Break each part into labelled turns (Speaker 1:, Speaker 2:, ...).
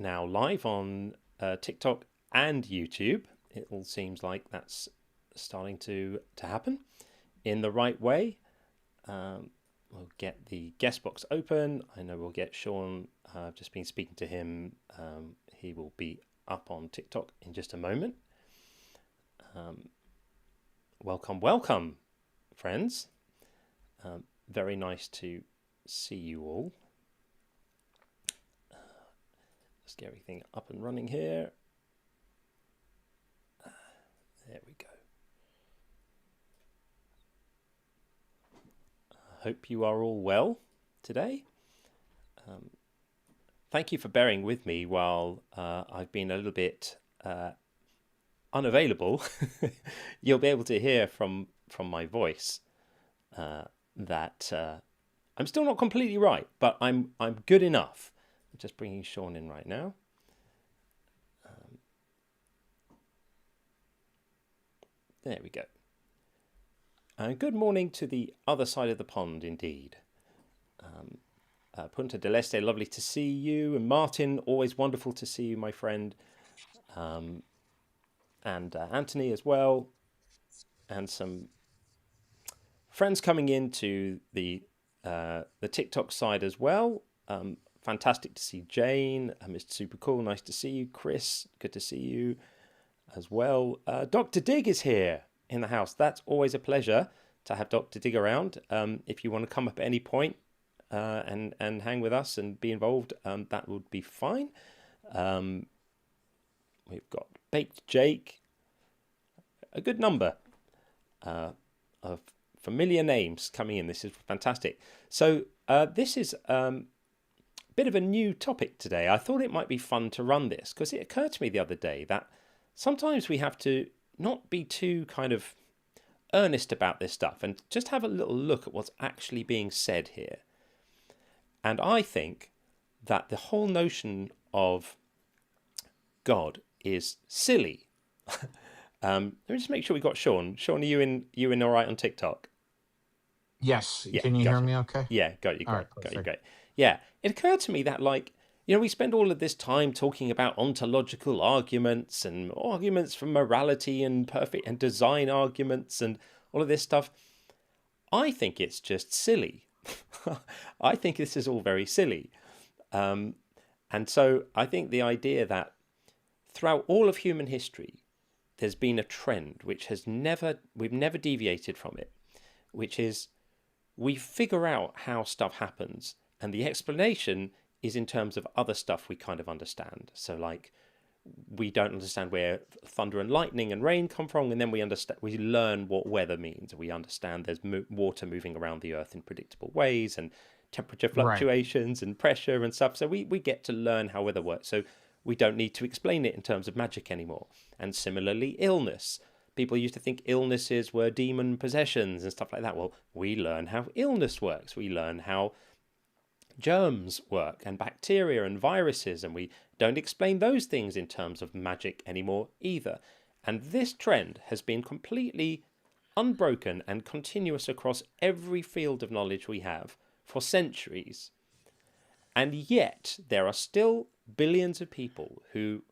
Speaker 1: now live on TikTok and YouTube. It all seems like that's starting to happen in the right way. We'll get the guest box open. I know we'll get Sean. I've just been speaking to him. He will be up on TikTok in just a moment. Welcome, friends. Very nice to see you all. Let's get everything up and running here. There we go. I hope you are all well today. Thank you for bearing with me while I've been a little bit unavailable. You'll be able to hear from my voice that I'm still not completely right, but I'm good enough. I'm just bringing Sean in right now. There we go. And good morning to the other side of the pond, indeed. Punta del Este, lovely to see you. And Martin, always wonderful to see you, my friend. And Anthony as well. And some friends coming into the TikTok side as well. Fantastic to see Jane. Mr. Super Cool, nice to see you. Chris, good to see you as well. Dr. Dig is here in the house. That's always a pleasure to have Dr. Dig around. If you want to come up at any point and hang with us and be involved, that would be fine. We've got Baked Jake, a good number of familiar names coming in. This is fantastic. So this is a bit of a new topic today. I thought it might be fun to run this because it occurred to me the other day that sometimes we have to not be too kind of earnest about this stuff and just have a little look at what's actually being said here. And I think that the whole notion of God is silly. Let me just make sure we got Sean. Sean, are you in all right on TikTok?
Speaker 2: Yes.
Speaker 1: Yeah,
Speaker 2: Can you hear me okay?
Speaker 1: Yeah, got you
Speaker 2: All
Speaker 1: great.
Speaker 2: right,
Speaker 1: Got you
Speaker 2: perfect.
Speaker 1: great. Yeah, it occurred to me that, like, we spend all of this time talking about ontological arguments and arguments from morality and perfect and design arguments and all of this stuff. I think it's just silly. I think this is all very silly. And so I think the idea that throughout all of human history, there's been a trend which we've never deviated from it, which is we figure out how stuff happens, and the explanation is in terms of other stuff we kind of understand. So, like, we don't understand where thunder and lightning and rain come from, and then we learn what weather means. We understand there's water moving around the earth in predictable ways, and temperature
Speaker 2: Right.
Speaker 1: fluctuations and pressure and stuff. So we get to learn how weather works. So we don't need to explain it in terms of magic anymore. And similarly, illness. People used to think illnesses were demon possessions and stuff like that. Well, we learn how illness works. We learn how germs work and bacteria and viruses, and we don't explain those things in terms of magic anymore either. And this trend has been completely unbroken and continuous across every field of knowledge we have for centuries. And yet there are still billions of people who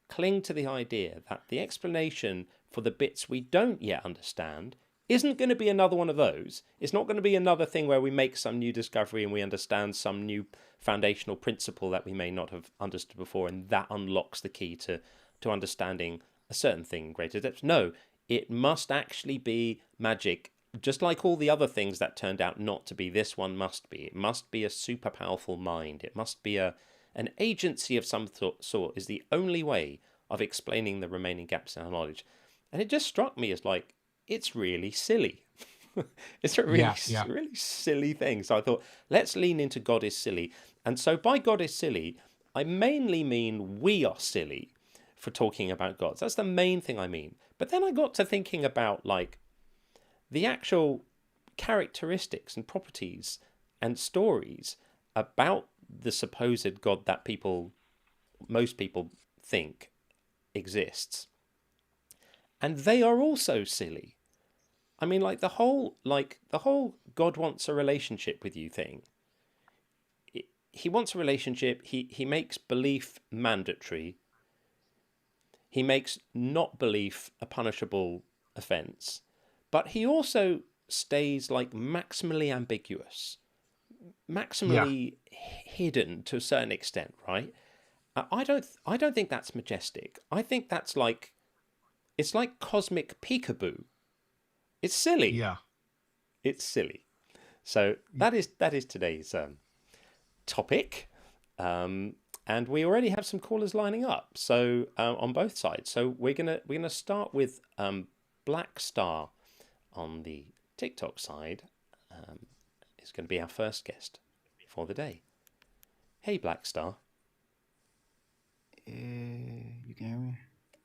Speaker 1: cling to the idea that the explanation for the bits we don't yet understand isn't going to be another one of those. It's not going to be another thing where we make some new discovery and we understand some new foundational principle that we may not have understood before, and that unlocks the key to understanding a certain thing in greater depth. No, it must actually be magic, just like all the other things that turned out not to be. This one must be. It must be a super powerful mind. It must be an agency of some sort is the only way of explaining the remaining gaps in our knowledge. And it just struck me as like, it's really silly. It's a
Speaker 2: Yeah, yeah.
Speaker 1: really silly thing. So I thought, let's lean into God is silly. And so by God is silly, I mainly mean we are silly for talking about gods. That's the main thing I mean. But then I got to thinking about, like, the actual characteristics and properties and stories about the supposed God that most people think exists. And they are also silly. I mean, like the whole God wants a relationship with you thing he wants a relationship. He makes belief mandatory. He makes not belief a punishable offence, but he also stays like maximally ambiguous,
Speaker 2: Yeah.
Speaker 1: maximally hidden to a certain extent, right? I don't think that's majestic. I think that's like it's like cosmic peekaboo. It's silly.
Speaker 2: Yeah.
Speaker 1: It's silly. So that is today's topic, and we already have some callers lining up. So on both sides. So we're gonna start with Black Star on the TikTok side. Is going to be our first guest for the day. Hey, Black Star.
Speaker 3: You can hear me?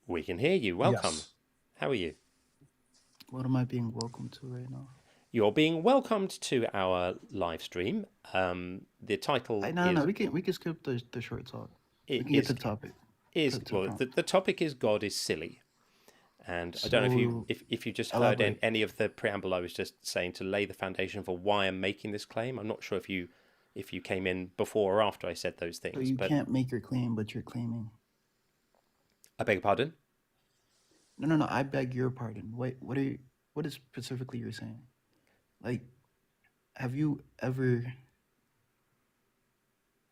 Speaker 1: We can hear you. Welcome.
Speaker 2: Yes.
Speaker 1: How are you?
Speaker 3: What am I being welcome to right now?
Speaker 1: You're being welcomed to our live stream. The title
Speaker 3: No. We can skip the short talk. We can get to the topic.
Speaker 1: The topic is God is silly, and I don't know if you just heard any of the preamble I was just saying to lay the foundation for why I'm making this claim. I'm not sure if you came in before or after I said those things.
Speaker 3: So you can't make your claim, but you're claiming.
Speaker 1: I beg your pardon?
Speaker 3: No. I beg your pardon. Wait, what is specifically you're saying? Like, have you ever?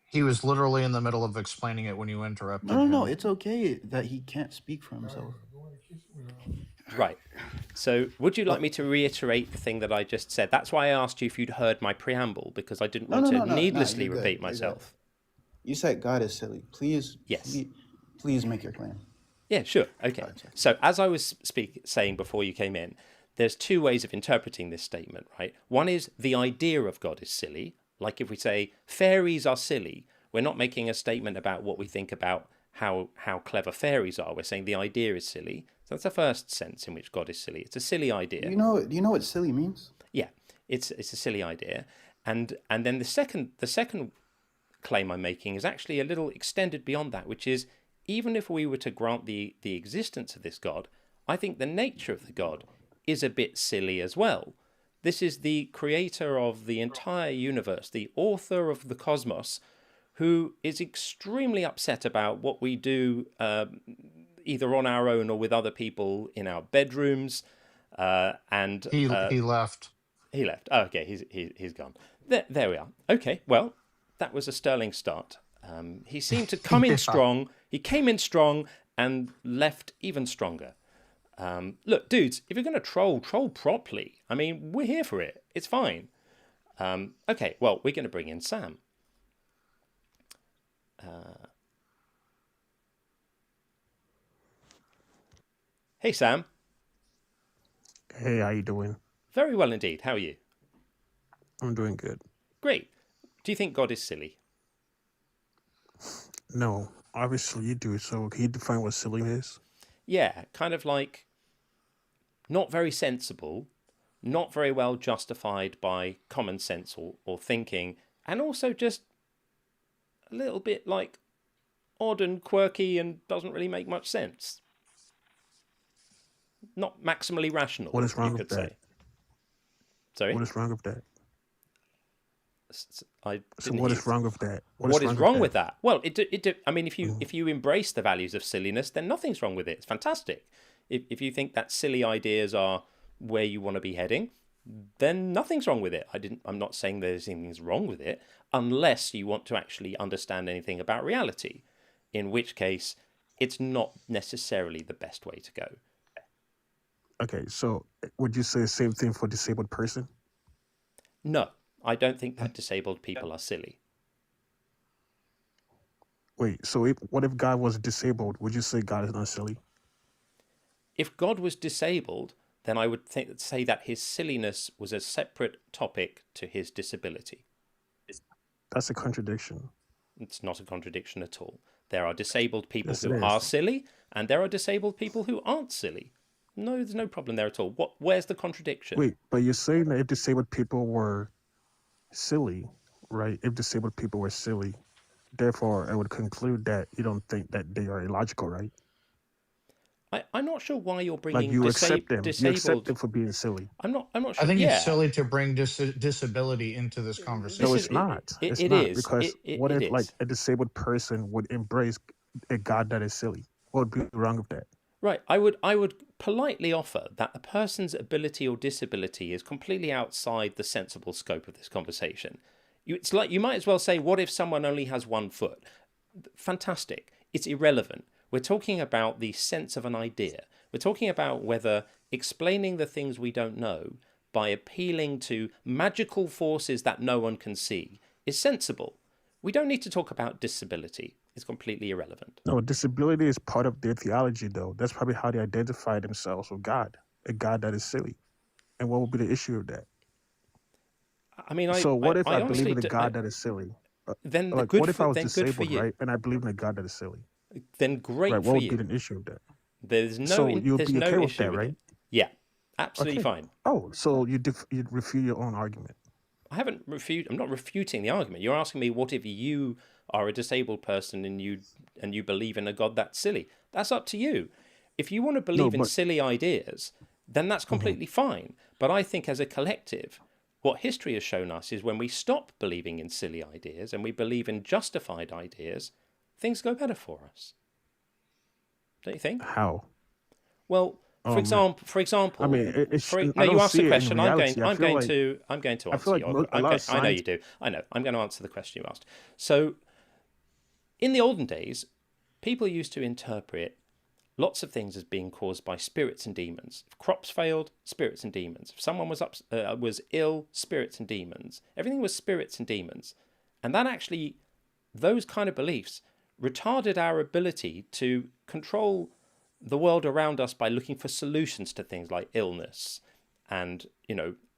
Speaker 2: He was literally in the middle of explaining it when you interrupted
Speaker 3: No.
Speaker 2: him.
Speaker 3: It's okay that he can't speak for himself.
Speaker 1: Right. So would you like me to reiterate the thing that I just said? That's why I asked you if you'd heard my preamble, because I didn't want to needlessly repeat myself.
Speaker 3: You said God is silly. Please.
Speaker 1: Yes.
Speaker 3: Please make your claim.
Speaker 1: Yeah, sure. Okay. So as I was saying before you came in, there's two ways of interpreting this statement, right? One is the idea of God is silly. Like if we say fairies are silly, we're not making a statement about what we think about how clever fairies are. We're saying the idea is silly. So that's the first sense in which God is silly. It's a silly idea.
Speaker 3: Do you know what silly means?
Speaker 1: Yeah, it's a silly idea. And then the second claim I'm making is actually a little extended beyond that, which is even if we were to grant the existence of this God, I think the nature of the God is a bit silly as well. This is the creator of the entire universe, the author of the cosmos, who is extremely upset about what we do either on our own or with other people in our bedrooms. And
Speaker 2: he left.
Speaker 1: He left. Oh, okay, he's gone. There we are. Okay, well, that was a sterling start. He seemed to come in strong. He came in strong and left even stronger. Look, dudes, if you're going to troll properly. I mean, we're here for it. It's fine. Okay, well, we're going to bring in Sam. Hey, Sam.
Speaker 4: Hey, how you doing?
Speaker 1: Very well indeed. How are you?
Speaker 4: I'm doing good.
Speaker 1: Great. Do you think God is silly?
Speaker 4: No, obviously you do. So can you define what silly is?
Speaker 1: Yeah, kind of like not very sensible, not very well justified by common sense or thinking, and also just a little bit like odd and quirky and doesn't really make much sense. Not maximally rational.
Speaker 4: What is wrong with that?
Speaker 1: Say. Sorry?
Speaker 4: What is wrong with that?
Speaker 1: So
Speaker 4: what is wrong with that?
Speaker 1: What is wrong with that? Well, I mean, if you embrace the values of silliness, then nothing's wrong with it. It's fantastic. If you think that silly ideas are where you want to be heading, then nothing's wrong with it. I'm not saying there's anything wrong with it, unless you want to actually understand anything about reality, in which case it's not necessarily the best way to go.
Speaker 4: Okay, so would you say the same thing for disabled person?
Speaker 1: No, I don't think that disabled people are silly.
Speaker 4: Wait, so what if God was disabled? Would you say God is not silly?
Speaker 1: If God was disabled, then I would say that his silliness was a separate topic to his disability.
Speaker 4: That's a contradiction.
Speaker 1: It's not a contradiction at all. There are disabled people
Speaker 4: Yes,
Speaker 1: who are silly, and there are disabled people who aren't silly. No, there's no problem there at all. Where's the contradiction?
Speaker 4: Wait, but you're saying that if disabled people were silly, right? If disabled people were silly, therefore I would conclude that you don't think that they are illogical, right?
Speaker 1: I'm not sure why you're
Speaker 4: Like
Speaker 1: bringing
Speaker 4: you accept them. You accept
Speaker 1: disabled.
Speaker 4: them for being silly.
Speaker 1: I'm not
Speaker 2: I
Speaker 1: sure.
Speaker 2: think it's
Speaker 1: Yeah,
Speaker 2: silly to bring disability into this
Speaker 1: this
Speaker 4: No,
Speaker 1: is
Speaker 2: conversation.
Speaker 4: it's not. It's
Speaker 1: it
Speaker 4: not
Speaker 1: is
Speaker 4: because what
Speaker 1: it
Speaker 4: if like
Speaker 1: is.
Speaker 4: a disabled person would embrace a God that is silly? What would be wrong with that?
Speaker 1: Right. I would politely offer that a person's ability or disability is completely outside the sensible scope of this conversation. It's like you might as well say, what if someone only has one foot? Fantastic. It's irrelevant. We're talking about the sense of an idea. We're talking about whether explaining the things we don't know by appealing to magical forces that no one can see is sensible. We don't need to talk about disability. It's completely irrelevant.
Speaker 4: No, disability is part of their theology, though. That's probably how they identify themselves with God, a God that is silly. And what would be the issue of that?
Speaker 1: I mean,
Speaker 4: So what if I believe
Speaker 1: honestly,
Speaker 4: in a God that is silly?
Speaker 1: then
Speaker 4: Like,
Speaker 1: good
Speaker 4: what if
Speaker 1: for
Speaker 4: I was
Speaker 1: good for
Speaker 4: disabled,
Speaker 1: you.
Speaker 4: right, and I believe in a God that is silly?
Speaker 1: Then
Speaker 4: Right,
Speaker 1: great
Speaker 4: what
Speaker 1: for
Speaker 4: would be
Speaker 1: you.
Speaker 4: the issue of that?
Speaker 1: There's
Speaker 4: So you'll
Speaker 1: there's
Speaker 4: be
Speaker 1: no
Speaker 4: okay with
Speaker 1: issue
Speaker 4: that,
Speaker 1: with
Speaker 4: right?
Speaker 1: it. Yeah, absolutely
Speaker 4: Okay.
Speaker 1: fine.
Speaker 4: Oh, so you refute your own argument.
Speaker 1: I'm not refuting the argument. You're asking me, what if you are a disabled person and you believe in a God that's silly? That's up to you. If you want to
Speaker 4: No,
Speaker 1: believe in
Speaker 4: but
Speaker 1: silly ideas, then that's completely fine. But I think as a collective, what history has shown us is when we stop believing in silly ideas and we believe in justified ideas, things go better for us. Don't you think?
Speaker 4: how?
Speaker 1: Well, for
Speaker 4: I
Speaker 1: example,
Speaker 4: mean, I
Speaker 1: no. You
Speaker 4: don't
Speaker 1: asked the
Speaker 4: see it in
Speaker 1: question.
Speaker 4: reality. I feel like
Speaker 1: I'm going to
Speaker 4: I feel
Speaker 1: answer
Speaker 4: like
Speaker 1: your.
Speaker 4: a lot of
Speaker 1: I know
Speaker 4: science.
Speaker 1: you do. I know. I'm going to answer the question you asked. So, in the olden days, people used to interpret lots of things as being caused by spirits and demons. If crops failed, spirits and demons. If someone was ill, spirits and demons. Everything was spirits and demons, and that actually, those kind of beliefs retarded our ability to control the world around us by looking for solutions to things like illness and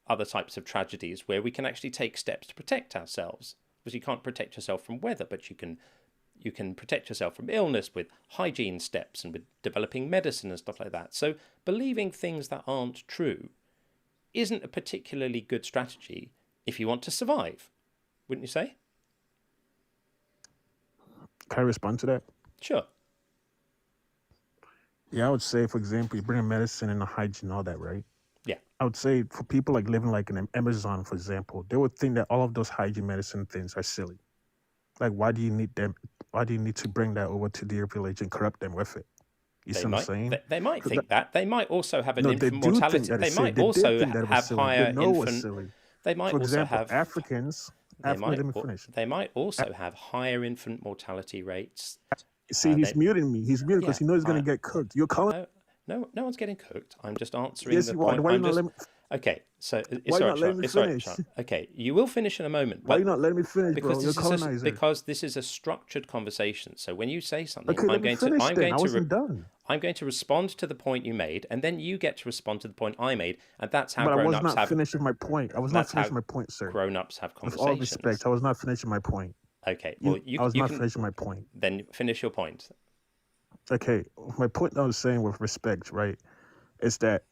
Speaker 1: other types of tragedies where we can actually take steps to protect ourselves. Because you can't protect yourself from weather, but you can protect yourself from illness with hygiene steps and with developing medicine and stuff like that. So believing things that aren't true isn't a particularly good strategy if you want to survive, wouldn't you say?
Speaker 4: Can I respond to that?
Speaker 1: Sure.
Speaker 4: Yeah, I would say, for example, you bring in medicine and the hygiene, all that, right?
Speaker 1: Yeah.
Speaker 4: I would say for people like living like in Amazon, for example, they would think that all of those hygiene medicine things are silly. Like, why do you need them? Why do you need to bring that over to their village and corrupt them with it? You see what I'm saying?
Speaker 1: They might
Speaker 4: 'Cause
Speaker 1: think that. They might also have an
Speaker 4: no, they
Speaker 1: infant
Speaker 4: do think
Speaker 1: mortality.
Speaker 4: that
Speaker 1: They
Speaker 4: it's silly.
Speaker 1: might
Speaker 4: They
Speaker 1: also
Speaker 4: did think that it was
Speaker 1: have
Speaker 4: silly. They
Speaker 1: higher
Speaker 4: know it was
Speaker 1: infant.
Speaker 4: silly.
Speaker 1: They might
Speaker 4: For
Speaker 1: also
Speaker 4: example,
Speaker 1: have.
Speaker 4: Africans.
Speaker 1: They
Speaker 4: Let me finish.
Speaker 1: also have higher infant mortality rates.
Speaker 4: See, he's muting me. He's muted because he knows he's going to get cooked. You're calling.
Speaker 1: No one's getting cooked. I'm just answering
Speaker 4: Yes,
Speaker 1: the
Speaker 4: you are.
Speaker 1: point.
Speaker 4: Why you not let me?
Speaker 1: Okay, so
Speaker 4: Why you not letting me finish?
Speaker 1: Okay, you will finish in a moment.
Speaker 4: Why
Speaker 1: But
Speaker 4: you not letting me finish, bro? You're a colonizer.
Speaker 1: because this is a structured conversation. So when you say something,
Speaker 4: Okay, let me finish then. I wasn't done.
Speaker 1: I'm going to respond to the point you made, and then you get to respond to the point I made, and that's how
Speaker 4: But I was
Speaker 1: grown-ups
Speaker 4: not
Speaker 1: have.
Speaker 4: finishing my point. I was not finishing my point, sir.
Speaker 1: Grown-ups have
Speaker 4: With
Speaker 1: conversations.
Speaker 4: all respect, I was not finishing my point.
Speaker 1: Okay, well,
Speaker 4: I was not finishing my point.
Speaker 1: Then finish your point.
Speaker 4: Okay, my point I was saying with respect, right, is that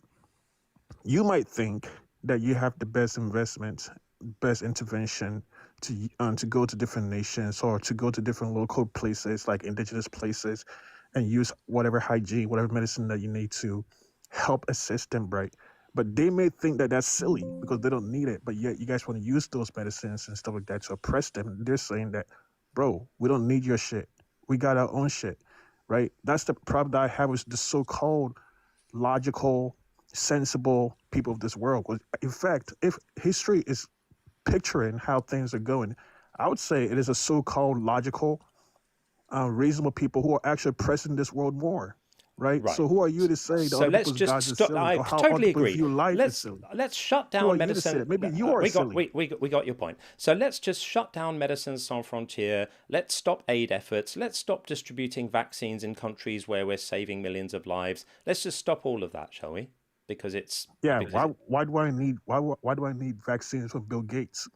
Speaker 4: you might think that you have the best investment, best intervention to go to different nations or to go to different local places like indigenous places and use whatever hygiene, whatever medicine that you need to help assist them, right? But they may think that that's silly because they don't need it, but yet you guys want to use those medicines and stuff like that to oppress them. They're saying that, bro, we don't need your shit. We got our own shit, right? That's the problem that I have with the so-called logical, sensible people of this world. In fact, if history is picturing how things are going, I would say it is a so-called logical, reasonable people who are actually oppressing this world more. Right? So who are you to say that other people's gods are silly?
Speaker 1: I
Speaker 4: or how
Speaker 1: totally
Speaker 4: other people
Speaker 1: agree.
Speaker 4: view life is silly?
Speaker 1: Let's shut
Speaker 4: Who
Speaker 1: down
Speaker 4: are you to
Speaker 1: medicine.
Speaker 4: say that? Maybe you are silly.
Speaker 1: We got your point. So let's just shut down Médecins Sans Frontières. Let's stop aid efforts. Let's stop distributing vaccines in countries where we're saving millions of lives. Let's just stop all of that, shall we? Because it's
Speaker 4: why do I need vaccines from Bill Gates?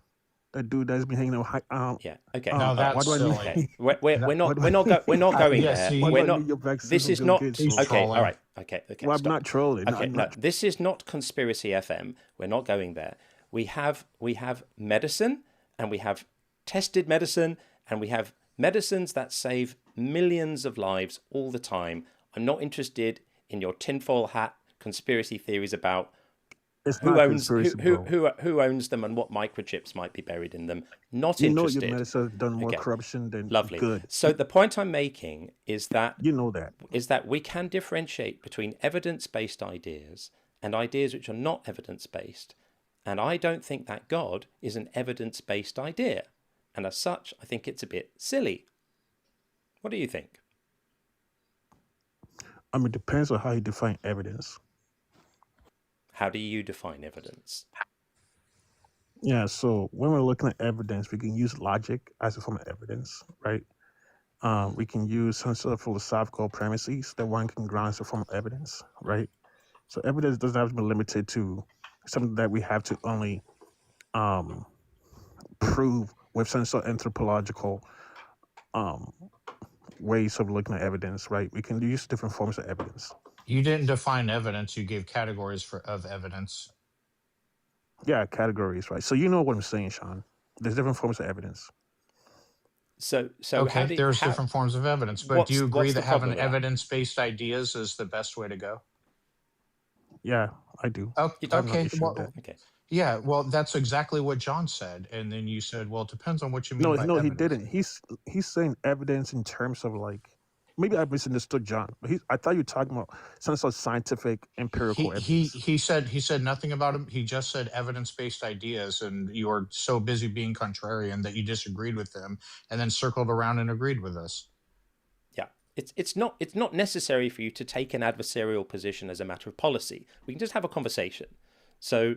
Speaker 4: That dude that's been hanging out.
Speaker 1: Yeah. Okay.
Speaker 2: No, that's
Speaker 4: why do I
Speaker 2: silly.
Speaker 1: Okay. We're not going
Speaker 2: Yeah,
Speaker 1: there.
Speaker 2: see,
Speaker 1: We're not.
Speaker 4: Vaccines
Speaker 1: This
Speaker 4: from
Speaker 1: is
Speaker 4: Bill
Speaker 1: not.
Speaker 4: Gates
Speaker 2: He's
Speaker 4: from?
Speaker 1: Okay.
Speaker 2: trolling.
Speaker 1: All right. Okay.
Speaker 4: Well,
Speaker 1: Stop.
Speaker 4: I'm not trolling.
Speaker 1: Okay. No, this is not conspiracy FM. We're not going there. We have medicine, and we have tested medicine, and we have medicines that save millions of lives all the time. I'm not interested in your tinfoil hat conspiracy theories about
Speaker 4: It's
Speaker 1: who
Speaker 4: not
Speaker 1: owns
Speaker 4: conspiracy, bro.
Speaker 1: who owns them and what microchips might be buried in them. Not
Speaker 4: You know your
Speaker 1: interested.
Speaker 4: medicine has done more
Speaker 1: Okay.
Speaker 4: corruption than
Speaker 1: Lovely.
Speaker 4: good.
Speaker 1: So the point I'm making is that
Speaker 4: You know that.
Speaker 1: we can differentiate between evidence-based ideas and ideas which are not evidence-based. And I don't think that God is an evidence-based idea. And as such, I think it's a bit silly. What do you think?
Speaker 4: I mean, it depends on how you define evidence.
Speaker 1: How do you define evidence?
Speaker 4: Yeah, so when we're looking at evidence, we can use logic as a form of evidence, right? We can use some sort of philosophical premises that one can ground as a form of evidence, right? So evidence doesn't have to be limited to something that we have to only prove with some sort of anthropological ways of looking at evidence, right? We can use different forms of evidence.
Speaker 2: You didn't define evidence. You gave categories of evidence.
Speaker 4: Yeah, categories, right? So you know what I'm saying, Sean. There's different forms of evidence.
Speaker 1: So
Speaker 2: Okay, there's different forms of evidence, but do you agree
Speaker 1: what's the
Speaker 2: that having
Speaker 1: problem with that?
Speaker 2: evidence-based ideas is the best way to go?
Speaker 4: Yeah, I do.
Speaker 2: Oh,
Speaker 1: You
Speaker 4: I have no
Speaker 2: okay.
Speaker 4: issue with
Speaker 2: Well,
Speaker 4: that.
Speaker 1: Okay.
Speaker 2: yeah. Well, that's exactly what John said, and then you said, "Well, it depends on what you mean
Speaker 4: No,
Speaker 2: by
Speaker 4: no, he
Speaker 2: evidence."
Speaker 4: didn't. He's saying evidence in terms of like maybe I misunderstood John, but I thought you were talking about some sort of scientific empirical evidence.
Speaker 2: He said nothing about him. He just said evidence-based ideas, and you were so busy being contrarian that you disagreed with them, and then circled around and agreed with us.
Speaker 1: Yeah. It's not necessary for you to take an adversarial position as a matter of policy. We can just have a conversation. So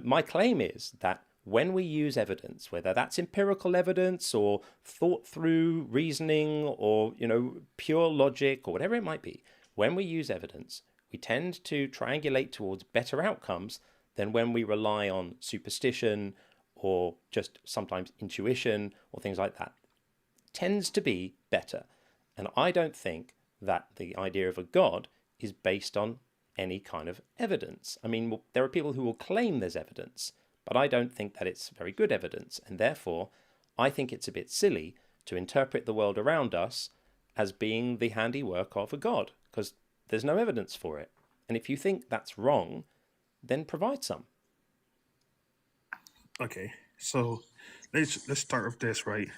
Speaker 1: my claim is that when we use evidence, whether that's empirical evidence or thought through reasoning or, pure logic or whatever it might be, when we use evidence, we tend to triangulate towards better outcomes than when we rely on superstition or just sometimes intuition or things like that. It tends to be better. And I don't think that the idea of a God is based on any kind of evidence. I mean, there are people who will claim there's evidence, but I don't think that it's very good evidence. And therefore, I think it's a bit silly to interpret the world around us as being the handiwork of a God, because there's no evidence for it. And if you think that's wrong, then provide some.
Speaker 5: Okay, so let's start with this, right?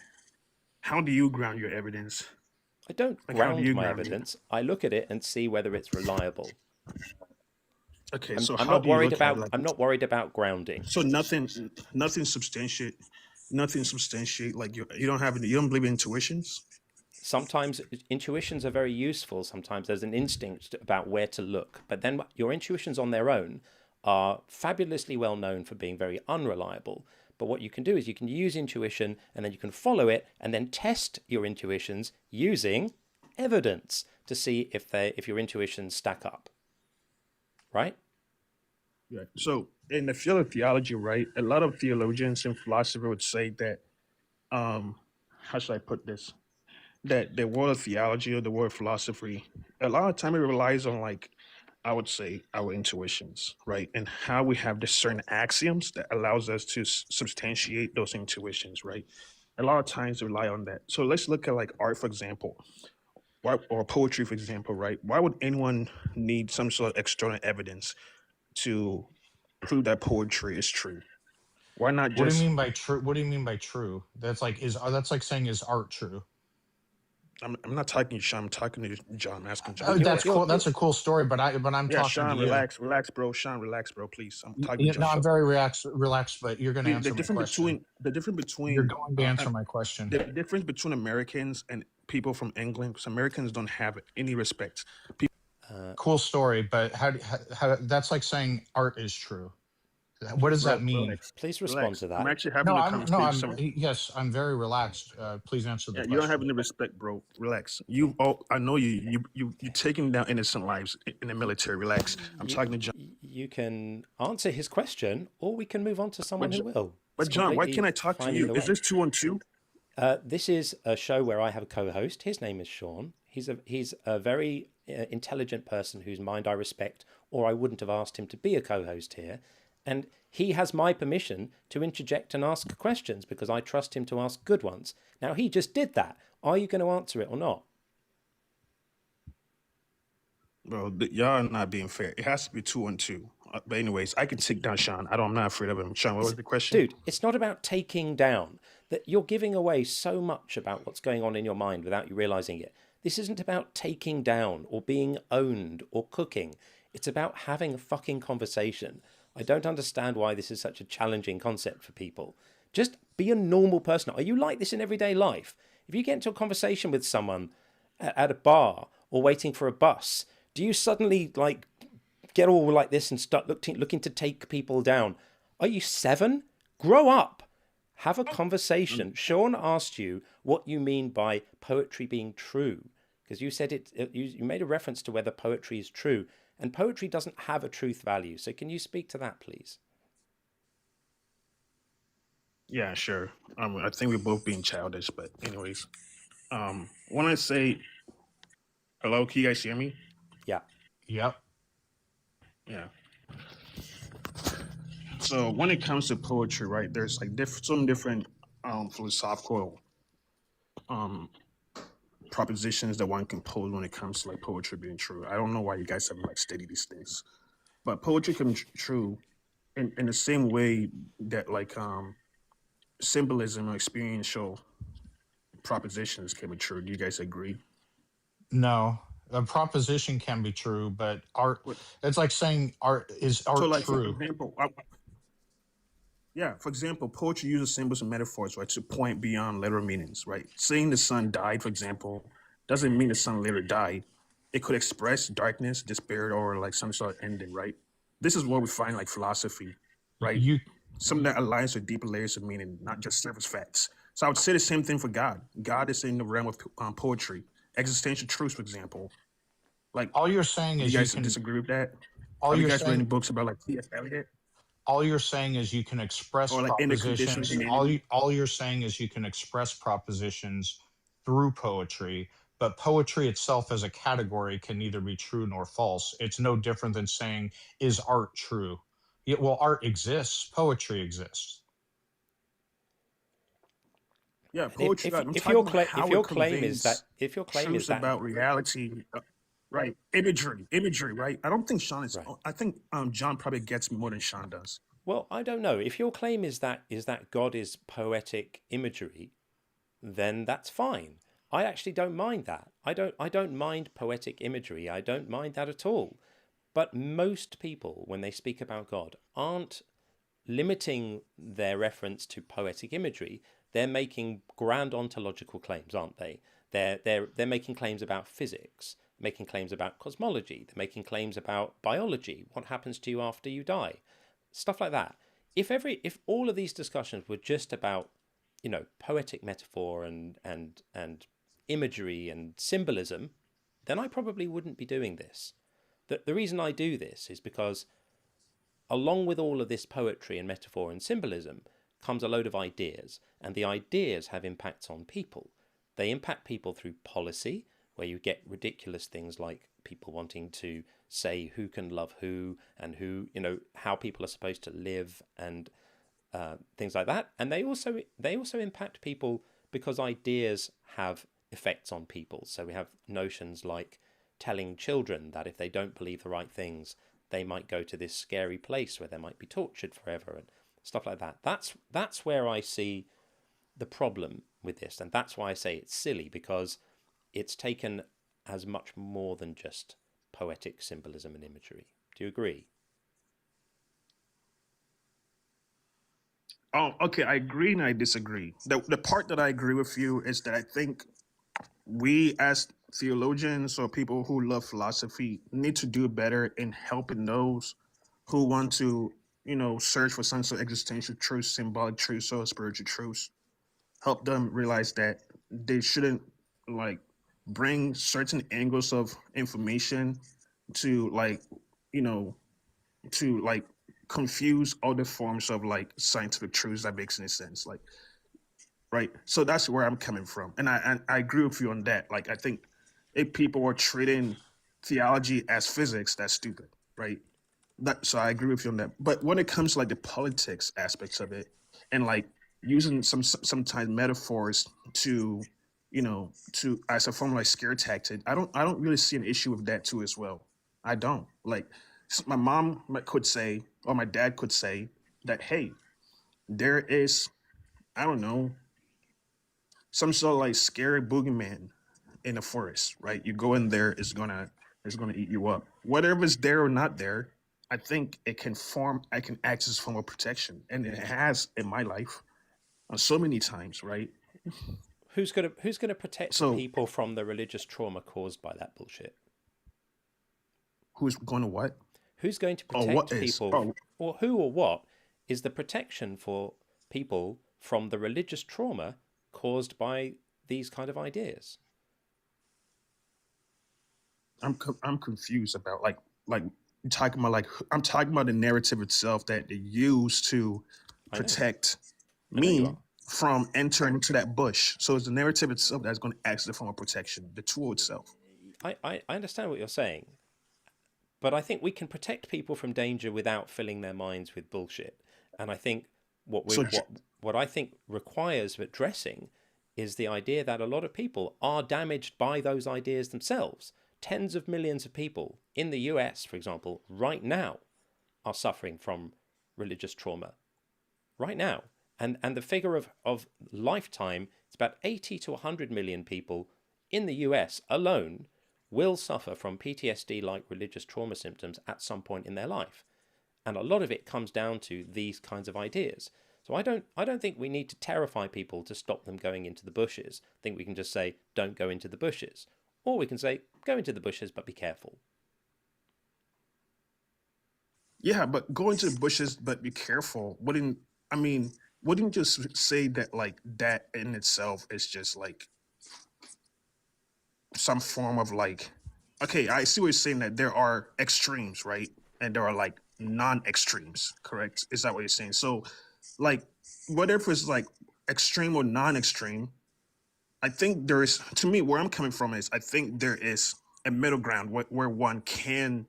Speaker 5: How do you ground your evidence?
Speaker 1: I don't
Speaker 5: Like, how do
Speaker 1: ground
Speaker 5: you
Speaker 1: my
Speaker 5: ground it?
Speaker 1: evidence. I look at it and see whether it's reliable.
Speaker 5: Okay,
Speaker 1: I'm,
Speaker 5: so
Speaker 1: I'm
Speaker 5: how
Speaker 1: not
Speaker 5: do you
Speaker 1: worried
Speaker 5: look at
Speaker 1: about.
Speaker 5: it?
Speaker 1: I'm not worried about grounding.
Speaker 5: So nothing substantiate. Like you don't believe in intuitions.
Speaker 1: Sometimes intuitions are very useful. Sometimes there's an instinct about where to look, but then your intuitions on their own are fabulously well known for being very unreliable. But what you can do is you can use intuition and then you can follow it and then test your intuitions using evidence to see if your intuitions stack up. Right?
Speaker 5: Yeah. So in the field of theology, right, a lot of theologians and philosophers would say that, how should I put this? That the world of theology or the world of philosophy, a lot of time it relies on, like, I would say, our intuitions, right, and how we have the certain axioms that allows us to substantiate those intuitions, right. A lot of times rely on that. So let's look at like art, for example, or poetry, for example, right. Why would anyone need some sort of external evidence to prove that poetry is true? Why not
Speaker 2: What do you
Speaker 5: just?
Speaker 2: mean by true? What do you mean by true? That's like that's like saying, is art true?
Speaker 5: I'm not talking to you, Sean. I'm talking to John. I'm asking
Speaker 2: Oh,
Speaker 5: John.
Speaker 2: that's cool. That's a cool story, but I'm
Speaker 5: Yeah,
Speaker 2: talking
Speaker 5: Sean,
Speaker 2: to you.
Speaker 5: relax, bro. Sean, relax, bro. Please, I'm talking to John.
Speaker 2: No, I'm very relaxed, but you're going to
Speaker 5: The
Speaker 2: answer my question.
Speaker 5: the difference
Speaker 2: You're
Speaker 5: between
Speaker 2: going to answer my question.
Speaker 5: the difference between Americans and people from England, because Americans don't have any respect.
Speaker 2: Cool story, but how that's like saying art is true. What does that mean?
Speaker 5: Relax,
Speaker 1: Please respond
Speaker 5: relax.
Speaker 1: to that.
Speaker 5: I'm actually having a conversation.
Speaker 2: Yes, I'm very relaxed. Please answer the
Speaker 5: Yeah,
Speaker 2: question.
Speaker 5: you don't have any respect, bro. Relax. I know you taking down innocent lives in the military. Relax. I'm talking to John.
Speaker 1: You can answer his question, or we can move on to someone who will.
Speaker 5: But
Speaker 1: It's
Speaker 5: John, why
Speaker 1: completely
Speaker 5: can't I talk to
Speaker 1: fine
Speaker 5: you?
Speaker 1: either
Speaker 5: Is
Speaker 1: way.
Speaker 5: this 2-on-2?
Speaker 1: This is a show where I have a co-host. His name is Sean. He's a very intelligent person whose mind I respect, or I wouldn't have asked him to be a co-host here. And he has my permission to interject and ask questions because I trust him to ask good ones. Now, he just did that. Are you going to answer it or not?
Speaker 5: Bro, y'all are not being fair. It has to be 2-on-2. But anyways, I can take down Sean. I'm not afraid of him. Sean, what was the question?
Speaker 1: Dude, it's not about taking down. That you're giving away so much about what's going on in your mind without you realizing it. This isn't about taking down or being owned or cooking. It's about having a fucking conversation. I don't understand why this is such a challenging concept for people. Just be a normal person. Are you like this in everyday life? If you get into a conversation with someone at a bar or waiting for a bus, do you suddenly like get all like this and start looking to take people down? Are you 7? Grow up. Have a conversation. Sean asked you what you mean by poetry being true, because you said you made a reference to whether poetry is true, and poetry doesn't have a truth value. So can you speak to that, please?
Speaker 5: Yeah, sure. I think we're both being childish, but anyways. When I say hello, can you guys hear me?
Speaker 1: Yeah.
Speaker 2: Yep.
Speaker 5: Yeah. So when it comes to poetry, right, there's like some different philosophical propositions that one can pose when it comes to like poetry being true. I don't know why you guys haven't like studied these things, but poetry can be true in the same way that like symbolism or experiential propositions can be true. Do you guys agree?
Speaker 2: No, a proposition can be true, but art,
Speaker 5: What-
Speaker 2: it's like saying is
Speaker 5: So
Speaker 2: art
Speaker 5: like for
Speaker 2: true?
Speaker 5: example, yeah, for example, poetry uses symbols and metaphors, right, to point beyond literal meanings, right? Saying the sun died, for example, doesn't mean the sun later died. It could express darkness, despair, or like some sort of ending, right? This is where we find like philosophy, right?
Speaker 2: You
Speaker 5: Something that aligns with deeper layers of meaning, not just surface facts. So I would say the same thing for God. God is in the realm of poetry, existential truths, for example. Like,
Speaker 2: all you're saying
Speaker 5: do
Speaker 2: is
Speaker 5: you
Speaker 2: you
Speaker 5: guys
Speaker 2: can
Speaker 5: disagree with that?
Speaker 2: all
Speaker 5: Have you
Speaker 2: you're
Speaker 5: guys read any
Speaker 2: saying
Speaker 5: books about like T.S. Eliot
Speaker 2: all you're saying is you can express
Speaker 5: or like in the condition of
Speaker 2: propositions.
Speaker 5: humanity?
Speaker 2: All you're saying is you can express propositions through poetry, but poetry itself as a category can neither be true nor false. It's no different than saying, is art true? Yeah, well, art exists, poetry exists.
Speaker 5: Yeah,
Speaker 1: And
Speaker 5: poetry. Like, I'm
Speaker 1: if
Speaker 5: talking
Speaker 1: your
Speaker 5: about
Speaker 1: if
Speaker 5: how it
Speaker 1: your claim is
Speaker 5: conveys truths
Speaker 1: that
Speaker 5: about reality, right? Imagery, right? I don't think Sean is.
Speaker 1: right.
Speaker 5: I think John probably gets me more than Sean does.
Speaker 1: Well, I don't know. If your claim is that God is poetic imagery, then that's fine. I actually don't mind that. I don't mind poetic imagery. I don't mind that at all. But most people, when they speak about God, aren't limiting their reference to poetic imagery. They're making grand ontological claims, aren't they? They're making claims about physics, making claims about cosmology. They're making claims about biology. What happens to you after you die? Stuff like that. If all of these discussions were just about, poetic metaphor and imagery and symbolism, then I probably wouldn't be doing this. The reason I do this is because along with all of this poetry and metaphor and symbolism comes a load of ideas, and the ideas have impacts on people. They impact people through policy, where you get ridiculous things like people wanting to say who can love who and who, how people are supposed to live and things like that. And they also impact people because ideas have effects on people. So we have notions like telling children that if they don't believe the right things, they might go to this scary place where they might be tortured forever and stuff like that. That's where I see the problem with this, and that's why I say it's silly, because it's taken as much more than just poetic symbolism and imagery. Do you agree?
Speaker 5: Oh, okay. I agree and I disagree. The part that I agree with you is that I think we as theologians or people who love philosophy need to do better in helping those who want to, search for some sort of existential truth, symbolic truth, or spiritual truth. Help them realize that they shouldn't like bring certain angles of information to like, you know, to like confuse other forms of like scientific truths that makes any sense. Like, right. So that's where I'm coming from. And I agree with you on that. Like, I think if people are treating theology as physics, that's stupid, right? So I agree with you on that. But when it comes to like the politics aspects of it, and like using sometimes metaphors to, to as a form of like scare tactic, I don't really see an issue with that too as well. I don't. Like my mom could say, or my dad could say that, hey, there is, I don't know, some sort of like scary boogeyman in the forest, right? You go in there, it's gonna eat you up. Whatever is there or not there, I think I can act as a form of protection, and it has in my life so many times, right?
Speaker 1: Who's gonna protect the
Speaker 5: So
Speaker 1: people from the religious trauma caused by that bullshit?
Speaker 5: who's going to what?
Speaker 1: Who's going to
Speaker 5: Or what
Speaker 1: protect
Speaker 5: is?
Speaker 1: people,
Speaker 5: Oh,
Speaker 1: or who or what is the protection for people from the religious trauma caused by these kind of ideas?
Speaker 5: I'm confused about like you're talking about, like, I'm talking about the narrative itself that they use to
Speaker 1: I know,
Speaker 5: protect
Speaker 1: I know you are.
Speaker 5: me from entering into that bush. So it's the narrative itself that's going to act as a form of protection, the tool itself.
Speaker 1: I understand what you're saying, but I think we can protect people from danger without filling their minds with bullshit. And I think what we
Speaker 5: So
Speaker 1: what I think requires addressing is the idea that a lot of people are damaged by those ideas themselves. Tens of millions of people in the US, for example, right now are suffering from religious trauma. Right now. And the figure of lifetime, it's about 80 to 100 million people in the US alone will suffer from PTSD like religious trauma symptoms at some point in their life. And a lot of it comes down to these kinds of ideas. So I don't think we need to terrify people to stop them going into the bushes. I think we can just say, don't go into the bushes. Or we can say, go into the bushes, but be careful.
Speaker 5: yeah, but go into the bushes, but be careful. I mean, wouldn't you just say that, like, that in itself is just like some form of like, okay, I see what you're saying, that there are extremes, right? And there are like non-extremes, correct? Is that what you're saying? So, like, whatever is like extreme or non-extreme, I think there is, to me, where I'm coming from is, I think there is a middle ground where one can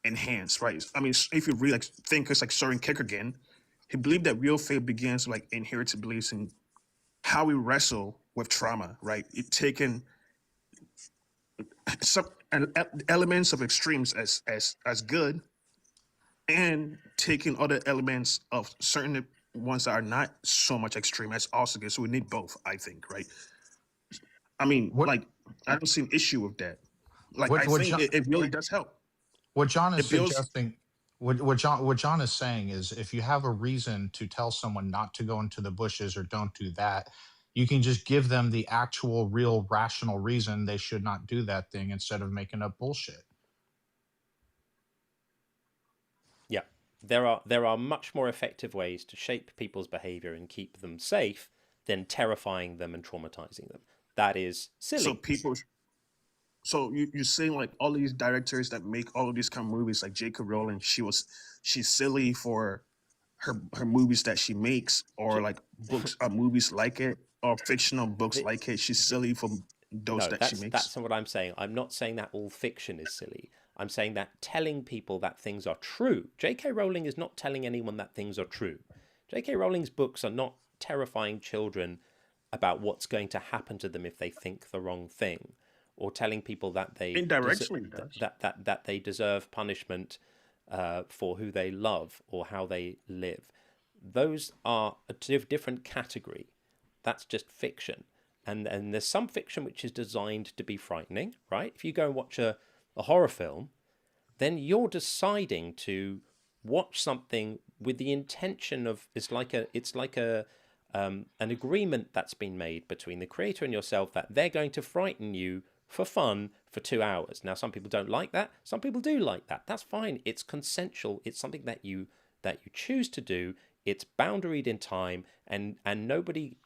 Speaker 5: enhance, right? I mean, if you read like thinkers like Soren Kierkegaard, he believed that real faith begins with like inherited beliefs in how we wrestle with trauma, right? It taking some elements of extremes as good, and taking other elements of certain ones that are not so much extreme as also good. So we need both, I think, right? I mean,
Speaker 2: What
Speaker 5: like, I don't see an issue with that. Like,
Speaker 2: what
Speaker 5: I
Speaker 2: what
Speaker 5: think
Speaker 2: John
Speaker 5: it really does help.
Speaker 2: what John is
Speaker 5: It builds.
Speaker 2: suggesting, what John is saying is, if you have a reason to tell someone not to go into the bushes or don't do that, you can just give them the actual real rational reason they should not do that thing instead of making up bullshit.
Speaker 1: Yeah. There are much more effective ways to shape people's behavior and keep them safe than terrifying them and traumatizing them. That is
Speaker 5: So
Speaker 1: silly.
Speaker 5: people, so you're saying like all these directors that make all of these kind of movies, like J.K. Rowling, she's silly for her movies that she makes, or like books, movies like it, or fictional books
Speaker 1: The,
Speaker 5: like it. She's silly for those
Speaker 1: no,
Speaker 5: that she makes.
Speaker 1: that's not what I'm saying. I'm not saying that all fiction is silly. I'm saying that telling people that things are true. J.K. Rowling is not telling anyone that things are true. J.K. Rowling's books are not terrifying children about what's going to happen to them if they think the wrong thing, or telling people that
Speaker 5: Indirectly, it does.
Speaker 1: that they deserve punishment for who they love or how they live. Those are a different category. That's just fiction. And there's some fiction which is designed to be frightening, right? If you go and watch a horror film, then you're deciding to watch something with the intention of, it's like a an agreement that's been made between the creator and yourself that they're going to frighten you for fun for 2 hours. Now, some people don't like that. Some people do like that. That's fine. It's consensual. It's something that you choose to do. It's boundaried in time, and nobody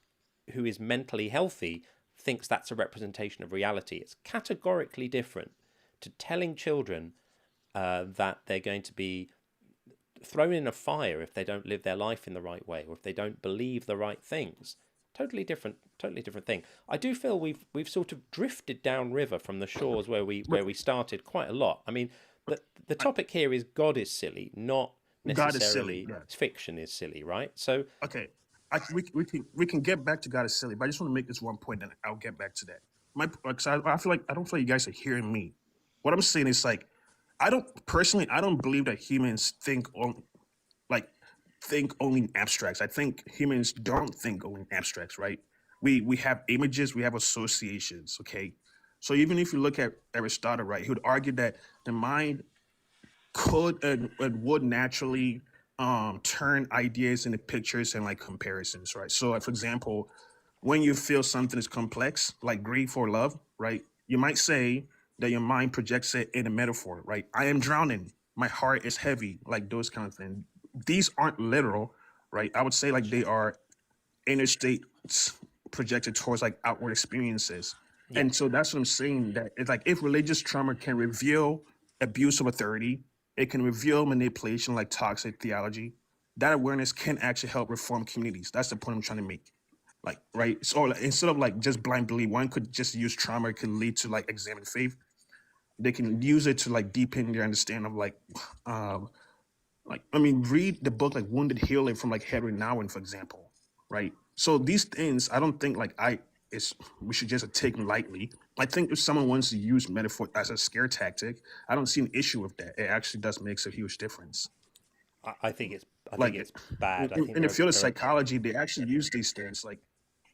Speaker 1: who is mentally healthy thinks that's a representation of reality. It's categorically different to telling children that they're going to be thrown in a fire if they don't live their life in the right way, or if they don't believe the right things. Totally different thing. I do feel we've sort of drifted downriver from the shores where we started quite a lot. I mean, the topic here is God is silly, not
Speaker 5: God is silly.
Speaker 1: necessarily
Speaker 5: Yeah.
Speaker 1: fiction is silly, right? So
Speaker 5: Okay. We can get back to God is silly, but I just want to make this one point, and I'll get back to that. I feel like I don't feel like you guys are hearing me. What I'm saying is, like, I don't believe that humans like think only in abstracts. I think humans don't think only in abstracts, right? We have images, we have associations, okay? So even if you look at Aristotle, right, he would argue that the mind could and would naturally turn ideas into pictures and like comparisons, right? So, like, for example, when you feel something is complex, like grief or love, right? You might say that your mind projects it in a metaphor, right? I am drowning. My heart is heavy, like those kind of things. These aren't literal, right? I would say like they are inner states projected towards like outward experiences.
Speaker 1: Yeah.
Speaker 5: And so that's what I'm saying. That it's like if religious trauma can reveal abuse of authority, it can reveal manipulation like toxic theology. That awareness can actually help reform communities. That's the point I'm trying to make. Like, right? So like, instead of like just blind belief, one could just use trauma. It could lead to like examined faith. They can use it to like deepen their understanding of I mean, read the book like Wounded Healing from like Henry Nouwen, for example, right? So these things, I don't think like we should just take them lightly. I think if someone wants to use metaphor as a scare tactic, I don't see an issue with that. It actually does makes a huge difference.
Speaker 1: I think it's
Speaker 5: Like
Speaker 1: bad. I think
Speaker 5: in the field of psychology, they actually use these things. Like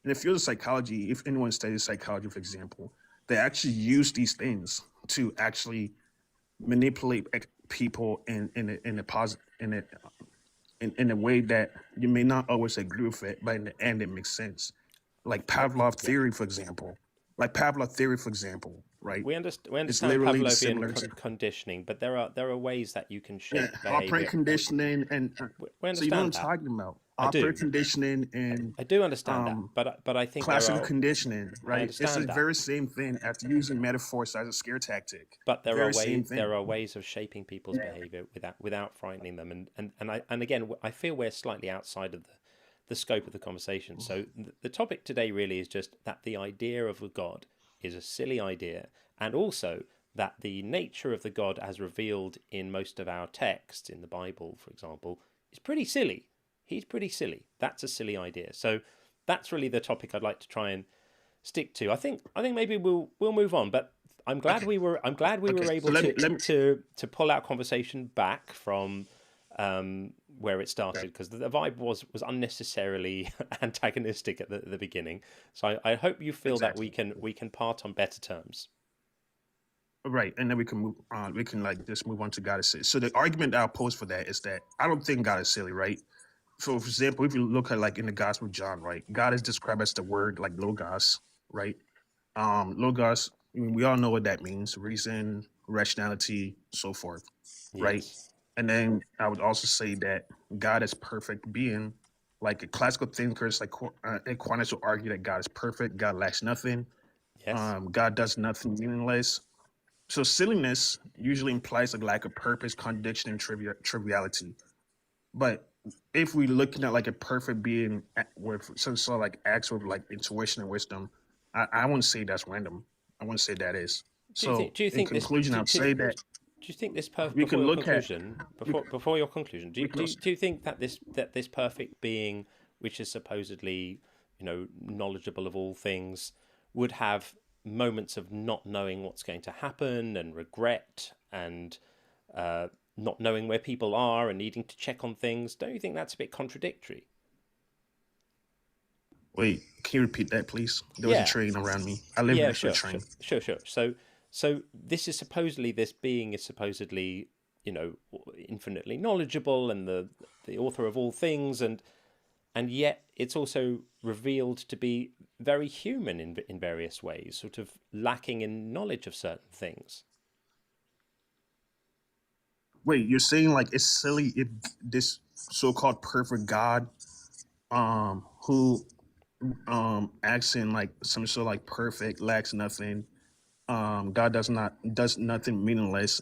Speaker 5: in the field of psychology, if anyone studies psychology, for example, they actually use these things to actually manipulate people in a positive in a way that you may not always agree with it, but in the end it makes sense. Like Pavlov theory, for example. Right?
Speaker 1: We understand
Speaker 5: literally
Speaker 1: Pavlovian
Speaker 5: similar to
Speaker 1: conditioning, but there are ways that you can shape
Speaker 5: operant
Speaker 1: behavior.
Speaker 5: conditioning and
Speaker 1: We
Speaker 5: so you know what I'm
Speaker 1: understand that.
Speaker 5: talking about.
Speaker 1: I do.
Speaker 5: Operant conditioning and
Speaker 1: I do understand that, but I think
Speaker 5: classical conditioning, right? It's the
Speaker 1: understand that.
Speaker 5: very same thing as using metaphors as a scare tactic.
Speaker 1: But there
Speaker 5: Very same thing.
Speaker 1: are ways of shaping people's behavior without frightening them, and again, I feel we're slightly outside of the scope of the conversation. So the topic today really is just that the idea of a God is a silly idea, and also that the nature of the God as revealed in most of our texts in the Bible, for example, is pretty silly. He's pretty silly. That's a silly idea. So that's really the topic I'd like to try and stick to. I think maybe we'll move on, but I'm glad we were able to pull our conversation back from where it started, because the vibe was unnecessarily antagonistic at the beginning. So I hope you feel that we can part on better terms.
Speaker 5: Right, and then we can move on. We can like just move on to God is silly. So the argument I'll pose for that is that I don't think God is silly, right? So, for example, if you look at like in the Gospel of John, right, God is described as the word like logos, right? Logos, I mean, we all know what that means: reason, rationality, so forth, right?
Speaker 1: Yes.
Speaker 5: And then I would also say that God is perfect being. Like classical thinkers like Aquinas will argue that God is perfect, God lacks nothing,
Speaker 1: Yes.
Speaker 5: God does nothing meaningless. So silliness usually implies a lack of purpose, contradiction, and triviality. But if we're looking at like a perfect being with some sort of like acts with like intuition and wisdom, I wouldn't say that's random. I wouldn't say that is.
Speaker 1: Do you think
Speaker 5: in conclusion, I'd say that
Speaker 1: do you think this perfect
Speaker 5: we can look at
Speaker 1: before your conclusion? Do you think that this perfect being, which is supposedly knowledgeable of all things, would have moments of not knowing what's going to happen and regret and not knowing where people are and needing to check on things? Don't you think that's a bit contradictory?
Speaker 5: Wait, can you repeat that, please? There was a train around me. I live next to a train.
Speaker 1: Sure. So this being is supposedly, infinitely knowledgeable and the author of all things, and yet it's also revealed to be very human in various ways, sort of lacking in knowledge of certain things.
Speaker 5: Wait, you're saying like it's silly if this so-called perfect God, who acts in like some sort of like perfect, lacks nothing, God does nothing meaningless,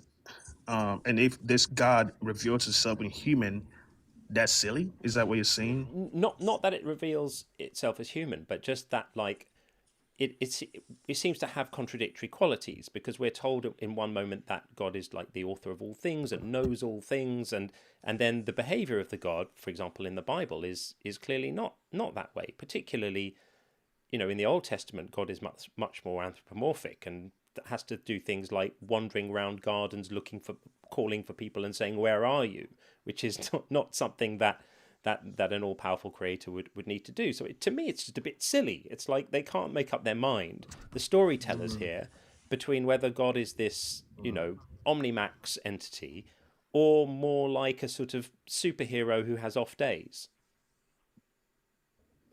Speaker 5: and if this God reveals himself in human, that's silly? Is that what you're saying?
Speaker 1: Not that it reveals itself as human, but just that like it seems to have contradictory qualities, because we're told in one moment that God is like the author of all things and knows all things, and then the behavior of the God, for example, in the Bible is clearly not that way. Particularly, in the Old Testament, God is much more anthropomorphic, and has to do things like wandering around gardens calling for people and saying, "Where are you?" which is not something that an all-powerful creator would need to do. So to me, it's just a bit silly. It's like they can't make up their mind, the storytellers here, between whether God is this, omnimax entity, or more like a sort of superhero who has off days.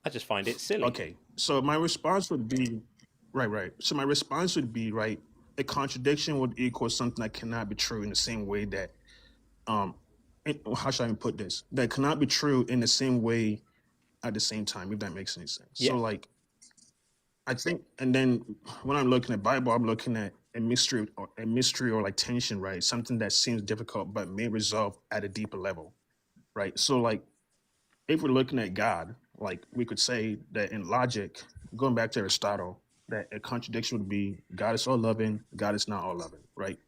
Speaker 1: I just find it silly.
Speaker 5: Okay, so my response would be, right. So my response would be, right, a contradiction would equal something that cannot be true in the same way that, how should I even put this? That cannot be true in the same way at the same time, if that makes any sense.
Speaker 1: Yeah.
Speaker 5: So like, I think, and then when I'm looking at Bible, I'm looking at a mystery or like tension, right? Something that seems difficult but may resolve at a deeper level, right? So like, if we're looking at God, like we could say that in logic, going back to Aristotle, that a contradiction would be God is all loving, God is not all loving, right?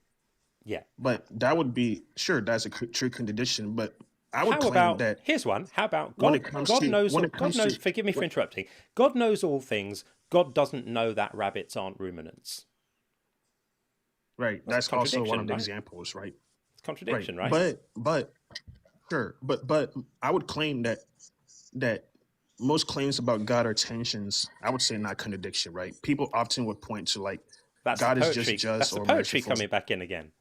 Speaker 1: Yeah.
Speaker 5: But that would be, sure, that's a true contradiction, but I would
Speaker 1: How
Speaker 5: claim
Speaker 1: about,
Speaker 5: that
Speaker 1: here's one. How about
Speaker 5: when
Speaker 1: God?
Speaker 5: it comes
Speaker 1: God
Speaker 5: to-
Speaker 1: knows.
Speaker 5: when it
Speaker 1: God
Speaker 5: comes
Speaker 1: knows.
Speaker 5: to-
Speaker 1: Forgive me for interrupting. God knows all things. God doesn't know that rabbits aren't ruminants.
Speaker 5: right,
Speaker 1: That's
Speaker 5: that's also one
Speaker 1: contradiction,
Speaker 5: of the
Speaker 1: right?
Speaker 5: examples, right?
Speaker 1: It's contradiction, right?
Speaker 5: But sure, but I would claim that most claims about God are tensions. I would say not contradiction, right? People often would point to like
Speaker 1: That's
Speaker 5: God
Speaker 1: the
Speaker 5: is
Speaker 1: poetry.
Speaker 5: just just
Speaker 1: That's the
Speaker 5: or
Speaker 1: poetry
Speaker 5: merciful,
Speaker 1: coming back in again.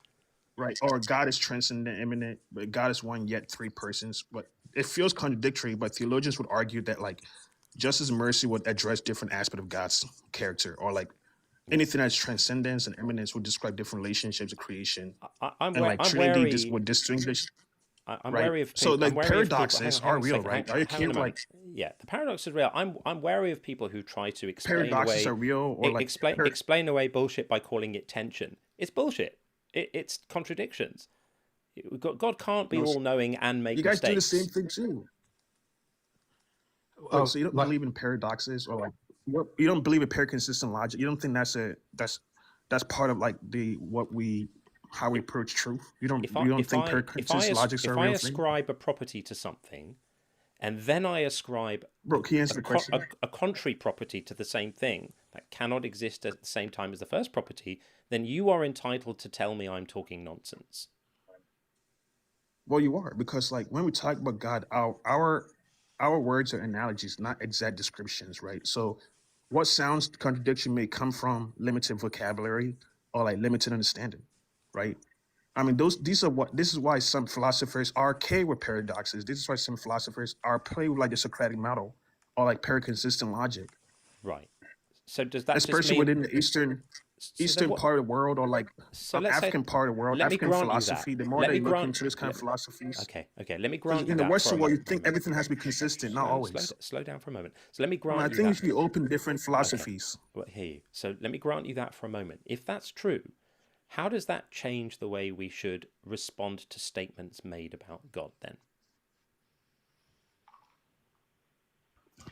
Speaker 5: right? Or God is transcendent, immanent, but God is one yet three persons. But it feels contradictory. But theologians would argue that like justice and mercy would address different aspects of God's character, or like anything that's transcendence and immanence would describe different relationships of creation.
Speaker 1: I'm
Speaker 5: And like
Speaker 1: I'm
Speaker 5: Trinity
Speaker 1: wary.
Speaker 5: would distinguish.
Speaker 1: I'm
Speaker 5: Right.
Speaker 1: wary of
Speaker 5: So
Speaker 1: people. I'm
Speaker 5: like
Speaker 1: wary of people.
Speaker 5: paradoxes
Speaker 1: Hang on
Speaker 5: are
Speaker 1: a
Speaker 5: real,
Speaker 1: second.
Speaker 5: right?
Speaker 1: Hang
Speaker 5: You
Speaker 1: on a
Speaker 5: can't like
Speaker 1: moment. Yeah, the paradox is real. I'm wary of people who try to explain
Speaker 5: paradoxes
Speaker 1: away
Speaker 5: are real, or like
Speaker 1: explain away bullshit by calling it tension. It's bullshit. It's contradictions. God can't be
Speaker 5: No,
Speaker 1: all knowing and make
Speaker 5: you guys do the
Speaker 1: mistakes.
Speaker 5: same thing too. Wait, so you don't believe in paradoxes, or like you don't believe in paraconsistent logic? You don't think that's part of like how we approach truth? You don't think paraconsistent logics are a
Speaker 1: if I
Speaker 5: real thing?
Speaker 1: ascribe a property to something, and then I ascribe
Speaker 5: Bro, can you answer the question?
Speaker 1: a contrary property to the same thing that cannot exist at the same time as the first property, then you are entitled to tell me I'm talking nonsense.
Speaker 5: Well, you are, because like when we talk about God, our words are analogies, not exact descriptions, right? So what sounds contradiction may come from limited vocabulary or like limited understanding, right? I mean, this is why some philosophers are okay with paradoxes. This is why some philosophers are play with like the Socratic model or like paraconsistent logic,
Speaker 1: Right. So does that just
Speaker 5: especially
Speaker 1: mean
Speaker 5: within the Eastern
Speaker 1: so then what,
Speaker 5: part of the world, or like
Speaker 1: so let's say
Speaker 5: African part of the world,
Speaker 1: let me
Speaker 5: African
Speaker 1: grant you
Speaker 5: philosophy.
Speaker 1: that.
Speaker 5: The more
Speaker 1: Let
Speaker 5: they
Speaker 1: me
Speaker 5: look
Speaker 1: grant
Speaker 5: into this kind of
Speaker 1: let-
Speaker 5: philosophies,
Speaker 1: Okay, let me
Speaker 5: because
Speaker 1: grant you
Speaker 5: in the
Speaker 1: that for
Speaker 5: Western
Speaker 1: a
Speaker 5: world, you
Speaker 1: moment.
Speaker 5: think everything has to be consistent, not always.
Speaker 1: Slow down for a moment. So let me
Speaker 5: I
Speaker 1: grant you
Speaker 5: think
Speaker 1: that.
Speaker 5: if you open different philosophies,
Speaker 1: Well, hear you. So let me grant you that for a moment. If that's true, how does that change the way we should respond to statements made about God then?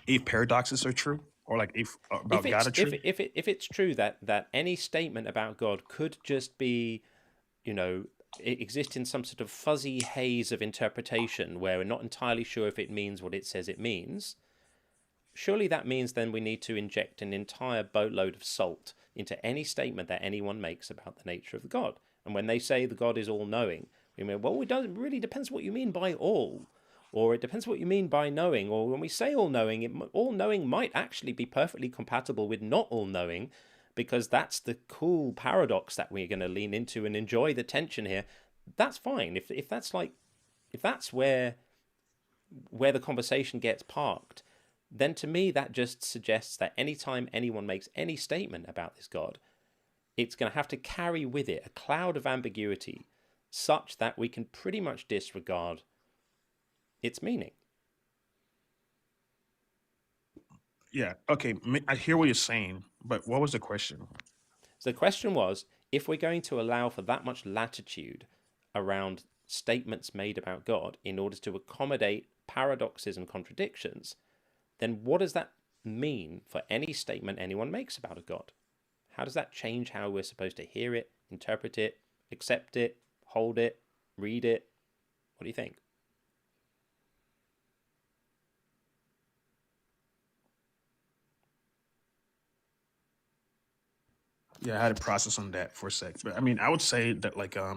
Speaker 5: if paradoxes are true, or like if about God are true,
Speaker 1: If it's true that any statement about God could just be, exist in some sort of fuzzy haze of interpretation where we're not entirely sure if it means what it says it means, surely that means then we need to inject an entire boatload of salt into any statement that anyone makes about the nature of God. And when they say the God is all-knowing, we mean, well, it really depends what you mean by all, or it depends what you mean by knowing, or when we say all-knowing, all-knowing might actually be perfectly compatible with not all-knowing, because that's the cool paradox that we're going to lean into and enjoy the tension here. That's fine. If that's where the conversation gets parked, then to me that just suggests that anytime anyone makes any statement about this God, it's going to have to carry with it a cloud of ambiguity such that we can pretty much disregard its meaning.
Speaker 5: yeah, okay, I hear what you're saying, but what was the question?
Speaker 1: So the question was, if we're going to allow for that much latitude around statements made about God in order to accommodate paradoxes and contradictions, then what does that mean for any statement anyone makes about a God? How does that change how we're supposed to hear it, interpret it, accept it, hold it, read it? What do you think?
Speaker 5: Yeah, I had to process on that for a sec. But I mean, I would say that like let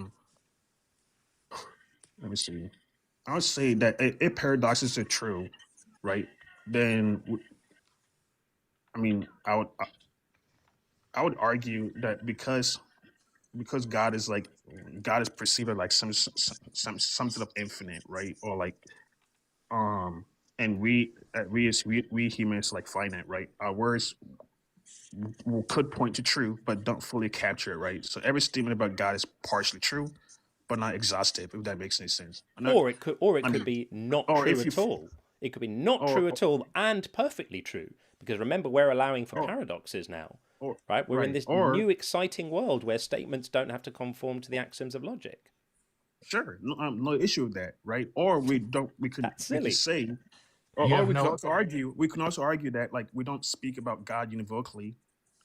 Speaker 5: me see. I would say that if paradoxes are true, right? Then I mean, I would argue that because God is perceived as like something of infinite, right? Or like um and we humans like finite, right? Our words could point to truth but don't fully capture it, right? So every statement about God is partially true but not exhaustive, if that makes any sense.
Speaker 1: Or it
Speaker 5: I
Speaker 1: could
Speaker 5: mean,
Speaker 1: be not
Speaker 5: or
Speaker 1: true
Speaker 5: if you
Speaker 1: at all. It could be not
Speaker 5: or
Speaker 1: true at all and perfectly true. Because remember, we're allowing for
Speaker 5: or
Speaker 1: paradoxes now,
Speaker 5: or
Speaker 1: right? We're in
Speaker 5: right
Speaker 1: this
Speaker 5: or
Speaker 1: new exciting world where statements don't have to conform to the axioms of logic.
Speaker 5: sure, no issue with that, right? Or we don't
Speaker 1: That's
Speaker 5: we could
Speaker 1: silly.
Speaker 5: say
Speaker 6: You
Speaker 5: or
Speaker 6: have
Speaker 5: we could
Speaker 6: no.
Speaker 5: also argue that like we don't speak about God univocally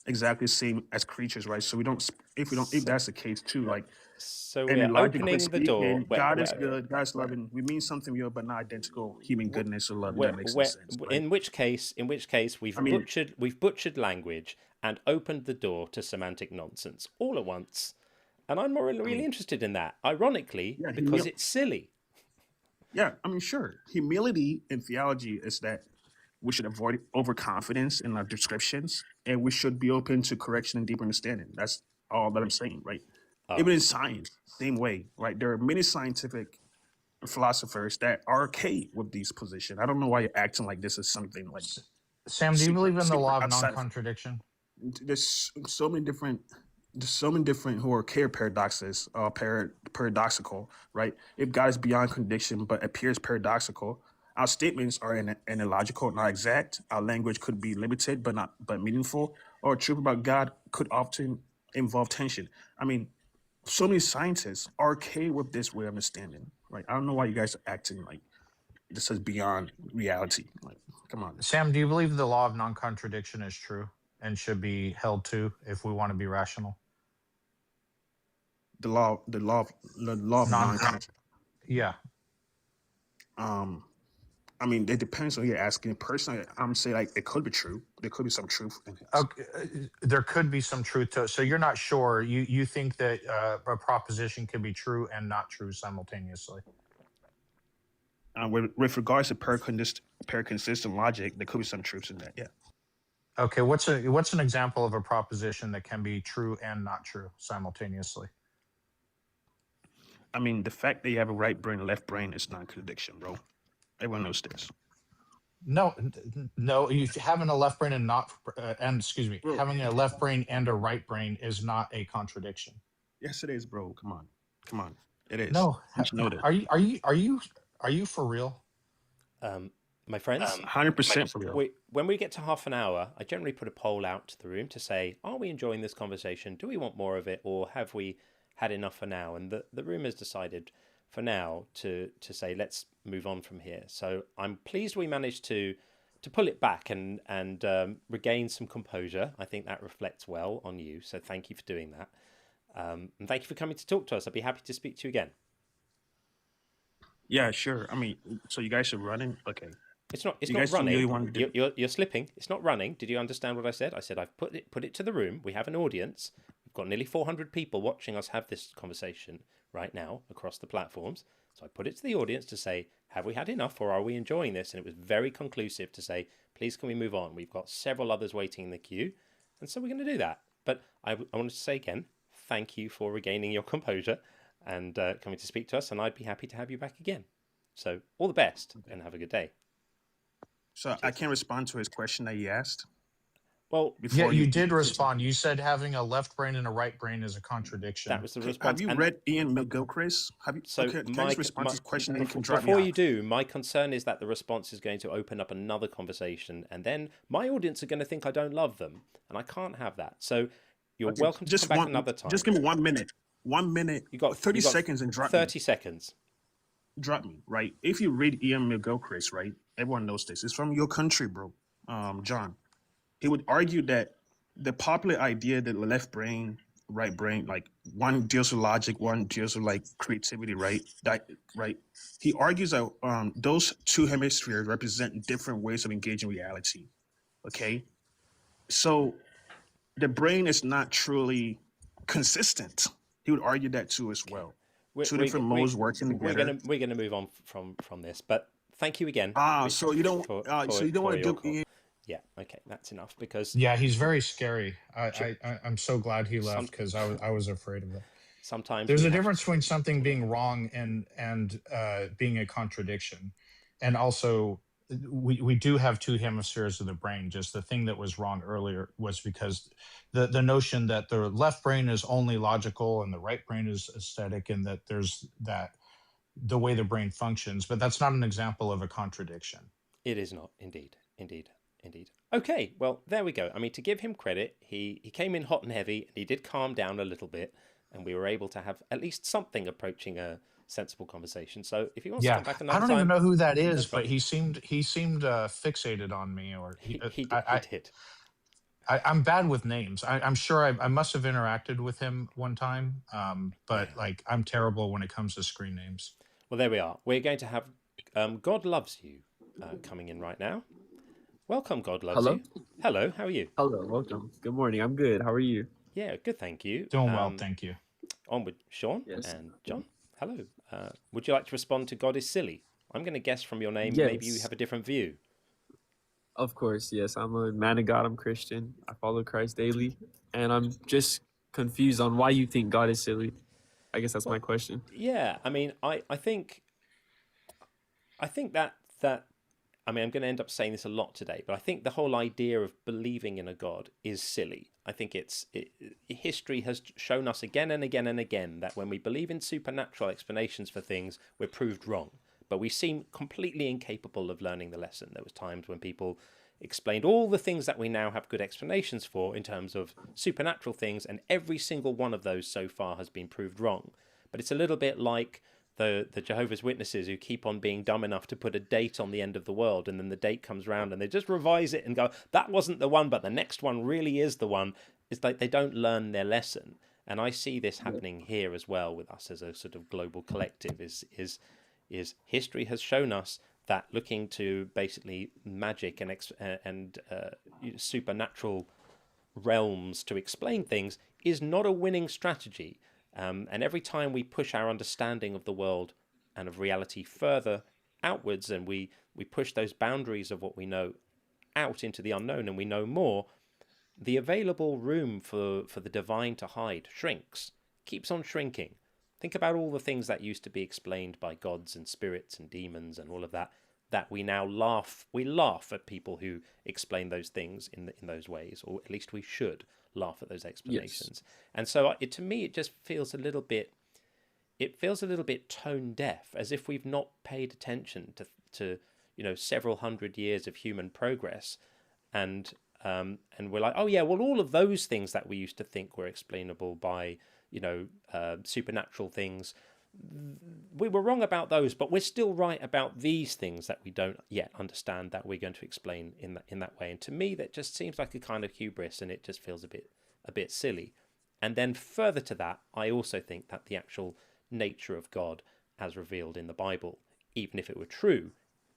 Speaker 5: exactly the same as creatures, right? So we don't if
Speaker 1: So,
Speaker 5: that's the case too, like
Speaker 1: so
Speaker 5: and
Speaker 1: we're
Speaker 5: then logically
Speaker 1: opening the door.
Speaker 5: speaking, God is good, God's loving. We mean something real, but not identical human goodness or love. If that makes any sense, right?
Speaker 1: In which case,
Speaker 5: I mean,
Speaker 1: we've butchered language and opened the door to semantic nonsense all at once. And I'm really interested in that. Ironically,
Speaker 5: yeah,
Speaker 1: because it's silly.
Speaker 5: yeah. I mean, sure. Humility in theology is that we should avoid overconfidence in our descriptions, and we should be open to correction and deeper understanding. That's all that I'm saying, right?
Speaker 1: Oh,
Speaker 5: Even in science, same way, right? There are many scientific philosophers that are okay with these positions. I don't know why you're acting like this is something like
Speaker 6: Sam, do you believe in the
Speaker 5: secret
Speaker 6: law of
Speaker 5: outside.
Speaker 6: non-contradiction?
Speaker 5: There's so many different who are care paradoxes, paradoxical, right? If God is beyond contradiction but appears paradoxical, our statements are illogical, not exact. Our language could be limited but meaningful, or truth about God could often involve tension. I mean, so many scientists are okay with this way of understanding, right? I don't know why you guys are acting like this is beyond reality. Like, come on.
Speaker 6: Sam, do you believe the law of non-contradiction is true and should be held to if we want to be rational?
Speaker 5: The law of
Speaker 6: Non,
Speaker 5: non-contradiction.
Speaker 6: yeah.
Speaker 5: Um, I mean, it depends on who you're asking. Personally, I'm saying like it could be true. There could be some truth in it.
Speaker 6: Okay, there could be some truth to it. So you're not sure. You think that a proposition can be true and not true simultaneously.
Speaker 5: With regards to consistent logic, there could be some truth in that. Yeah.
Speaker 6: Okay, what's an example of a proposition that can be true and not true simultaneously?
Speaker 5: I mean, the fact that you have a right brain and left brain is not a contradiction, bro. Everyone knows this.
Speaker 6: No, you having a left brain and not
Speaker 5: Bro.
Speaker 6: having a left brain and a right brain is not a contradiction.
Speaker 5: Yes, it is, bro. Come on. It is.
Speaker 6: No,
Speaker 5: You should know that.
Speaker 6: Are you for real?
Speaker 1: My friends,
Speaker 5: 100% for real.
Speaker 1: when we get to half an hour, I generally put a poll out to the room to say, are we enjoying this conversation? Do we want more of it? Or have we had enough for now? And the room has decided for now to say, let's move on from here. So I'm pleased we managed to pull it back and regain some composure. I think that reflects well on you. So thank you for doing that. And thank you for coming to talk to us. I'd be happy to speak to you again.
Speaker 5: Yeah, sure. I mean, so you guys are running? Okay.
Speaker 1: It's not
Speaker 5: You guys
Speaker 1: running.
Speaker 5: really want to do-
Speaker 1: You're slipping. It's not running. Did you understand what I said? I said I've put it to the room. We have an audience. We've got nearly 400 people watching us have this conversation right now across the platforms. So I put it to the audience to say, have we had enough or are we enjoying this? And it was very conclusive to say, please can we move on? We've got several others waiting in the queue. And so we're going to do that. But I wanted to say again, thank you for regaining your composure and coming to speak to us. And I'd be happy to have you back again. So all the best and have a good day.
Speaker 5: So I can't respond to his question that he asked.
Speaker 1: Well,
Speaker 6: Yeah, you did respond. You said having a left brain and a right brain is a contradiction.
Speaker 1: that was the response.
Speaker 5: Have you read Ian McGilchrist? Have you?
Speaker 1: So
Speaker 5: Can I just respond to his question? And you can drop me
Speaker 1: before
Speaker 5: off?
Speaker 1: you do, my concern is that the response is going to open up another conversation, and then my audience are going to think I don't love them, and I can't have that. So you're
Speaker 5: Okay,
Speaker 1: welcome to come back another time.
Speaker 5: Just give me 1 minute. 1 minute.
Speaker 1: You got
Speaker 5: 30 seconds and drop
Speaker 1: 30
Speaker 5: me.
Speaker 1: seconds.
Speaker 5: Drop me, right? If you read Ian McGilchrist, right? Everyone knows this. It's from your country, bro. John. He would argue that the popular idea that the left brain, right brain, like one deals with logic, one deals with like creativity, right? Right. He argues that those two hemispheres represent different ways of engaging reality. Okay. So the brain is not truly consistent. He would argue that too as well. Two different modes working together.
Speaker 1: we're gonna move on from this, but thank you again
Speaker 5: So you don't so you don't want to do.
Speaker 1: yeah, okay, that's enough, because
Speaker 6: Yeah, he's very scary. I'm so glad he left, because I was afraid of it.
Speaker 1: sometimes
Speaker 6: There's a difference between something being wrong and being a contradiction, and also we do have two hemispheres of the brain. Just the thing that was wrong earlier was because the notion that the left brain is only logical and the right brain is aesthetic, and that there's that the way the brain functions, but that's not an example of a contradiction.
Speaker 1: It is not, indeed. Okay, well, there we go. I mean, to give him credit, he came in hot and heavy, and he did calm down a little bit, and we were able to have at least something approaching a sensible conversation. So if he wants to come back another
Speaker 6: I don't
Speaker 1: time,
Speaker 6: even know who that is,
Speaker 1: no
Speaker 6: but he seemed fixated on me, or
Speaker 1: he did.
Speaker 6: I'm bad with names. I'm sure I must have interacted with him one time, but like I'm terrible when it comes to screen names.
Speaker 1: Well, there we are. We're going to have God Loves You coming in right now. Welcome, God Loves You. Hello, how are you?
Speaker 7: Hello, welcome. Good morning. I'm good. How are you?
Speaker 1: Yeah, good, thank you.
Speaker 6: Doing well, thank you.
Speaker 1: On with Sean
Speaker 7: Yes.
Speaker 1: and John. Hello. Would you like to respond to God is Silly? I'm going to guess from your name, maybe you
Speaker 7: Yes.
Speaker 1: have a different view.
Speaker 7: Of course, yes. I'm a man of God. I'm Christian. I follow Christ daily. And I'm just confused on why you think God is silly. I guess that's my question.
Speaker 1: Yeah, I mean, I think that I mean, I'm going to end up saying this a lot today, but I think the whole idea of believing in a God is silly. I think history has shown us again and again and again that when we believe in supernatural explanations for things, we're proved wrong. But we seem completely incapable of learning the lesson. There was times when people explained all the things that we now have good explanations for in terms of supernatural things, and every single one of those so far has been proved wrong. But it's a little bit like the Jehovah's Witnesses, who keep on being dumb enough to put a date on the end of the world, and then the date comes around and they just revise it and go, that wasn't the one, but the next one really is the one. It's like they don't learn their lesson. And I see this happening here as well with us as a sort of global collective. Is history has shown us that looking to basically magic and supernatural realms to explain things is not a winning strategy. And every time we push our understanding of the world and of reality further outwards, and we push those boundaries of what we know out into the unknown, and we know more, the available room for the divine to hide shrinks, keeps on shrinking. Think about all the things that used to be explained by gods and spirits and demons and all of that we now laugh. We laugh at people who explain those things in those ways, or at least we should laugh at those explanations. Yes. And so to me, it just feels a little bit tone deaf, as if we've not paid attention to several hundred years of human progress, and we're like, oh yeah, well, all of those things that we used to think were explainable by supernatural things, we were wrong about those, but we're still right about these things that we don't yet understand, that we're going to explain in that way. And to me, that just seems like a kind of hubris, and it just feels a bit silly. And then further to that, I also think that the actual nature of God as revealed in the Bible, even if it were true,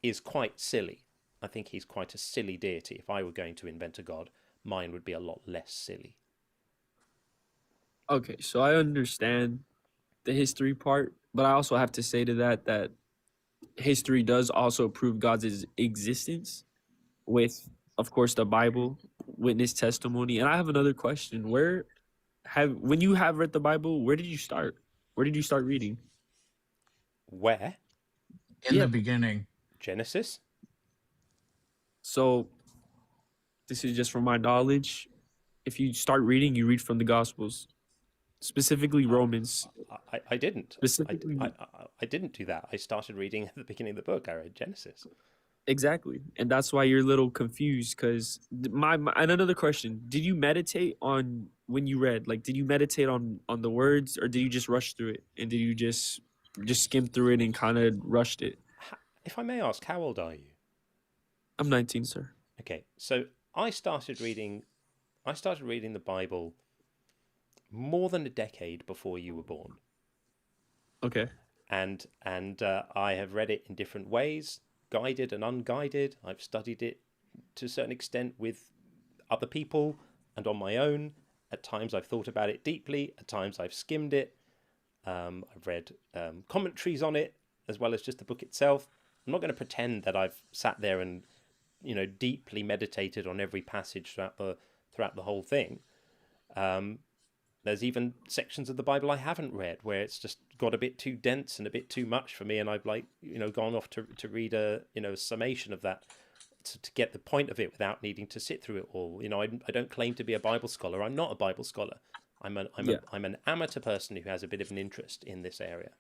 Speaker 1: is quite silly. I think he's quite a silly deity. If I were going to invent a God, mine would be a lot less silly.
Speaker 7: Okay, so I understand the history part, but I also have to say to that history does also prove God's existence with, of course, the Bible, witness testimony. And I have another question. When you have read the Bible, where did you start? Where did you start reading?
Speaker 1: Where?
Speaker 6: In the beginning.
Speaker 1: Genesis.
Speaker 7: So this is just from my knowledge. If you start reading, you read from the Gospels, specifically Romans.
Speaker 1: I didn't.
Speaker 7: Specifically,
Speaker 1: I didn't do that. I started reading at the beginning of the book. I read Genesis.
Speaker 7: Exactly, and that's why you're a little confused. Because and another question: did you meditate on when you read? Like, did you meditate on the words, or did you just rush through it? And did you just skim through it and kind of rushed it?
Speaker 1: If I may ask, how old are you?
Speaker 7: I'm 19, sir.
Speaker 1: Okay, so I started reading the Bible more than a decade before you were born.
Speaker 7: Okay.
Speaker 1: And I have read it in different ways, guided and unguided. I've studied it to a certain extent with other people. and on my own. At times I've thought about it deeply. At times I've skimmed it. I've read commentaries on it, as well as just the book itself. I'm not going to pretend that I've sat there and, deeply meditated on every passage throughout the whole thing. There's even sections of the Bible I haven't read where it's just got a bit too dense and a bit too much for me, and I've gone off to read a summation of that to get the point of it without needing to sit through it all. I don't claim to be a Bible scholar. I'm not a Bible scholar. I'm an amateur person who has a bit of an interest in this area.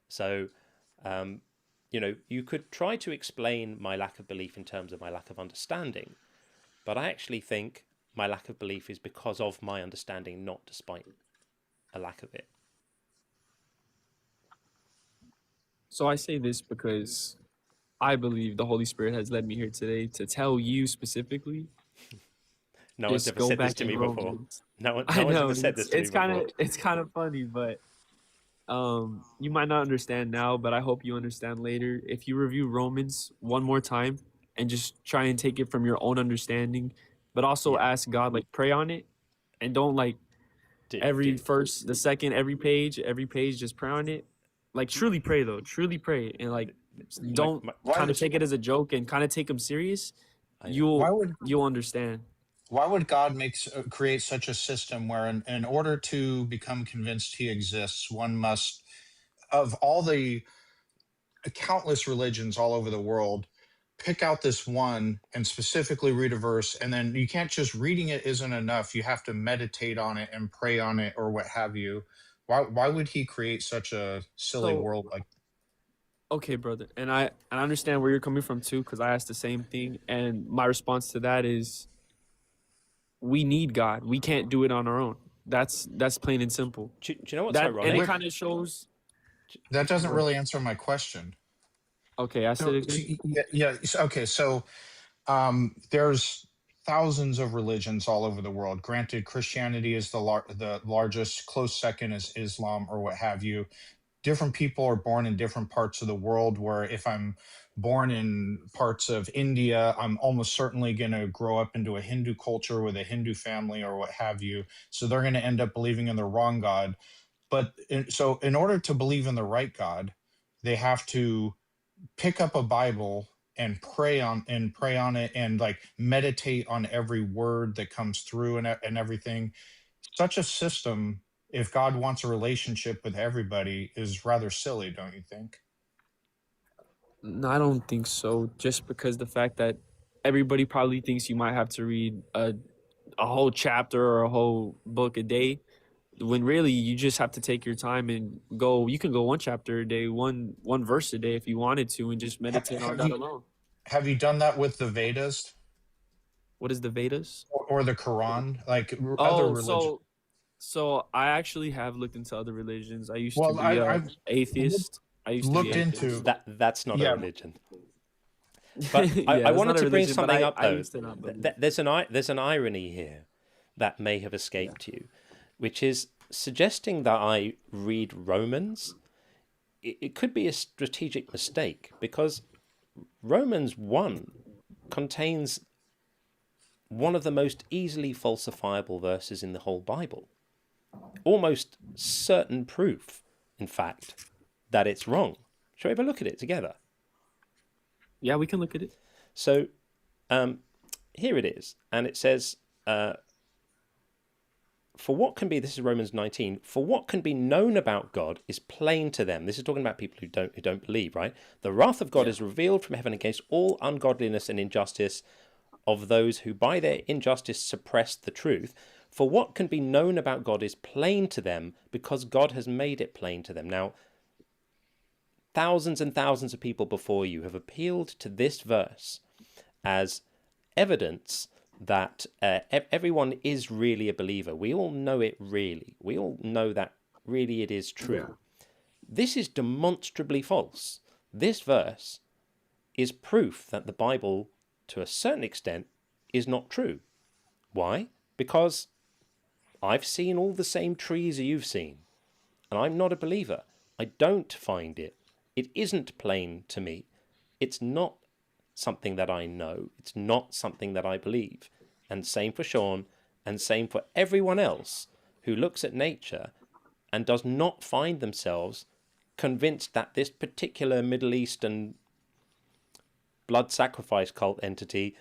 Speaker 1: So, you could try to explain my lack of belief in terms of my lack of understanding, but I actually think my lack of belief is because of my understanding, not despite a lack of it.
Speaker 7: So I say this because I believe the Holy Spirit has led me here today to tell you specifically.
Speaker 1: No one's ever said this to me before. No one's ever said this to me before.
Speaker 7: It's kind of funny, but you might not understand now, but I hope you understand later. If you review Romans one more time and just try and take it from your own understanding, but also ask God, pray on it, and don't every page, just pray on it. Truly pray though, truly pray, and don't kind of take it as a joke and kind of take them serious. You'll understand.
Speaker 2: Why would God create such a system where in order to become convinced he exists, one must, of all the countless religions all over the world, pick out this one and specifically read a verse, and then you can't just reading it isn't enough. You have to meditate on it and pray on it or what have you. Why would he create such a silly world like?
Speaker 7: Okay, brother, and I understand where you're coming from too, because I asked the same thing, and my response to that is, we need God. We can't do it on our own. That's plain and simple.
Speaker 1: Do you know what's ironic?
Speaker 7: And it kind of shows.
Speaker 2: That doesn't really answer my question.
Speaker 7: Okay, I said it again.
Speaker 2: Yeah. Okay, so there's thousands of religions all over the world. Granted, Christianity is the largest. Close second is Islam or what have you. Different people are born in different parts of the world, where if I'm born in parts of India, I'm almost certainly going to grow up into a Hindu culture with a Hindu family or what have you. So they're going to end up believing in the wrong God. But so in order to believe in the right God, they have to pick up a Bible and pray on it and meditate on every word that comes through and everything. Such a system, if God wants a relationship with everybody, is rather silly, don't you think?
Speaker 7: No, I don't think so. Just because the fact that everybody probably thinks you might have to read a whole chapter or a whole book a day, when really you just have to take your time and go. You can go one chapter a day, one verse a day if you wanted to, and just meditate on that alone.
Speaker 2: Have you done that with the Vedas?
Speaker 7: What is the Vedas?
Speaker 2: Or the Quran? Other religions?
Speaker 7: So I actually have looked into other religions. I used to be an atheist. I used to be
Speaker 2: into
Speaker 1: that. That's not a religion. But I wanted to bring something up though. There's an irony here that may have escaped you, which is suggesting that I read Romans. It could be a strategic mistake, because Romans 1 contains one of the most easily falsifiable verses in the whole Bible. Almost certain proof, in fact, that it's wrong. Shall we have a look at it together?
Speaker 7: Yeah, we can look at it.
Speaker 1: So here it is, and it says, for what can be, this is Romans 19, for what can be known about God is plain to them. This is talking about people who don't believe, right? The wrath of God is revealed from heaven against all ungodliness and injustice of those who by their injustice suppress the truth. For what can be known about God is plain to them, because God has made it plain to them. Now, thousands and thousands of people before you have appealed to this verse as evidence that everyone is really a believer. We all know it really. We all know that really it is true. Yeah. This is demonstrably false. This verse is proof that the Bible, to a certain extent, is not true. Why? Because I've seen all the same trees you've seen, and I'm not a believer. I don't find it. It isn't plain to me. It's not something that I know. It's not something that I believe. And same for Sean, And same for everyone else who looks at nature and does not find themselves convinced that this particular Middle Eastern blood sacrifice cult entity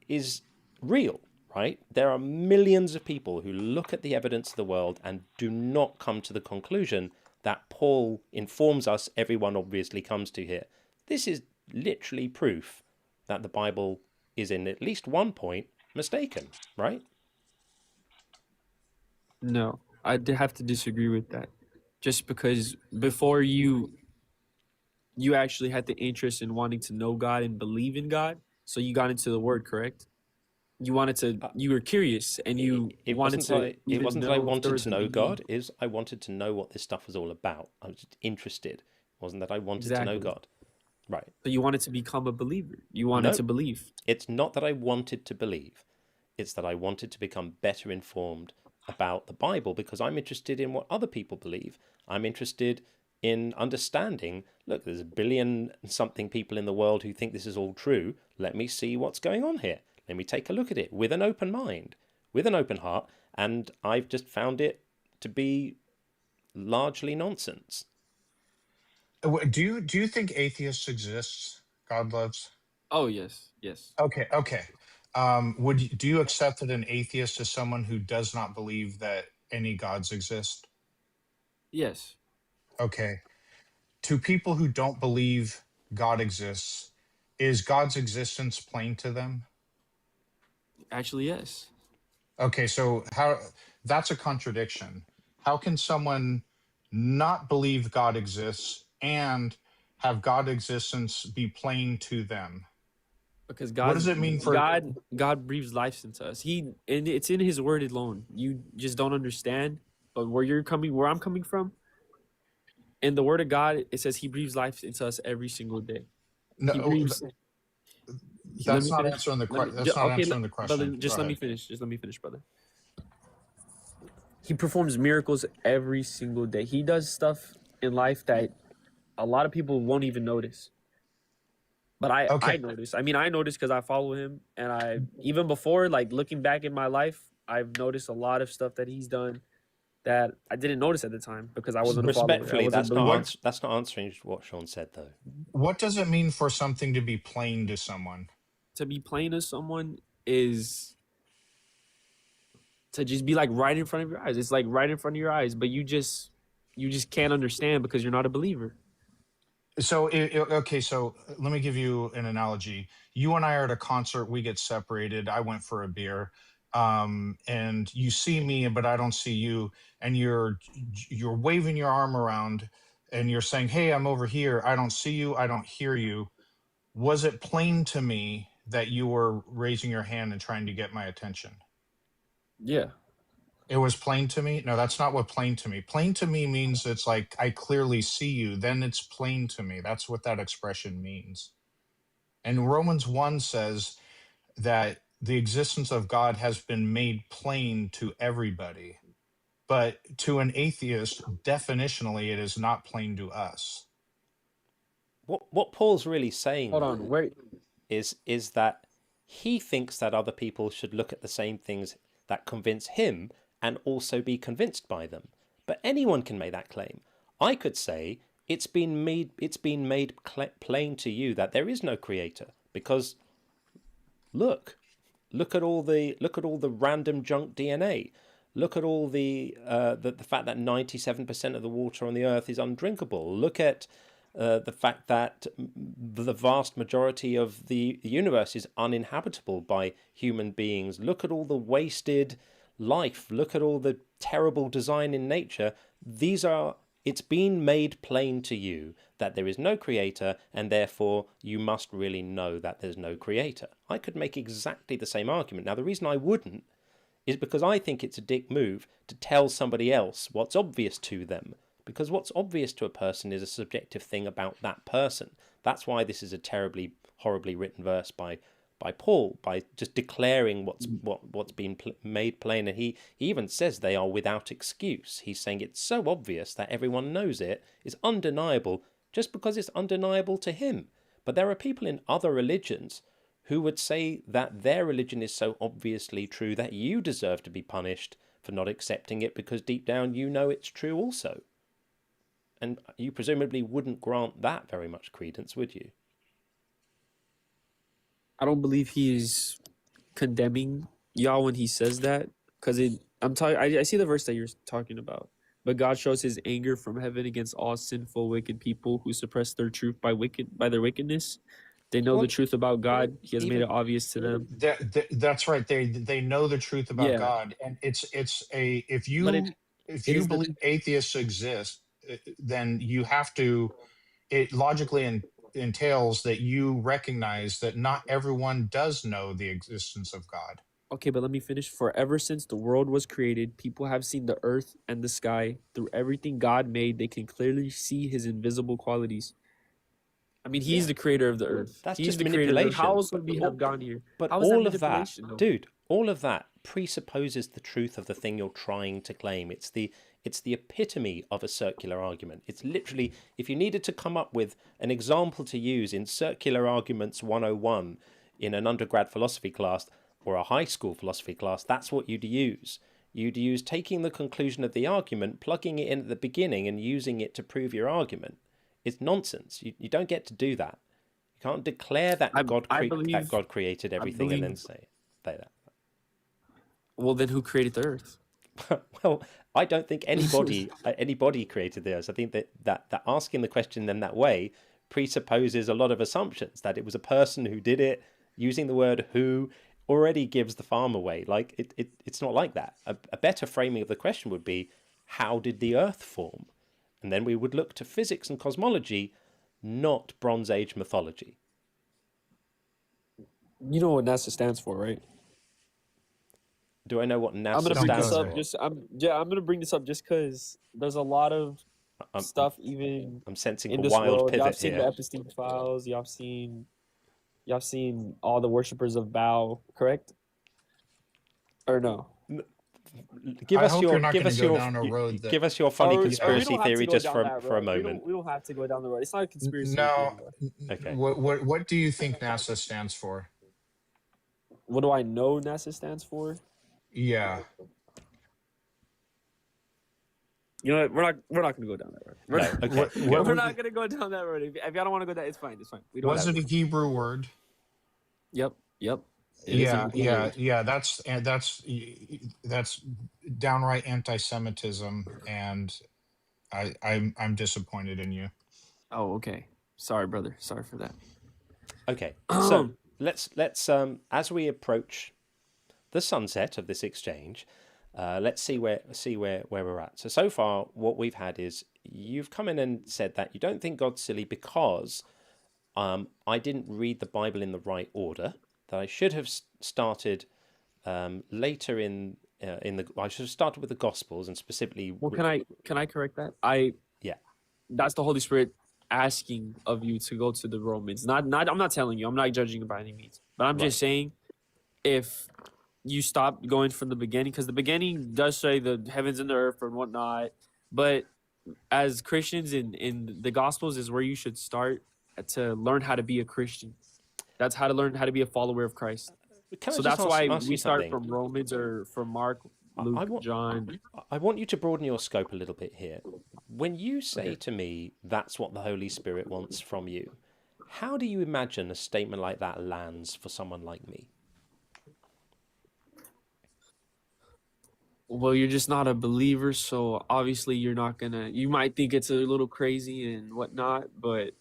Speaker 1: is real, right? There are millions of people who look at the evidence of the world and do not come to the conclusion that Paul informs us everyone obviously comes to here. This is literally proof that the Bible is in at least one point mistaken, right?
Speaker 7: No, I'd have to disagree with that. Just because before you actually had the interest in wanting to know God and believe in God, so you got into the Word, correct? You wanted to. You were curious, and you
Speaker 1: It
Speaker 7: wanted
Speaker 1: wasn't
Speaker 7: to
Speaker 1: that
Speaker 7: even
Speaker 1: it wasn't that I
Speaker 7: know if there
Speaker 1: wanted
Speaker 7: was
Speaker 1: to
Speaker 7: a
Speaker 1: know
Speaker 7: being.
Speaker 1: God. Is I wanted to know what this stuff was all about. I was just interested. It wasn't that I wanted to know
Speaker 7: Exactly.
Speaker 1: God. Right.
Speaker 7: So you wanted to become a believer. You wanted
Speaker 1: No,
Speaker 7: to believe.
Speaker 1: it's not that I wanted to believe. It's that I wanted to become better informed about the Bible because I'm interested in what other people believe. I'm interested in understanding, look, there's a billion something people in the world who think this is all true. Let me see what's going on here. Let me take a look at it with an open mind, with an open heart, and I've just found it to be largely nonsense.
Speaker 6: Do you think atheists exist? God loves.
Speaker 7: Oh yes, yes,
Speaker 6: Okay, okay. Do you accept that an atheist is someone who does not believe that any gods exist?
Speaker 7: yes.
Speaker 6: Okay. To people who don't believe God exists, is God's existence plain to them?
Speaker 7: Actually, yes.
Speaker 6: Okay, so how that's a contradiction. How can someone not believe God exists and have God existence be plain to them?
Speaker 7: Because
Speaker 6: What does it mean for
Speaker 7: God breathes life into us. And it's in His Word alone. You just don't understand. But where I'm coming from, in the Word of God, it says He breathes life into us every single day. He
Speaker 6: no,
Speaker 7: breathes. Let
Speaker 6: that's
Speaker 7: me
Speaker 6: not
Speaker 7: finish.
Speaker 6: answering the
Speaker 7: Let me.
Speaker 6: question. That's not
Speaker 7: Okay,
Speaker 6: answering the
Speaker 7: brother.
Speaker 6: question. Go
Speaker 7: Just let me
Speaker 6: ahead.
Speaker 7: finish. Just let me finish, brother. He performs miracles every single day. He does stuff in life that a lot of people won't even notice. But I
Speaker 6: Okay.
Speaker 7: noticed. I mean, I noticed because I follow him, and I even before, like looking back in my life, I've noticed a lot of stuff that he's done that I didn't notice at the time because I wasn't a follower. I
Speaker 1: Respectfully,
Speaker 7: wasn't a believer.
Speaker 1: that's not answering what Sean said though.
Speaker 6: What does it mean for something to be plain to someone?
Speaker 7: To be plain to someone is to just be like right in front of your eyes. It's like right in front of your eyes, but you just can't understand because you're not a believer.
Speaker 6: So, okay, so let me give you an analogy. You and I are at a concert, we get separated. I went for a beer. And you see me, but I don't see you, and you're waving your arm around and you're saying, "Hey, I'm over here. I don't see you. I don't hear you." Was it plain to me that you were raising your hand and trying to get my attention?
Speaker 7: Yeah.
Speaker 6: It was plain to me. No, that's not what plain to me. Plain to me means it's like I clearly see you, then it's plain to me. That's what that expression means. And Romans 1 says that the existence of God has been made plain to everybody. But to an atheist, definitionally, it is not plain to us.
Speaker 1: What Paul's really saying
Speaker 7: Hold
Speaker 1: though
Speaker 7: on. Wait.
Speaker 1: is that he thinks that other people should look at the same things that convince him and also be convinced by them. But anyone can make that claim. I could say it's been made plain to you that there is no creator because look at all the random junk DNA. Look at all the fact that 97% of the water on the earth is undrinkable. Look at the fact that the vast majority of the universe is uninhabitable by human beings. Look at all the wasted life. Look at all the terrible design in nature. It's been made plain to you that there is no creator, and therefore you must really know that there's no creator. I could make exactly the same argument. Now, the reason I wouldn't is because I think it's a dick move to tell somebody else what's obvious to them. Because what's obvious to a person is a subjective thing about that person. That's why this is a terribly, horribly written verse by Paul, by just declaring what's been made plain. And he even says they are without excuse. He's saying it's so obvious that everyone knows it, it's undeniable just because it's undeniable to him. But there are people in other religions who would say that their religion is so obviously true that you deserve to be punished for not accepting it because deep down you know it's true also. And you presumably wouldn't grant that very much credence, would you?
Speaker 7: I don't believe he's condemning y'all when he says that, because I see the verse that you're talking about. But God shows his anger from heaven against all sinful, wicked people who suppress their truth by their wickedness. They know
Speaker 1: Well,
Speaker 7: the truth about God. He has made
Speaker 1: even
Speaker 7: it obvious to them.
Speaker 6: That's right. They know the truth about
Speaker 7: Yeah,
Speaker 6: God, and it's a
Speaker 7: but
Speaker 6: if
Speaker 7: it
Speaker 6: you
Speaker 7: is the
Speaker 6: believe atheists exist, then you have to. It logically entails that you recognize that not everyone does know the existence of God.
Speaker 7: okay. But let me finish. For ever since the world was created, people have seen the earth and the sky. Through everything God made, they can clearly see his invisible qualities. I mean, he's
Speaker 1: yeah,
Speaker 7: the creator of the earth.
Speaker 1: that's
Speaker 7: He's
Speaker 1: just
Speaker 7: the creator of the earth. How
Speaker 1: manipulation.
Speaker 7: else would we have gone here?
Speaker 1: But
Speaker 7: How is that
Speaker 1: all of that,
Speaker 7: manipulation, though?
Speaker 1: dude, all of that presupposes the truth of the thing you're trying to claim. It's the epitome of a circular argument. It's literally, if you needed to come up with an example to use in Circular Arguments 101 in an undergrad philosophy class or a high school philosophy class, that's what you'd use. You'd use taking the conclusion of the argument, plugging it in at the beginning and using it to prove your argument. It's nonsense. You don't get to do that. You can't declare that
Speaker 7: I
Speaker 1: God created
Speaker 7: I
Speaker 1: everything and then
Speaker 7: believe.
Speaker 1: say that.
Speaker 7: Well, then who created the earth?
Speaker 1: Well, I don't think anybody created the earth. I think that asking the question in that way presupposes a lot of assumptions, that it was a person who did it. Using the word who already gives the farm away. Like it's not like that. A better framing of the question would be, how did the earth form? And then we would look to physics and cosmology, not Bronze Age mythology.
Speaker 7: You know what NASA stands for, right?
Speaker 1: Do I know what
Speaker 7: I'm
Speaker 1: NASA
Speaker 7: gonna bring
Speaker 1: stands
Speaker 7: this up.
Speaker 1: for?
Speaker 7: I'm gonna bring this up just because there's a lot of
Speaker 1: I'm,
Speaker 7: stuff even
Speaker 1: I'm sensing
Speaker 7: in
Speaker 1: a
Speaker 7: this
Speaker 1: wild
Speaker 7: world. Y'all have
Speaker 1: pivot
Speaker 7: seen the
Speaker 1: here.
Speaker 7: Epstein files. Y'all have seen all the worshippers of Baal, correct? Or no?
Speaker 1: Give
Speaker 6: I
Speaker 1: us
Speaker 6: hope
Speaker 1: your
Speaker 6: you're not going to go down a road that
Speaker 1: give us your funny
Speaker 7: Or we
Speaker 1: conspiracy
Speaker 7: don't have to
Speaker 1: theory
Speaker 7: go
Speaker 1: just
Speaker 7: down that
Speaker 1: for a
Speaker 7: road.
Speaker 1: moment.
Speaker 7: We don't have to go down the road. It's not a conspiracy theory,
Speaker 6: no.
Speaker 7: bro.
Speaker 1: Okay.
Speaker 6: What do you think NASA stands for?
Speaker 7: What do I know NASA stands for?
Speaker 6: Yeah.
Speaker 7: You know what? We're not gonna go down that road. We're
Speaker 1: No.
Speaker 7: not,
Speaker 1: Okay.
Speaker 6: What
Speaker 1: Good.
Speaker 7: we're not gonna go down that road. If y'all don't want to go down, it's fine. It's fine. We don't
Speaker 6: was
Speaker 7: have
Speaker 6: it
Speaker 7: to.
Speaker 6: a Hebrew word?
Speaker 7: Yep. It is a Hebrew word.
Speaker 6: Yeah. That's downright anti-Semitism, and I'm disappointed in you.
Speaker 7: Oh, okay. Sorry, brother. Sorry for that.
Speaker 1: Okay. So let's as we approach the sunset of this exchange, let's see where we're at. So far, what we've had is you've come in and said that you don't think God's silly because I didn't read the Bible in the right order. That I should have started later in the. I should have started with the Gospels and specifically.
Speaker 7: Well, can I correct that?
Speaker 1: Yeah.
Speaker 7: That's the Holy Spirit asking of you to go to the Romans. Not. I'm not telling you. I'm not judging you by any means. But I'm just saying, if you stop going from the beginning, because the beginning does say the heavens and the earth and whatnot, but as Christians in the Gospels is where you should start to learn how to be a Christian. That's how to learn how to be a follower of Christ. So that's why we start from Romans or from Mark, Luke, John.
Speaker 1: I want you to broaden your scope a little bit here. When you say to me, that's what the Holy Spirit wants from you, how do you imagine a statement like that lands for someone like me?
Speaker 7: Well, you're just not a believer, so obviously you're not gonna. You might think it's a little crazy and whatnot, but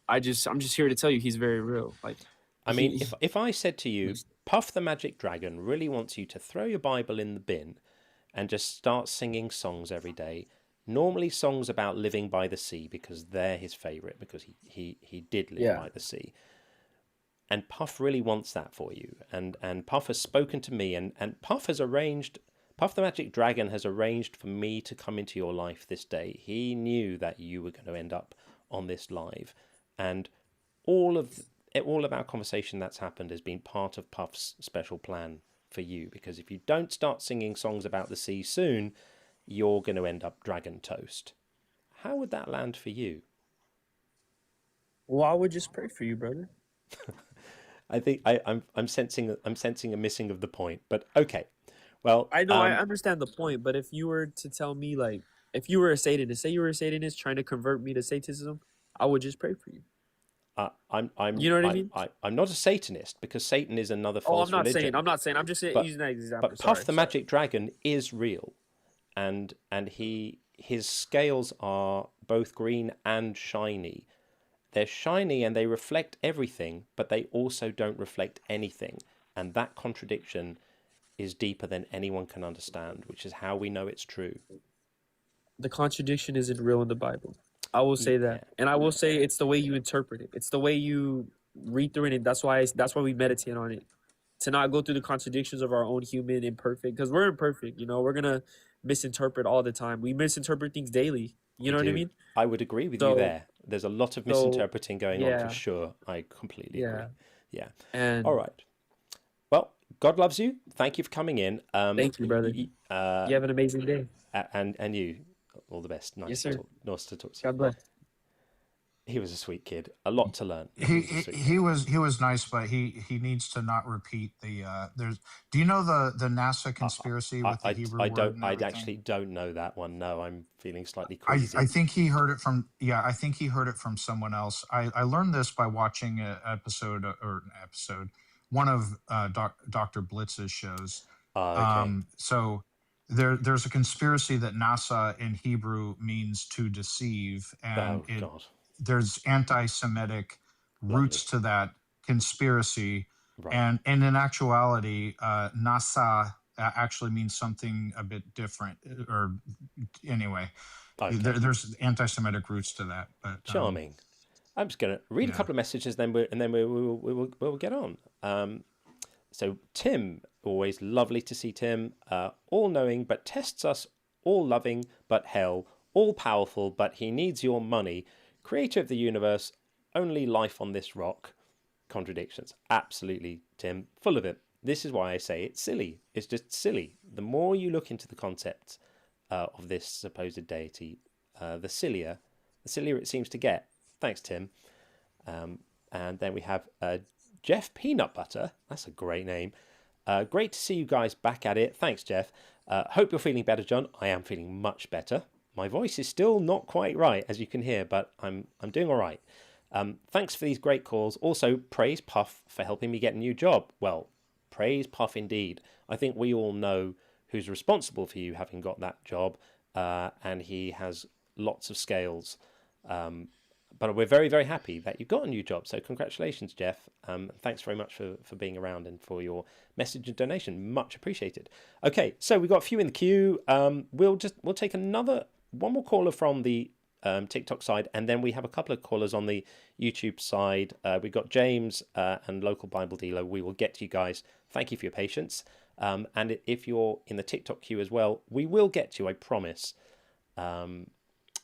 Speaker 7: I'm just here to tell you he's very real. Like,
Speaker 1: I mean, if I said to you, Puff the Magic Dragon really wants you to throw your Bible in the bin and just start singing songs every day, normally songs about living by the sea because they're his favorite, because he did live by the sea. And Puff really wants that for you. And Puff has spoken to me, and Puff the Magic Dragon has arranged for me to come into your life this day. He knew that you were going to end up on this live. And all of our conversation that's happened has been part of Puff's special plan for you, because if you don't start singing songs about the sea soon, you're going to end up dragon toast. How would that land for you?
Speaker 7: Well, I would just pray for you, brother.
Speaker 1: I think I'm sensing a missing of the point. But okay, well,
Speaker 7: I know I understand the point, but if you were to tell me, like, if you were a Satanist, say you were a Satanist trying to convert me to Satanism, I would just pray for you. You know what I mean?
Speaker 1: I'm not a Satanist, because Satan is another
Speaker 7: Oh,
Speaker 1: false religion.
Speaker 7: I'm not saying. I'm just
Speaker 1: But
Speaker 7: using that example.
Speaker 1: but Puff the Magic Dragon is real, and his scales are both green and shiny. They're shiny and they reflect everything, but they also don't reflect anything. And that contradiction is deeper than anyone can understand, which is how we know it's true.
Speaker 7: The contradiction isn't real in the Bible. I will say that, and I will say it's the way you interpret it. It's the way you read through it, and that's why we meditate on it, to not go through the contradictions of our own human imperfect, because we're imperfect. We're gonna misinterpret all the time. We misinterpret things daily. You know what I mean?
Speaker 1: I would agree with you there. There's a lot of misinterpreting going on for sure. I completely agree. Yeah.
Speaker 7: And
Speaker 1: all right. Well, God loves you. Thank you for coming in.
Speaker 7: Thank you, brother. You have an amazing day.
Speaker 1: And you, all the best. Nice to talk to you.
Speaker 7: God bless.
Speaker 1: He was a sweet kid. A lot to learn.
Speaker 6: He was nice, but he needs to not repeat the. There's. Do you know the NASA conspiracy with the Hebrew word?
Speaker 1: I actually don't know that one. No, I'm feeling slightly crazy.
Speaker 6: I think he heard it from. Yeah, I think he heard it from someone else. I learned this by watching one of Dr. Blitz's shows.
Speaker 1: Okay.
Speaker 6: So there's a conspiracy that NASA in Hebrew means to deceive, and there's anti-Semitic roots to that conspiracy.
Speaker 1: Right.
Speaker 6: And in actuality, NASA actually means something a bit different. Or anyway, there's anti-Semitic roots to that. But
Speaker 1: charming. I'm just going to read a couple of messages, and then we'll get on. So Tim, always lovely to see Tim. All-knowing but tests us, all-loving but hell, all-powerful but he needs your money, creator of the universe, only life on this rock. Contradictions. Absolutely, Tim. Full of it. This is why I say it's silly. It's just silly. The more you look into the concept of this supposed deity, the sillier it seems to get. Thanks, Tim. And then we have Jeff Peanut Butter. That's a great name. Great to see you guys back at it. Thanks, Jeff. Hope you're feeling better, John. I am feeling much better. My voice is still not quite right, as you can hear, but I'm doing all right. Thanks for these great calls. Also, praise Puff for helping me get a new job. Well, praise Puff indeed. I think we all know who's responsible for you having got that job, and he has lots of scales. But we're very, very happy that you've got a new job. So congratulations, Jeff. Thanks very much for being around and for your message and donation. Much appreciated. Okay, so we've got a few in the queue. We'll take one more caller from the TikTok side, and then we have a couple of callers on the YouTube side. We've got James and Local Bible Dealer. We will get to you guys. Thank you for your patience. And if you're in the TikTok queue as well, we will get to you, I promise.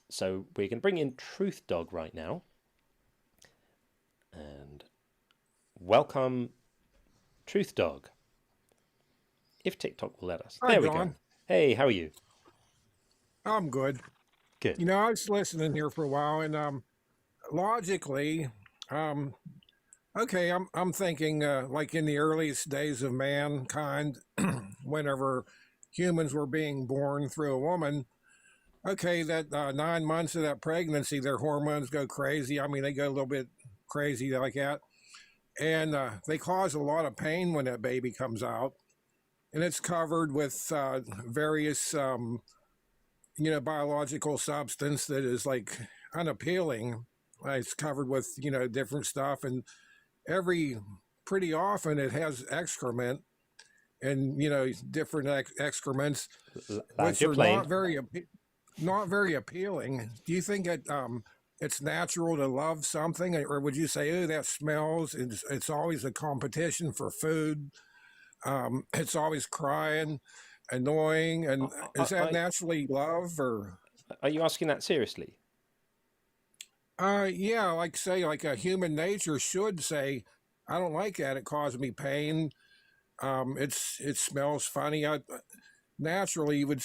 Speaker 1: So we're going to bring in Truth Dog right now. And welcome, Truth Dog. If TikTok will let us.
Speaker 8: Hi,
Speaker 1: there we
Speaker 8: John.
Speaker 1: go. Hey, how are you?
Speaker 8: I'm good.
Speaker 1: Good.
Speaker 8: I was listening here for a while, and logically, okay, I'm thinking like in the earliest days of mankind, whenever humans were being born through a woman. Okay, that 9 months of that pregnancy, their hormones go crazy. I mean, they go a little bit crazy like that. And they cause a lot of pain when that baby comes out. And it's covered with various, biological substance that is like unappealing. It's covered with, different stuff. And pretty often it has excrement and, different excrements, which are not very appealing. Do you think it's natural to love something, or would you say, "Oh, that smells"? It's always a competition for food. It's always crying, annoying, and is that naturally love, or?
Speaker 1: Are you asking that seriously?
Speaker 8: Yeah, like a human nature should say, "I don't like that. It caused me pain. It smells funny." naturally you would,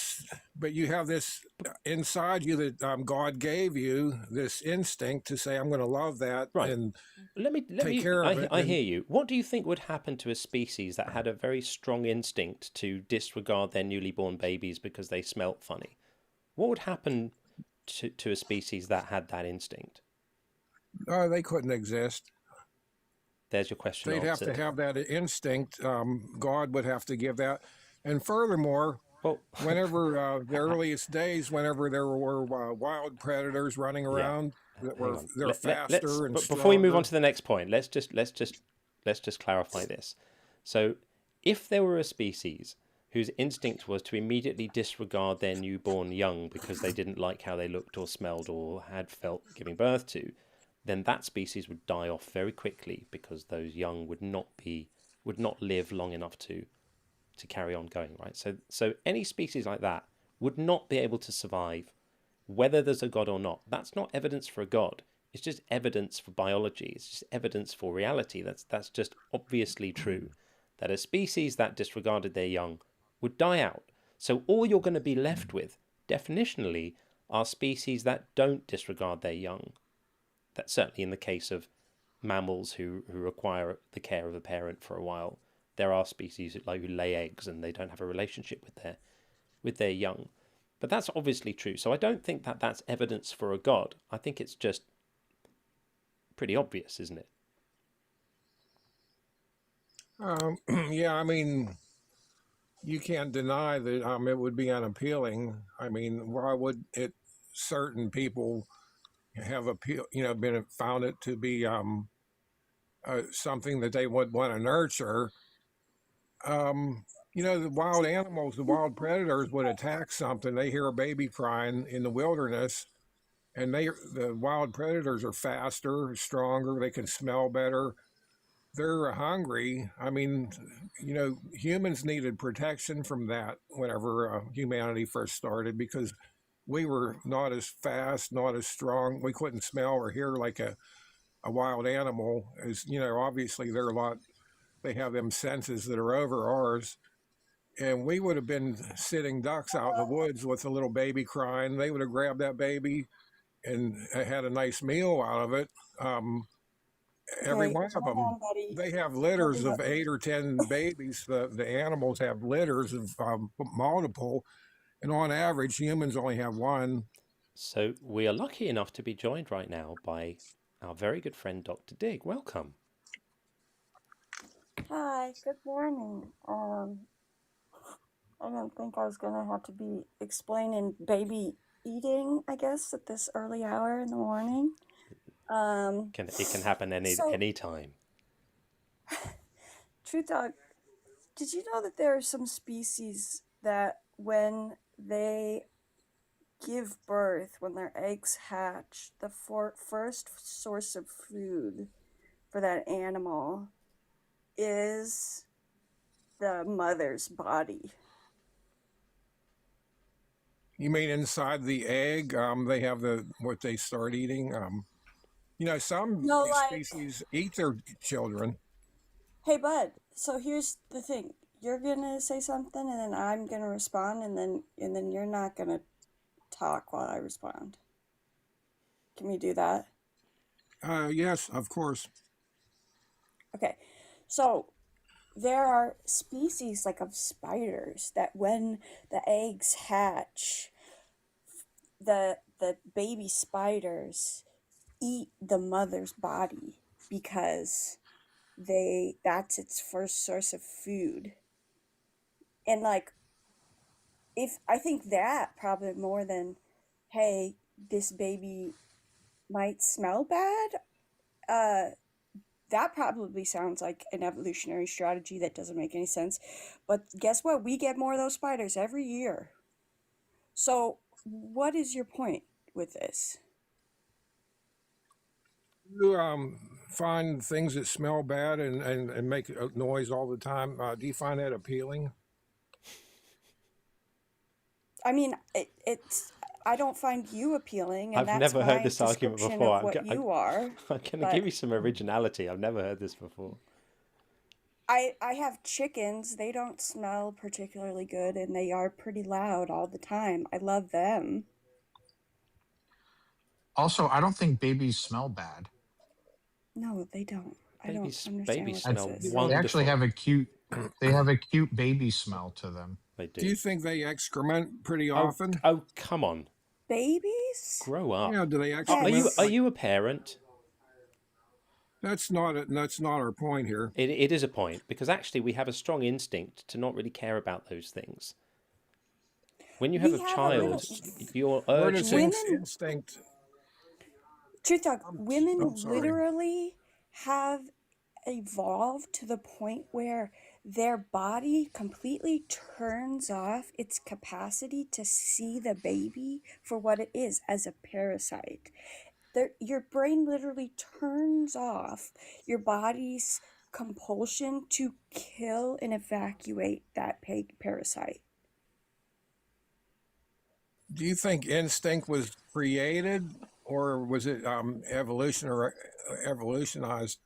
Speaker 8: but you have this inside you that God gave you, this instinct to say, I'm going to love that
Speaker 1: Right.
Speaker 8: and
Speaker 1: Let
Speaker 8: take
Speaker 1: me.
Speaker 8: care of it.
Speaker 1: I
Speaker 8: And
Speaker 1: hear you. What do you think would happen to a species that had a very strong instinct to disregard their newly born babies because they smelt funny? What would happen to a species that had that instinct?
Speaker 8: they couldn't exist.
Speaker 1: There's your question
Speaker 8: They'd have
Speaker 1: answered.
Speaker 8: to have that instinct. God would have to give that. And furthermore,
Speaker 1: Well,
Speaker 8: whenever the earliest days, whenever there were wild predators running
Speaker 1: yeah.
Speaker 8: around that were
Speaker 1: Hang on.
Speaker 8: they're faster and
Speaker 1: but before we move on
Speaker 8: stronger.
Speaker 1: to the next point, let's just clarify this. So, if there were a species whose instinct was to immediately disregard their newborn young because they didn't like how they looked or smelled or had felt giving birth to, then that species would die off very quickly because those young would not live long enough to carry on going, right? So any species like that would not be able to survive whether there's a god or not. That's not evidence for a god. It's just evidence for biology. It's just evidence for reality. That's just obviously true, that a species that disregarded their young would die out. So all you're going to be left with, definitionally, are species that don't disregard their young. That's certainly in the case of mammals who require the care of a parent for a while. There are species who lay eggs and they don't have a relationship with their young. But that's obviously true. So I don't think that that's evidence for a god. I think it's just pretty obvious, isn't it?
Speaker 8: Yeah, I mean, you can't deny that it would be unappealing. I mean, why would it? Certain people have been found it to be something that they would want to nurture. The wild animals, the wild predators would attack something. They hear a baby crying in the wilderness, and the wild predators are faster, stronger. They can smell better. They're hungry. I mean, humans needed protection from that whenever humanity first started, because we were not as fast, not as strong. We couldn't smell or hear like a wild animal. As obviously they have them senses that are over ours. And we would have been sitting ducks out in the woods with a little baby crying. They would have grabbed that baby and had a nice meal out of it. Every
Speaker 9: Okay,
Speaker 8: one of
Speaker 9: hold
Speaker 8: them,
Speaker 9: on, buddy.
Speaker 8: they have litters of 8 or 10 babies. The animals have litters of multiple, and on average, humans only have one.
Speaker 1: So we are lucky enough to be joined right now by our very good friend, Dr. Dig. Welcome.
Speaker 9: Hi, good morning. I didn't think I was gonna have to be explaining baby eating, I guess, at this early hour in the morning.
Speaker 1: It can happen any time.
Speaker 9: True Dog, did you know that there are some species that when they give birth, when their eggs hatch, the first source of food for that animal is the mother's body?
Speaker 8: You mean inside the egg? They have what they start eating. Some
Speaker 9: No, like,
Speaker 8: species eat their children.
Speaker 9: hey, bud. So here's the thing: you're gonna say something, and then I'm gonna respond, and then you're not gonna talk while I respond. Can we do that?
Speaker 8: Yes, of course.
Speaker 9: Okay. So there are species like of spiders that when the eggs hatch, the baby spiders eat the mother's body because that's its first source of food. And like, if I think that probably more than, hey, this baby might smell bad, that probably sounds like an evolutionary strategy that doesn't make any sense. But guess what? We get more of those spiders every year. So what is your point with this?
Speaker 8: You find things that smell bad and make a noise all the time. Do you find that appealing?
Speaker 9: I mean, it's. I don't find you appealing, and
Speaker 1: I've
Speaker 9: that's
Speaker 1: never
Speaker 9: my
Speaker 1: heard this argument
Speaker 9: description
Speaker 1: before.
Speaker 9: of what you are.
Speaker 1: I'm going to
Speaker 9: But
Speaker 1: give you some originality. I've never heard this before.
Speaker 9: I have chickens. They don't smell particularly good, and they are pretty loud all the time. I love them.
Speaker 2: Also, I don't think babies smell bad.
Speaker 9: No, they don't. I don't
Speaker 1: Babies
Speaker 9: understand what this
Speaker 1: smell
Speaker 9: is.
Speaker 2: They actually
Speaker 1: wonderful.
Speaker 2: have a cute. They have a cute baby smell to them.
Speaker 1: They
Speaker 8: Do you
Speaker 1: do.
Speaker 8: think they excrement pretty
Speaker 1: Oh,
Speaker 8: often?
Speaker 1: oh, come on,
Speaker 9: Babies?
Speaker 1: grow up.
Speaker 8: Yeah, do they
Speaker 1: Are
Speaker 8: excrement?
Speaker 1: you
Speaker 9: Yes.
Speaker 1: are you a parent?
Speaker 8: That's not our point here.
Speaker 1: It is a point, because actually we have a strong instinct to not really care about those things. When you have
Speaker 9: We
Speaker 1: a
Speaker 9: have a little.
Speaker 1: child, your
Speaker 8: Where
Speaker 1: urge
Speaker 8: does
Speaker 1: to
Speaker 9: Women,
Speaker 8: instinct?
Speaker 9: truth talk, women
Speaker 8: I'm sorry.
Speaker 9: literally have evolved to the point where their body completely turns off its capacity to see the baby for what it is, as a parasite. Your brain literally turns off your body's compulsion to kill and evacuate that parasite.
Speaker 8: Do you think instinct was created, or was it evolutionized?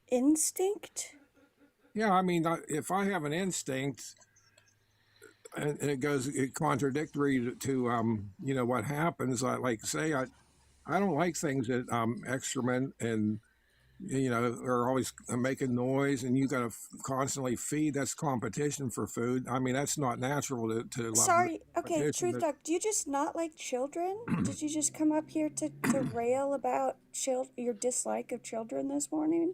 Speaker 9: Instinct?
Speaker 8: Yeah, I mean, if I have an instinct and it goes contradictory to what happens, I don't like things that excrement and are always making noise, and you got to constantly feed. That's competition for food. I mean, that's not natural to love
Speaker 9: Sorry, okay,
Speaker 8: competition.
Speaker 9: truth talk, do you just not like children? Did you just come up here to rail about your dislike of children this morning?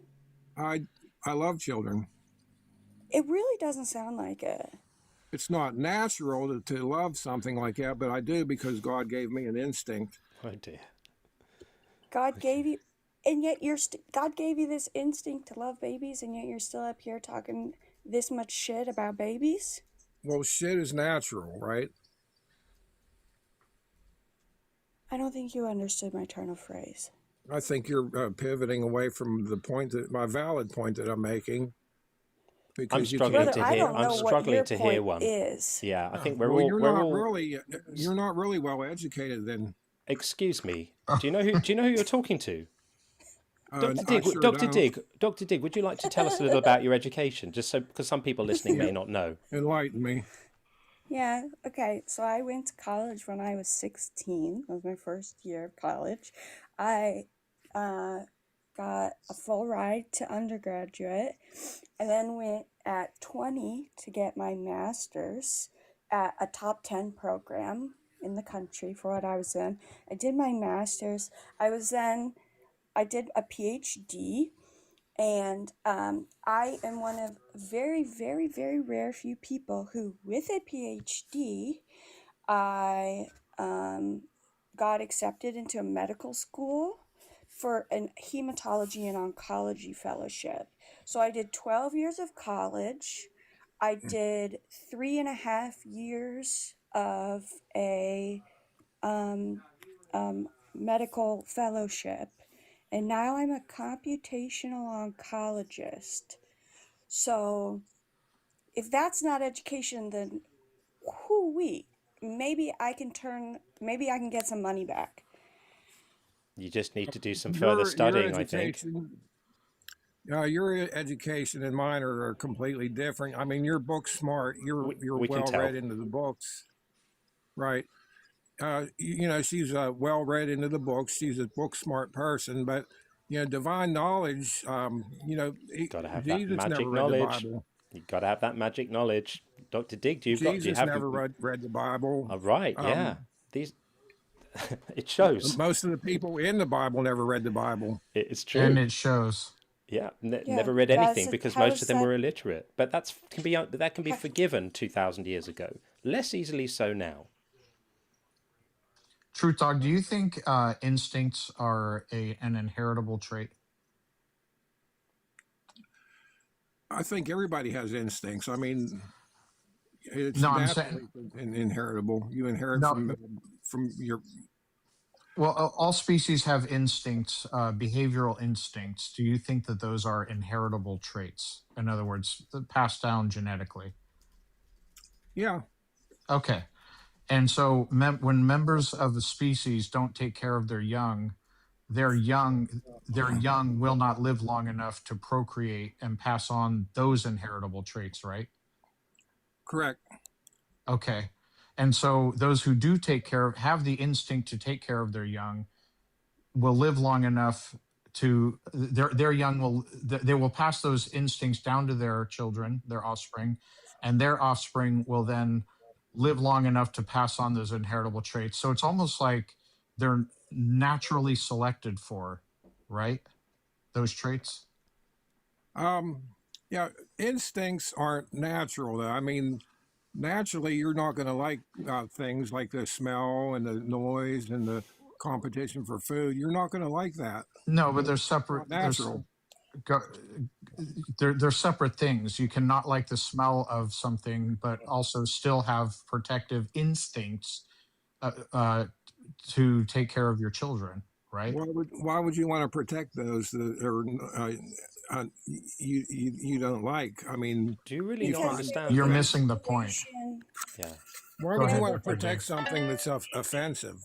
Speaker 8: I love children.
Speaker 9: It really doesn't sound like it.
Speaker 8: It's not natural to love something like that, but I do because God gave me an instinct.
Speaker 1: Oh dear.
Speaker 9: God gave you, and yet God gave you this instinct to love babies, and yet you're still up here talking this much shit about babies?
Speaker 8: Well, shit is natural, right?
Speaker 9: I don't think you understood my turn of phrase.
Speaker 8: I think you're pivoting away from my valid point that I'm making.
Speaker 1: I'm
Speaker 8: Because
Speaker 1: struggling
Speaker 9: Brother,
Speaker 1: to
Speaker 9: I
Speaker 1: hear.
Speaker 9: don't
Speaker 1: I'm
Speaker 9: know what
Speaker 1: struggling
Speaker 9: your
Speaker 1: to hear
Speaker 9: point
Speaker 1: one.
Speaker 9: is.
Speaker 1: Yeah, I think we're
Speaker 8: well,
Speaker 1: all.
Speaker 8: you're
Speaker 1: We're
Speaker 8: not
Speaker 1: all.
Speaker 8: really well educated then.
Speaker 1: Excuse me. Do you know who you're talking to? Dr.
Speaker 8: I
Speaker 1: Dig,
Speaker 8: sure
Speaker 1: Dr.
Speaker 8: don't.
Speaker 1: Dig, Dr. Dig, would you like to tell us a little about your education, just so because some people listening may not know?
Speaker 8: Enlighten me.
Speaker 9: Yeah, okay. So I went to college when I was 16. That was my first year of college. I got a full ride to undergraduate, and then went at 20 to get my master's at a top 10 program in the country for what I was in. I did my master's. I did a PhD, and I am one of very, very, very rare few people who, with a PhD, I got accepted into a medical school for a hematology and oncology fellowship. So I did 12 years of college. I did 3.5 years of a medical fellowship, and now I'm a computational oncologist. So if that's not education, then whoo-wee, maybe I can get some money back.
Speaker 1: You just need to do some further studying, I think.
Speaker 8: Your education and mine are completely different. I mean, you're book smart. You're
Speaker 1: we can
Speaker 8: well
Speaker 1: tell.
Speaker 8: read into the books, right? She's well read into the books. She's a book smart person, but divine knowledge.
Speaker 1: Got to have that
Speaker 8: Jesus
Speaker 1: magic
Speaker 8: never read the
Speaker 1: knowledge.
Speaker 8: Bible.
Speaker 1: You got to have that magic knowledge. Dr. Dig, do you
Speaker 8: Jesus
Speaker 1: have
Speaker 8: never read the Bible.
Speaker 1: Oh, right, yeah. These it shows.
Speaker 8: Most of the people in the Bible never read the Bible.
Speaker 1: It's true.
Speaker 2: And it shows.
Speaker 1: Yeah,
Speaker 9: Yeah,
Speaker 1: never read anything because
Speaker 9: how
Speaker 1: most
Speaker 9: is
Speaker 1: of them
Speaker 9: that-
Speaker 1: were illiterate. But that can be forgiven 2,000 years ago. Less easily so now.
Speaker 2: Truth Dog, do you think instincts are an inheritable trait?
Speaker 8: I think everybody has instincts. I mean, it's
Speaker 2: No, I'm
Speaker 8: naturally inheritable. You inherit
Speaker 2: No.
Speaker 8: from your.
Speaker 2: Well, all species have instincts, behavioral instincts. Do you think that those are inheritable traits? In other words, passed down genetically?
Speaker 8: Yeah.
Speaker 2: Okay. And so when members of a species don't take care of their young,
Speaker 6: their young will not live long enough to procreate and pass on those inheritable traits, right?
Speaker 8: Correct.
Speaker 6: Okay. And so those who do have the instinct to take care of their young will live long enough to their young they will pass those instincts down to their children, their offspring, and their offspring will then live long enough to pass on those inheritable traits. So it's almost like they're naturally selected for, right? Those traits.
Speaker 8: Yeah, instincts aren't natural, though. I mean, naturally, you're not going to like things like the smell and the noise and the competition for food. You're not going to like that.
Speaker 6: No, but they're separate.
Speaker 8: Natural.
Speaker 6: They're separate things. You cannot like the smell of something, but also still have protective instincts to take care of your children, right?
Speaker 8: Why would you want to protect those that are you don't like? I mean,
Speaker 1: do you really not understand?
Speaker 6: You're missing the point.
Speaker 1: Yeah.
Speaker 8: Why would you want to protect something that's offensive?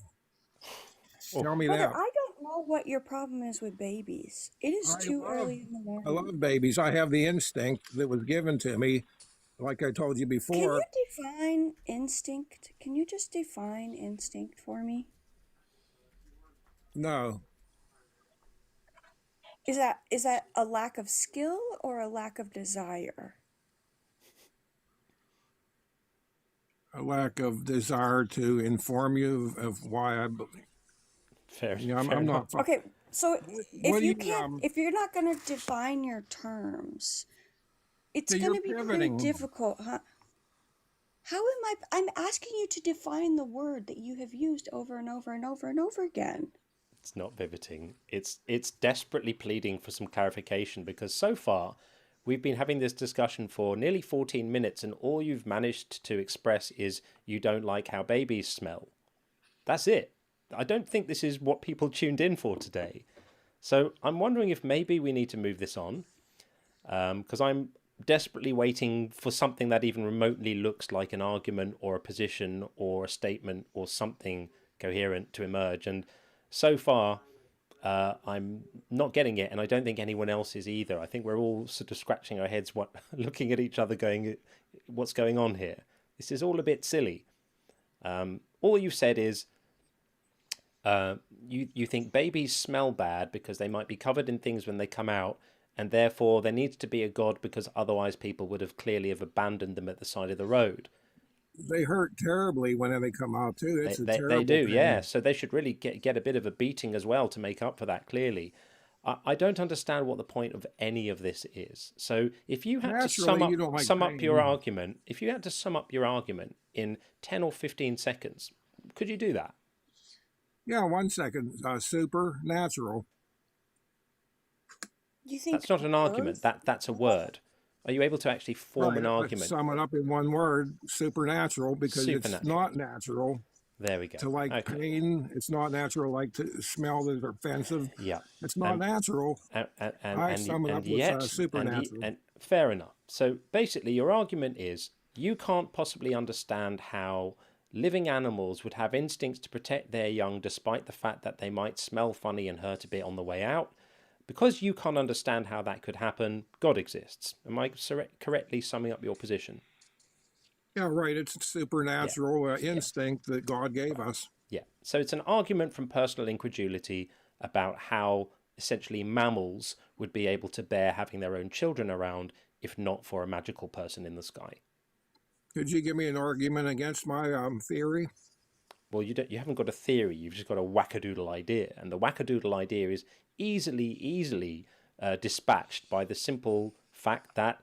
Speaker 8: Tell me that.
Speaker 9: I don't know what your problem is with babies. It is too early in the morning.
Speaker 8: I love babies. I have the instinct that was given to me, like I told you before.
Speaker 9: Can you define instinct? Can you just define instinct for me?
Speaker 8: No.
Speaker 9: Is that a lack of skill or a lack of desire?
Speaker 8: A lack of desire to inform you of why I believe.
Speaker 1: Fair.
Speaker 8: I'm not.
Speaker 9: Okay, so if you're not going to define your terms, it's going to be pretty difficult, huh? How am I'm asking you to define the word that you have used over and over and over and over again.
Speaker 1: It's not pivoting. It's desperately pleading for some clarification, because so far we've been having this discussion for nearly 14 minutes and all you've managed to express is you don't like how babies smell. That's it. I don't think this is what people tuned in for today. So I'm wondering if maybe we need to move this on, because I'm desperately waiting for something that even remotely looks like an argument or a position or a statement or something coherent to emerge. And so far, I'm not getting it, and I don't think anyone else is either. I think we're all sort of scratching our heads, looking at each other going, what's going on here? This is all a bit silly. All you've said is you think babies smell bad because they might be covered in things when they come out, and therefore there needs to be a God because otherwise people would have clearly abandoned them at the side of the road.
Speaker 8: They hurt terribly when they come out too.
Speaker 1: They do, yeah. So they should really get a bit of a beating as well to make up for that, clearly. I don't understand what the point of any of this is. So if you had to sum up your argument, if you had to sum up your argument in 10 or 15 seconds, could you do that?
Speaker 8: Yeah, 1 second. Supernatural.
Speaker 9: You think
Speaker 1: that's not an argument? That's a word. Are you able to actually form an argument?
Speaker 8: Sum it up in one word: supernatural, because it's not natural.
Speaker 1: There we go.
Speaker 8: To like pain, it's not natural. Like to smell that is offensive.
Speaker 1: Yeah,
Speaker 8: it's not natural. I sum it up with supernatural.
Speaker 1: And fair enough. So basically, your argument is you can't possibly understand how living animals would have instincts to protect their young, despite the fact that they might smell funny and hurt a bit on the way out. Because you can't understand how that could happen, God exists. Am I correctly summing up your position?
Speaker 8: Yeah, right. It's a supernatural instinct that God gave us.
Speaker 1: Yeah. So it's an argument from personal incredulity about how essentially mammals would be able to bear having their own children around if not for a magical person in the sky.
Speaker 8: Could you give me an argument against my theory?
Speaker 1: Well, you haven't got a theory. You've just got a wackadoodle idea. And the wackadoodle idea is easily dispatched by the simple fact that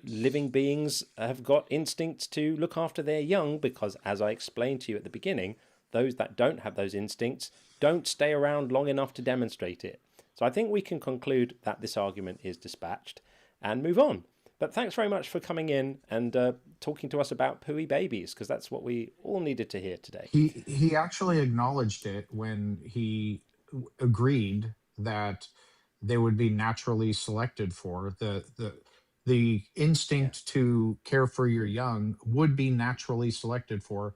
Speaker 1: living beings have got instincts to look after their young, because, as I explained to you at the beginning, those that don't have those instincts don't stay around long enough to demonstrate it. So I think we can conclude that this argument is dispatched and move on. But thanks very much for coming in and talking to us about pooey babies, because that's what we all needed to hear today.
Speaker 6: He actually acknowledged it when he agreed that they would be naturally selected for. The instinct to care for your young would be naturally selected for,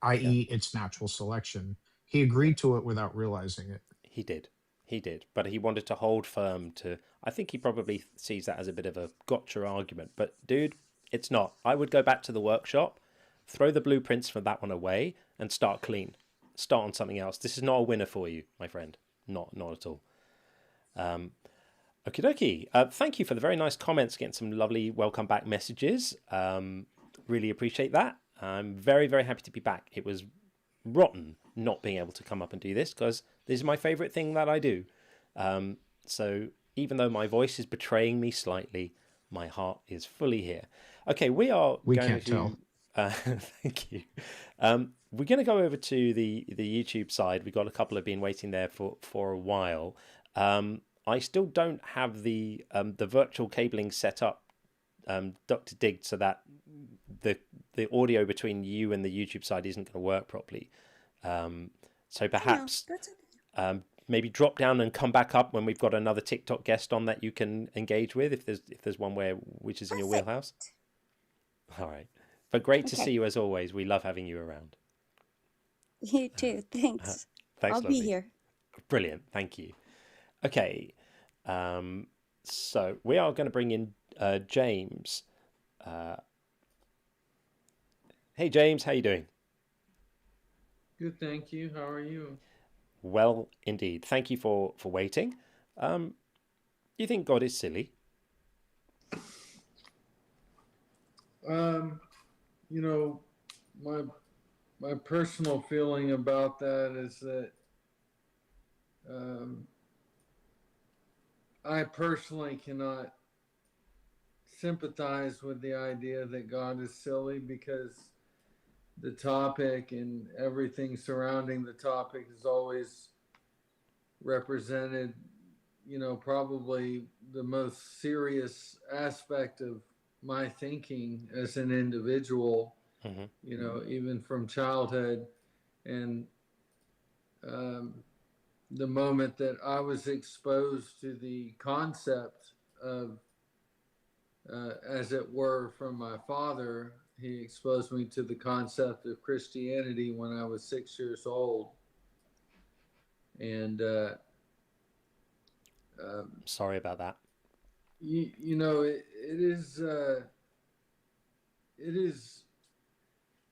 Speaker 6: i.e. it's natural selection. He agreed to it without realizing it.
Speaker 1: He did. He did. But he wanted to hold firm to. I think he probably sees that as a bit of a gotcha argument. But, dude, it's not. I would go back to the workshop, throw the blueprints for that one away, and start clean. Start on something else. This is not a winner for you, my friend. Not at all. Okie dokie. Thank you for the very nice comments, getting some lovely welcome back messages. Really appreciate that. I'm very, very happy to be back. It was rotten not being able to come up and do this because this is my favorite thing that I do. So even though my voice is betraying me slightly, my heart is fully here. Okay, we
Speaker 6: can't tell.
Speaker 1: Thank you. We're going to go over to the YouTube side. We've got a couple have been waiting there for a while. I still don't have the virtual cabling set up, Dr. Dig, so that the audio between you and the YouTube side isn't going to work properly. So perhaps maybe drop down and come back up when we've got another TikTok guest on that you can engage with, if there's one which is in your wheelhouse. All right. But great to see you as always. We love having you around.
Speaker 9: You too. Thanks.
Speaker 1: Thanks,
Speaker 9: I'll
Speaker 1: lovely.
Speaker 9: be here.
Speaker 1: Brilliant. Thank you. Okay. So we are going to bring in James. Hey, James. How you doing?
Speaker 10: Good, thank you. How are you?
Speaker 1: Well, indeed. Thank you for waiting. You think God is silly?
Speaker 10: You know, my personal feeling about that is that I personally cannot sympathize with the idea that God is silly, because the topic and everything surrounding the topic is always represented, probably the most serious aspect of my thinking as an individual, even from childhood. And the moment that I was exposed to the concept of, as it were, from my father, he exposed me to the concept of Christianity when I was 6 years old. And
Speaker 1: sorry about that.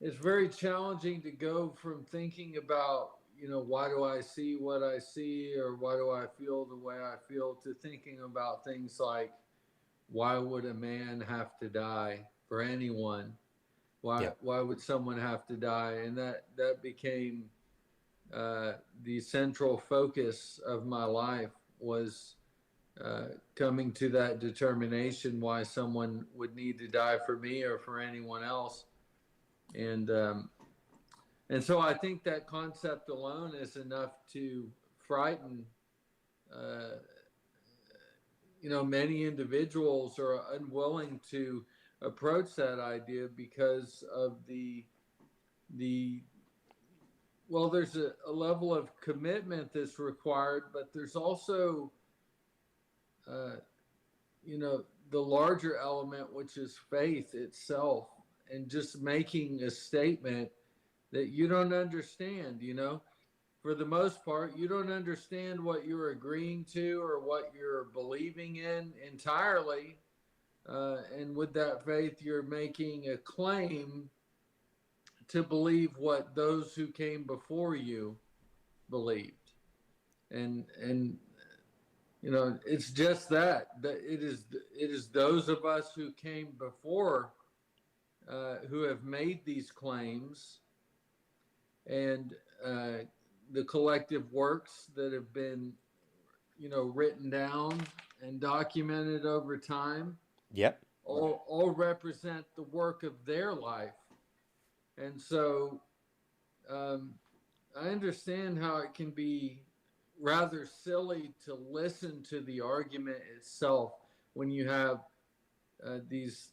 Speaker 10: It's very challenging to go from thinking about, why do I see what I see, or why do I feel the way I feel, to thinking about things like, why would a man have to die for anyone? Why would someone have to die? And that became the central focus of my life, was coming to that determination why someone would need to die for me or for anyone else. And so I think that concept alone is enough to frighten many individuals are unwilling to approach that idea because of there's a level of commitment that's required, but there's also the larger element, which is faith itself, and just making a statement that you don't understand. For the most part, you don't understand what you're agreeing to or what you're believing in entirely. And with that faith, you're making a claim to believe what those who came before you believed. And it's just that it is those of us who came before who have made these claims, and the collective works that have been, written down and documented over time.
Speaker 1: Yep.
Speaker 10: All represent the work of their life. And so I understand how it can be rather silly to listen to the argument itself when you have these,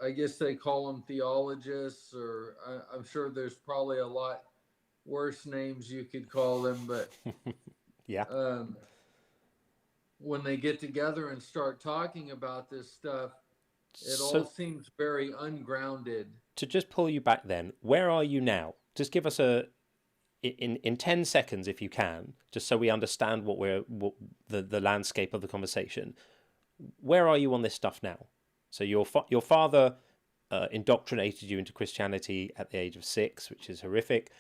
Speaker 10: I guess they call them theologists, or I'm sure there's probably a lot worse names you could call them, but
Speaker 1: yeah.
Speaker 10: When they get together and start talking about this stuff, it all seems very ungrounded.
Speaker 1: To just pull you back then, where are you now? Just give us in 10 seconds, if you can, just so we understand what the landscape of the conversation. Where are you on this stuff now? So your father indoctrinated you into Christianity at the age of 6, which is horrific.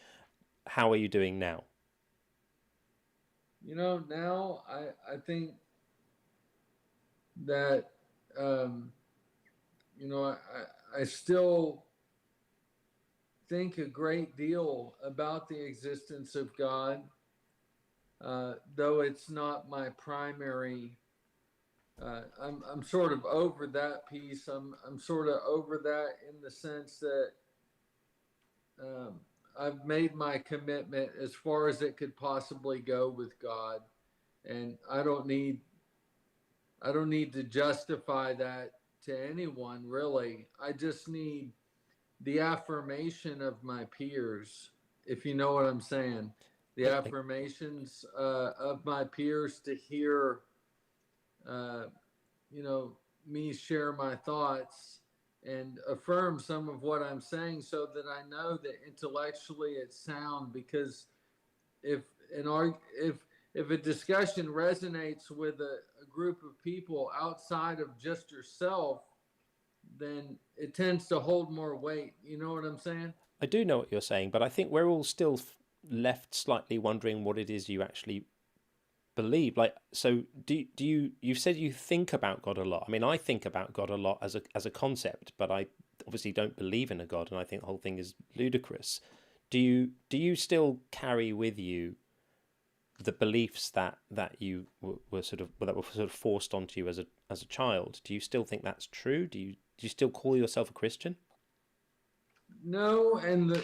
Speaker 1: How are you doing now?
Speaker 10: Now I think that, I still think a great deal about the existence of God, though it's not my primary. I'm sort of over that piece. I'm sort of over that in the sense that I've made my commitment as far as it could possibly go with God, and I don't need to justify that to anyone, really. I just need the affirmation of my peers, if you know what I'm saying. The affirmations of my peers to hear, me share my thoughts and affirm some of what I'm saying, so that I know that intellectually it's sound. Because if a discussion resonates with a group of people outside of just yourself, then it tends to hold more weight. You know what I'm saying?
Speaker 1: I do know what you're saying, but I think we're all still left slightly wondering what it is you actually believe. Like, so do you said you think about God a lot. I mean, I think about God a lot as a concept, but I obviously don't believe in a God, and I think the whole thing is ludicrous. Do you still carry with you the beliefs that you were sort of forced onto you as a child? Do you still think that's true? Do you still call yourself a Christian?
Speaker 10: No, and the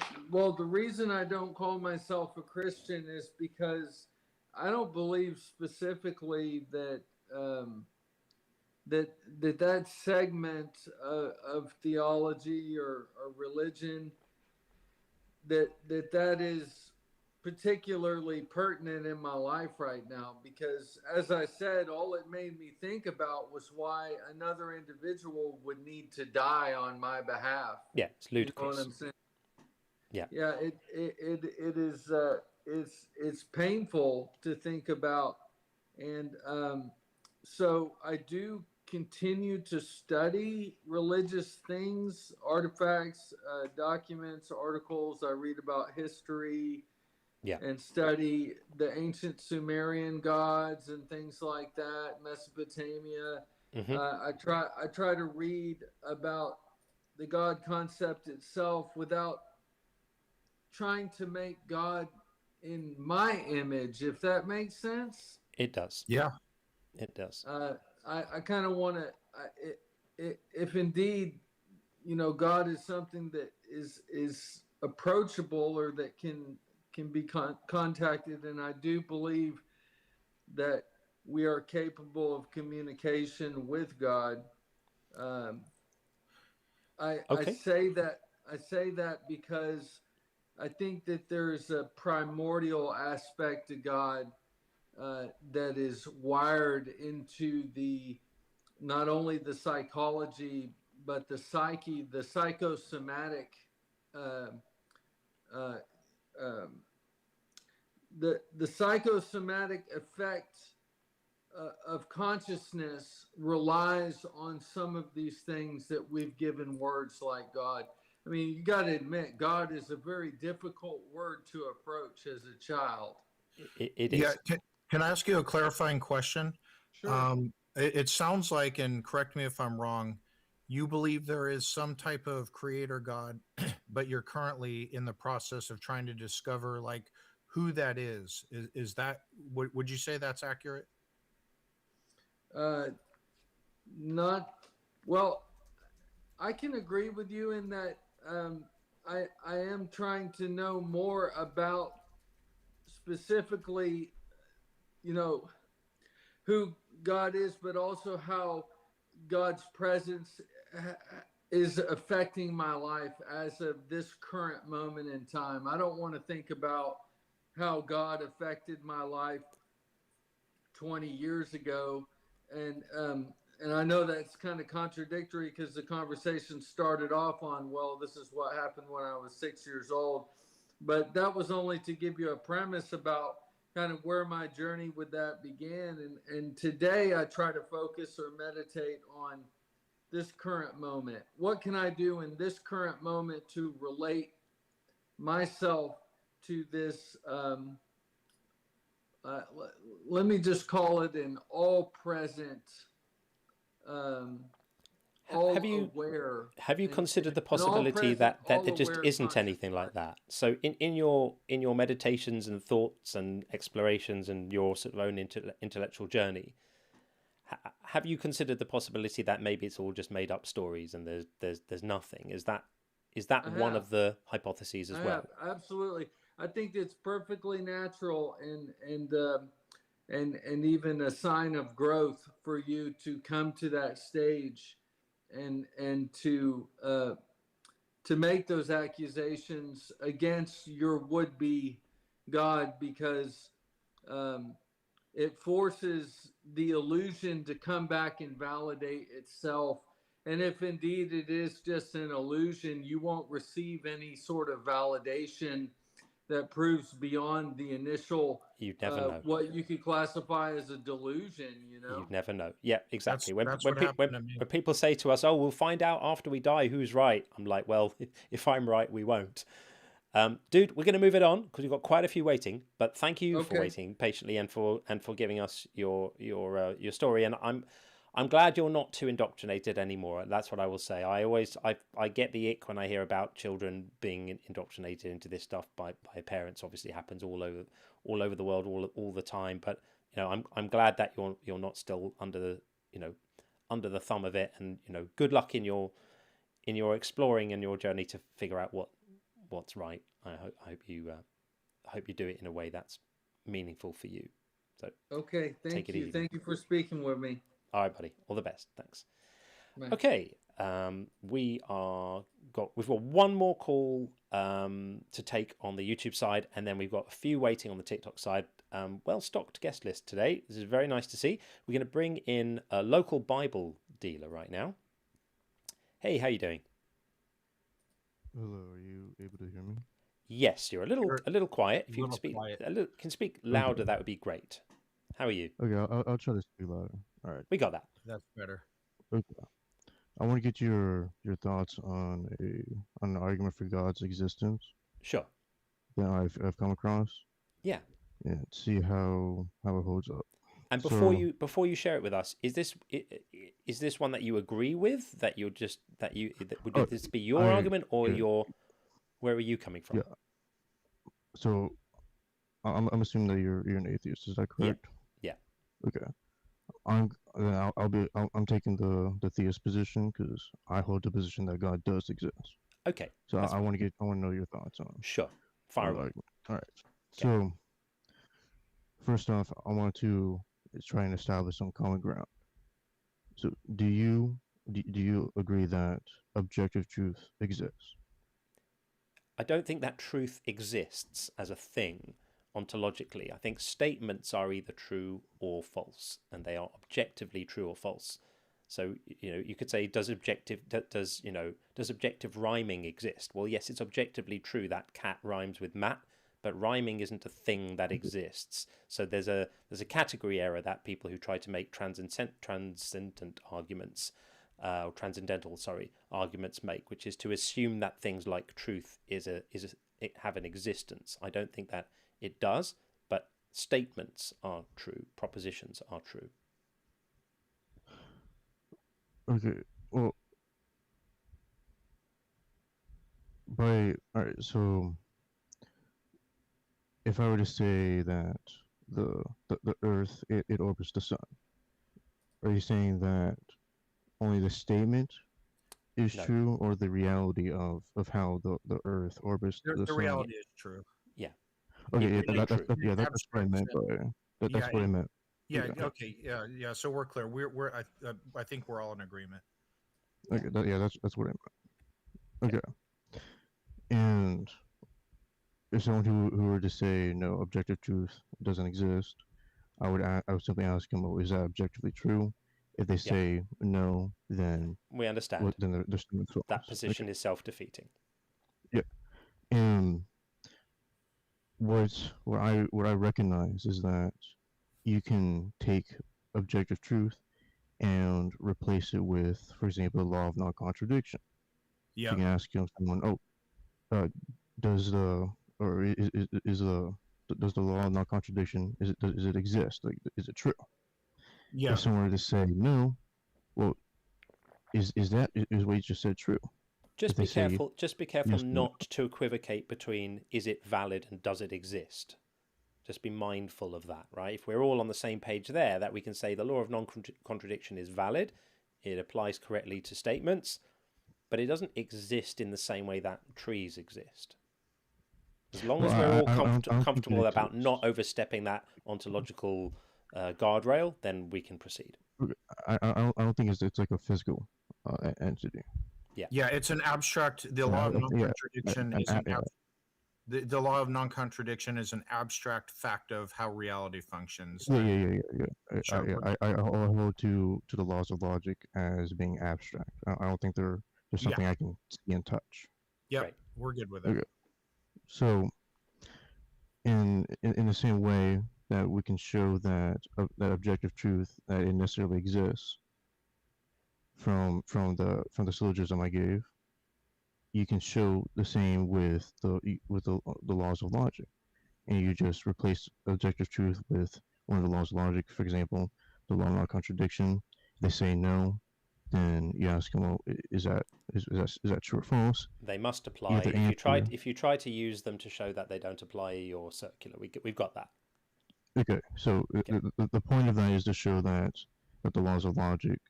Speaker 10: reason I don't call myself a Christian is because I don't believe specifically that that segment of theology or religion that is particularly pertinent in my life right now. Because, as I said, all it made me think about was why another individual would need to die on my behalf.
Speaker 1: Yeah, it's ludicrous.
Speaker 10: You know what I'm saying?
Speaker 1: Yeah.
Speaker 10: Yeah, it is. It's painful to think about, and so I do continue to study religious things, artifacts, documents, articles. I read about history, and study the ancient Sumerian gods and things like that, Mesopotamia.
Speaker 1: Mm-hmm.
Speaker 10: I try to read about the God concept itself without trying to make God in my image, if that makes sense.
Speaker 1: It does.
Speaker 6: Yeah,
Speaker 1: it does.
Speaker 10: I kind of want to, if indeed, God is something that is approachable, or that can be contacted, and I do believe that we are capable of communication with God. I say that because I think that there's a primordial aspect to God that is wired into not only the psychology, but the psyche, the psychosomatic, the psychosomatic effect of consciousness relies on some of these things that we've given words like God. I mean, you got to admit, God is a very difficult word to approach as a child.
Speaker 1: It is.
Speaker 6: Yeah. Can I ask you a clarifying question?
Speaker 10: Sure.
Speaker 6: It sounds like, and correct me if I'm wrong, you believe there is some type of creator God, but you're currently in the process of trying to discover like who that is. Is that, would you say that's accurate?
Speaker 10: Not well. I can agree with you in that I am trying to know more about specifically, who God is, but also how God's presence is affecting my life as of this current moment in time. I don't want to think about how God affected my life 20 years ago, and I know that's kind of contradictory, because the conversation started off on, well, this is what happened when I was 6 years old. But that was only to give you a premise about kind of where my journey with that began. And today I try to focus or meditate on this current moment. What can I do in this current moment to relate myself to this? Let me just call it an all-present,
Speaker 1: Have you
Speaker 10: all-aware.
Speaker 1: considered the
Speaker 10: An
Speaker 1: possibility
Speaker 10: all-present,
Speaker 1: that there just
Speaker 10: all-aware
Speaker 1: isn't
Speaker 10: conscious
Speaker 1: anything like
Speaker 10: mind.
Speaker 1: that? So in your meditations and thoughts and explorations and your sort of own intellectual journey, have you considered the possibility that maybe it's all just made up stories and there's nothing? Is that
Speaker 10: I
Speaker 1: one
Speaker 10: have.
Speaker 1: of the hypotheses as
Speaker 10: I
Speaker 1: well?
Speaker 10: have, absolutely. I think it's perfectly natural and even a sign of growth for you to come to that stage and to make those accusations against your would-be God, because um, it forces the illusion to come back and validate itself. And if indeed it is just an illusion, you won't receive any sort of validation that proves beyond the initial,
Speaker 1: You'd never know.
Speaker 10: what you could classify as a delusion, you know?
Speaker 1: You'd never know. Yeah, exactly. When
Speaker 6: That's
Speaker 1: when
Speaker 6: what
Speaker 1: pe-
Speaker 6: happened to me.
Speaker 1: when people say to us, "Oh, we'll find out after we die who's right," I'm like, "Well, if I'm right, we won't." Dude, we're going to move it on because we've got quite a few waiting. But thank you for
Speaker 10: Okay.
Speaker 1: waiting patiently and for giving us your story. And I'm glad you're not too indoctrinated anymore. That's what I will say. I get the ick when I hear about children being indoctrinated into this stuff by parents. Obviously, it happens all over the world all the time. But I'm glad that you're not still under the thumb of it. And good luck in your exploring and your journey to figure out what's right. I hope you do it in a way that's meaningful for you. So
Speaker 10: Okay.
Speaker 1: take
Speaker 10: Thank
Speaker 1: it
Speaker 10: you.
Speaker 1: easy.
Speaker 10: Thank you for speaking with me.
Speaker 1: All right, buddy. All the best. Thanks.
Speaker 10: Bye.
Speaker 1: Okay. We've got one more call to take on the YouTube side, and then we've got a few waiting on the TikTok side. Well-stocked guest list today. This is very nice to see. We're going to bring in a local Bible dealer right now. Hey, how you doing?
Speaker 11: Hello, are you able to hear me?
Speaker 1: Yes, you're a little quiet. If you can
Speaker 6: Little
Speaker 1: speak
Speaker 6: quiet.
Speaker 1: can speak louder,
Speaker 11: Okay.
Speaker 1: that would be great. How are you?
Speaker 11: Okay, I'll try to speak louder. All right.
Speaker 1: We got that.
Speaker 6: That's better.
Speaker 11: Okay. I want to get your thoughts on an argument for God's existence
Speaker 1: Sure.
Speaker 11: that I've come across.
Speaker 1: Yeah.
Speaker 11: Yeah, see how it holds up.
Speaker 1: And
Speaker 11: So
Speaker 1: before you share it with us, is this one that you agree with? That you're just would this be your argument or
Speaker 11: yeah,
Speaker 1: where are you coming from?
Speaker 11: yeah. So I'm assuming that you're an atheist. Is that correct?
Speaker 1: Yeah.
Speaker 11: Okay. I'm taking the theist position because I hold the position that God does exist.
Speaker 1: Okay.
Speaker 11: So
Speaker 1: That's
Speaker 11: I want to know your thoughts on
Speaker 1: sure. Fire
Speaker 11: the
Speaker 1: away.
Speaker 11: argument. All right.
Speaker 1: Okay.
Speaker 11: So first off, I want to try and establish some common ground. So do you agree that objective truth exists?
Speaker 1: I don't think that truth exists as a thing ontologically. I think statements are either true or false, and they are objectively true or false. So you could say, does objective rhyming exist? Well, yes, it's objectively true that cat rhymes with Matt, but rhyming isn't a thing that exists. So there's a category error that people who try to make transcendent arguments or transcendental, arguments make, which is to assume that things like truth have an existence. I don't think that it does, but statements are true, propositions are true.
Speaker 11: Okay. Well, all right. So if I were to say that the Earth it orbits the sun, are you saying that only the statement is
Speaker 1: No.
Speaker 11: true, or the reality of how the Earth orbits the
Speaker 6: The
Speaker 11: sun?
Speaker 6: reality is true.
Speaker 1: Yeah.
Speaker 11: Okay,
Speaker 1: It
Speaker 11: that's
Speaker 1: true.
Speaker 11: that's what I meant by that's
Speaker 6: Yeah,
Speaker 11: what I meant.
Speaker 6: Yeah.
Speaker 11: Okay.
Speaker 6: Okay. Yeah. So we're clear. I think we're all in agreement.
Speaker 11: Okay. That's what I meant. Okay. And if someone who were to say no, objective truth doesn't exist, I would simply ask him, well, is that objectively true? If they say no, then
Speaker 1: we understand.
Speaker 11: Then they're still false.
Speaker 1: That position is self-defeating.
Speaker 11: Yeah. And what I recognize is that you can take objective truth and replace it with, for example, the law of non-contradiction.
Speaker 6: Yeah.
Speaker 11: You can ask someone, "Oh, does the or is the does the law of non-contradiction does it exist? Like, is it true?"
Speaker 6: Yeah.
Speaker 11: If someone were to say no, well, is what you just said true?
Speaker 1: Just
Speaker 11: If they
Speaker 1: be
Speaker 11: say
Speaker 1: careful. Just be careful
Speaker 11: yes or no.
Speaker 1: not to equivocate between is it valid and does it exist. Just be mindful of that, right? If we're all on the same page there, that we can say the law of non-contradiction is valid, it applies correctly to statements, but it doesn't exist in the same way that trees exist. As long as we're all
Speaker 11: I don't think
Speaker 1: comfortable
Speaker 11: it
Speaker 1: about not
Speaker 11: exists.
Speaker 1: overstepping that ontological guardrail, then we can proceed.
Speaker 11: I don't think it's like a physical entity.
Speaker 6: Yeah, it's an abstract. The
Speaker 11: So,
Speaker 6: law of
Speaker 11: yeah,
Speaker 6: non-contradiction is the law of non-contradiction is an abstract fact of how reality functions.
Speaker 11: yeah.
Speaker 6: Sure.
Speaker 11: I hold to the laws of logic as being abstract. I don't think they're something I can see and touch.
Speaker 6: Yeah,
Speaker 1: Right.
Speaker 6: we're good with it.
Speaker 11: Okay. So, in the same way that we can show that that objective truth that it necessarily exists from the syllogism I gave, you can show the same with the laws of logic, and you just replace objective truth with one of the laws of logic. For example, the law of non-contradiction. They say no, then you ask them, well, is that true or false?
Speaker 1: They must apply.
Speaker 11: Either
Speaker 1: If you try to use them to show that they don't apply, you're circular. We've got that.
Speaker 11: Okay, so the point of that is to show that the laws of logic,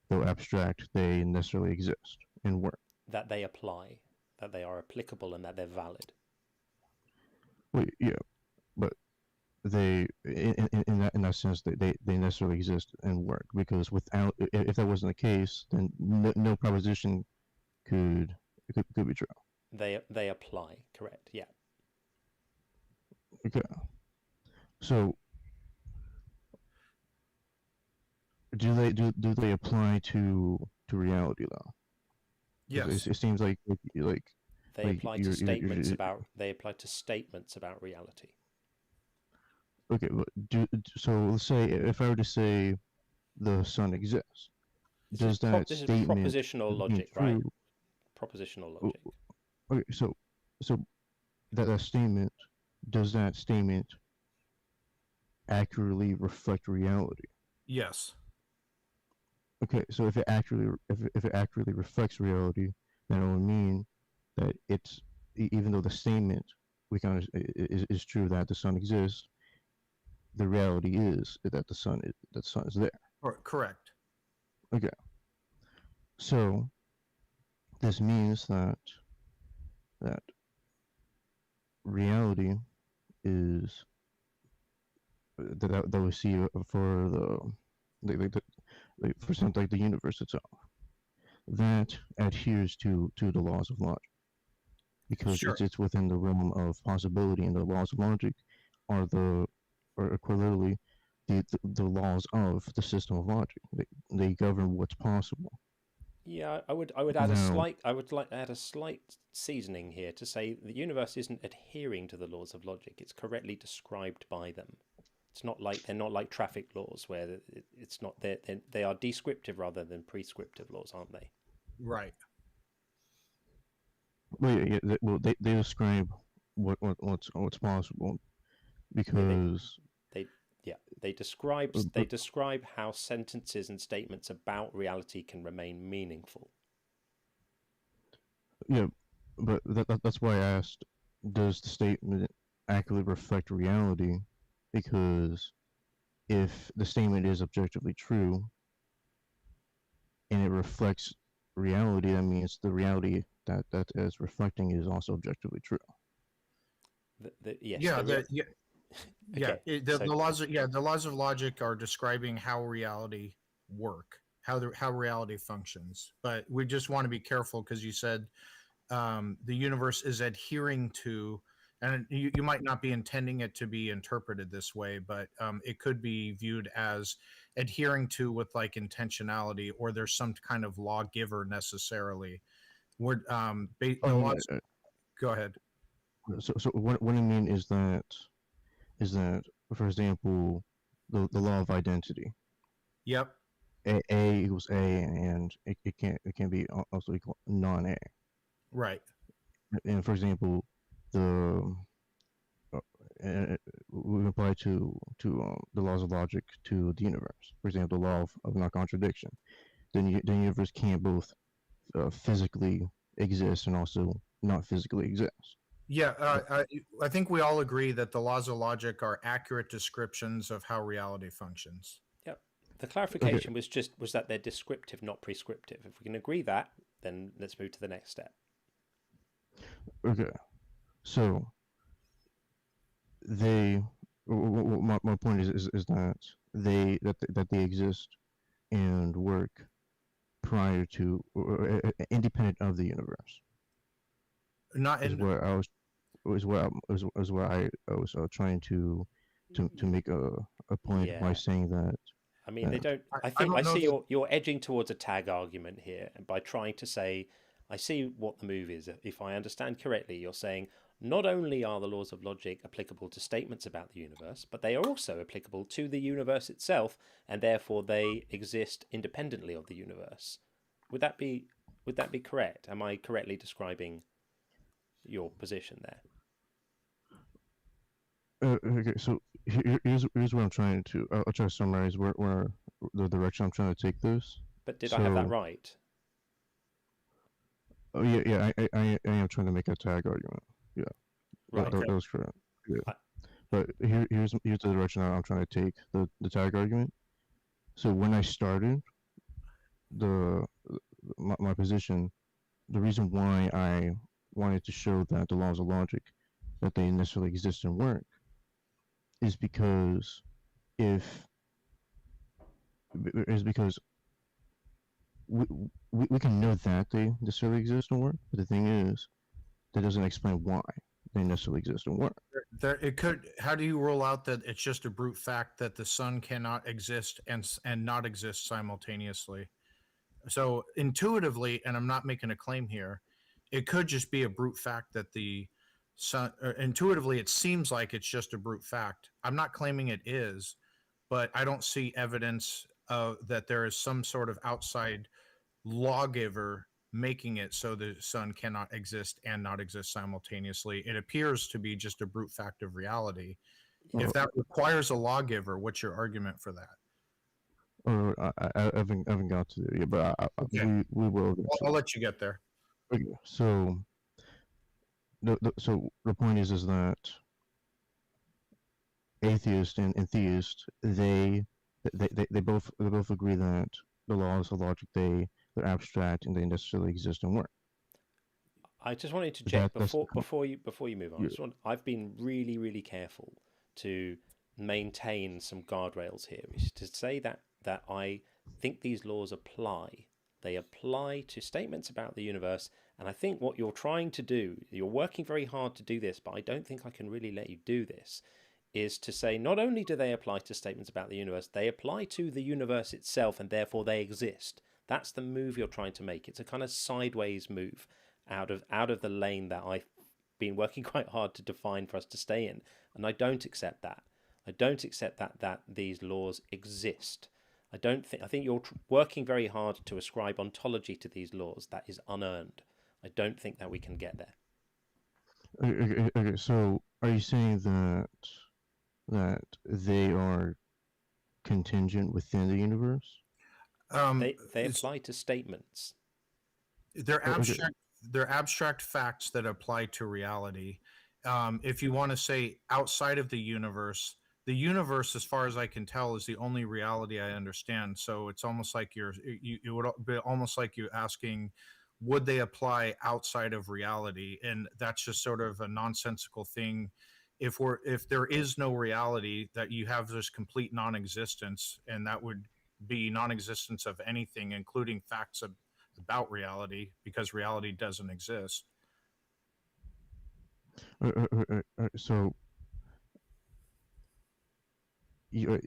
Speaker 11: though abstract, they necessarily exist and work.
Speaker 1: That they apply, that they are applicable, and that they're valid.
Speaker 11: Wait, yeah, but they in that sense they necessarily exist and work, because without, if that wasn't the case, then no proposition could be true.
Speaker 1: They apply, correct? Yeah.
Speaker 11: Okay. So do they apply to reality though?
Speaker 6: Yes.
Speaker 11: It seems like
Speaker 1: they apply to statements about reality.
Speaker 11: Okay, but so let's say if I were to say the sun exists, does that
Speaker 1: this
Speaker 11: statement
Speaker 1: is propositional logic, right? Propositional logic.
Speaker 11: Okay, so that statement, does that statement accurately reflect reality?
Speaker 6: Yes.
Speaker 11: Okay, so if it accurately reflects reality, then it would mean that it's, even though the statement is true that the sun exists, the reality is that the sun is there.
Speaker 6: Correct.
Speaker 11: Okay. So this means that reality is that we see for for something like the universe itself, that adheres to the laws of logic, because it's within the realm of possibility, and the laws of logic are clearly the laws of the system of logic. They govern what's possible.
Speaker 1: Yeah, I would add I would like to add a slight seasoning here to say the universe isn't adhering to the laws of logic. It's correctly described by them. It's not like they're not like traffic laws where it's not they are descriptive rather than prescriptive laws, aren't they?
Speaker 6: Right.
Speaker 11: Well, they describe what's possible, because
Speaker 1: they describe how sentences and statements about reality can remain meaningful.
Speaker 11: Yeah, but that's why I asked, does the statement accurately reflect reality? Because if the statement is objectively true and it reflects reality, that means the reality that is reflecting is also objectively true.
Speaker 6: The laws of logic are describing how reality work, how reality functions. But we just want to be careful, because you said the universe is adhering to, and you might not be intending it to be interpreted this way, but it could be viewed as adhering to with like intentionality, or there's some kind of lawgiver necessarily. Go ahead.
Speaker 11: So what I mean is that for example, the law of identity.
Speaker 6: Yep.
Speaker 11: A equals A, and it can be also equal non-A.
Speaker 6: Right.
Speaker 11: And for example, the we apply to the laws of logic to the universe. For example, the law of non-contradiction. Then the universe can't both physically exist and also not physically exist.
Speaker 6: Yeah, I think we all agree that the laws of logic are accurate descriptions of how reality functions.
Speaker 1: Yep. The clarification was that they're descriptive, not prescriptive. If we can agree that, then let's move to the next step.
Speaker 11: Okay, so my point is that they exist and work prior to independent of the universe.
Speaker 6: Not
Speaker 11: is what I was trying to make a point by saying that.
Speaker 1: I mean, they don't. I see you're edging towards a tag argument here, and by trying to say, I see what the move is. If I understand correctly, you're saying not only are the laws of logic applicable to statements about the universe, but they are also applicable to the universe itself, and therefore they exist independently of the universe. Would that be correct? Am I correctly describing your position there?
Speaker 11: Okay, so here's what I'm trying to. I'll try to summarize where the direction I'm trying to take this.
Speaker 1: But did I have that right?
Speaker 11: Oh yeah. I am trying to make a tag argument. Yeah,
Speaker 1: right.
Speaker 11: That was correct. Yeah, but here's the direction I'm trying to take the tag argument. So when I started my position, the reason why I wanted to show that the laws of logic, that they necessarily exist and work, is because we can know that they necessarily exist and work, but the thing is, that doesn't explain why they necessarily exist and work.
Speaker 6: It could. How do you rule out that it's just a brute fact that the sun cannot exist and not exist simultaneously? So intuitively, and I'm not making a claim here, it could just be a brute fact that the sun. Intuitively, it seems like it's just a brute fact. I'm not claiming it is, but I don't see evidence that there is some sort of outside lawgiver making it so the sun cannot exist and not exist simultaneously. It appears to be just a brute fact of reality. If that requires a lawgiver, what's your argument for that?
Speaker 11: I haven't got to it yet, but
Speaker 6: okay.
Speaker 11: we will.
Speaker 6: I'll let you get there.
Speaker 11: Okay, so the point is that atheist and theist, they both agree that the laws of logic, they're abstract and they necessarily exist and work.
Speaker 1: I just wanted to check before you move on.
Speaker 11: Yeah.
Speaker 1: I've been really careful to maintain some guardrails here, which is to say that I think these laws apply. They apply to statements about the universe, and I think what you're trying to do, you're working very hard to do this, but I don't think I can really let you do this, is to say not only do they apply to statements about the universe, they apply to the universe itself, and therefore they exist. That's the move you're trying to make. It's a kind of sideways move out of the lane that I've been working quite hard to define for us to stay in, and I don't accept that. I don't accept that these laws exist. I think you're working very hard to ascribe ontology to these laws that is unearned. I don't think that we can get there.
Speaker 11: Okay, so are you saying that they are contingent within the universe?
Speaker 1: They apply to statements.
Speaker 6: They're abstract. They're abstract facts that apply to reality. If you want to say outside of the universe, as far as I can tell, is the only reality I understand. So it's almost like it would be almost like you asking, would they apply outside of reality? And that's just sort of a nonsensical thing. If there is no reality, that you have this complete non-existence, and that would be non-existence of anything, including facts about reality, because reality doesn't exist.
Speaker 11: So you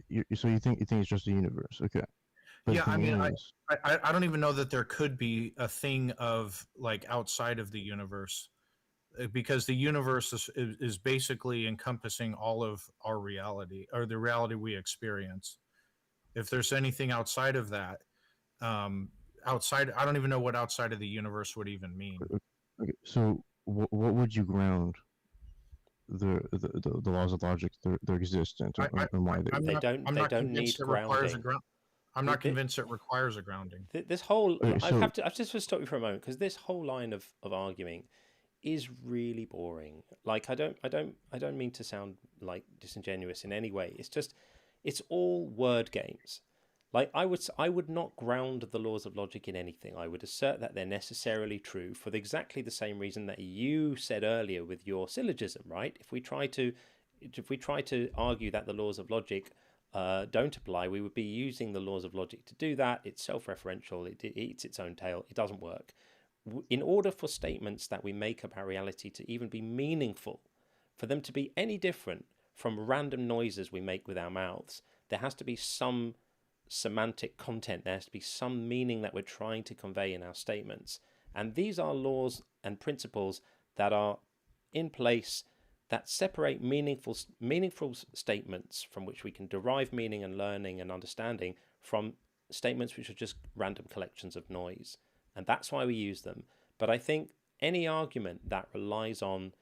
Speaker 11: think it's just the universe? Okay. But
Speaker 6: yeah, I mean, I don't even know that there could be a thing of like outside of the universe. because the universe is basically encompassing all of our reality, or the reality we experience. If there's anything outside of that, outside, I don't even know what outside of the universe would even mean.
Speaker 11: Okay, so what would you ground the laws of logic, their existence, and why
Speaker 6: I'm
Speaker 1: They
Speaker 6: not.
Speaker 1: don't.
Speaker 6: I'm
Speaker 1: They
Speaker 6: not
Speaker 1: don't need
Speaker 6: convinced it requires a
Speaker 1: grounding.
Speaker 6: ground. I'm not convinced it requires a grounding.
Speaker 1: This whole,
Speaker 11: Okay,
Speaker 1: I
Speaker 11: so
Speaker 1: have to just stop you for a moment, because this whole line of arguing is really boring. Like, I don't mean to sound like disingenuous in any way. It's just, it's all word games. Like, I would not ground the laws of logic in anything. I would assert that they're necessarily true for exactly the same reason that you said earlier with your syllogism, right? If we try to argue that the laws of logic don't apply, we would be using the laws of logic to do that. It's self-referential. It eats its own tail. It doesn't work. In order for statements that we make about reality to even be meaningful, for them to be any different from random noises we make with our mouths, there has to be some semantic content. There has to be some meaning that we're trying to convey in our statements. And these are laws and principles that are in place that separate meaningful statements from which we can derive meaning and learning and understanding from statements which are just random collections of noise. And that's why we use them. But I think any argument that relies on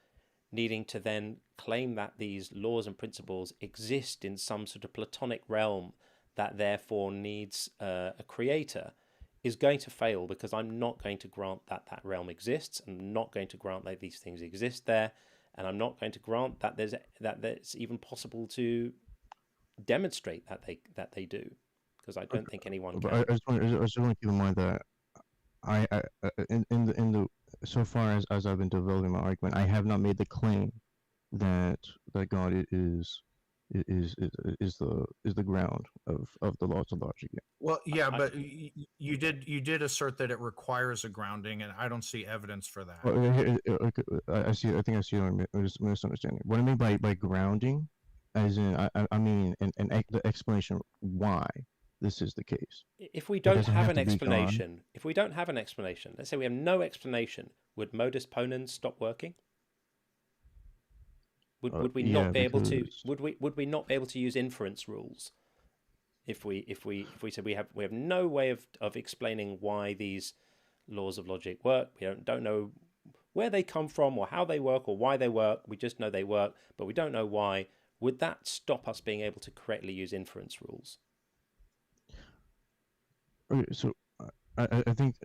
Speaker 1: needing to then claim that these laws and principles exist in some sort of Platonic realm that therefore needs a creator is going to fail, because I'm not going to grant that that realm exists. I'm not going to grant that these things exist there. And I'm not going to grant that there's even possible to demonstrate that they do, because I don't think anyone
Speaker 11: but
Speaker 1: can.
Speaker 11: I just want to keep in mind that I in the so far as I've been developing my argument, I have not made the claim that God is the ground of the laws of logic yet.
Speaker 6: Well, yeah, but you did assert that it requires a grounding, and I don't see evidence for that.
Speaker 11: Well, I see. I think I see your misunderstanding. What I mean by grounding, as in I mean the explanation why this is the case.
Speaker 1: If we
Speaker 11: It
Speaker 1: don't
Speaker 11: doesn't
Speaker 1: have
Speaker 11: have
Speaker 1: an
Speaker 11: to be God.
Speaker 1: explanation, let's say we have no explanation, would modus ponens stop working? Would we
Speaker 11: Yeah,
Speaker 1: not be able to?
Speaker 11: because
Speaker 1: Would we not be able to use inference rules if we said we have no way of explaining why these laws of logic work? We don't know where they come from or how they work or why they work. We just know they work, but we don't know why. Would that stop us being able to correctly use inference rules?
Speaker 11: okay, so I think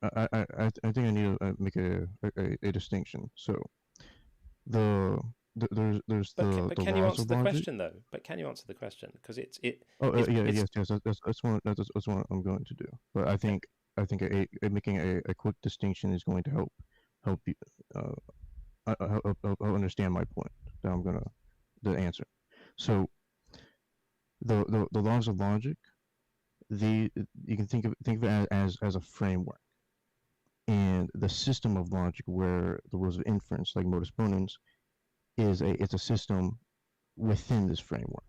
Speaker 11: I think I need to make a distinction. So there's
Speaker 1: But
Speaker 11: the
Speaker 1: can you
Speaker 11: laws
Speaker 1: answer
Speaker 11: of
Speaker 1: the
Speaker 11: logic.
Speaker 1: question though? But can you answer the question? Because it's
Speaker 11: Yes, that's what I'm going to do. But I think making a quick distinction is going to help you help understand my point that I'm gonna the answer. So the laws of logic, you can think of it as a framework, and the system of logic where the rules of inference, like modus ponens, it's a system within this framework.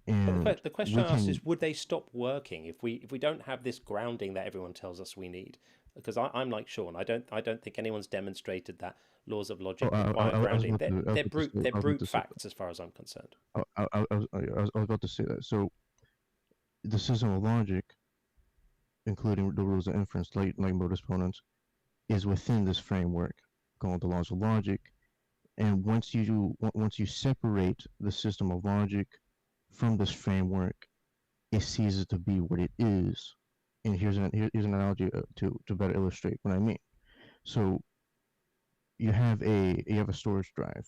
Speaker 11: And
Speaker 1: the question I asked is, would they stop working if we don't have this grounding that everyone tells us we need? Because I'm like Sean. I don't think anyone's demonstrated that laws of logic require grounding. They're brute facts as far as I'm concerned.
Speaker 11: I was about to say that. So the system of logic, including the rules of inference, like modus ponens, is within this framework called the laws of logic. And once you separate the system of logic from this framework, it ceases to be what it is. And here's an analogy to better illustrate what I mean. So you have a storage drive,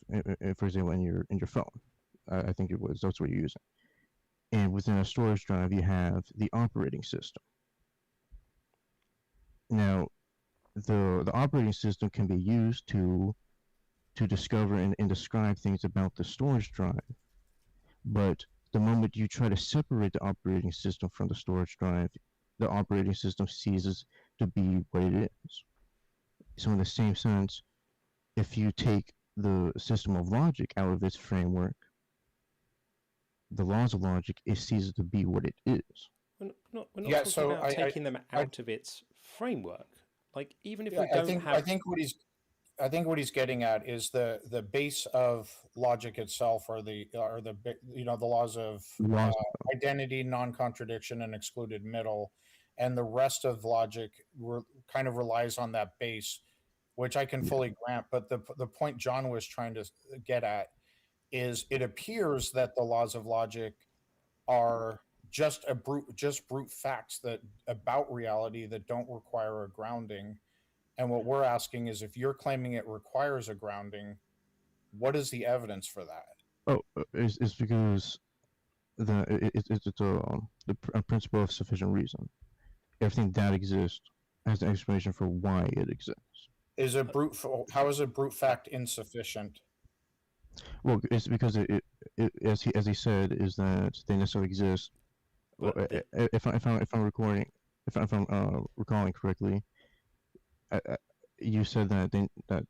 Speaker 11: for example, in your phone. I think that's what you're using. And within a storage drive, you have the operating system. Now, the operating system can be used to discover and describe things about the storage drive, but the moment you try to separate the operating system from the storage drive, the operating system ceases to be what it is. So in the same sense, if you take the system of logic out of its framework, the laws of logic, it ceases to be what it is.
Speaker 1: We're not talking about taking them out of its framework. Like, even if
Speaker 6: Yeah,
Speaker 1: we don't have...
Speaker 6: I think what he's getting at is the base of logic itself, or the the laws of
Speaker 11: Laws.
Speaker 6: identity, non-contradiction, and excluded middle, and the rest of logic kind of relies on that base, which I can fully grant. But the point John was trying to get at is, it appears that the laws of logic are just brute facts that about reality that don't require a grounding. And what we're asking is, if you're claiming it requires a grounding, what is the evidence for that?
Speaker 11: Oh, it's because it's a principle of sufficient reason. Everything that exists has an explanation for why it exists.
Speaker 6: How is a brute fact insufficient?
Speaker 11: Well, it's because it as he said, is that they necessarily exist. Well, if I'm recalling correctly, you said that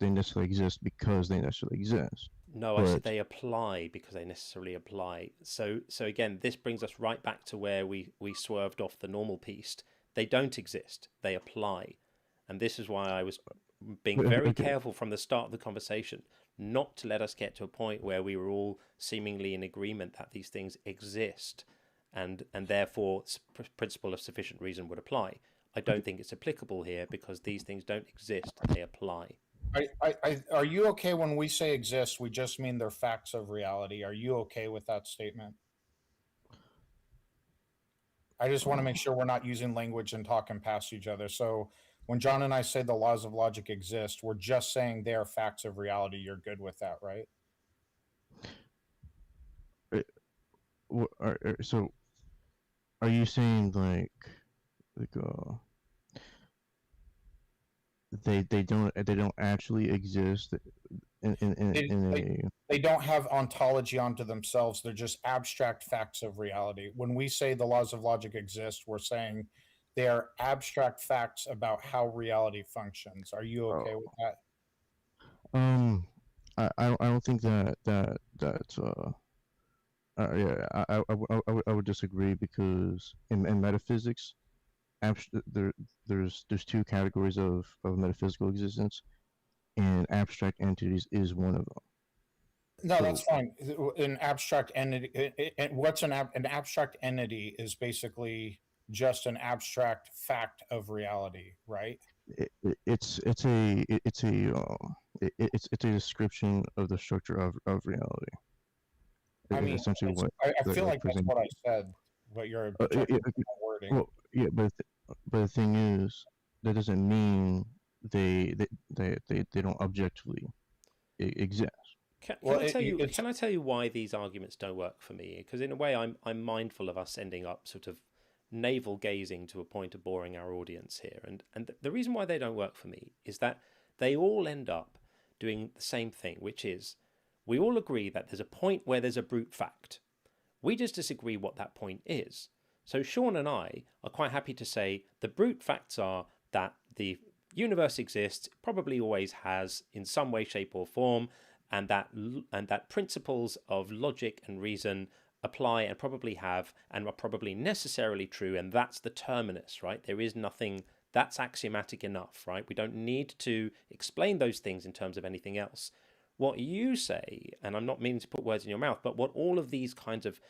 Speaker 11: they necessarily exist because they necessarily exist.
Speaker 1: No, I said they apply because they necessarily apply. So again, this brings us right back to where we swerved off the normal piece. They don't exist, they apply. And this is why I was being very careful from the start of the conversation not to let us get to a point where we were all seemingly in agreement that these things exist, and therefore principle of sufficient reason would apply. I don't think it's applicable here, because these things don't exist, they apply.
Speaker 6: Are you okay when we say exist, we just mean they're facts of reality? Are you okay with that statement? I just want to make sure we're not using language and talking past each other. So when John and I say the laws of logic exist, we're just saying they are facts of reality. You're good with that, right?
Speaker 11: So are you saying like they don't actually exist
Speaker 6: they don't have ontology onto themselves. They're just abstract facts of reality. When we say the laws of logic exist, we're saying they are abstract facts about how reality functions. Are you okay with that?
Speaker 11: I don't think that I would disagree, because in metaphysics, there's two categories of metaphysical existence, and abstract entities is one of them.
Speaker 6: No, that's fine. An abstract entity, what's an abstract entity is basically just an abstract fact of reality, right?
Speaker 11: It's a description of the structure of reality.
Speaker 6: I mean,
Speaker 11: essentially
Speaker 6: I feel like that's what I said, but you're wording.
Speaker 11: Well, yeah, but the thing is, that doesn't mean they don't objectively exist.
Speaker 1: Can I tell you why these arguments don't work for me? Because in a way, I'm mindful of us ending up sort of navel gazing to a point of boring our audience here. And the reason why they don't work for me is that they all end up doing the same thing, which is, we all agree that there's a point where there's a brute fact. We just disagree what that point is. So Sean and I are quite happy to say the brute facts are that the universe exists, probably always has, in some way, shape or form, and that principles of logic and reason apply and probably have and are probably necessarily true, and that's the terminus, right? There is nothing that's axiomatic enough, right? We don't need to explain those things in terms of anything else. What you say, and I'm not meaning to put words in your mouth, but what all of these kinds of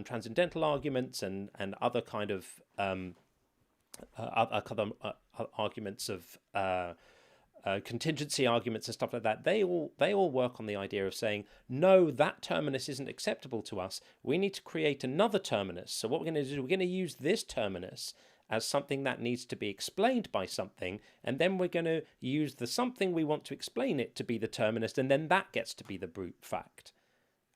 Speaker 1: transcendental arguments and other kind of arguments of contingency arguments and stuff like that, they all work on the idea of saying, no, that terminus isn't acceptable to us. We need to create another terminus. So what we're going to do, we're going to use this terminus as something that needs to be explained by something, and then we're going to use the something we want to explain it to be the terminus, and then that gets to be the brute fact.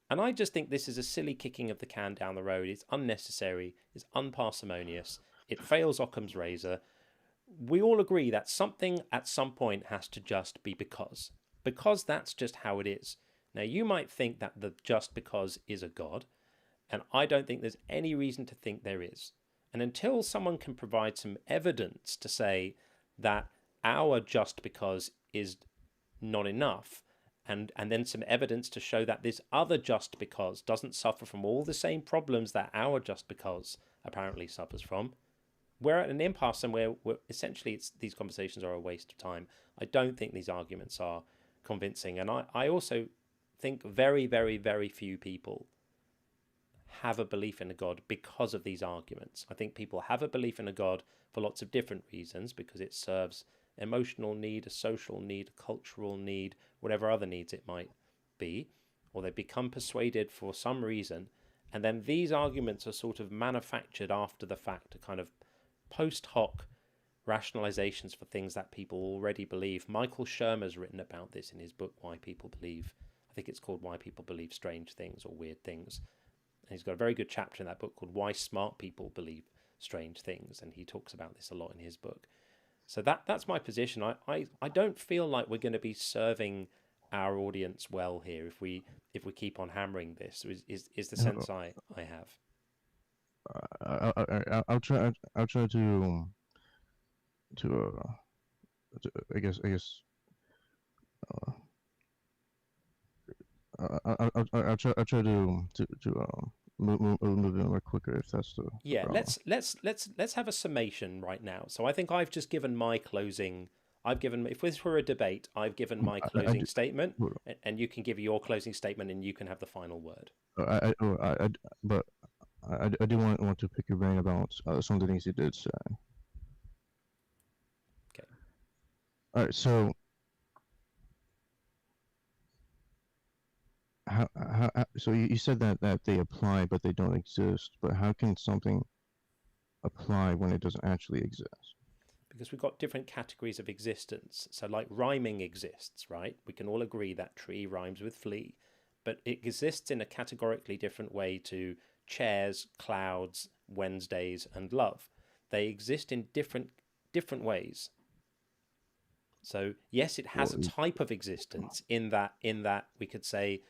Speaker 1: And I just think this is a silly kicking of the can down the road. It's unnecessary, it's unparsimonious, it fails Occam's razor. We all agree that something at some point has to just be because that's just how it is. Now, you might think that the just because is a God, and I don't think there's any reason to think there is. And until someone can provide some evidence to say that our just because is not enough, and then some evidence to show that this other just because doesn't suffer from all the same problems that our just because apparently suffers from, we're at an impasse, and we're essentially these conversations are a waste of time. I don't think these arguments are convincing, and I also think very, very, very few people have a belief in a God because of these arguments. I think people have a belief in a God for lots of different reasons, because it serves emotional need, a social need, a cultural need, whatever other needs it might be, or they become persuaded for some reason, and then these arguments are sort of manufactured after the fact, a kind of post hoc rationalizations for things that people already believe. Michael Shermer's written about this in his book Why People Believe, I think it's called Why People Believe Strange Things or Weird Things. And he's got a very good chapter in that book called Why Smart People Believe Strange Things, and he talks about this a lot in his book. So that's my position. I don't feel like we're going to be serving our audience well here if we keep on hammering this. Is the sense I have.
Speaker 11: I'll try to I guess I'll try to move in more quicker if that's the
Speaker 1: Yeah,
Speaker 11: problem.
Speaker 1: let's have a summation right now. So I think I've just given my closing. If this were a debate, I've given my closing statement, and you can give your closing statement, and you can have the final word.
Speaker 11: But I do want to pick your brain about some of the things you did say.
Speaker 1: Okay.
Speaker 11: All right. So so you said that they apply but they don't exist. But how can something apply when it doesn't actually exist?
Speaker 1: Because we've got different categories of existence. So like rhyming exists, right? We can all agree that tree rhymes with flea, but it exists in a categorically different way to chairs, clouds, Wednesdays, and love. They exist in different ways. So yes, it has a type of existence in that we could say,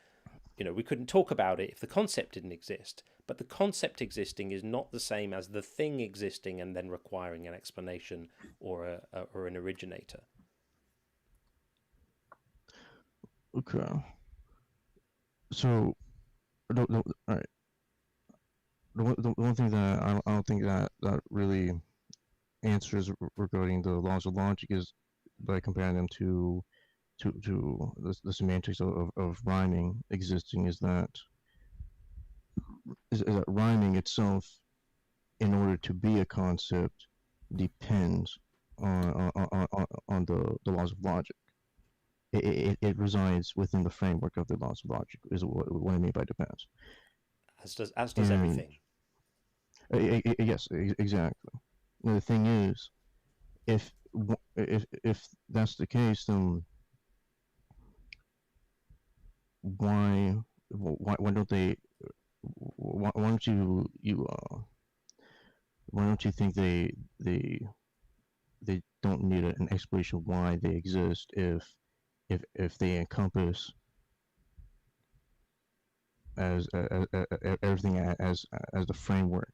Speaker 1: we couldn't talk about it if the concept didn't exist. But the concept existing is not the same as the thing existing and then requiring an explanation or an originator.
Speaker 11: Okay. So, all right. The one thing that I don't think that really answers regarding the laws of logic is by comparing them to the semantics of rhyming existing is that rhyming itself, in order to be a concept, depends on the laws of logic. It resides within the framework of the laws of logic, is what I mean by depends.
Speaker 1: As does everything.
Speaker 11: Yes, exactly. Now, the thing is, if that's the case, then why don't they? Why don't you think they don't need an explanation why they exist if they encompass as everything as the framework?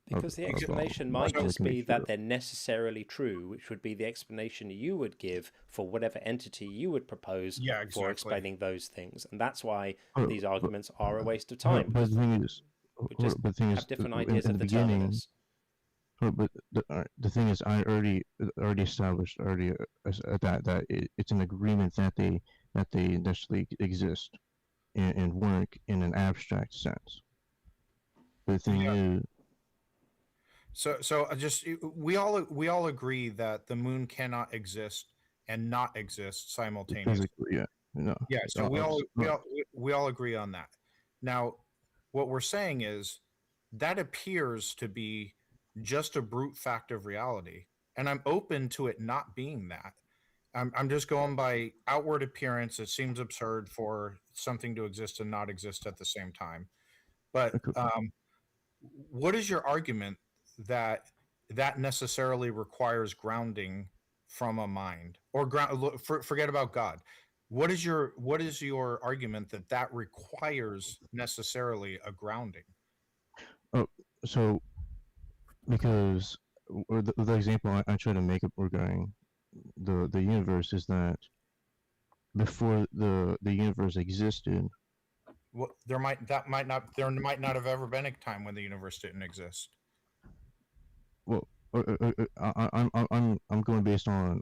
Speaker 1: Because the explanation might just be that they're necessarily true, which would be the explanation you would give for whatever entity you would propose for explaining those things. And that's why these arguments are a waste of time.
Speaker 11: But the thing is,
Speaker 1: have different ideas of the terminus.
Speaker 11: But the thing is, I already established that it's an agreement that they necessarily exist and work in an abstract sense. But the thing is.
Speaker 2: So we all agree that the moon cannot exist and not exist simultaneously.
Speaker 11: Physically, yeah. No.
Speaker 2: Yeah, so we all agree on that. Now, what we're saying is that appears to be just a brute fact of reality, and I'm open to it not being that. I'm just going by outward appearance. It seems absurd for something to exist and not exist at the same time. But what is your argument that necessarily requires grounding from a mind, or forget about God? What is your argument that requires necessarily a grounding?
Speaker 11: Oh, so because the example I try to make up regarding the universe is that before the universe existed,
Speaker 2: well, there might not have ever been a time when the universe didn't exist.
Speaker 11: Well, I'm going based on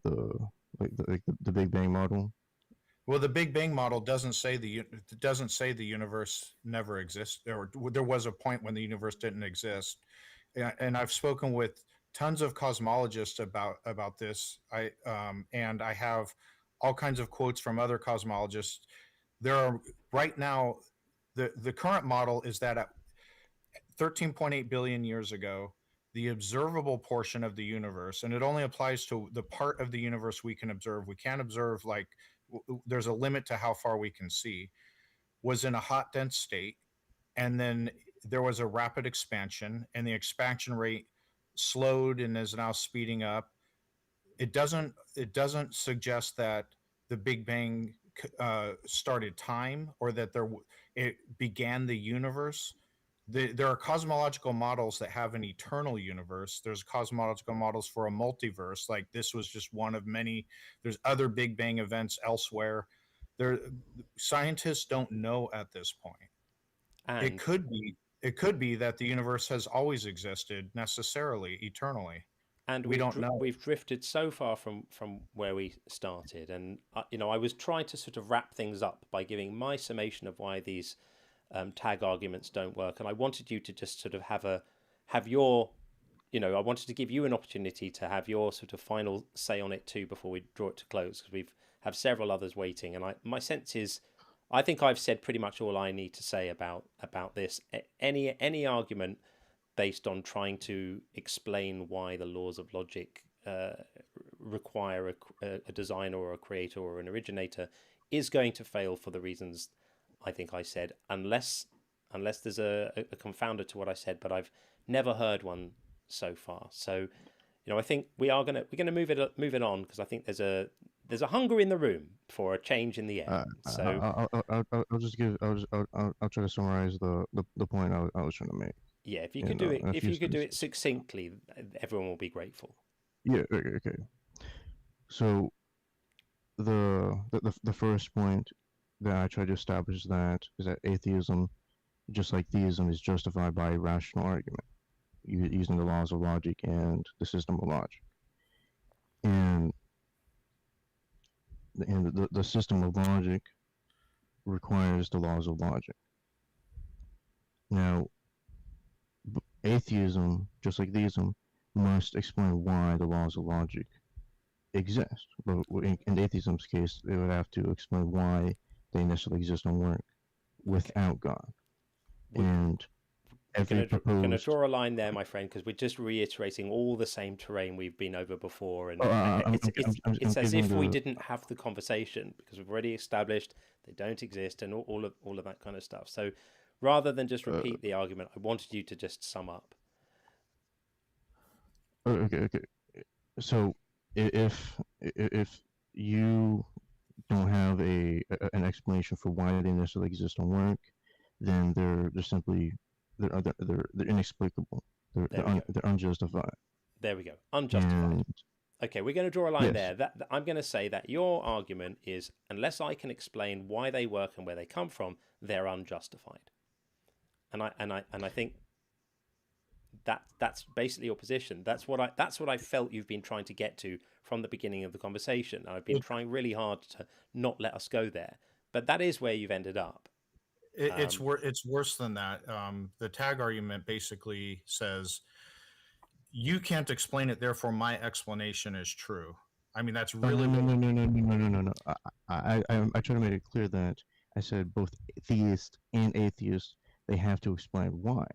Speaker 11: the Big Bang model.
Speaker 6: Well, the Big Bang model doesn't say the universe never existed, or there was a point when the universe didn't exist. And I've spoken with tons of cosmologists about this. And I have all kinds of quotes from other cosmologists. There are right now the current model is that at 13.8 billion years ago, the observable portion of the universe, and it only applies to the part of the universe we can observe. We can't observe, like, there's a limit to how far we can see, was in a hot, dense state. And then there was a rapid expansion, and the expansion rate slowed and is now speeding up. It doesn't suggest that the Big Bang started time, or that it began the universe. There are cosmological models that have an eternal universe. There's cosmological models for a multiverse, like this was just one of many. There's other Big Bang events elsewhere. There, scientists don't know at this point.
Speaker 1: And
Speaker 6: It could be that the universe has always existed, necessarily, eternally.
Speaker 1: and
Speaker 6: We don't know.
Speaker 1: we've drifted so far from where we started, and I was trying to sort of wrap things up by giving my summation of why these tag arguments don't work, and I wanted you to just sort of have your, I wanted to give you an opportunity to have your sort of final say on it too before we draw it to close, because we've have several others waiting, and my sense is, I think I've said pretty much all I need to say about this. Any argument based on trying to explain why the laws of logic require a designer or a creator or an originator is going to fail for the reasons I think I said, unless there's a confounder to what I said, but I've never heard one so far. So, I think we're gonna move it on, because I think there's a hunger in the room for a change in the air. So
Speaker 11: I'll just give I'll try to summarize the point I was trying to make.
Speaker 1: yeah, if you could do it succinctly, everyone will be grateful.
Speaker 11: Yeah. Okay. So the first point that I try to establish is that atheism, just like theism, is justified by a rational argument using the laws of logic and the system of logic. And the system of logic requires the laws of logic. Now, atheism, just like theism, must explain why the laws of logic exist. But in atheism's case, they would have to explain why they necessarily exist and work without God. And
Speaker 1: we're going to draw a line there, my friend, because we're just reiterating all the same terrain we've been over before, and it's as if we didn't have the conversation, because we've already established they don't exist and all of that kind of stuff. So rather than just repeat the argument, I wanted you to just sum up.
Speaker 11: Okay. So if you don't have an explanation for why they necessarily exist and work, then they're inexplicable. They're unjustified.
Speaker 1: There we go. Unjustified. Okay, we're going to draw a line there. That I'm going to say that your argument is, unless I can explain why they work and where they come from, they're unjustified. And I think that's basically your position. That's what I felt you've been trying to get to from the beginning of the conversation. I've been trying really hard to not let us go there, but that is where you've ended up.
Speaker 6: It's worse than that. The tag argument basically says, you can't explain it, therefore my explanation is true. I mean, that's really
Speaker 11: no. I try to make it clear that I said both theist and atheist, they have to explain why.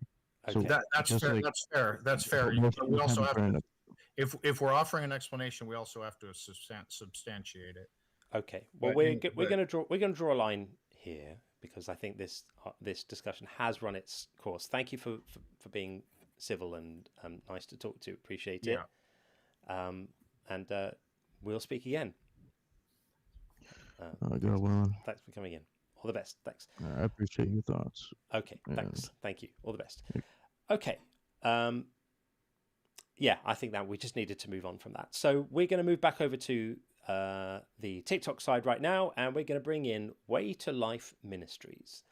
Speaker 1: Okay.
Speaker 6: So that's fair. That's fair. But we also have to, if we're offering an explanation, we also have to substantiate it.
Speaker 1: Okay. Well, we're going to draw a line here, because I think this discussion has run its course. Thank you for being civil and nice to talk to. Appreciate it.
Speaker 6: Yeah.
Speaker 1: And we'll speak again.
Speaker 11: Go on.
Speaker 1: Thanks for coming in. All the best. Thanks.
Speaker 11: I appreciate your thoughts.
Speaker 1: Okay. Thanks. Thank you. All the best. Okay. Yeah, I think that we just needed to move on from that. So we're going to move back over to the TikTok side right now, and we're going to bring in Way to Life Ministries.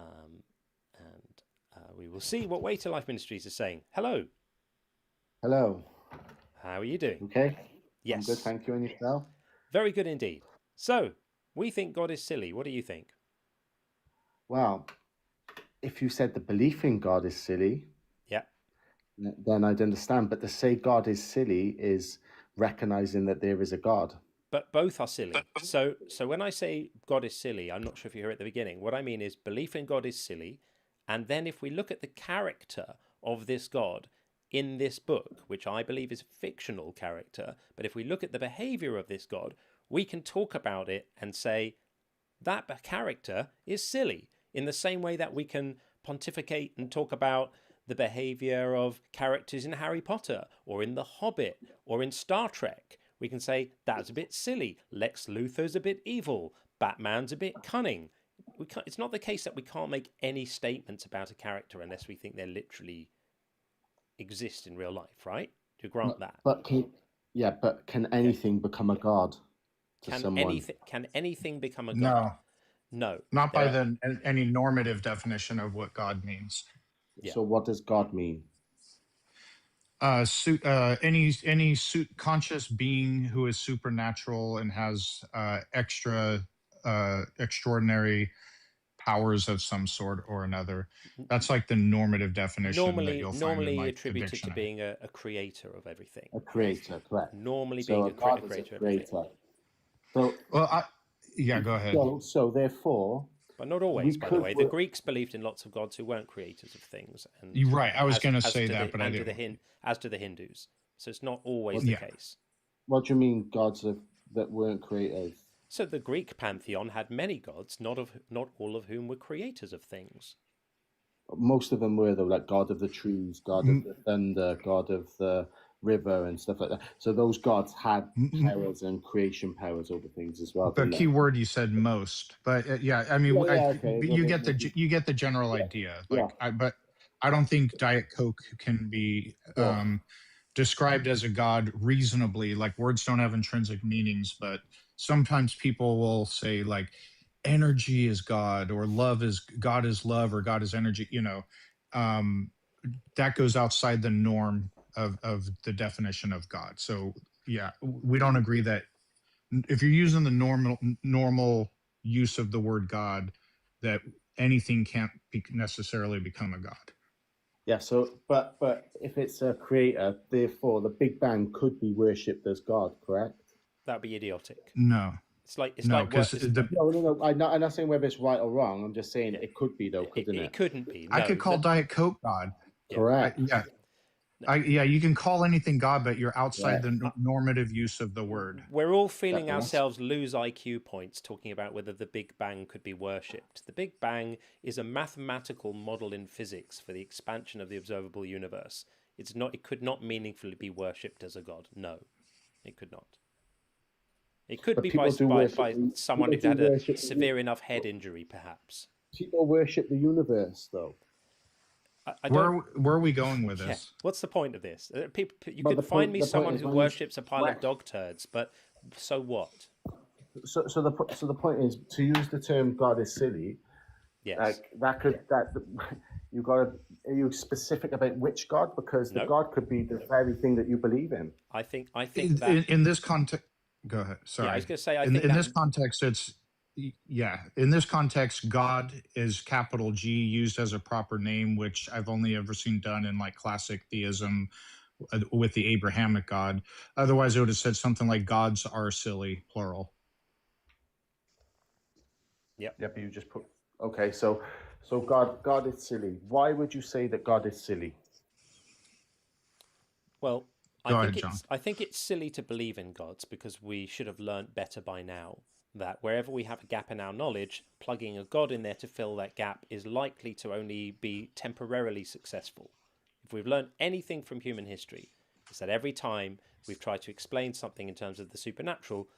Speaker 1: And we will see what Way to Life Ministries is saying. Hello.
Speaker 12: Hello.
Speaker 1: How are you doing?
Speaker 12: Okay. I'm good,
Speaker 1: Yes,
Speaker 12: thank you. And yourself?
Speaker 1: very good indeed. So, we think God is silly. What do you think?
Speaker 12: Well, if you said the belief in God is silly,
Speaker 1: Yeah,
Speaker 12: then I'd understand. But to say God is silly is recognizing that there is a God.
Speaker 1: but both are silly. So when I say God is silly, I'm not sure if you heard at the beginning. What I mean is belief in God is silly, and then if we look at the character of this God in this book, which I believe is a fictional character, but if we look at the behavior of this God, we can talk about it and say that character is silly in the same way that we can pontificate and talk about the behavior of characters in Harry Potter or in The Hobbit or in Star Trek. We can say that's a bit silly. Lex Luthor's a bit evil. Batman's a bit cunning. It's not the case that we can't make any statements about a character unless we think they literally exist in real life, right? Do you grant that?
Speaker 12: But can anything become a God to someone?
Speaker 1: Can anything become a god?
Speaker 6: No,
Speaker 1: No.
Speaker 6: not by
Speaker 1: There are,
Speaker 6: any normative definition of what God means.
Speaker 1: yeah.
Speaker 12: So what does God mean?
Speaker 6: Any conscious being who is supernatural and has extraordinary powers of some sort or another. That's like the normative definition that you'll find in
Speaker 1: Normally
Speaker 6: like the
Speaker 1: attributed to
Speaker 6: dictionary.
Speaker 1: being a creator of everything.
Speaker 12: A creator, correct.
Speaker 1: Normally
Speaker 12: So
Speaker 1: being
Speaker 12: a God is a
Speaker 1: creator of everything.
Speaker 12: creator. So
Speaker 6: Well, yeah, go ahead.
Speaker 12: so therefore,
Speaker 1: But not always, by the way. The Greeks believed in lots of gods who weren't creators of things. And
Speaker 6: You're right. I was going to
Speaker 1: as
Speaker 6: say
Speaker 1: to
Speaker 6: that,
Speaker 1: the-
Speaker 6: but I
Speaker 1: and to
Speaker 6: didn't.
Speaker 1: as to the Hindus. So it's not always
Speaker 6: Yeah.
Speaker 1: the case.
Speaker 12: what do you mean gods that weren't creators?
Speaker 1: So the Greek pantheon had many gods, not all of whom were creators of things.
Speaker 12: Most of them were though, like God of the trees, God of the thunder, God of the river, and stuff like that. So those gods had powers and creation powers over things as well.
Speaker 6: The
Speaker 12: didn't
Speaker 6: key
Speaker 12: they?
Speaker 6: word you said most, but yeah, I mean,
Speaker 12: Okay.
Speaker 6: you get the general idea. Like, but I don't think Diet Coke can be described as a god reasonably. Like, words don't have intrinsic meanings, but sometimes people will say like energy is God, or love is God is love, or God is energy. That goes outside the norm of the definition of God. So yeah, we don't agree that if you're using the normal use of the word God, that anything can't necessarily become a God.
Speaker 12: Yeah. So, but if it's a creator, therefore the Big Bang could be worshipped as God, correct?
Speaker 1: That'd be idiotic.
Speaker 6: No.
Speaker 1: It's like
Speaker 6: No, because
Speaker 12: No. I'm not saying whether it's right or wrong. I'm just saying it could be though, couldn't it?
Speaker 1: It couldn't be.
Speaker 6: I could call Diet Coke God.
Speaker 12: Correct.
Speaker 6: You can call anything God, but you're outside the normative use of the word.
Speaker 1: We're all feeling ourselves lose IQ points talking about whether the Big Bang could be worshipped. The Big Bang is a mathematical model in physics for the expansion of the observable universe. It could not meaningfully be worshipped as a god. No, it could not. It could be by someone who had a severe enough head injury, perhaps.
Speaker 12: People worship the universe, though.
Speaker 6: Where are we going with this?
Speaker 1: Yeah. What's the point of this? You could find me someone who worships a pile of dog turds, but so what?
Speaker 12: So the point is, to use the term God is silly.
Speaker 1: Yes.
Speaker 12: You got to. Are you specific about which God? Because the God could be the very thing that you believe in.
Speaker 1: I think that
Speaker 6: in this context. Go ahead. Sorry.
Speaker 1: Yeah, I was going to say.
Speaker 6: In this context, in this context, God is capital G used as a proper name, which I've only ever seen done in like classic theism with the Abrahamic God. Otherwise, it would have said something like "gods are silly," plural.
Speaker 12: Yep. But you just put. Okay, so God is silly. Why would you say that God is silly?
Speaker 1: Well, I think it's silly to believe in gods because we should have learnt better by now that wherever we have a gap in our knowledge, plugging a god in there to fill that gap is likely to only be temporarily successful. If we've learned anything from human history, it's that every time we've tried to explain something in terms of the supernatural,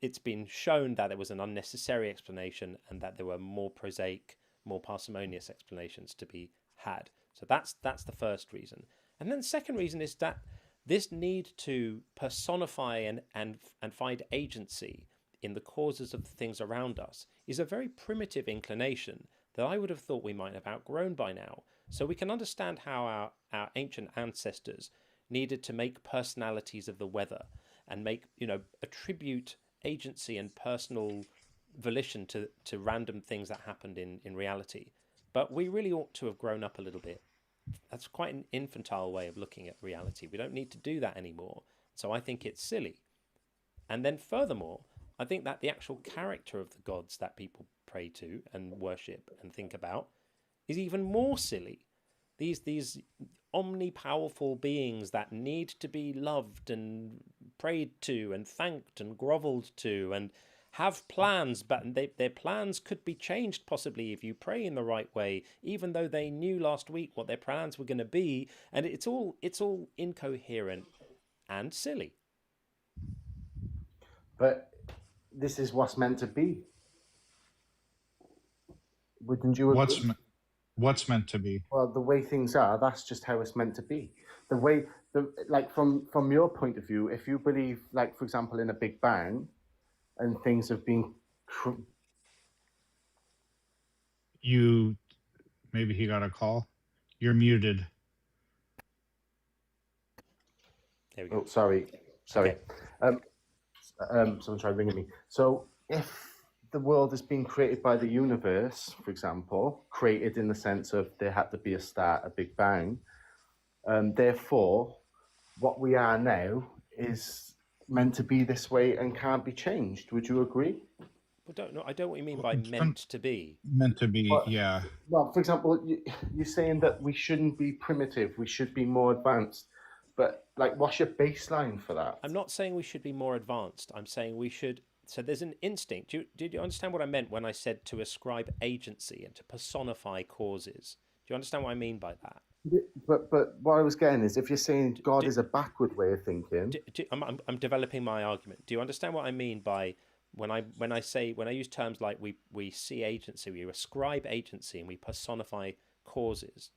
Speaker 1: it's been shown that there was an unnecessary explanation and that there were more prosaic, more parsimonious explanations to be had. So that's the first reason. And then the second reason is that this need to personify and find agency in the causes of the things around us is a very primitive inclination that I would have thought we might have outgrown by now. So we can understand how our ancient ancestors needed to make personalities of the weather and make, attribute agency and personal volition to random things that happened in reality. But we really ought to have grown up a little bit. That's quite an infantile way of looking at reality. We don't need to do that anymore. So I think it's silly. And then furthermore, I think that the actual character of the gods that people pray to and worship and think about is even more silly. These omnipowerful beings that need to be loved and prayed to and thanked and grovelled to and have plans, but their plans could be changed possibly if you pray in the right way, even though they knew last week what their plans were going to be, and it's all incoherent and silly.
Speaker 12: But this is what's meant to be. Wouldn't you agree?
Speaker 6: What's meant to be?
Speaker 12: Well, the way things are, that's just how it's meant to be. From your point of view, if you believe, like, for example, in a Big Bang, and things have been...
Speaker 6: Maybe he got a call. You're muted.
Speaker 12: There we go. Oh, sorry. Okay. Someone tried ringing me. So if the world has been created by the universe, for example, created in the sense of there had to be a start, a Big Bang, therefore, what we are now is meant to be this way and can't be changed. Would you agree?
Speaker 1: Well, I don't know what you mean by meant to be.
Speaker 6: Meant to be, yeah.
Speaker 12: Well, for example, you're saying that we shouldn't be primitive, we should be more advanced. But, like, what's your baseline for that?
Speaker 1: I'm not saying we should be more advanced. I'm saying we should... So there's an instinct. Did you understand what I meant when I said to ascribe agency and to personify causes? Do you understand what I mean by that?
Speaker 12: But what I was getting is, if you're saying God is a backward way of thinking...
Speaker 1: I'm developing my argument. Do you understand what I mean by... When I use terms like we see agency, we ascribe agency and we personify causes...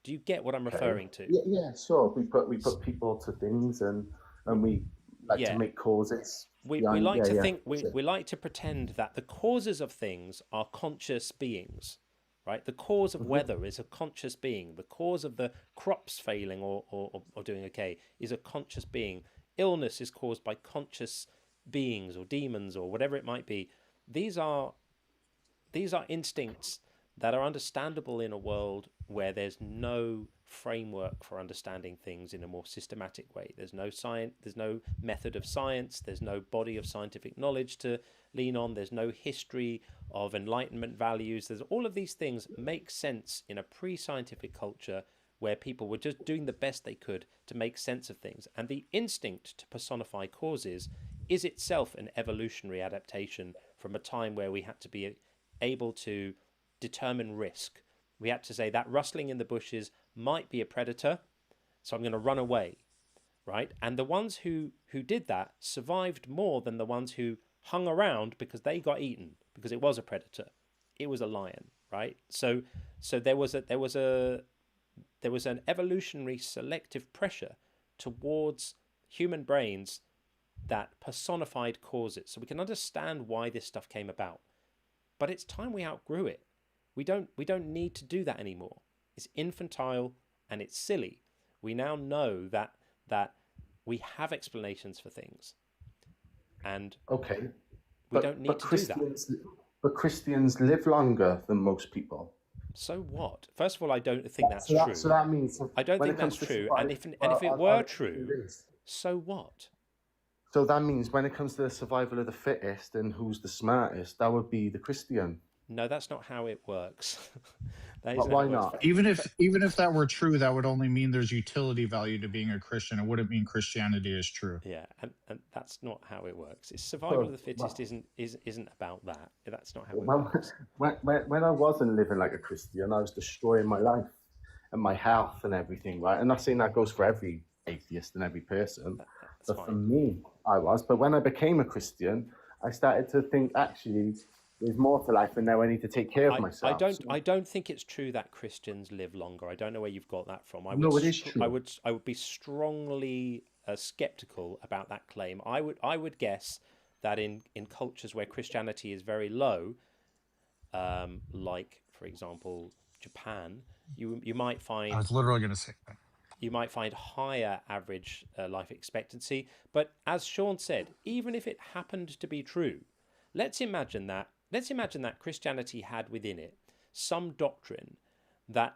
Speaker 1: Do you get what I'm referring to?
Speaker 12: Yeah, sure. We put people to things, and we like to make causes.
Speaker 1: We like to think we like to pretend that the causes of things are conscious beings, right? The cause of weather is a conscious being. The cause of the crops failing or doing okay is a conscious being. Illness is caused by conscious beings or demons or whatever it might be. These are instincts that are understandable in a world where there's no framework for understanding things in a more systematic way. There's no science, there's no method of science, there's no body of scientific knowledge to lean on, there's no history of enlightenment values. There's all of these things make sense in a pre-scientific culture where people were just doing the best they could to make sense of things. And the instinct to personify causes is itself an evolutionary adaptation from a time where we had to be able to determine risk. We had to say that rustling in the bushes might be a predator, so I'm going to run away, right? And the ones who did that survived more than the ones who hung around because they got eaten, because it was a predator. It was a lion, right? So there was an evolutionary selective pressure towards human brains that personified causes. So we can understand why this stuff came about. But it's time we outgrew it. We don't need to do that anymore. It's infantile and it's silly. We now know that we have explanations for things, and we don't need to do that.
Speaker 12: But Christians live longer than most people.
Speaker 1: So what? First of all, I don't think that's true.
Speaker 12: So that means
Speaker 1: I don't think that's true. And if it were true, so what?
Speaker 12: So that means when it comes to the survival of the fittest and who's the smartest, that would be the Christian.
Speaker 1: No, that's not how it works.
Speaker 12: Why not?
Speaker 6: Even if that were true, that would only mean there's utility value to being a Christian. It wouldn't mean Christianity is true.
Speaker 1: Yeah, and that's not how it works. It's survival of the fittest isn't about that. That's not how it works.
Speaker 12: When I wasn't living like a Christian, I was destroying my life and my health and everything, right? I'm not saying that goes for every atheist and every person, but for me, I was. But when I became a Christian, I started to think, actually, there's more to life, and now I need to take care of myself.
Speaker 1: I don't think it's true that Christians live longer. I don't know where you've got that from.
Speaker 12: No, it is true.
Speaker 1: I would be strongly skeptical about that claim. I would guess that in cultures where Christianity is very low, like for example, Japan, you might find
Speaker 6: I was literally going to say that.
Speaker 1: you might find higher average life expectancy. But as Sean said, even if it happened to be true, let's imagine that Christianity had within it some doctrine that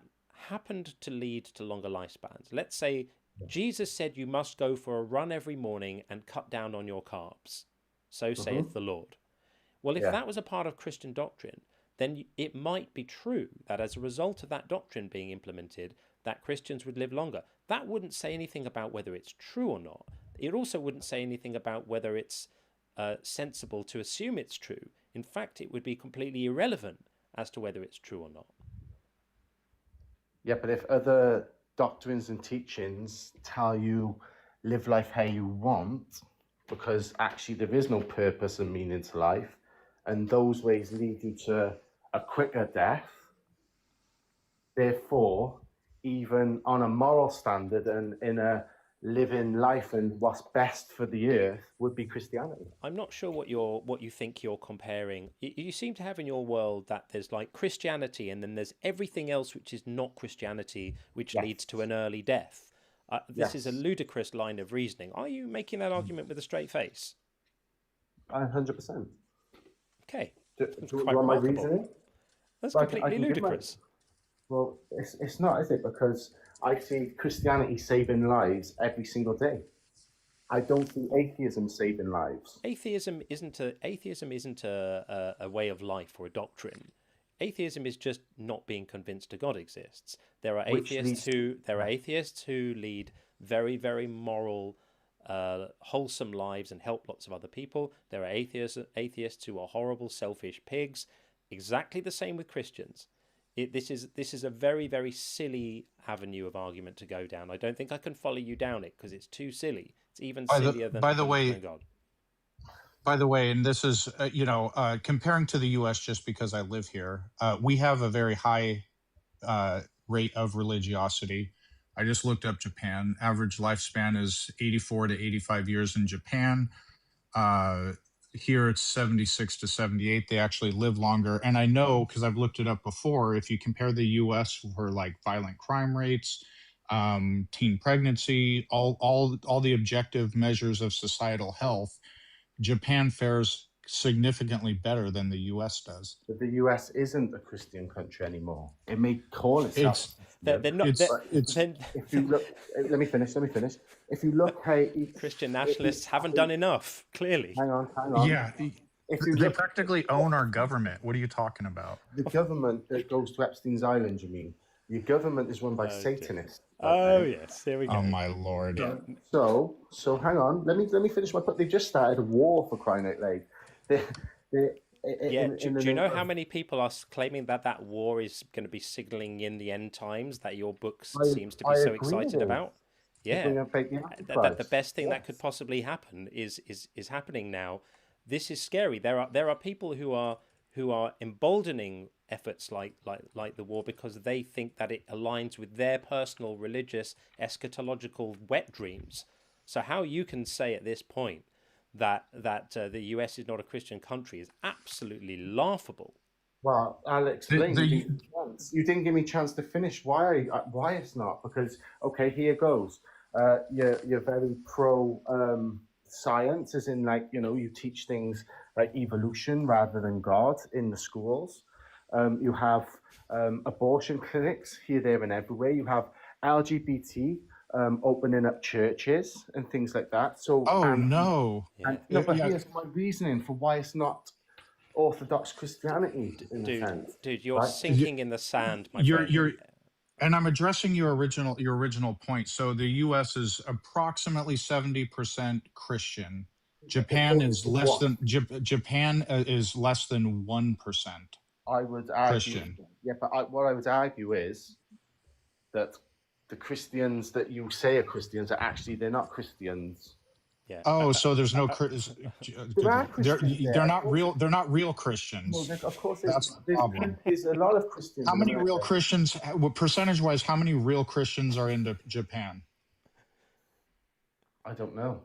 Speaker 1: happened to lead to longer lifespans. Let's say Jesus said you must go for a run every morning and cut down on your carbs. So saith the Lord. Well, if that was a part of Christian doctrine, then it might be true that as a result of that doctrine being implemented, that Christians would live longer. That wouldn't say anything about whether it's true or not. It also wouldn't say anything about whether it's sensible to assume it's true. In fact, it would be completely irrelevant as to whether it's true or not.
Speaker 12: Yeah, but if other doctrines and teachings tell you live life how you want, because actually there is no purpose and meaning to life, and those ways lead you to a quicker death, therefore, even on a moral standard and in a living life and what's best for the earth would be Christianity.
Speaker 1: I'm not sure what you think you're comparing. You seem to have in your world that there's like Christianity and then there's everything else which is not Christianity, which leads to an early death. This is a ludicrous line of reasoning. Are you making that argument with a straight face?
Speaker 12: 100%.
Speaker 1: Okay.
Speaker 12: Do you want my reasoning?
Speaker 1: That's completely ludicrous.
Speaker 12: Well, it's not, is it? Because I see Christianity saving lives every single day. I don't see atheism saving lives.
Speaker 1: Atheism isn't a way of life or a doctrine. Atheism is just not being convinced a God exists. There are atheists who lead very, very moral, wholesome lives and help lots of other people. There are atheists who are horrible, selfish pigs. Exactly the same with Christians. This is a very, very silly avenue of argument to go down. I don't think I can follow you down it because it's too silly. It's even sillier than God.
Speaker 6: By the way, and this is, comparing to the U.S. just because I live here, we have a very high rate of religiosity. I just looked up Japan. Average lifespan is 84 to 85 years in Japan. Here it's 76 to 78. They actually live longer. And I know, because I've looked it up before, if you compare the U.S. for like violent crime rates, teen pregnancy, all the objective measures of societal health, Japan fares significantly better than the U.S. does.
Speaker 12: But the U.S. isn't a Christian country anymore. It may call itself.
Speaker 1: They're not.
Speaker 12: If you look, let me finish. If you look how
Speaker 1: Christian nationalists haven't done enough, clearly.
Speaker 12: Hang on.
Speaker 6: Yeah, they practically own our government. What are you talking about?
Speaker 12: The government that goes to Epstein's Island, you mean? Your government is run by Satanists.
Speaker 1: Oh yes, here we go.
Speaker 6: Oh my lord.
Speaker 12: So hang on. Let me finish my point. They've just started a war, for crying out loud.
Speaker 1: Do you know how many people are claiming that war is going to be signaling in the end times that your book seems to be so excited about? Yeah, that the best thing that could possibly happen is happening now. This is scary. There are people who are emboldening efforts like the war because they think that it aligns with their personal religious eschatological wet dreams. So how you can say at this point that the US is not a Christian country is absolutely laughable.
Speaker 12: Well, I'll explain. You didn't give me a chance to finish why it's not. Because okay, here goes. You're very pro science, as in you teach things like evolution rather than God in the schools. You have abortion clinics here, there, and everywhere. You have LGBT. Opening up churches and things like that. So, but here's my reasoning for why it's not Orthodox Christianity.
Speaker 1: Dude, you're sinking in the sand, my friend.
Speaker 6: And I'm addressing your original point. So the U.S. is approximately 70% Christian. Japan is less than 1%.
Speaker 12: I would argue,
Speaker 6: Christian.
Speaker 12: Yeah, but what I would argue is that the Christians that you say are Christians are actually they're not Christians.
Speaker 1: Yeah.
Speaker 6: Oh, so there's no they're not real. They're not real Christians.
Speaker 12: Well, of course,
Speaker 6: that's the problem.
Speaker 12: There's a lot of Christians.
Speaker 6: How many real Christians? Percentage-wise, how many real Christians are in Japan?
Speaker 12: I don't know.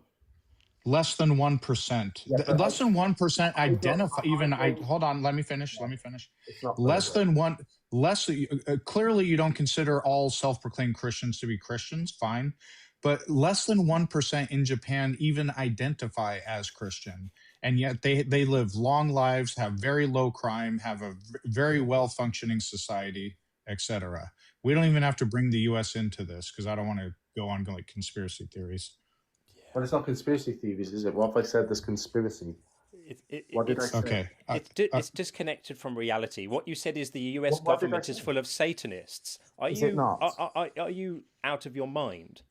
Speaker 6: Less than 1%.
Speaker 12: Yeah,
Speaker 6: less than 1% identify. Hold on. Let me finish. Less than 1%. clearly you don't consider all self-proclaimed Christians to be Christians, fine, but less than 1% in Japan even identify as Christian, and yet they live long lives, have very low crime, have a very well-functioning society, etc. We don't even have to bring the US into this because I don't want to go on like conspiracy theories.
Speaker 12: Well, it's not conspiracy theories, is it? What if I said there's conspiracy? What did I say?
Speaker 6: Okay.
Speaker 1: It's disconnected from reality. What you said is the US
Speaker 12: What did I
Speaker 1: government is
Speaker 12: say?
Speaker 1: full of Satanists.
Speaker 12: Is it not?
Speaker 1: Are you out of your mind?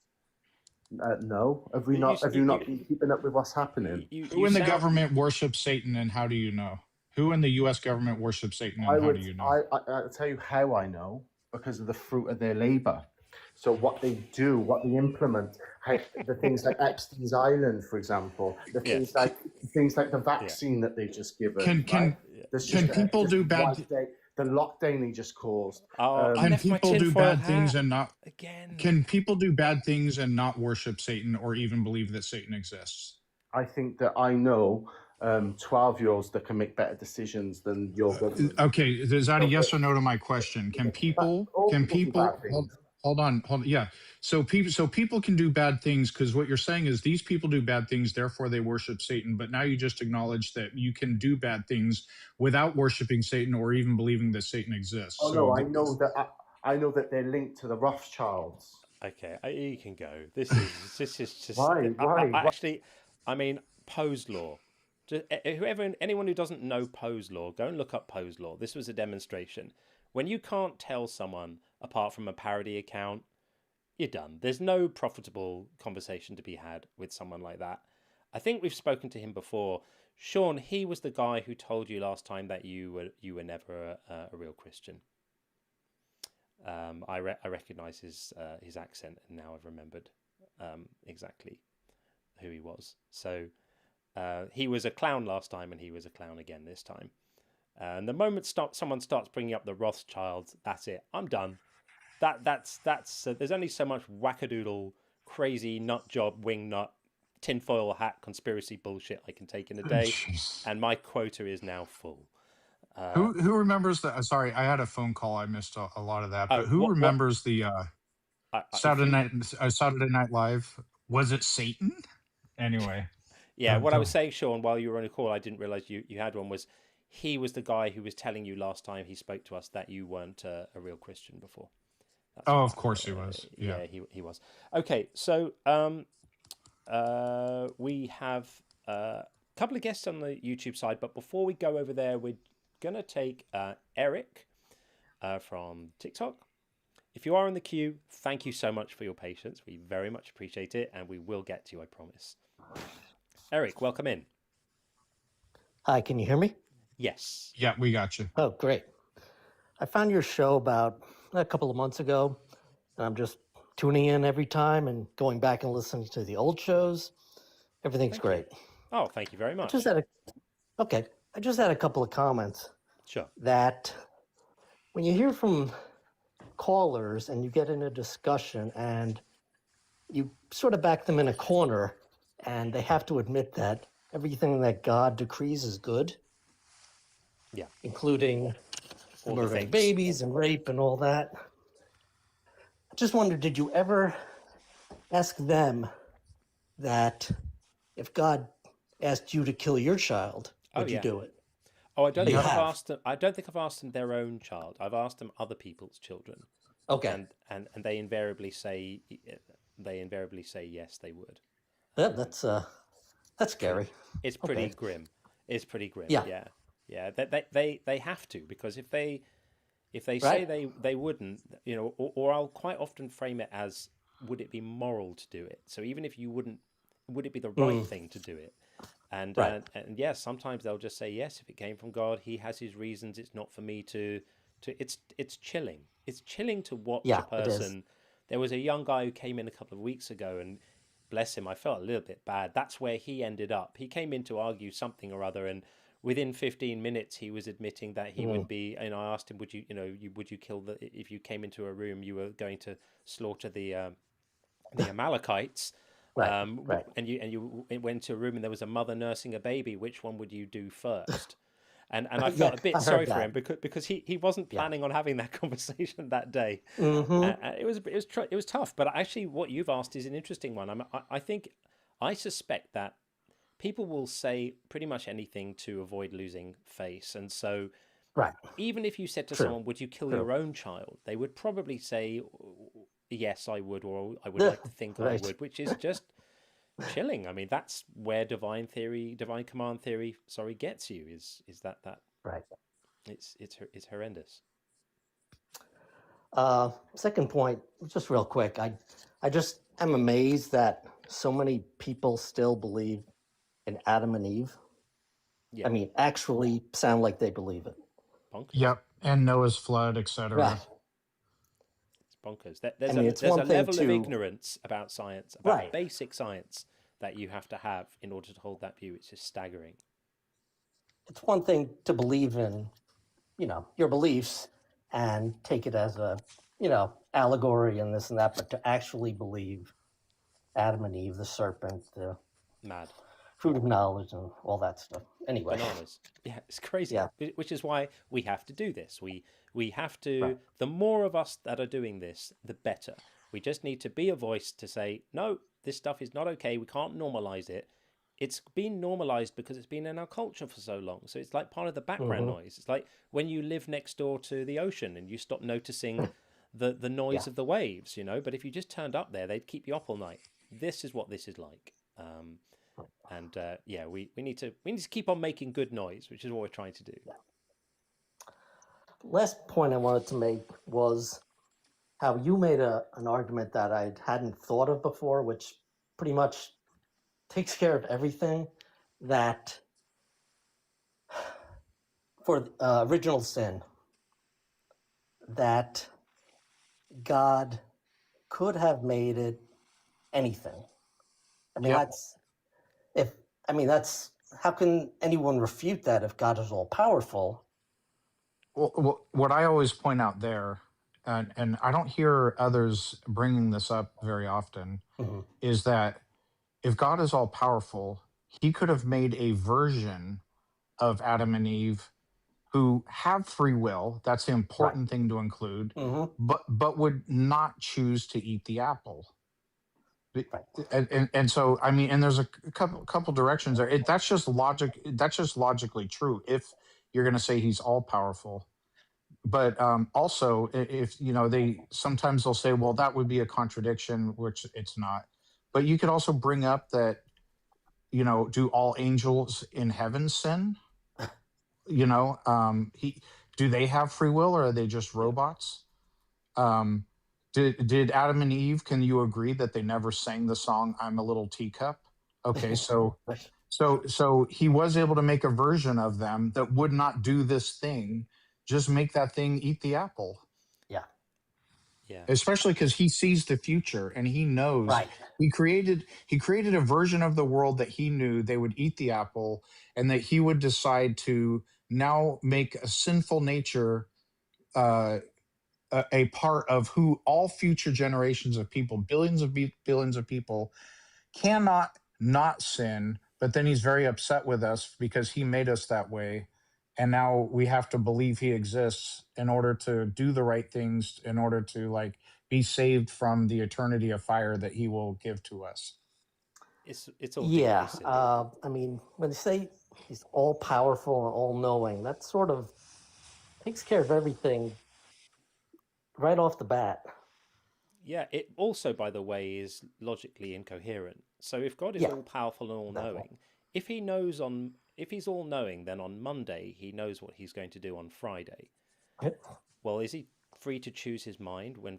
Speaker 12: No. Have you not been keeping up with what's happening?
Speaker 6: Who in the government worships Satan, and how do you know? Who in the U.S. government worships Satan, and how do you know?
Speaker 12: I'll tell you how I know, because of the fruit of their labor. So what they do, what they implement, the things like Epstein's Island, for example, the things like the vaccine that they just given.
Speaker 6: Can people do bad?
Speaker 12: The lockdown they just caused.
Speaker 6: Can people do bad things and not? Can people do bad things and not worship Satan or even believe that Satan exists?
Speaker 12: I think that I know 12-year-olds that can make better decisions than your government.
Speaker 6: Okay, is that a yes or no to my question? Can people? Hold on. Yeah. So people can do bad things, because what you're saying is these people do bad things, therefore they worship Satan. But now you just acknowledge that you can do bad things without worshiping Satan or even believing that Satan exists.
Speaker 12: Oh, no, I know that they're linked to the Rothschilds.
Speaker 1: Okay, you can go. This is just
Speaker 12: Why?
Speaker 1: Actually, I mean, Poe's law. Anyone who doesn't know Poe's law, go and look up Poe's law. This was a demonstration. When you can't tell someone apart from a parody account, you're done. There's no profitable conversation to be had with someone like that. I think we've spoken to him before. Sean, he was the guy who told you last time that you were never a real Christian. I recognize his accent, and now I've remembered exactly who he was. So he was a clown last time, and he was a clown again this time. And the moment someone starts bringing up the Rothschilds, that's it. I'm done. That's there's only so much wackadoodle, crazy nut job, wing nut, tinfoil hat conspiracy bullshit I can take in a day, and my quota is now full.
Speaker 6: Who remembers that? Sorry, I had a phone call. I missed a lot of that. But who remembers the Saturday Night Live? Was it Satan? Anyway.
Speaker 1: Yeah, what I was saying, Sean, while you were on a call, I didn't realize you had one, was he was the guy who was telling you last time he spoke to us that you weren't a real Christian before.
Speaker 6: Of course he was.
Speaker 1: Yeah, he was. Okay, so we have a couple of guests on the YouTube side, but before we go over there, we're going to take Eric from TikTok. If you are in the queue, thank you so much for your patience. We very much appreciate it, and we will get to you, I promise. Eric, welcome in.
Speaker 13: Hi, can you hear me?
Speaker 1: Yes.
Speaker 6: Yeah, we got you.
Speaker 13: Oh, great. I found your show about a couple of months ago, and I'm just tuning in every time and going back and listening to the old shows. Everything's great.
Speaker 1: Oh, thank you very much.
Speaker 13: I just had a couple of comments.
Speaker 1: Sure.
Speaker 13: That when you hear from callers and you get in a discussion and you sort of back them in a corner and they have to admit that everything that God decrees is good.
Speaker 1: Yeah.
Speaker 13: Including murdering babies and rape and all that. I just wondered, did you ever ask them that if God asked you to kill your child, would you do it?
Speaker 1: Oh, I don't think I've asked them. I don't think I've asked them their own child. I've asked them other people's children.
Speaker 13: Okay.
Speaker 1: And they invariably say yes, they would.
Speaker 13: Yeah, that's scary.
Speaker 1: It's pretty grim. It's pretty grim.
Speaker 13: Yeah.
Speaker 1: Yeah. They have to, because if they say they wouldn't, or I'll quite often frame it as, would it be moral to do it? So even if you wouldn't, would it be the right thing to do it? And yes, sometimes they'll just say yes if it came from God. He has his reasons. It's not for me to. It's chilling. It's chilling to watch a person. There was a young guy who came in a couple of weeks ago, and bless him, I felt a little bit bad. That's where he ended up. He came in to argue something or other, and within 15 minutes he was admitting that he would be. And I asked him, would you kill if you came into a room, you were going to slaughter the Amalekites. And you went to a room and there was a mother nursing a baby. Which one would you do first? And I
Speaker 13: Yeah,
Speaker 1: felt a bit
Speaker 13: I
Speaker 1: sorry
Speaker 13: heard
Speaker 1: for him
Speaker 13: that.
Speaker 1: because he wasn't
Speaker 13: Yeah.
Speaker 1: planning on having that conversation that day.
Speaker 13: Mm-hmm.
Speaker 1: It was tough. But actually, what you've asked is an interesting one. I suspect that people will say pretty much anything to avoid losing face, and so
Speaker 13: Right.
Speaker 1: even if you said to
Speaker 13: True.
Speaker 1: someone, "Would you kill
Speaker 13: True.
Speaker 1: your own child?" they would probably say, "Yes, I would," or "I would
Speaker 13: Yeah,
Speaker 1: like to think I
Speaker 13: right.
Speaker 1: would," which is just chilling. I mean, that's where divine command theory, gets you. Is that
Speaker 13: Right.
Speaker 1: it's horrendous.
Speaker 13: Second point, just real quick. I just am amazed that so many people still believe in Adam and Eve.
Speaker 1: Yeah,
Speaker 13: I mean, actually sound like they believe it.
Speaker 1: bonkers.
Speaker 6: Yep, and Noah's flood, etc.
Speaker 13: Right.
Speaker 1: It's bonkers.
Speaker 13: I
Speaker 1: There's
Speaker 13: mean,
Speaker 1: a
Speaker 13: it's
Speaker 1: there's a
Speaker 13: one thing
Speaker 1: level of
Speaker 13: to
Speaker 1: ignorance about science, about
Speaker 13: right.
Speaker 1: basic science, that you have to have in order to hold that view. It's just staggering.
Speaker 13: It's one thing to believe in, your beliefs and take it as a, allegory and this and that, but to actually believe Adam and Eve, the serpent, the
Speaker 1: Mad.
Speaker 13: fruit of knowledge, and all that stuff. Anyway,
Speaker 1: Bananas. Yeah, it's crazy.
Speaker 13: Yeah.
Speaker 1: Which is why we have to do this. We have to.
Speaker 13: Right.
Speaker 1: The more of us that are doing this, the better. We just need to be a voice to say, no, this stuff is not okay. We can't normalize it. It's been normalized because it's been in our culture for so long. So it's like part of the background noise. It's like when you live next door to the ocean and you stop noticing the noise of the waves, But if you just turned up there, they'd keep you up all night. This is what this is like. We need to keep on making good noise, which is what we're trying to do.
Speaker 13: Last point I wanted to make was how you made an argument that I hadn't thought of before, which pretty much takes care of everything, that for original sin, that God could have made it anything. I mean,
Speaker 6: Yep.
Speaker 13: that's how can anyone refute that if God is all powerful?
Speaker 6: Well, what I always point out there, and I don't hear others bringing this up very often,
Speaker 13: Mm-hmm.
Speaker 6: is that if God is all powerful, he could have made a version of Adam and Eve who have free will. That's the important thing to include,
Speaker 13: Mm-hmm.
Speaker 6: but would not choose to eat the apple.
Speaker 13: Right.
Speaker 6: And so, I mean, and there's a couple directions there. That's just logic. That's just logically true. If you're going to say he's all powerful, but also if sometimes they'll say, well, that would be a contradiction, which it's not. But you could also bring up that, do all angels in heaven sin? Do they have free will, or are they just robots? Did Adam and Eve, can you agree that they never sang the song "I'm a Little Teacup"? Okay, so he was able to make a version of them that would not do this thing. Just make that thing eat the apple.
Speaker 1: Yeah.
Speaker 6: Especially because he sees the future and he knows.
Speaker 13: Right.
Speaker 6: He created a version of the world that he knew they would eat the apple, and that he would decide to now make a sinful nature a part of who all future generations of people, billions of people, cannot not sin. But then he's very upset with us because he made us that way. And now we have to believe he exists in order to do the right things, in order to be saved from the eternity of fire that he will give to us.
Speaker 1: It's all
Speaker 13: Yeah.
Speaker 1: deeply silly.
Speaker 13: I mean, when they say he's all powerful and all knowing, that sort of takes care of everything right off the bat.
Speaker 1: Yeah, it also, by the way, is logically incoherent. So if God is all powerful and all knowing, if he's all knowing, then on Monday he knows what he's going to do on Friday. Well, is he free to choose his mind when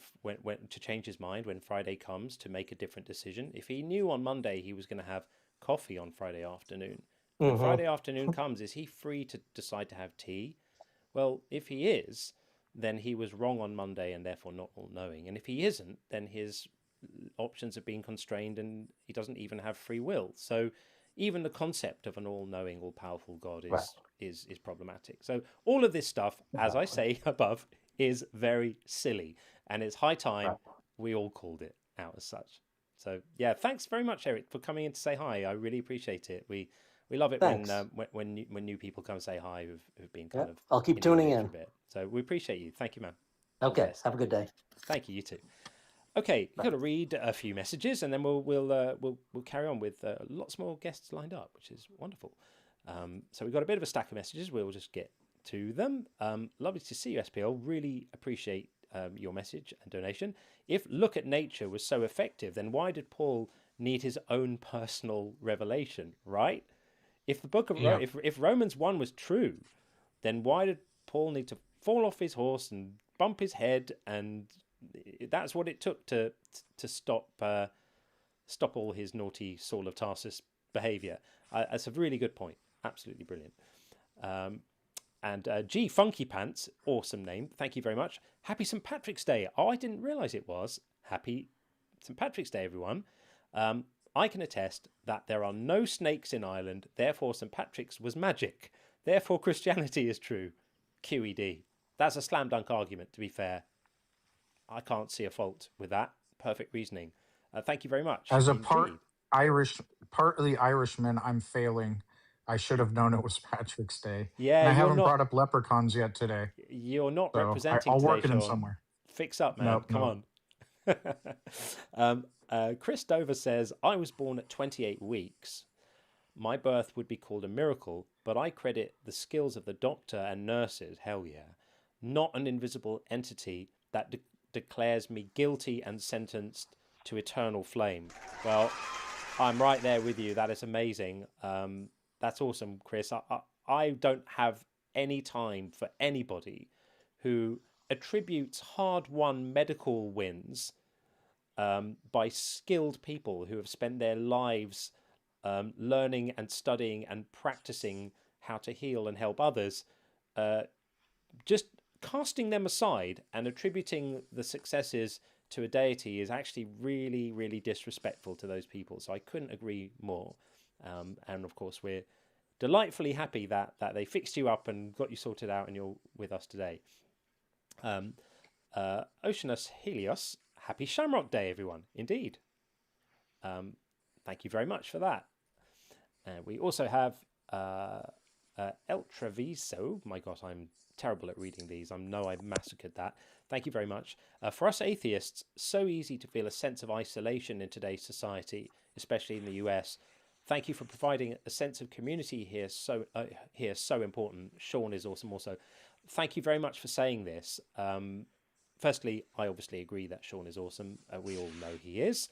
Speaker 1: to change his mind when Friday comes to make a different decision? If he knew on Monday he was going to have coffee on Friday afternoon, when Friday afternoon comes, is he free to decide to have tea? Well, if he is, then he was wrong on Monday and therefore not all-knowing. And if he isn't, then his options have been constrained and he doesn't even have free will. So even the concept of an all-knowing, all-powerful God is problematic. So all of this stuff, as I say above, is very silly. And it's high time we all called it out as such. So yeah, thanks very much, Eric, for coming in to say hi. I really appreciate it. We love it
Speaker 13: Thanks.
Speaker 1: when new people come and say hi who've been kind of
Speaker 13: I'll keep
Speaker 1: the
Speaker 13: tuning
Speaker 1: audience
Speaker 13: in.
Speaker 1: for a bit. So we appreciate you. Thank you, man. All the
Speaker 13: Okay,
Speaker 1: best.
Speaker 13: have a good day.
Speaker 1: Thank you. You too. Okay, we've got to read a few messages, and then we'll carry on with lots more guests lined up, which is wonderful. So we've got a bit of a stack of messages. We'll just get to them. Lovely to see you, SPL. Really appreciate your message and donation. If look at nature was so effective, then why did Paul need his own personal revelation? Right? If the book of
Speaker 6: Yeah.
Speaker 1: if Romans 1 was true, then why did Paul need to fall off his horse and bump his head? And that's what it took to stop all his naughty Saul of Tarsus behavior. That's a really good point. Absolutely brilliant. And G Funky Pants, awesome name. Thank you very much. Happy St. Patrick's Day. Oh, I didn't realise it was. Happy St. Patrick's Day, everyone. I can attest that there are no snakes in Ireland, therefore St. Patrick's was magic. Therefore Christianity is true. QED. That's a slam dunk argument, to be fair. I can't see a fault with that. Perfect reasoning. Thank you very much.
Speaker 6: As a
Speaker 1: Indeed.
Speaker 6: partly Irishman, I'm failing. I should have known it was Patrick's Day.
Speaker 1: Yeah,
Speaker 6: and I
Speaker 1: you're
Speaker 6: haven't
Speaker 1: not.
Speaker 6: brought up leprechauns yet today.
Speaker 1: You're not
Speaker 6: So
Speaker 1: representing
Speaker 6: I'll
Speaker 1: today,
Speaker 6: work it in
Speaker 1: Sean.
Speaker 6: somewhere.
Speaker 1: Fix up, man.
Speaker 6: Nope,
Speaker 1: Come on. Chris Dover says, I was born at 28 weeks. My birth would be called a miracle, but I credit the skills of the doctor and nurses, hell yeah, not an invisible entity that declares me guilty and sentenced to eternal flame. Well, I'm right there with you. That is amazing. That's awesome, Chris. I don't have any time for anybody who attributes hard-won medical wins by skilled people who have spent their lives learning and studying and practicing how to heal and help others, just casting them aside and attributing the successes to a deity is actually really, really disrespectful to those people. So I couldn't agree more. And of course, we're delightfully happy that they fixed you up and got you sorted out and you're with us today. Oceanus Helios, happy Shamrock Day, everyone. Indeed. Thank you very much for that. We also have El Treviso. My God, I'm terrible at reading these. I know I've massacred that. Thank you very much. For us atheists, so easy to feel a sense of isolation in today's society, especially in the US. Thank you for providing a sense of community here. So important. Sean is awesome also. Thank you very much for saying this. Firstly, I obviously agree that Sean is awesome. We all know he is.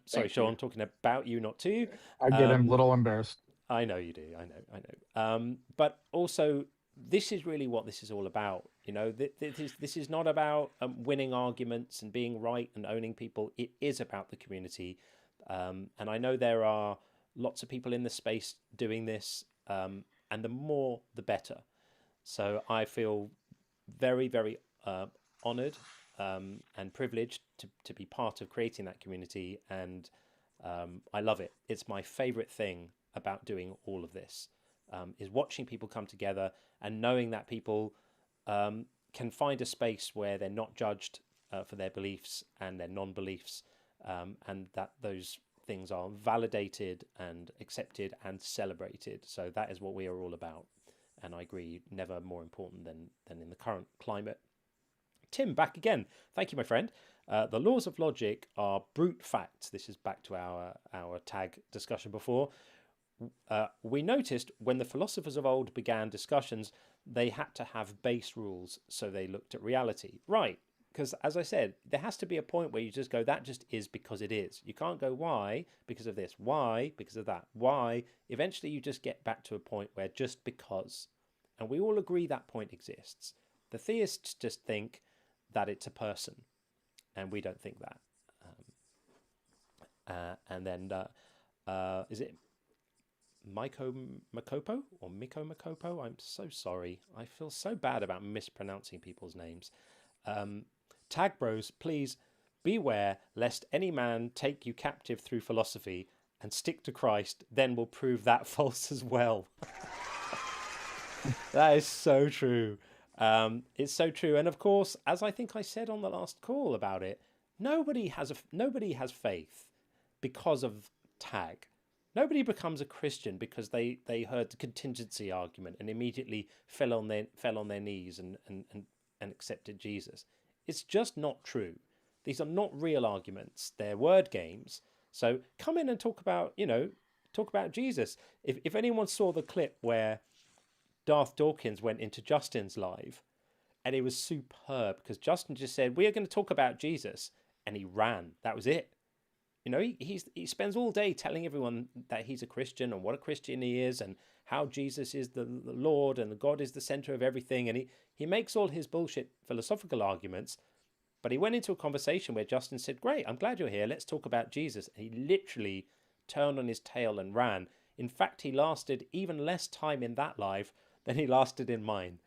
Speaker 1: Sorry, Sean, I'm talking about you, not to you.
Speaker 6: I get him a little embarrassed.
Speaker 1: I know you do. I know. But also, this is really what this is all about. You know, this is not about winning arguments and being right and owning people. It is about the community. And I know there are lots of people in the space doing this, and the more, the better. So I feel very, very honoured and privileged to be part of creating that community, and I love it. It's my favourite thing about doing all of this, is watching people come together and knowing that people can find a space where they're not judged for their beliefs and their non-beliefs, and that those things are validated and accepted and celebrated. So that is what we are all about, and I agree, never more important than in the current climate. Tim, back again. Thank you, my friend. The laws of logic are brute facts. This is back to our tag discussion before. We noticed when the philosophers of old began discussions, they had to have base rules, so they looked at reality. Right, because as I said, there has to be a point where you just go, that just is because it is. You can't go, why? Because of this. Why? Because of that. Why? Eventually you just get back to a point where just because. And we all agree that point exists. The theists just think that it's a person, and we don't think that. And then, is it Miko Makopo or Miko Makopo? I'm so sorry. I feel so bad about mispronouncing people's names. Tag bros, please beware lest any man take you captive through philosophy and stick to Christ, then will prove that false as well. That is so true. It's so true. And of course, as I think I said on the last call about it, nobody has faith because of Tag. Nobody becomes a Christian because they heard the contingency argument and immediately fell on their knees and accepted Jesus. It's just not true. These are not real arguments. They're word games. So come in and talk about Jesus. If anyone saw the clip where Darth Dawkins went into Justin's live, and it was superb because Justin just said, "We are going to talk about Jesus," and he ran. That was it. He spends all day telling everyone that he's a Christian and what a Christian he is and how Jesus is the Lord and God is the center of everything. And he makes all his bullshit philosophical arguments. But he went into a conversation where Justin said, "Great, I'm glad you're here. Let's talk about Jesus." And he literally turned on his tail and ran. In fact, he lasted even less time in that live than he lasted in mine.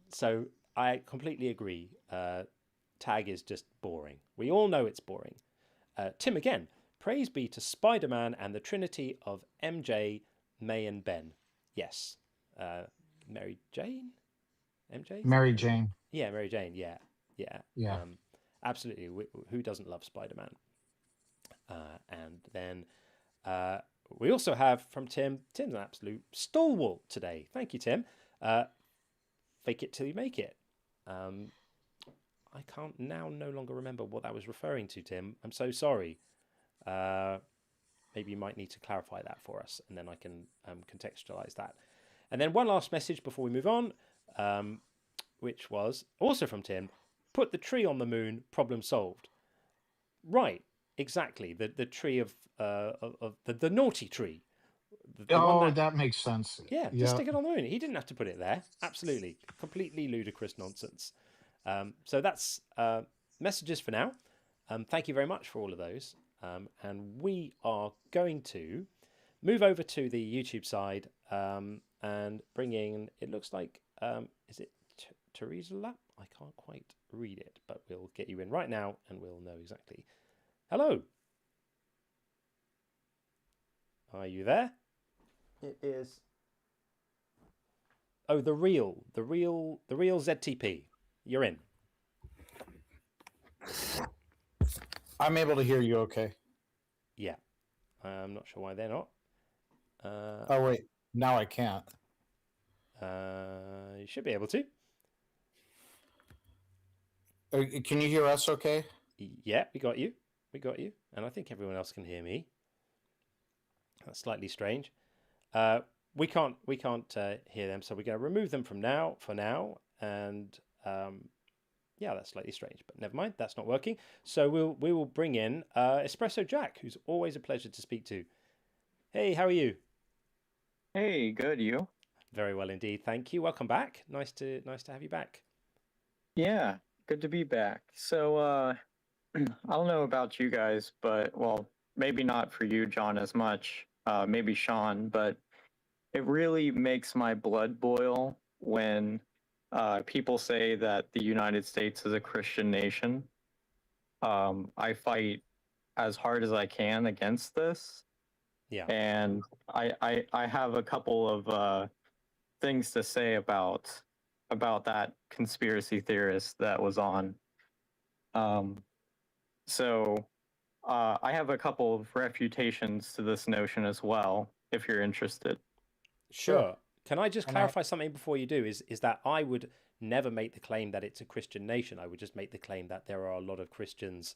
Speaker 1: So I completely agree. Tag is just boring. We all know it's boring. Tim again. Praise be to Spider-Man and the Trinity of MJ, May, and Ben. Yes. Mary Jane? MJ?
Speaker 6: Mary Jane.
Speaker 1: Yeah, Mary Jane. Yeah.
Speaker 6: Yeah.
Speaker 1: Absolutely. Who doesn't love Spider-Man? And then we also have from Tim. Tim's an absolute stalwart today. Thank you, Tim. Fake it till you make it. I can't now no longer remember what that was referring to, Tim. I'm so sorry. Maybe you might need to clarify that for us, and then I can contextualize that. And then one last message before we move on, which was also from Tim. Put the tree on the moon, problem solved. Right, exactly. The tree of the naughty tree.
Speaker 6: That makes sense.
Speaker 1: Yeah, just stick it on the moon. He didn't have to put it there. Absolutely. Completely ludicrous nonsense. So that's messages for now. Thank you very much for all of those. And we are going to move over to the YouTube side and bring in, it looks like, is it Teresa Lap? I can't quite read it, but we'll get you in right now and we'll know exactly. Hello. Are you there? It is. Oh, the real ZTP. You're in.
Speaker 2: I'm able to hear you okay.
Speaker 1: Yeah. I'm not sure why they're not.
Speaker 2: Oh, wait. Now I can't.
Speaker 1: You should be able to.
Speaker 2: Can you hear us okay?
Speaker 1: Yeah, we got you. And I think everyone else can hear me. That's slightly strange. We can't hear them, so we're going to remove them for now. And yeah, that's slightly strange, but never mind. That's not working. So we will bring in Espresso Jack, who's always a pleasure to speak to. Hey, how are you?
Speaker 14: Hey, good. You?
Speaker 1: Very well indeed. Thank you. Welcome back. Nice to have you back.
Speaker 14: Yeah, good to be back. So I don't know about you guys, but well, maybe not for you, John, as much. Maybe Sean, but it really makes my blood boil when people say that the United States is a Christian nation. I fight as hard as I can against this.
Speaker 1: Yeah.
Speaker 14: And I have a couple of things to say about that conspiracy theorist that was on. So I have a couple of refutations to this notion as well, if you're interested.
Speaker 1: Sure. Can I just clarify something before you do? Is that I would never make the claim that it's a Christian nation. I would just make the claim that there are a lot of Christians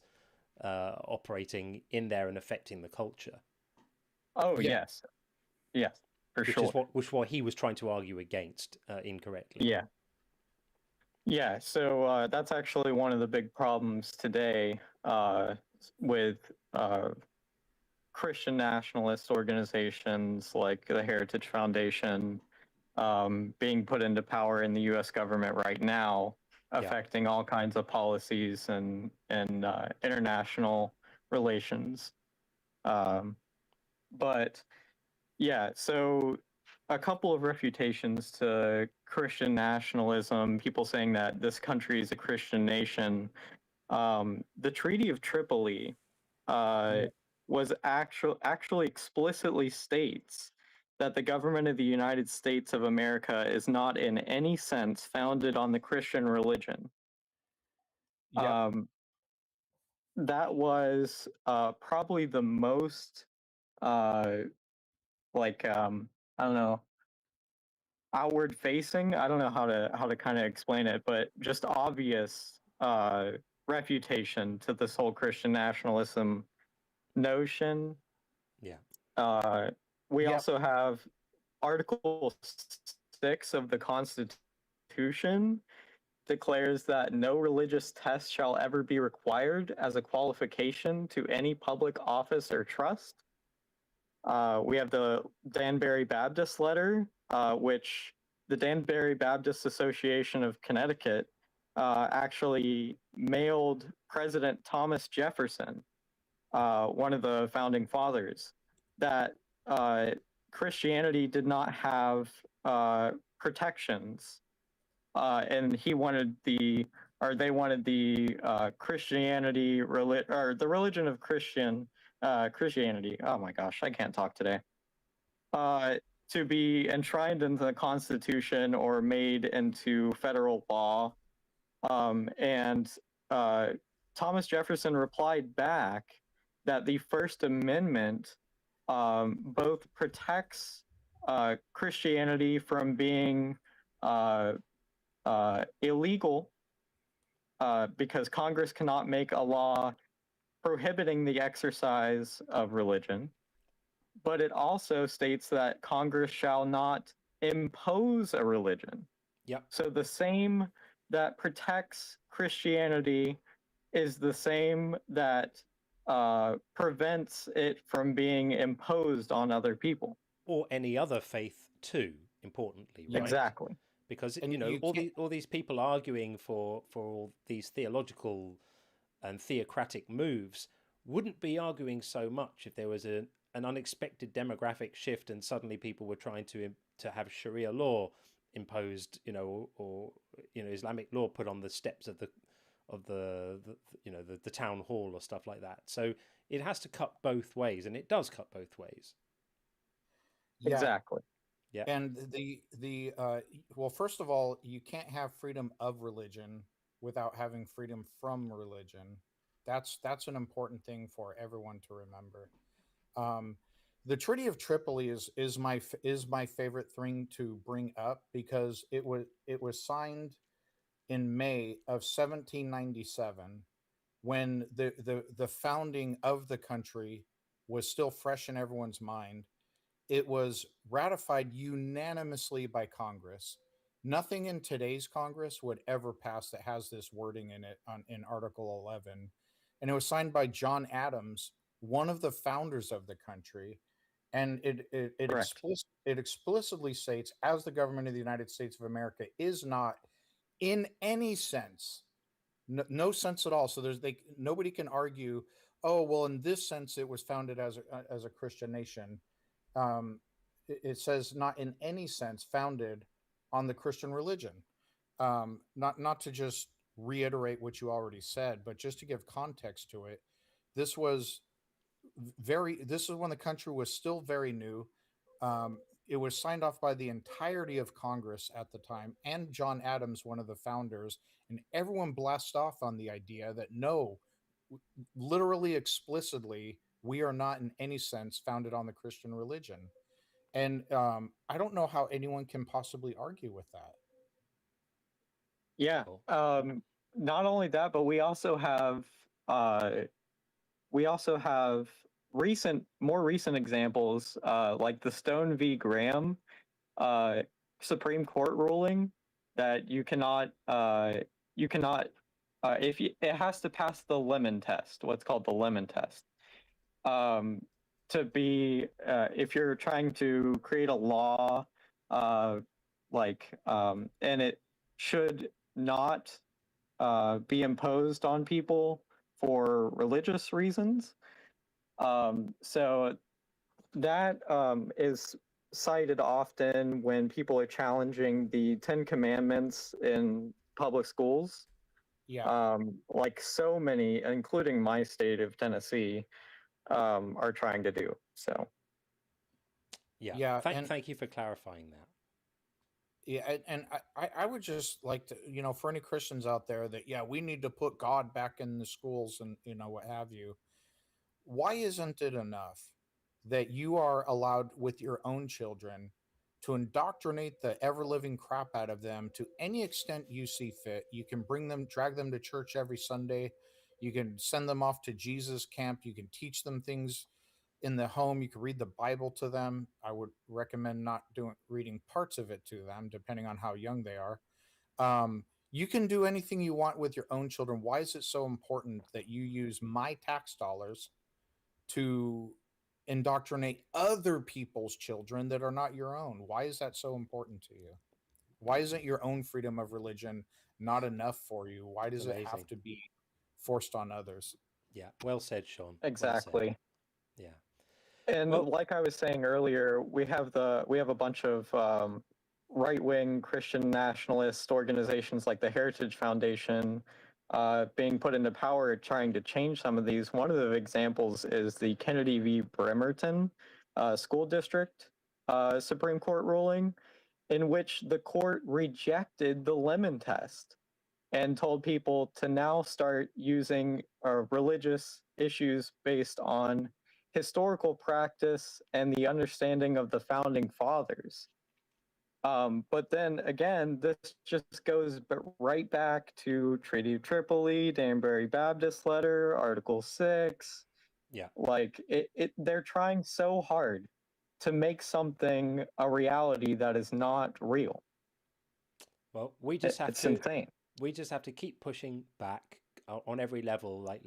Speaker 1: operating in there and affecting the culture.
Speaker 14: Oh, yeah. Yes, for sure.
Speaker 1: Which is what he was trying to argue against incorrectly.
Speaker 14: Yeah. Yeah, so that's actually one of the big problems today with Christian nationalist organizations like the Heritage Foundation being put into power in the U.S. government right now, affecting all kinds of policies and international relations. But yeah, so a couple of refutations to Christian nationalism, people saying that this country is a Christian nation. The Treaty of Tripoli was actually explicitly states that the government of the United States of America is not in any sense founded on the Christian religion. That was probably the most I don't know, outward facing. I don't know how to kind of explain it, but just obvious refutation to this whole Christian nationalism notion.
Speaker 1: Yeah.
Speaker 14: We
Speaker 2: Yep.
Speaker 14: also have Article 6 of the Constitution declares that no religious test shall ever be required as a qualification to any public office or trust. We have the Danbury Baptist letter, which the Danbury Baptist Association of Connecticut actually mailed President Thomas Jefferson, one of the founding fathers, that Christianity did not have protections, and they wanted the Christianity or the religion of Christianity. Oh my gosh, I can't talk today. To be enshrined into the Constitution or made into federal law, and Thomas Jefferson replied back that the First Amendment both protects Christianity from being illegal, because Congress cannot make a law prohibiting the exercise of religion, but it also states that Congress shall not impose a religion.
Speaker 1: Yep.
Speaker 14: So the same that protects Christianity is the same that prevents it from being imposed on other people.
Speaker 1: Or any other faith too, importantly, right?
Speaker 14: Exactly.
Speaker 1: Because,
Speaker 2: And
Speaker 1: you know,
Speaker 2: you
Speaker 1: all these people arguing for all these theological and theocratic moves wouldn't be arguing so much if there was an unexpected demographic shift and suddenly people were trying to have Sharia law imposed, you know, or you know, Islamic law put on the steps of the town hall or stuff like that. So it has to cut both ways, and it does cut both ways.
Speaker 2: Yeah.
Speaker 14: Exactly.
Speaker 1: Yeah.
Speaker 2: And well, first of all, you can't have freedom of religion without having freedom from religion. That's an important thing for everyone to remember. The Treaty of Tripoli is my favorite thing to bring up, because it was signed in May of 1797, when the founding of the country was still fresh in everyone's mind. It was ratified unanimously by Congress. Nothing in today's Congress would ever pass that has this wording in it in Article 11. And it was signed by John Adams, one of the founders of the country. And it explicitly states, as the government of the United States of America is not in any sense, no sense at all. So nobody can argue, oh, well, in this sense, it was founded as a Christian nation. It says not in any sense founded on the Christian religion. Not to just reiterate what you already said, but just to give context to it. This is when the country was still very new. It was signed off by the entirety of Congress at the time, and John Adams, one of the founders, and everyone blasted off on the idea that no, literally explicitly, we are not in any sense founded on the Christian religion. And I don't know how anyone can possibly argue with that.
Speaker 14: Yeah. Not only that, but we also have more recent examples, like the Stone v. Graham Supreme Court ruling that you cannot it has to pass the Lemon test, what's called the Lemon test, to be if you're trying to create a law, and it should not be imposed on people for religious reasons. So that is cited often when people are challenging the 10 Commandments in public schools.
Speaker 2: Yeah.
Speaker 14: Like so many, including my state of Tennessee, are trying to do. So.
Speaker 1: Yeah. Thank you for clarifying that.
Speaker 2: Yeah, and I would just like to, for any Christians out there that, we need to put God back in the schools and, what have you. Why isn't it enough that you are allowed with your own children to indoctrinate the ever-living crap out of them to any extent you see fit. You can bring them, drag them to church every Sunday. You can send them off to Jesus camp. You can teach them things in the home. You can read the Bible to them. I would recommend not reading parts of it to them, depending on how young they are. You can do anything you want with your own children. Why is it so important that you use my tax dollars to indoctrinate other people's children that are not your own? Why is that so important to you? Why isn't your own freedom of religion not enough for you? Why does it have to be forced on others?
Speaker 1: Yeah, well said, Sean.
Speaker 14: Exactly.
Speaker 1: Well said. Yeah.
Speaker 14: And like I was saying earlier, we have a bunch of right-wing Christian nationalist organizations like the Heritage Foundation being put into power, trying to change some of these. One of the examples is the Kennedy v. Bremerton school district Supreme Court ruling, in which the court rejected the Lemon test and told people to now start using religious issues based on historical practice and the understanding of the founding fathers. But then again, this just goes right back to Treaty of Tripoli, Danbury Baptist Letter, Article 6.
Speaker 1: Yeah.
Speaker 14: Like they're trying so hard to make something a reality that is not real.
Speaker 1: Well, we just have
Speaker 14: it's insane.
Speaker 1: We just have to keep pushing back on every level, like,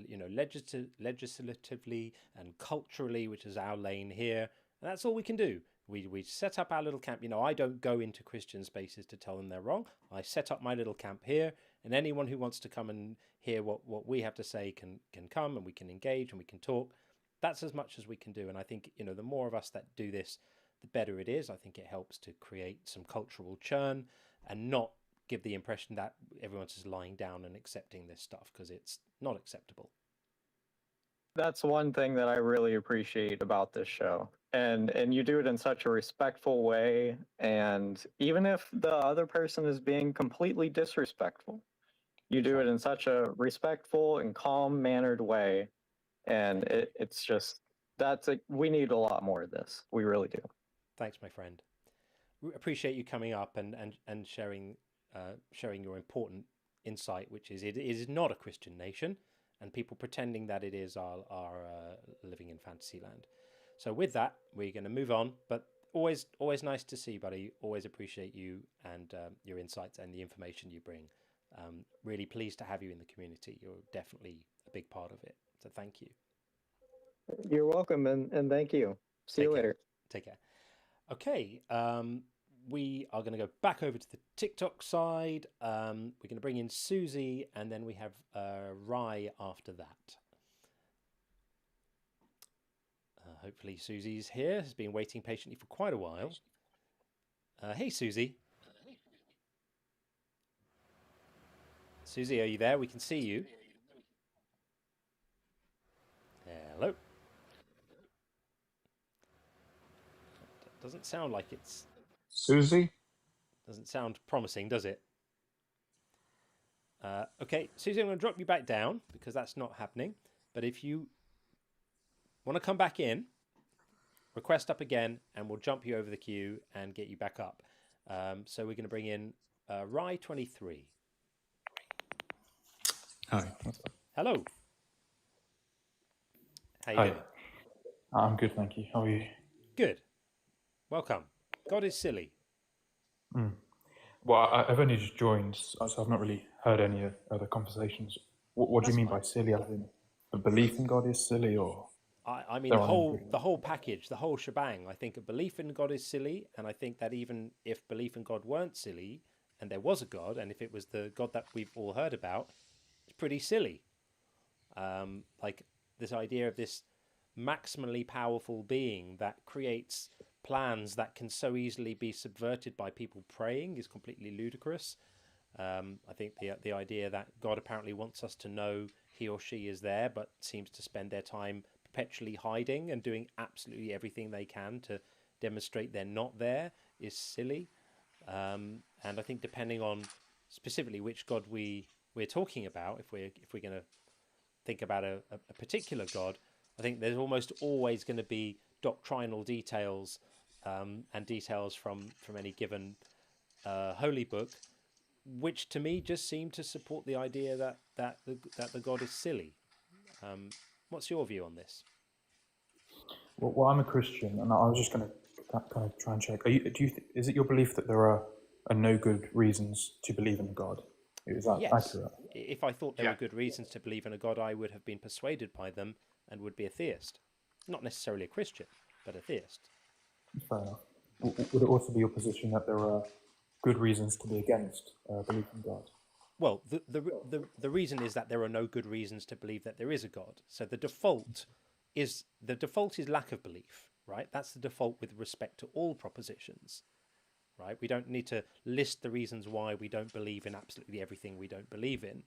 Speaker 1: legislatively and culturally, which is our lane here. And that's all we can do. We set up our little camp. I don't go into Christian spaces to tell them they're wrong. I set up my little camp here, and anyone who wants to come and hear what we have to say can come, and we can engage and we can talk. That's as much as we can do. And I think, the more of us that do this, the better it is. I think it helps to create some cultural churn and not give the impression that everyone's just lying down and accepting this stuff, because it's not acceptable.
Speaker 14: That's one thing that I really appreciate about this show. And you do it in such a respectful way. And even if the other person is being completely disrespectful, you do it in such a respectful and calm-mannered way. And it's just, we need a lot more of this. We really do.
Speaker 1: Thanks, my friend. We appreciate you coming up and sharing your important insight, which is it is not a Christian nation, and people pretending that it is are living in fantasy land. So with that, we're going to move on, but always nice to see you, buddy. Always appreciate you and your insights and the information you bring. Really pleased to have you in the community. You're definitely a big part of it. So thank you.
Speaker 14: You're welcome, and thank you. See you later.
Speaker 1: Take care. Okay. We are going to go back over to the TikTok side. We're going to bring in Susie, and then we have Rye after that. Hopefully Susie's here. Has been waiting patiently for quite a while. Hey, Susie. Susie, are you there? We can see you. Hello. Doesn't sound like it's...
Speaker 6: Susie?
Speaker 1: Doesn't sound promising, does it? Okay, Susie, I'm going to drop you back down because that's not happening. But if you want to come back in, request up again, and we'll jump you over the queue and get you back up. So we're going to bring in Rye23.
Speaker 15: Hi.
Speaker 1: Hello. How you
Speaker 15: Hi.
Speaker 1: doing?
Speaker 15: I'm good, thank you. How are you?
Speaker 1: Good. Welcome. God is silly.
Speaker 15: Well, I've only just joined, so I've not really heard any other conversations. What do you mean by silly? As in, the belief in God is silly, or?
Speaker 1: I mean the whole package, the whole shebang. I think a belief in God is silly, and I think that even if belief in God weren't silly, and there was a God, and if it was the God that we've all heard about, it's pretty silly. Like this idea of this maximally powerful being that creates plans that can so easily be subverted by people praying is completely ludicrous. I think the idea that God apparently wants us to know he or she is there, but seems to spend their time perpetually hiding and doing absolutely everything they can to demonstrate they're not there is silly. And I think depending on specifically which God we're talking about, if we're going to think about a particular God, I think there's almost always going to be doctrinal details and details from any given holy book, which to me just seem to support the idea that the God is silly. What's your view on this?
Speaker 15: Well, I'm a Christian, and I was just going to kind of try and check. Is it your belief that there are no good reasons to believe in a God? Is that
Speaker 1: Yes.
Speaker 15: accurate?
Speaker 1: If I thought there were good reasons to believe in a God, I would have been persuaded by them and would be a theist. Not necessarily a Christian, but a theist.
Speaker 15: Fair enough. Would it also be your position that there are good reasons to be against belief in God?
Speaker 1: Well, the reason is that there are no good reasons to believe that there is a God. So the default is lack of belief, right? That's the default with respect to all propositions, right? We don't need to list the reasons why we don't believe in absolutely everything we don't believe in.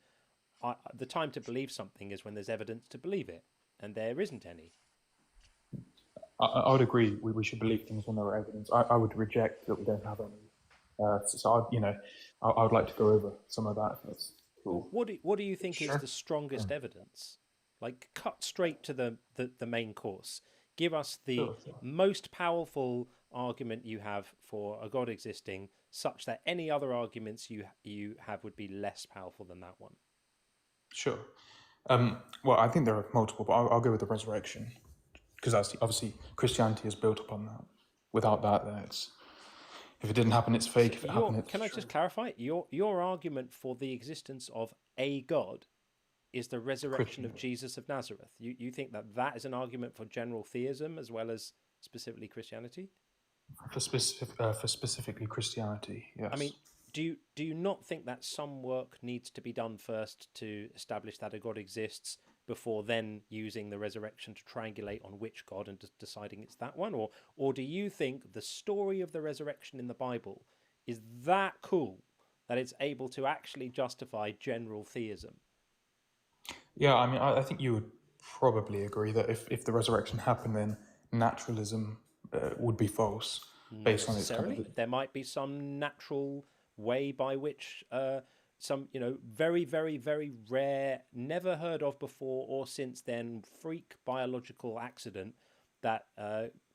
Speaker 1: The time to believe something is when there's evidence to believe it, and there isn't any.
Speaker 15: I would agree. We should believe things when there are evidence. I would reject that we don't have any. I would like to go over some of that. If that's cool.
Speaker 1: What do you think is the strongest evidence? Like, cut straight to the main course. Give us the most powerful argument you have for a God existing, such that any other arguments you have would be less powerful than that one.
Speaker 15: Sure. Well, I think there are multiple, but I'll go with the resurrection, because obviously Christianity is built upon that. Without that, then if it didn't happen, it's fake. If it happened, it's
Speaker 1: Can I just clarify? Your argument for the existence of a God is the resurrection of Jesus of Nazareth. You think that is an argument for general theism as well as specifically Christianity?
Speaker 15: For specifically Christianity, yes.
Speaker 1: I mean, do you not think that some work needs to be done first to establish that a God exists before then using the resurrection to triangulate on which God and deciding it's that one? Or do you think the story of the resurrection in the Bible is that cool that it's able to actually justify general theism?
Speaker 15: Yeah, I mean, I think you would probably agree that if the resurrection happened, then naturalism would be false based on its kind of...
Speaker 1: There might be some natural way by which some very, very, very rare, never heard of before or since then, freak biological accident that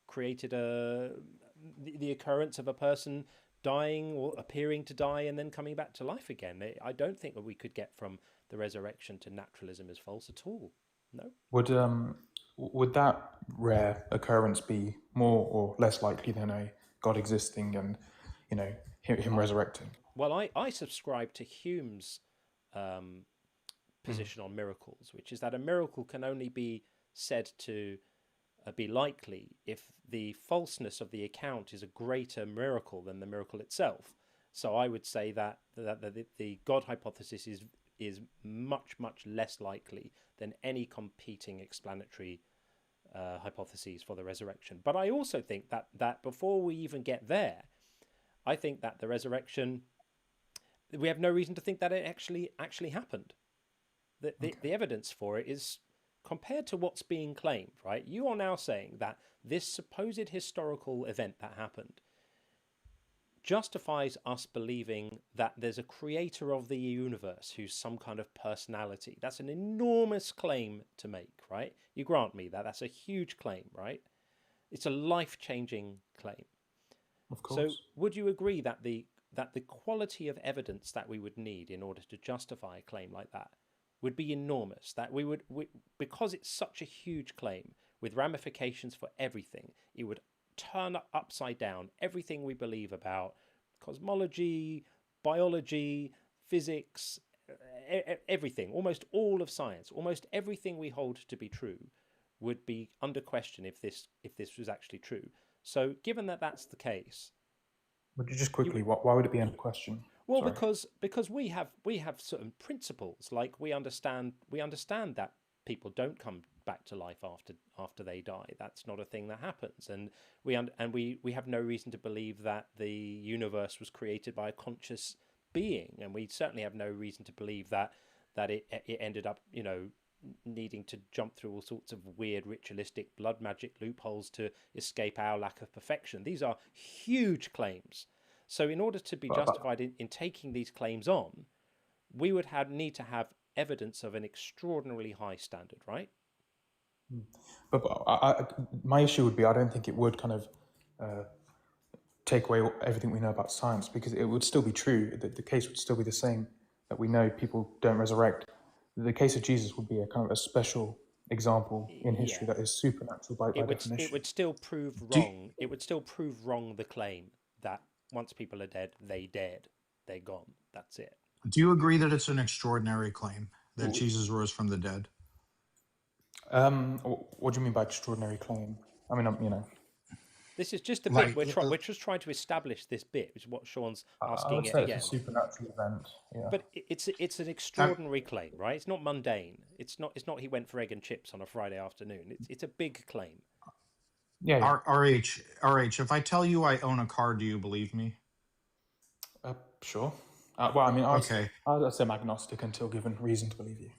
Speaker 1: created the occurrence of a person dying or appearing to die and then coming back to life again. I don't think that we could get from the resurrection to naturalism is false at all. No.
Speaker 15: Would that rare occurrence be more or less likely than a God existing and him resurrecting?
Speaker 1: Well, I subscribe to Hume's position on miracles, which is that a miracle can only be said to be likely if the falseness of the account is a greater miracle than the miracle itself. So I would say that the God hypothesis is much, much less likely than any competing explanatory hypotheses for the resurrection. But I also think that before we even get there, I think that the resurrection, we have no reason to think that it actually happened. The evidence for it is compared to what's being claimed, right? You are now saying that this supposed historical event that happened justifies us believing that there's a creator of the universe who's some kind of personality. That's an enormous claim to make, right? You grant me that. That's a huge claim, right? It's a life-changing claim.
Speaker 15: Of course.
Speaker 1: So would you agree that the quality of evidence that we would need in order to justify a claim like that would be enormous, that because it's such a huge claim with ramifications for everything, it would turn upside down everything we believe about cosmology, biology, physics, everything, almost all of science, almost everything we hold to be true would be under question if this was actually true. So given that that's the case,
Speaker 15: would you just quickly, why would it be under question?
Speaker 1: Well, because we have certain principles, like we understand that people don't come back to life after they die. That's not a thing that happens, and we have no reason to believe that the universe was created by a conscious being, and we certainly have no reason to believe that it ended up needing to jump through all sorts of weird ritualistic blood magic loopholes to escape our lack of perfection. These are huge claims. So in order to be justified in taking these claims on, we would need to have evidence of an extraordinarily high standard, right?
Speaker 15: But my issue would be I don't think it would kind of take away everything we know about science, because it would still be true. The case would still be the same, that we know people don't resurrect. The case of Jesus would be a kind of a special example in history that is supernatural by definition.
Speaker 1: It would still prove
Speaker 6: Do-
Speaker 1: wrong. It would still prove wrong the claim that once people are dead, they're gone. That's it.
Speaker 6: Do you agree that it's an extraordinary claim that Jesus rose from the dead?
Speaker 15: What do you mean by extraordinary claim? I mean, you know,
Speaker 1: This is just a
Speaker 6: Like,
Speaker 1: bit we're just trying to establish this bit, which is what Sean's
Speaker 15: I
Speaker 1: asking
Speaker 15: would
Speaker 1: it
Speaker 15: say
Speaker 1: again.
Speaker 15: it's a supernatural event. Yeah.
Speaker 1: But it's an extraordinary claim, right? It's not mundane. It's not he went for egg and chips on a Friday afternoon. It's a big claim.
Speaker 15: Yeah.
Speaker 6: RH, if I tell you I own a car, do you believe me?
Speaker 15: Sure. Well, I mean,
Speaker 6: Okay.
Speaker 15: I'd say I'm agnostic until given reason to believe you.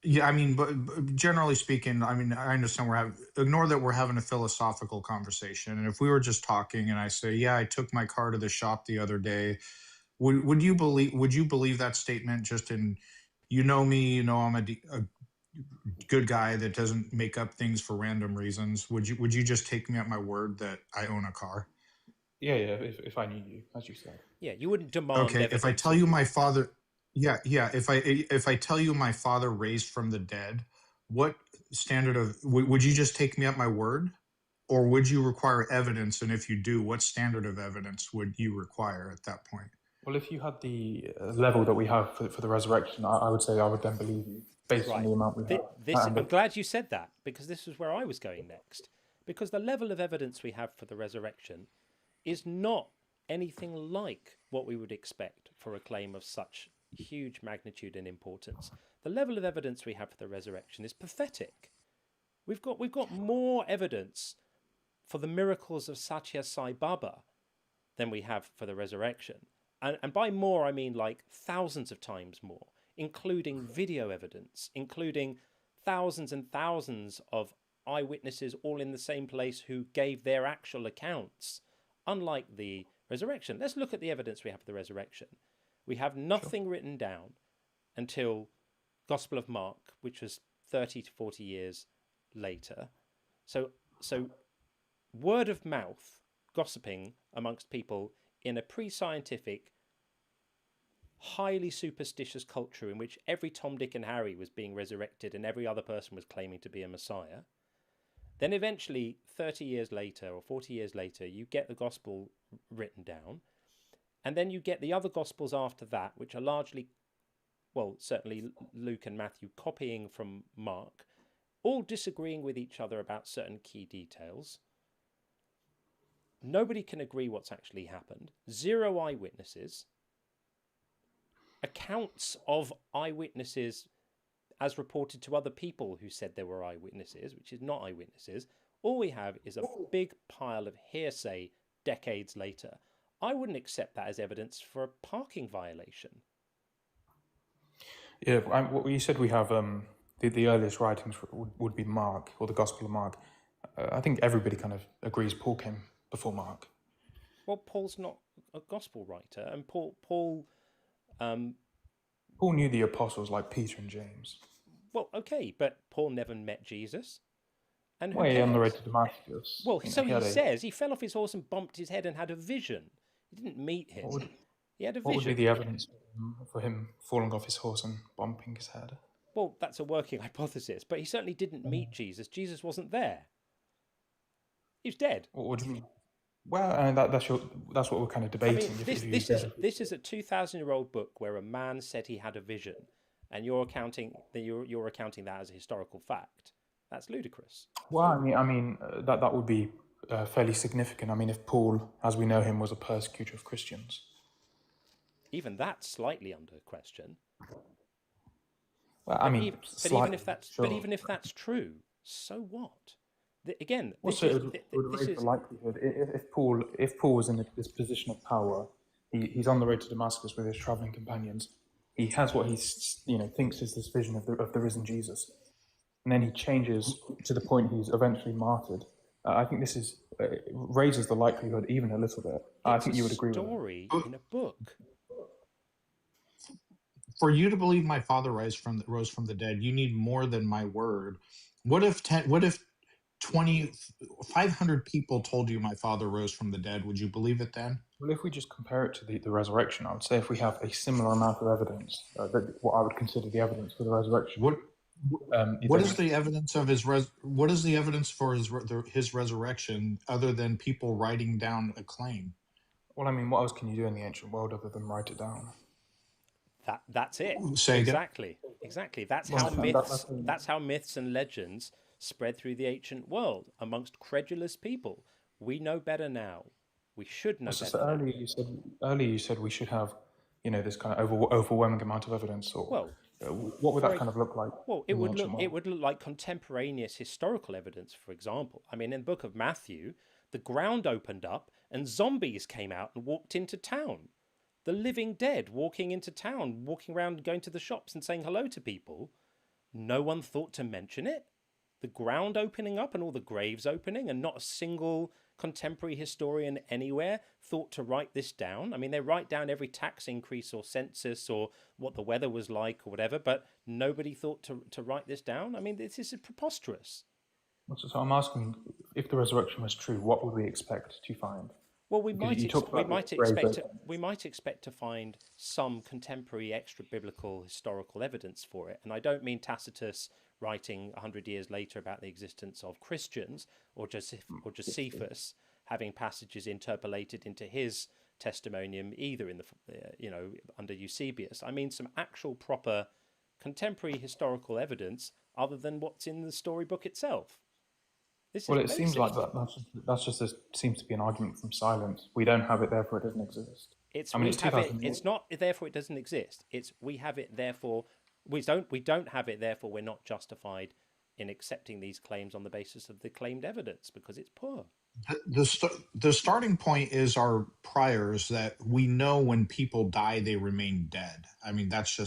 Speaker 6: Yeah, I mean, but generally speaking, I mean, I understand ignore that we're having a philosophical conversation. And if we were just talking and I say, yeah, I took my car to the shop the other day, would you believe that statement just in, you know me, you know, I'm a good guy that doesn't make up things for random reasons. Would you just take me at my word that I own a car?
Speaker 15: Yeah, if I knew you, as you said.
Speaker 1: Yeah, you wouldn't demand
Speaker 6: Okay, if I
Speaker 1: evidence
Speaker 6: tell
Speaker 1: of
Speaker 6: you
Speaker 1: me.
Speaker 6: my father, if I tell you my father raised from the dead, what standard of would you just take me at my word, or would you require evidence? And if you do, what standard of evidence would you require at that point?
Speaker 15: Well, if you had the level that we have for the resurrection, I would say I would then believe you based on the amount we have.
Speaker 1: I'm glad you said that, because this is where I was going next. Because the level of evidence we have for the resurrection is not anything like what we would expect for a claim of such huge magnitude and importance. The level of evidence we have for the resurrection is pathetic. We've got more evidence for the miracles of Satya Sai Baba than we have for the resurrection. And by more, I mean like thousands of times more, including video evidence, including thousands and thousands of eyewitnesses all in the same place who gave their actual accounts, unlike the resurrection. Let's look at the evidence we have for the resurrection. We have nothing written down until Gospel of Mark, which was 30 to 40 years later. So word of mouth, gossiping amongst people in a pre-scientific, highly superstitious culture in which every Tom, Dick and Harry was being resurrected and every other person was claiming to be a Messiah. Then eventually, 30 years later or 40 years later, you get the gospel written down. And then you get the other gospels after that, which are largely, well, certainly Luke and Matthew copying from Mark, all disagreeing with each other about certain key details. Nobody can agree what's actually happened. Zero eyewitnesses. Accounts of eyewitnesses as reported to other people who said there were eyewitnesses, which is not eyewitnesses. All we have is a big pile of hearsay decades later. I wouldn't accept that as evidence for a parking violation.
Speaker 15: Yeah, what you said we have the earliest writings would be Mark, or the Gospel of Mark. I think everybody kind of agrees Paul came before Mark.
Speaker 1: Well, Paul's not a gospel writer, and Paul
Speaker 15: knew the apostles like Peter and James.
Speaker 1: Well, okay, but Paul never met Jesus. And
Speaker 15: Well, on the road to Damascus.
Speaker 1: Well, so he says he fell off his horse and bumped his head and had a vision. He didn't meet him. He had a vision.
Speaker 15: What would be the evidence for him falling off his horse and bumping his head?
Speaker 1: Well, that's a working hypothesis, but he certainly didn't meet Jesus. Jesus wasn't there. He was dead.
Speaker 15: What do you mean? Well, that's what we're kind of debating.
Speaker 1: I mean, this is a 2,000-year-old book where a man said he had a vision, and you're accounting that as a historical fact. That's ludicrous.
Speaker 15: Well, I mean that would be fairly significant. I mean, if Paul, as we know him, was a persecutor of Christians,
Speaker 1: even that's slightly under question.
Speaker 15: Well, I mean,
Speaker 1: even if that's true, so what? Again,
Speaker 15: it would raise the likelihood if Paul was in this position of power, he's on the road to Damascus with his traveling companions. He has what he thinks is this vision of the risen Jesus, and then he changes to the point he's eventually martyred. I think this raises the likelihood even a little bit. I think you would agree with that.
Speaker 1: Story in a book.
Speaker 6: for you to believe my father rose from the dead, you need more than my word. What if 500 people told you my father rose from the dead? Would you believe it then?
Speaker 15: Well, if we just compare it to the resurrection, I would say if we have a similar amount of evidence, that what I would consider the evidence for the resurrection.
Speaker 6: What is the evidence of what is the evidence for his resurrection other than people writing down a claim?
Speaker 15: Well, I mean, what else can you do in the ancient world other than write it down?
Speaker 1: That's it.
Speaker 6: Say again?
Speaker 1: Exactly. That's
Speaker 15: Well,
Speaker 1: that's how myths and legends spread through the ancient world amongst credulous people. We know better now. We should know better.
Speaker 15: Earlier you said we should have, this kind of overwhelming amount of evidence. Or what would that kind of look like?
Speaker 1: Well, it would look like contemporaneous historical evidence. For example, I mean, in the book of Matthew, the ground opened up and zombies came out and walked into town. The living dead walking into town, walking around, going to the shops and saying hello to people. No one thought to mention it. The ground opening up and all the graves opening, and not a single contemporary historian anywhere thought to write this down. I mean, they write down every tax increase or census or what the weather was like or whatever, but nobody thought to write this down. I mean, this is preposterous.
Speaker 15: So I'm asking, if the resurrection was true, what would we expect to find?
Speaker 1: Well, we might expect to find some contemporary extra biblical historical evidence for it, and I don't mean Tacitus writing 100 years later about the existence of Christians, or Josephus having passages interpolated into his testimonium, either in the under Eusebius. I mean some actual proper contemporary historical evidence other than what's in the storybook itself.
Speaker 15: It seems like that's just seems to be an argument from silence. We don't have it, therefore it doesn't exist.
Speaker 1: It's not therefore it doesn't exist. It's we have it, therefore we don't have it, therefore we're not justified in accepting these claims on the basis of the claimed evidence because it's poor.
Speaker 6: The starting point is our priors that we know when people die they remain dead. I mean that's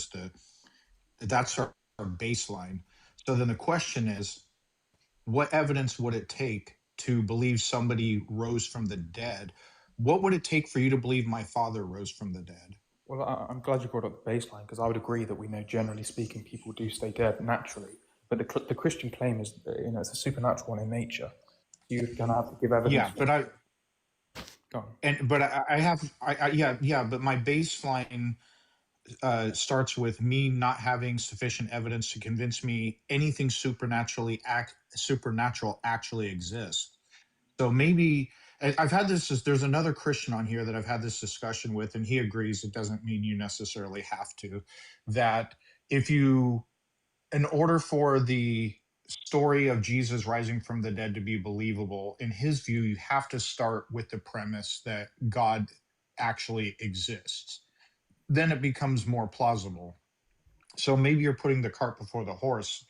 Speaker 6: our baseline. So then the question is, what evidence would it take to believe somebody rose from the dead? What would it take for you to believe my father rose from the dead?
Speaker 15: Well, I'm glad you brought up the baseline, because I would agree that we know, generally speaking, people do stay dead naturally. But the Christian claim is, it's a supernatural one in nature. You're gonna have to give evidence.
Speaker 6: Yeah, but
Speaker 15: Go on.
Speaker 6: But my baseline starts with me not having sufficient evidence to convince me anything supernatural actually exists. So maybe I've had this. There's another Christian on here that I've had this discussion with, and he agrees. It doesn't mean you necessarily have to. That in order for the story of Jesus rising from the dead to be believable, in his view, you have to start with the premise that God actually exists. Then it becomes more plausible. So maybe you're putting the cart before the horse,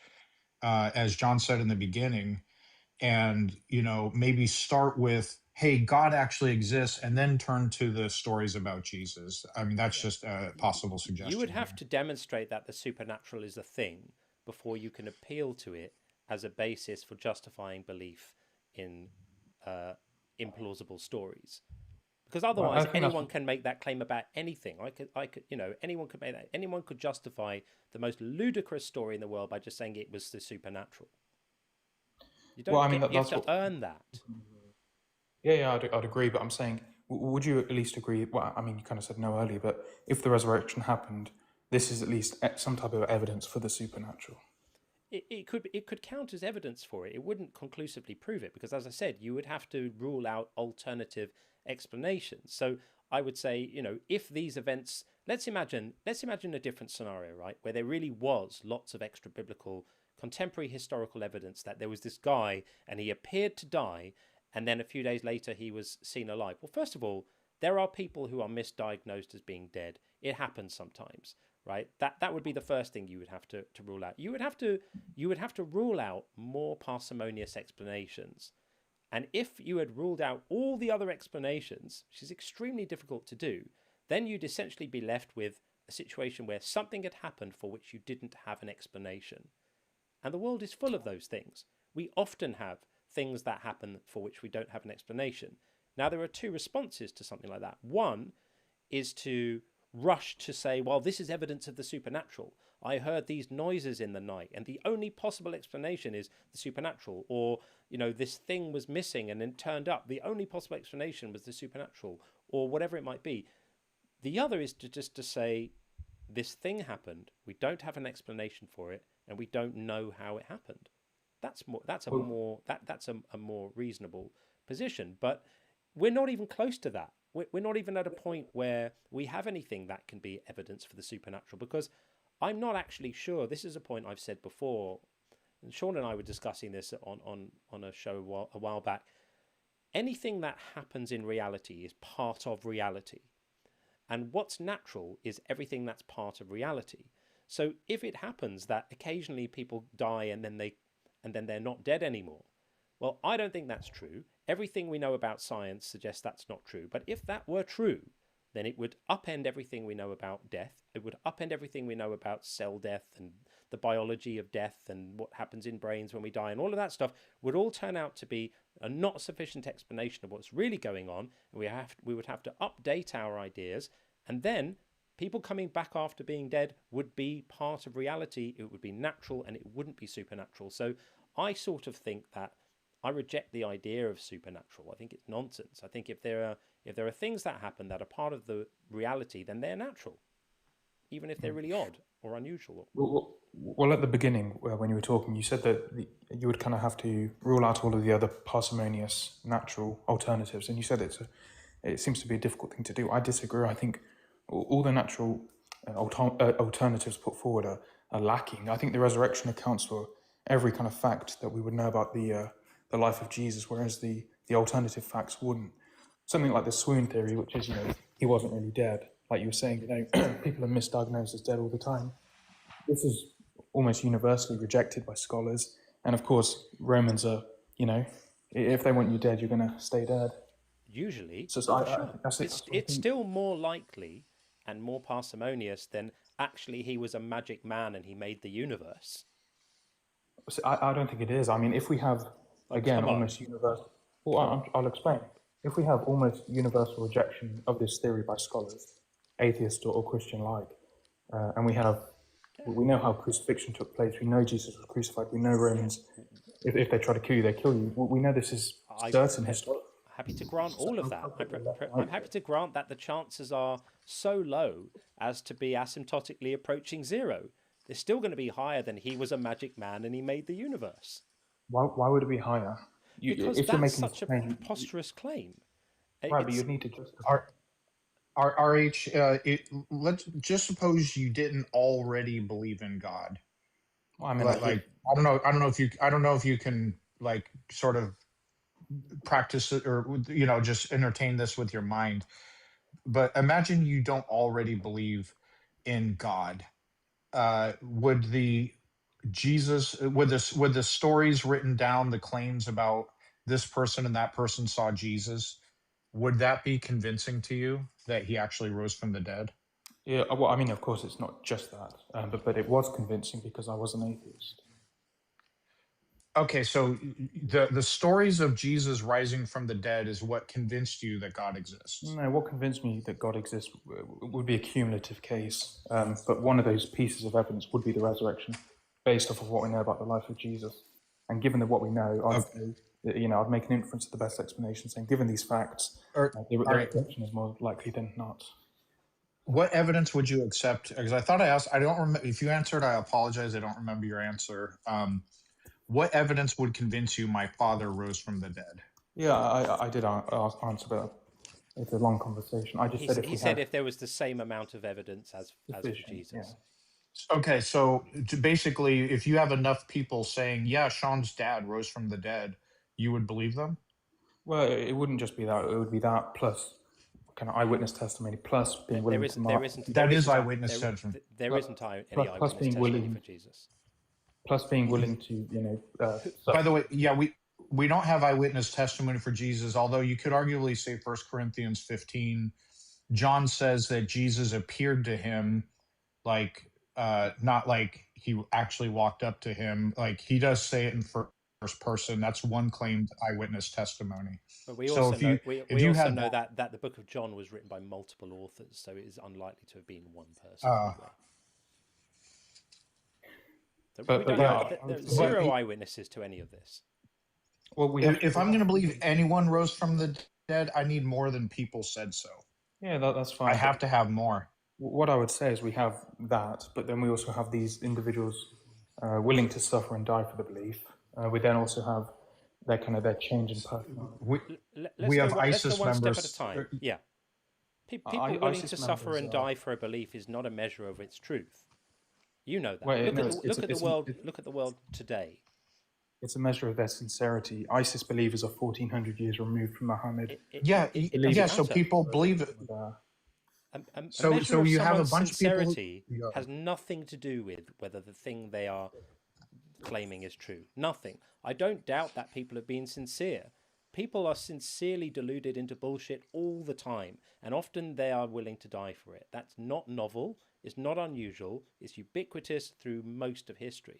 Speaker 6: as John said in the beginning, and maybe start with, hey, God actually exists, and then turn to the stories about Jesus. I mean, that's just a possible suggestion.
Speaker 1: You would have to demonstrate that the supernatural is a thing before you can appeal to it as a basis for justifying belief in implausible stories. Because otherwise, anyone can make that claim about anything. Anyone could make that. Anyone could justify the most ludicrous story in the world by just saying it was the supernatural. You don't. You have to earn that.
Speaker 15: Yeah, I'd agree. But I'm saying, would you at least agree? Well, I mean, you kind of said no earlier, but if the resurrection happened, this is at least some type of evidence for the supernatural.
Speaker 1: It could count as evidence for it. It wouldn't conclusively prove it because, as I said, you would have to rule out alternative explanations. So I would say, if these events, let's imagine a different scenario, right, where there really was lots of extra biblical contemporary historical evidence that there was this guy and he appeared to die and then a few days later he was seen alive. Well, first of all, there are people who are misdiagnosed as being dead. It happens sometimes, right? That would be the first thing you would have to rule out. You would have to rule out more parsimonious explanations. And if you had ruled out all the other explanations, which is extremely difficult to do, then you'd essentially be left with a situation where something had happened for which you didn't have an explanation. And the world is full of those things. We often have things that happen for which we don't have an explanation. Now, there are two responses to something like that. One is to rush to say, well, this is evidence of the supernatural. I heard these noises in the night, and the only possible explanation is the supernatural. Or, this thing was missing and then turned up. The only possible explanation was the supernatural, or whatever it might be. The other is to say, this thing happened. We don't have an explanation for it, and we don't know how it happened. That's a more reasonable position. But we're not even close to that. We're not even at a point where we have anything that can be evidence for the supernatural, because I'm not actually sure. This is a point I've said before, and Sean and I were discussing this on a show a while back. Anything that happens in reality is part of reality. And what's natural is everything that's part of reality. So if it happens that occasionally people die and then they're not dead anymore, well, I don't think that's true. Everything we know about science suggests that's not true. But if that were true, then it would upend everything we know about death. It would upend everything we know about cell death and the biology of death and what happens in brains when we die, and all of that stuff would all turn out to be a not sufficient explanation of what's really going on. And we would have to update our ideas, and then people coming back after being dead would be part of reality. It would be natural, and it wouldn't be supernatural. So I sort of think that I reject the idea of supernatural. I think it's nonsense. I think if there are things that happen that are part of the reality, then they're natural, even if they're really odd or unusual.
Speaker 15: Well, at the beginning, when you were talking, you said that you would kind of have to rule out all of the other parsimonious natural alternatives, and you said it seems to be a difficult thing to do. I disagree. I think all the natural alternatives put forward are lacking. I think the resurrection accounts for every kind of fact that we would know about the life of Jesus, whereas the alternative facts wouldn't. Something like the swoon theory, which is, he wasn't really dead. Like you were saying, people are misdiagnosed as dead all the time. This is almost universally rejected by scholars. And of course, Romans are, if they want you dead, you're going to stay dead.
Speaker 1: Usually,
Speaker 15: sure.
Speaker 1: It's still more likely and more parsimonious than actually he was a magic man and he made the universe.
Speaker 15: So I don't think it is. I mean, if we have, again, almost universal... Well, I'll explain. If we have almost universal rejection of this theory by scholars, atheist or Christian alike, and we know how crucifixion took place, we know Jesus was crucified, we know Romans, if they try to kill you, they kill you. We know this is certain history.
Speaker 1: Happy to grant all of that. I'm happy to grant that the chances are so low as to be asymptotically approaching zero. They're still going to be higher than he was a magic man and he made the universe.
Speaker 15: Why would it be higher?
Speaker 1: Because that's such a preposterous claim.
Speaker 15: Right, but you need to justify.
Speaker 6: RH, let's just suppose you didn't already believe in God.
Speaker 15: Well, I mean,
Speaker 6: I don't know if you can sort of practice it or just entertain this with your mind. But imagine you don't already believe in God. Would the stories written down, the claims about this person and that person saw Jesus, would that be convincing to you that he actually rose from the dead?
Speaker 15: Yeah, well, I mean, of course, it's not just that, but it was convincing because I was an atheist.
Speaker 6: Okay, so the stories of Jesus rising from the dead is what convinced you that God exists?
Speaker 15: No, what convinced me that God exists would be a cumulative case, but one of those pieces of evidence would be the resurrection, based off of what we know about the life of Jesus. And given that what we know, I'd make an inference of the best explanation, saying, given these facts, the resurrection is more likely than not.
Speaker 6: What evidence would you accept? Because I thought I asked, I don't remember. If you answered, I apologize. I don't remember your answer. What evidence would convince you my father rose from the dead?
Speaker 15: Yeah, I did answer that. It's a long conversation. I just said
Speaker 1: if there was the same amount of evidence as for Jesus.
Speaker 6: Yeah. Okay, so basically, if you have enough people saying, yeah, Sean's dad rose from the dead, you would believe them?
Speaker 15: Well, it wouldn't just be that. It would be that plus kind of eyewitness testimony, plus being willing to mark.
Speaker 6: That is eyewitness testimony.
Speaker 1: There isn't any eyewitness testimony for Jesus.
Speaker 15: Plus being willing to,
Speaker 6: By the way, yeah, we don't have eyewitness testimony for Jesus, although you could arguably say 1 Corinthians 15, John says that Jesus appeared to him not like he actually walked up to him. Like he does say it in 1 first person. That's one claimed eyewitness testimony.
Speaker 1: But we
Speaker 6: So
Speaker 1: also
Speaker 6: if
Speaker 1: know
Speaker 6: you
Speaker 1: that the Book of John was written by multiple authors, so it is unlikely to have been one person anyway. So we don't know. There's zero eyewitnesses to any of this.
Speaker 6: Well, if I'm going to believe anyone rose from the dead, I need more than people said so.
Speaker 15: Yeah, that's fine.
Speaker 6: I have to have more.
Speaker 15: What I would say is we have that, but then we also have these individuals willing to suffer and die for the belief. We then also have their change in personality.
Speaker 6: We have ISIS
Speaker 1: one
Speaker 6: members.
Speaker 1: Step at a time. Yeah. People willing to suffer and die for a belief is not a measure of its truth. You know that. Look at the world today.
Speaker 15: It's a measure of their sincerity. ISIS believers are 1,400 years removed from Muhammad.
Speaker 6: So people believe it. So you have a bunch of people who
Speaker 1: has nothing to do with whether the thing they are claiming is true. Nothing. I don't doubt that people have been sincere. People are sincerely deluded into bullshit all the time, and often they are willing to die for it. That's not novel. It's not unusual. It's ubiquitous through most of history.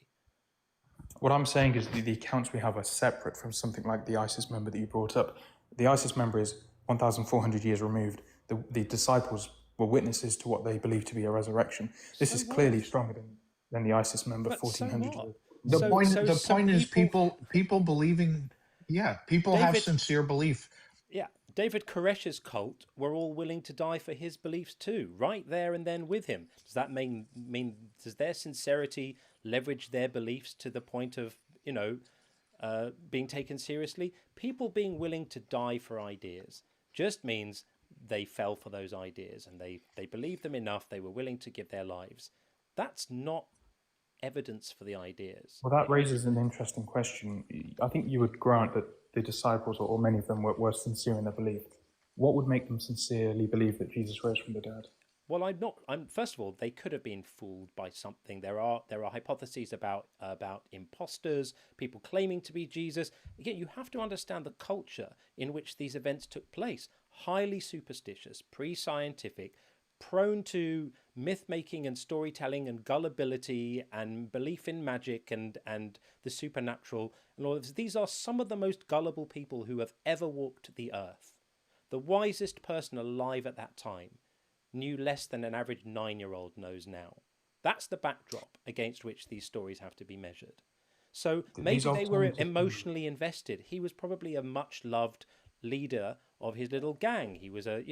Speaker 15: What I'm saying is the accounts we have are separate from something like the ISIS member that you brought up. The ISIS member is 1,400 years removed. The disciples were witnesses to what they believe to be a resurrection. This is clearly stronger than the ISIS member 1,400 years.
Speaker 6: The point is people believing. Yeah, people have sincere belief.
Speaker 1: Yeah, David Koresh's cult were all willing to die for his beliefs too, right there and then with him. Does that mean does their sincerity leverage their beliefs to the point of being taken seriously? People being willing to die for ideas just means they fell for those ideas and they believed them enough. They were willing to give their lives. That's not evidence for the ideas.
Speaker 15: Well, that raises an interesting question. I think you would grant that the disciples, or many of them, were sincere in their belief. What would make them sincerely believe that Jesus rose from the dead?
Speaker 1: Well, first of all, they could have been fooled by something. There are hypotheses about imposters, people claiming to be Jesus. Again, you have to understand the culture in which these events took place. Highly superstitious, pre-scientific, prone to myth-making and storytelling and gullibility and belief in magic and the supernatural. And all of this. These are some of the most gullible people who have ever walked the earth. The wisest person alive at that time knew less than an average 9-year-old knows now. That's the backdrop against which these stories have to be measured. So maybe they were emotionally invested. He was probably a much-loved leader of his little gang. He was a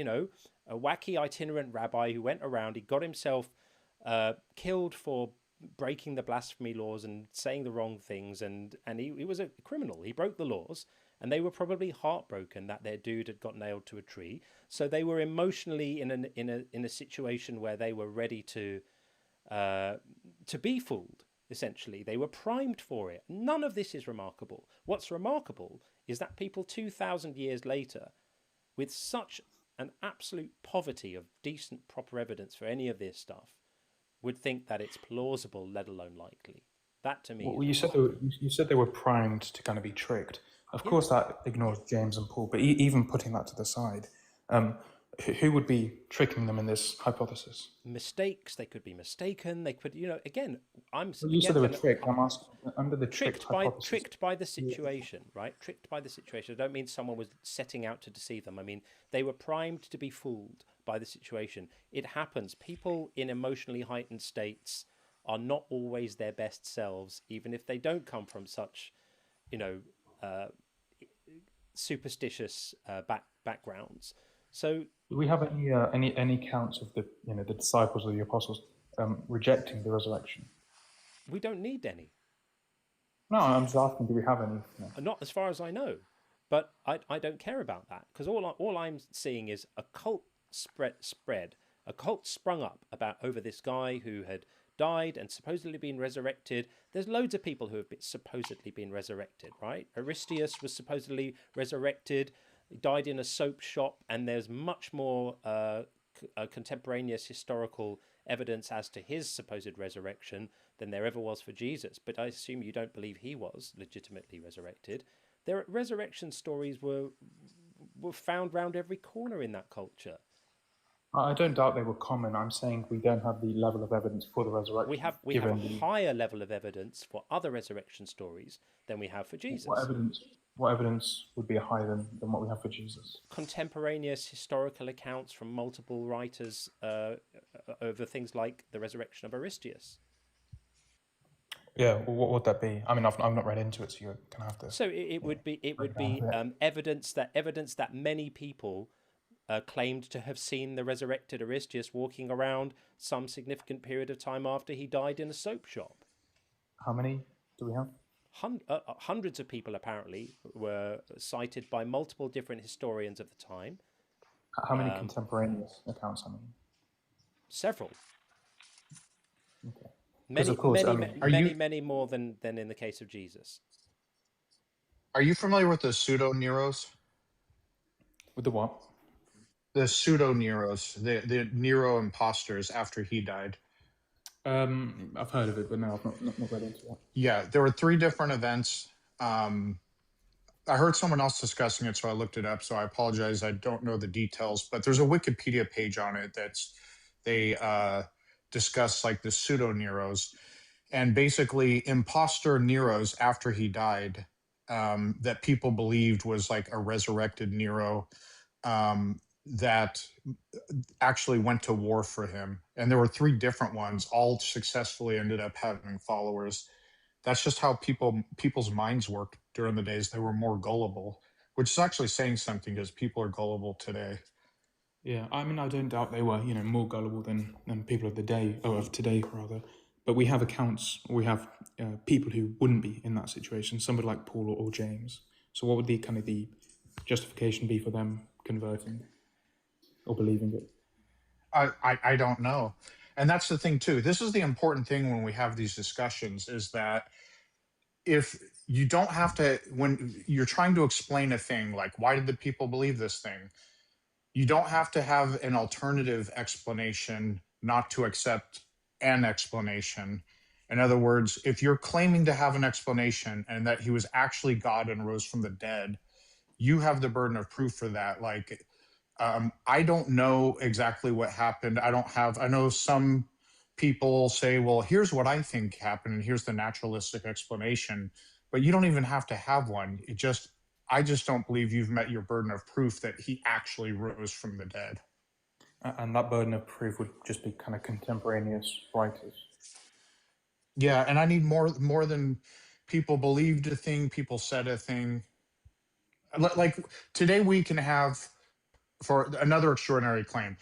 Speaker 1: wacky itinerant rabbi who went around. He got himself killed for breaking the blasphemy laws and saying the wrong things, and he was a criminal. He broke the laws, and they were probably heartbroken that their dude had got nailed to a tree. So they were emotionally in a situation where they were ready to be fooled. Essentially, they were primed for it. None of this is remarkable. What's remarkable is that people 2,000 years later, with such an absolute poverty of decent, proper evidence for any of this stuff, would think that it's plausible, let alone likely. That to me.
Speaker 15: Well, you said they were primed to kind of be tricked. Of course, that ignores James and Paul. But even putting that to the side, who would be tricking them in this hypothesis?
Speaker 1: Mistakes. They could be mistaken. They could, again,
Speaker 15: You said they were tricked. I'm asking under the
Speaker 1: tricked by the situation, right? Tricked by the situation. I don't mean someone was setting out to deceive them. I mean they were primed to be fooled by the situation. It happens. People in emotionally heightened states are not always their best selves, even if they don't come from such, superstitious backgrounds. So,
Speaker 15: do we have any counts of the disciples or the apostles rejecting the resurrection?
Speaker 1: We don't need any.
Speaker 15: No, I'm just asking, do we have any? No.
Speaker 1: Not as far as I know, but I don't care about that, because all I'm seeing is a cult spread. A cult sprung up over this guy who had died and supposedly been resurrected. There's loads of people who have supposedly been resurrected, right? Aristeas was supposedly resurrected. He died in a soap shop, and there's much more contemporaneous historical evidence as to his supposed resurrection than there ever was for Jesus. But I assume you don't believe he was legitimately resurrected. Their resurrection stories were found round every corner in that culture.
Speaker 15: I don't doubt they were common. I'm saying we don't have the level of evidence for the resurrection.
Speaker 1: We have a higher level of evidence for other resurrection stories than we have for Jesus.
Speaker 15: What evidence would be higher than what we have for Jesus?
Speaker 1: Contemporaneous historical accounts from multiple writers over things like the resurrection of Aristeas.
Speaker 15: Yeah, well, what would that be? I mean, I've not read into it, so you're gonna have to.
Speaker 1: So it would be evidence that many people claimed to have seen the resurrected Aristeas walking around some significant period of time after he died in a soap shop.
Speaker 15: How many do we have?
Speaker 1: Hundreds of people apparently were cited by multiple different historians of the time.
Speaker 15: How many contemporaneous accounts? I mean,
Speaker 1: several.
Speaker 15: Okay.
Speaker 1: Many more than in the case of Jesus.
Speaker 6: Are you familiar with the pseudo Neros?
Speaker 15: With the what?
Speaker 6: The pseudo Neros, the Nero imposters after he died.
Speaker 15: I've heard of it, but no, I've not read into it.
Speaker 6: Yeah, there were 3 different events. I heard someone else discussing it, so I looked it up. So I apologize, I don't know the details, but there's a Wikipedia page on it they discuss like the pseudo Neros, and basically imposter Neros after he died, that people believed was like a resurrected Nero, that actually went to war for him. And there were 3 different ones, all successfully ended up having followers. That's just how people's minds worked during the days. They were more gullible, which is actually saying something, because people are gullible today.
Speaker 15: Yeah, I mean, I don't doubt they were, more gullible than people of the day, or of today rather. But we have accounts, we have people who wouldn't be in that situation, somebody like Paul or James. So what would the justification be for them converting or believing it?
Speaker 6: I don't know. And that's the thing too. This is the important thing when we have these discussions, is that if you don't have to, when you're trying to explain a thing, like why did the people believe this thing, you don't have to have an alternative explanation not to accept an explanation. In other words, if you're claiming to have an explanation and that he was actually God and rose from the dead, you have the burden of proof for that. Like, I don't know exactly what happened. I know some people say, well, here's what I think happened and here's the naturalistic explanation, but you don't even have to have one. I just don't believe you've met your burden of proof that he actually rose from the dead.
Speaker 15: And that burden of proof would just be kind of contemporaneous writers.
Speaker 6: Yeah, and I need more than people believed a thing, people said a thing. Like today we can have, for another extraordinary claim,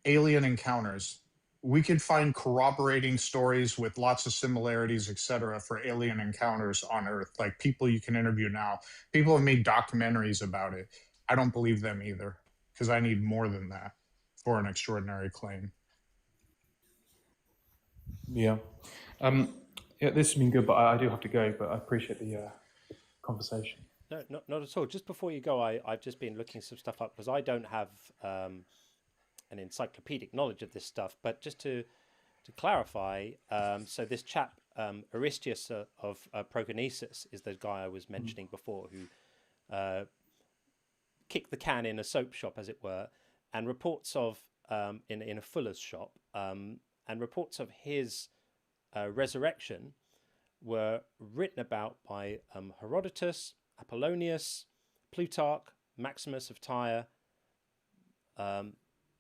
Speaker 6: alien encounters. We could find corroborating stories with lots of similarities, etc., for alien encounters on Earth, like people you can interview now. People have made documentaries about it. I don't believe them either, because I need more than that for an extraordinary claim.
Speaker 15: Yeah. Yeah, this has been good, but I do have to go, but I appreciate the conversation.
Speaker 1: No, not at all. Just before you go, I've just been looking some stuff up, because I don't have an encyclopedic knowledge of this stuff, but just to clarify, so this chap Aristeas of Progonesus is the guy I was mentioning before, who kicked the can in a soap shop, as it were, and reports of in a fuller's shop, and reports of his resurrection were written about by Herodotus, Apollonius, Plutarch, Maximus of Tyre,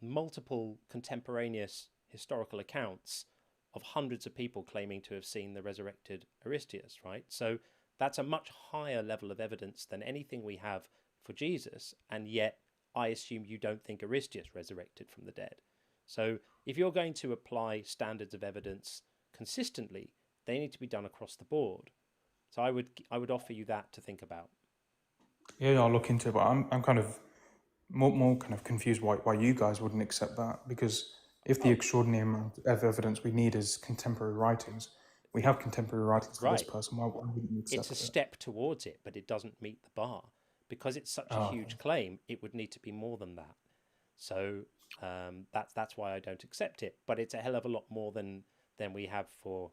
Speaker 1: multiple contemporaneous historical accounts of hundreds of people claiming to have seen the resurrected Aristeas, right? So that's a much higher level of evidence than anything we have for Jesus, and yet I assume you don't think Aristeas resurrected from the dead. So if you're going to apply standards of evidence consistently, they need to be done across the board. So I would offer you that to think about.
Speaker 15: Yeah, I'll look into it, but I'm kind of more kind of confused why you guys wouldn't accept that, because if the extraordinary amount of evidence we need is contemporary writings, we have contemporary writings for this person. Why wouldn't you accept it?
Speaker 1: It's a step towards it, but it doesn't meet the bar. Because it's such a huge claim, it would need to be more than that. So that's why I don't accept it. But it's a hell of a lot more than we have for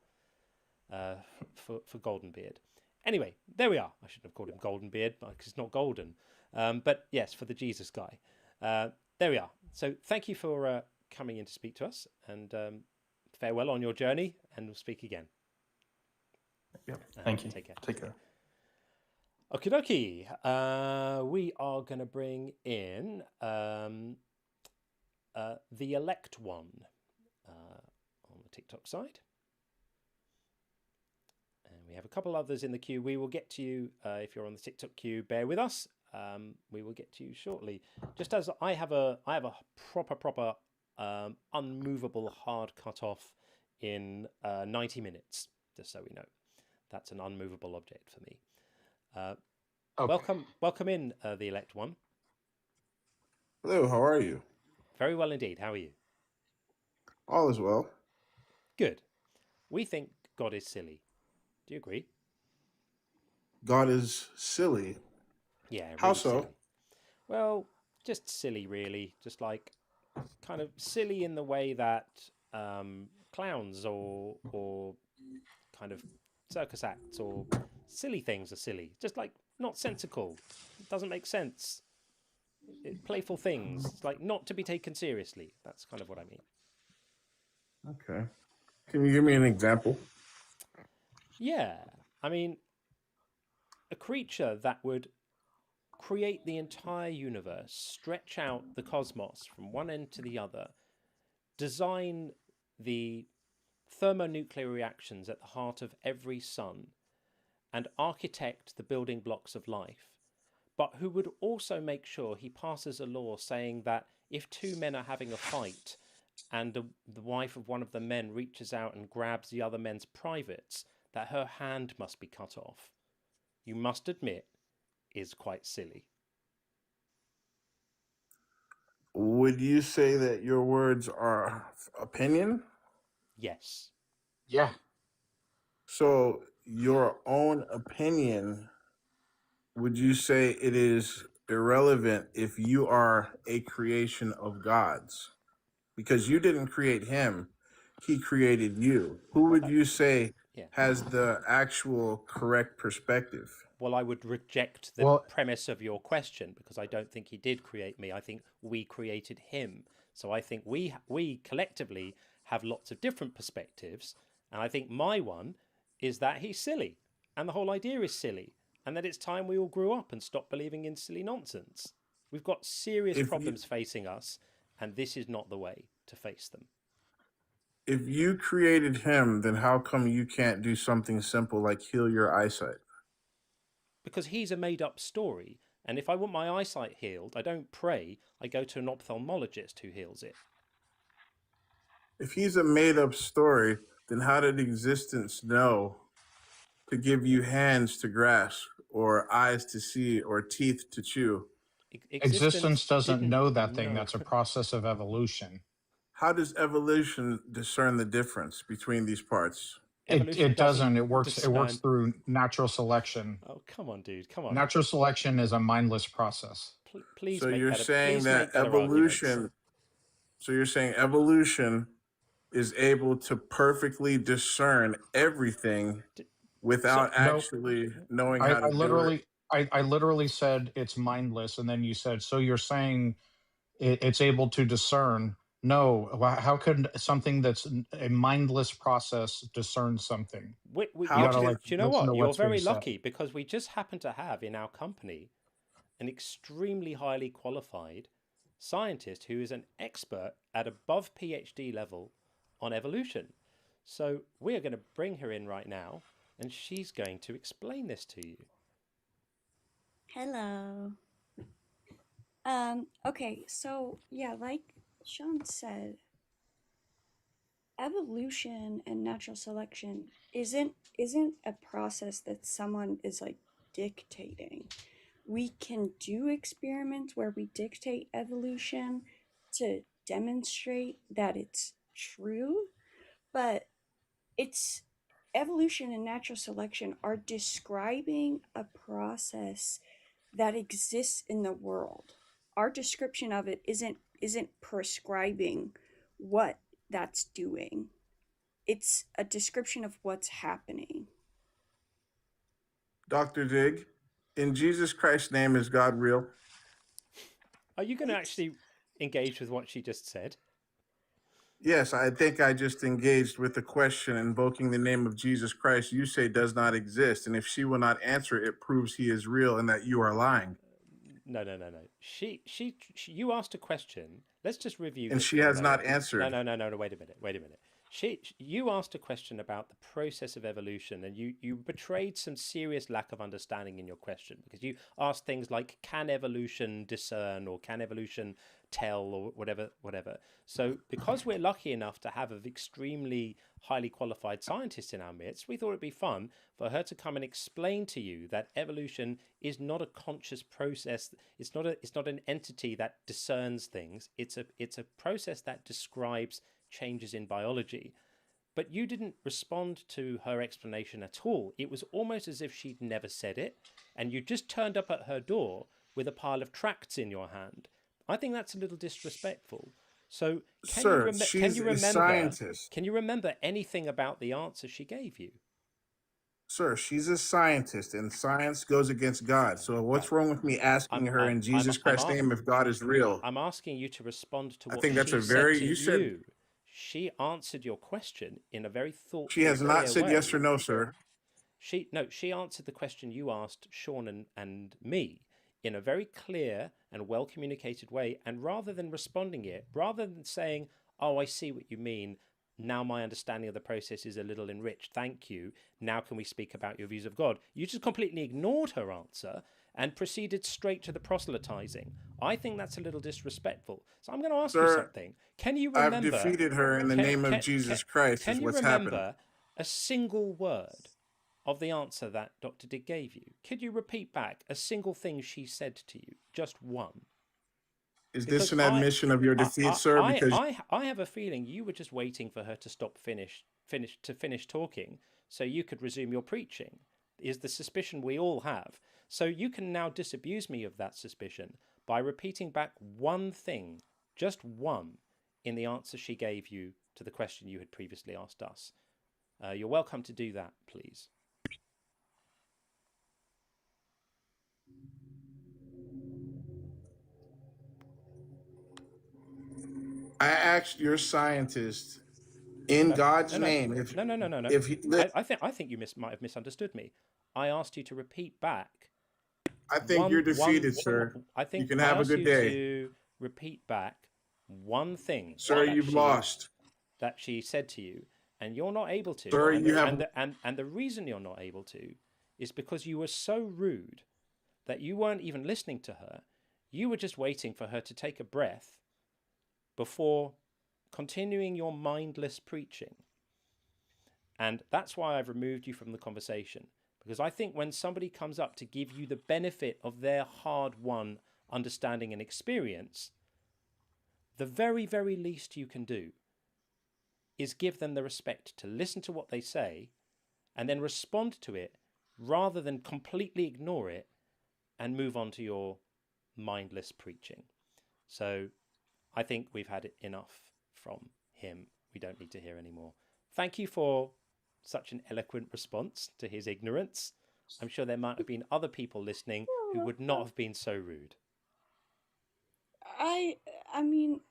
Speaker 1: Goldenbeard. Anyway, there we are. I shouldn't have called him Goldenbeard because it's not golden. But yes, for the Jesus guy. There we are. So thank you for coming in to speak to us, and farewell on your journey, and we'll speak again.
Speaker 15: Yep. Thank you.
Speaker 1: Take care.
Speaker 15: Take care.
Speaker 1: Okie dokie. We are going to bring in the elect one on the TikTok side. And we have a couple others in the queue. We will get to you if you're on the TikTok queue. Bear with us. We will get to you shortly. Just as I have a proper unmovable hard cutoff in 90 minutes, just so we know. That's an unmovable object for me.
Speaker 16: Okay.
Speaker 1: Welcome in, the elect one.
Speaker 16: Hello, how are you?
Speaker 1: Very well indeed. How are you?
Speaker 16: All is well.
Speaker 1: Good. We think God is silly. Do you agree?
Speaker 16: God is silly.
Speaker 1: Yeah. Really
Speaker 16: How so?
Speaker 1: silly. Well, just silly, really. Just like kind of silly in the way that clowns or kind of circus acts or silly things are silly. Just like not sensical. It doesn't make sense. Playful things. It's like not to be taken seriously. That's kind of what I mean.
Speaker 16: Okay. Can you give me an example?
Speaker 1: Yeah. I mean, a creature that would create the entire universe, stretch out the cosmos from one end to the other, design the thermonuclear reactions at the heart of every sun, and architect the building blocks of life, but who would also make sure he passes a law saying that if two men are having a fight and the wife of one of the men reaches out and grabs the other men's privates, that her hand must be cut off, you must admit, is quite silly.
Speaker 16: Would you say that your words are opinion?
Speaker 1: Yes.
Speaker 6: Yeah.
Speaker 16: So your own opinion, would you say it is irrelevant if you are a creation of God's? Because you didn't create him, he created you. Who would you say has the actual correct perspective?
Speaker 1: Well, I would reject the premise of your question because I don't think he did create me. I think we created him. So I think we collectively have lots of different perspectives. And I think my one is that he's silly. And the whole idea is silly. And that it's time we all grew up and stopped believing in silly nonsense. We've got serious problems facing us. And this is not the way to face them.
Speaker 16: If you created him, then how come you can't do something simple like heal your eyesight?
Speaker 1: Because he's a made-up story. And if I want my eyesight healed, I don't pray. I go to an ophthalmologist who heals it.
Speaker 16: If he's a made-up story, then how did existence know to give you hands to grasp, or eyes to see, or teeth to chew?
Speaker 6: Existence doesn't know that thing. That's a process of evolution.
Speaker 16: How does evolution discern the difference between these parts?
Speaker 6: It doesn't. It works through natural selection.
Speaker 1: Oh, come on, dude. Come on.
Speaker 6: Natural selection is a mindless process.
Speaker 1: Please
Speaker 16: so
Speaker 1: make
Speaker 16: you're
Speaker 1: better,
Speaker 16: saying that evolution. So you're saying evolution is able to perfectly discern everything without actually knowing how to do it.
Speaker 6: I literally said it's mindless, and then you said, so you're saying it's able to discern. No, how could something that's a mindless process discern something?
Speaker 1: Do you know what? You're very lucky because we just happen to have in our company an extremely highly qualified scientist who is an expert at above PhD level on evolution. So we are going to bring her in right now, and she's going to explain this to you.
Speaker 9: Hello. Okay, so yeah, like Sean said, evolution and natural selection isn't a process that someone is like dictating. We can do experiments where we dictate evolution to demonstrate that it's true, but it's evolution and natural selection are describing a process that exists in the world. Our description of it isn't prescribing what that's doing. It's a description of what's happening.
Speaker 16: Dr. Dig, in Jesus Christ's name, is God real?
Speaker 1: Are you going to actually engage with what she just said?
Speaker 16: Yes, I think I just engaged with the question invoking the name of Jesus Christ you say does not exist. And if she will not answer, it proves he is real and that you are lying.
Speaker 1: No. You asked a question. Let's just review
Speaker 16: And
Speaker 1: this
Speaker 16: she
Speaker 1: for a
Speaker 16: has not
Speaker 1: moment.
Speaker 16: answered.
Speaker 1: No. Wait a minute. You asked a question about the process of evolution, and you betrayed some serious lack of understanding in your question, because you asked things like, can evolution discern, or can evolution tell, or whatever. So because we're lucky enough to have an extremely highly qualified scientist in our midst, we thought it'd be fun for her to come and explain to you that evolution is not a conscious process. It's not an entity that discerns things. It's a process that describes changes in biology. But you didn't respond to her explanation at all. It was almost as if she'd never said it, and you just turned up at her door with a pile of tracts in your hand. I think that's a little disrespectful. So
Speaker 16: Sir, she's a scientist.
Speaker 1: Can you remember anything about the answer she gave you?
Speaker 16: Sir, she's a scientist, and science goes against God. So what's wrong with me asking her in Jesus Christ's name if God is real?
Speaker 1: I'm asking you to respond to what
Speaker 16: I think that's
Speaker 1: she
Speaker 16: a very
Speaker 1: said to
Speaker 16: you said
Speaker 1: you. She answered your question in a very thoughtful,
Speaker 16: she has not said
Speaker 1: way.
Speaker 16: yes or no, sir.
Speaker 1: She answered the question you asked Sean and me in a very clear and well communicated way. And rather than saying, "Oh, I see what you mean. Now my understanding of the process is a little enriched. Thank you. Now can we speak about your views of God?" You just completely ignored her answer and proceeded straight to the proselytizing. I think that's a little disrespectful. So I'm going to ask you something. Can you remember?
Speaker 16: I've defeated her in the name of Jesus Christ.
Speaker 1: Can
Speaker 16: is
Speaker 1: you
Speaker 16: what's
Speaker 1: remember
Speaker 16: happened.
Speaker 1: a single word of the answer that Dr. Dig gave you? Could you repeat back a single thing she said to you? Just one.
Speaker 16: Is this an admission of your defeat, sir? Because
Speaker 1: I have a feeling you were just waiting for her to finish talking so you could resume your preaching, is the suspicion we all have. So you can now disabuse me of that suspicion by repeating back one thing, just one, in the answer she gave you to the question you had previously asked us. You're welcome to do that, please.
Speaker 16: I asked your scientist in God's name.
Speaker 1: No. I think you might have misunderstood me. I asked you to repeat back.
Speaker 16: I think you're defeated, sir.
Speaker 1: I think
Speaker 16: you can have a good day.
Speaker 1: To repeat back one thing,
Speaker 16: sir. You've lost.
Speaker 1: That she said to you, and you're not able to.
Speaker 16: Sir,
Speaker 1: and the reason you're not able to is because you were so rude that you weren't even listening to her. You were just waiting for her to take a breath before continuing your mindless preaching. And that's why I've removed you from the conversation. Because I think when somebody comes up to give you the benefit of their hard-won understanding and experience, the very, very least you can do is give them the respect to listen to what they say and then respond to it rather than completely ignore it and move on to your mindless preaching. So I think we've had enough from him. We don't need to hear any more. Thank you for such an eloquent response to his ignorance. I'm sure there might have been other people listening who would not have been so rude.
Speaker 9: I mean,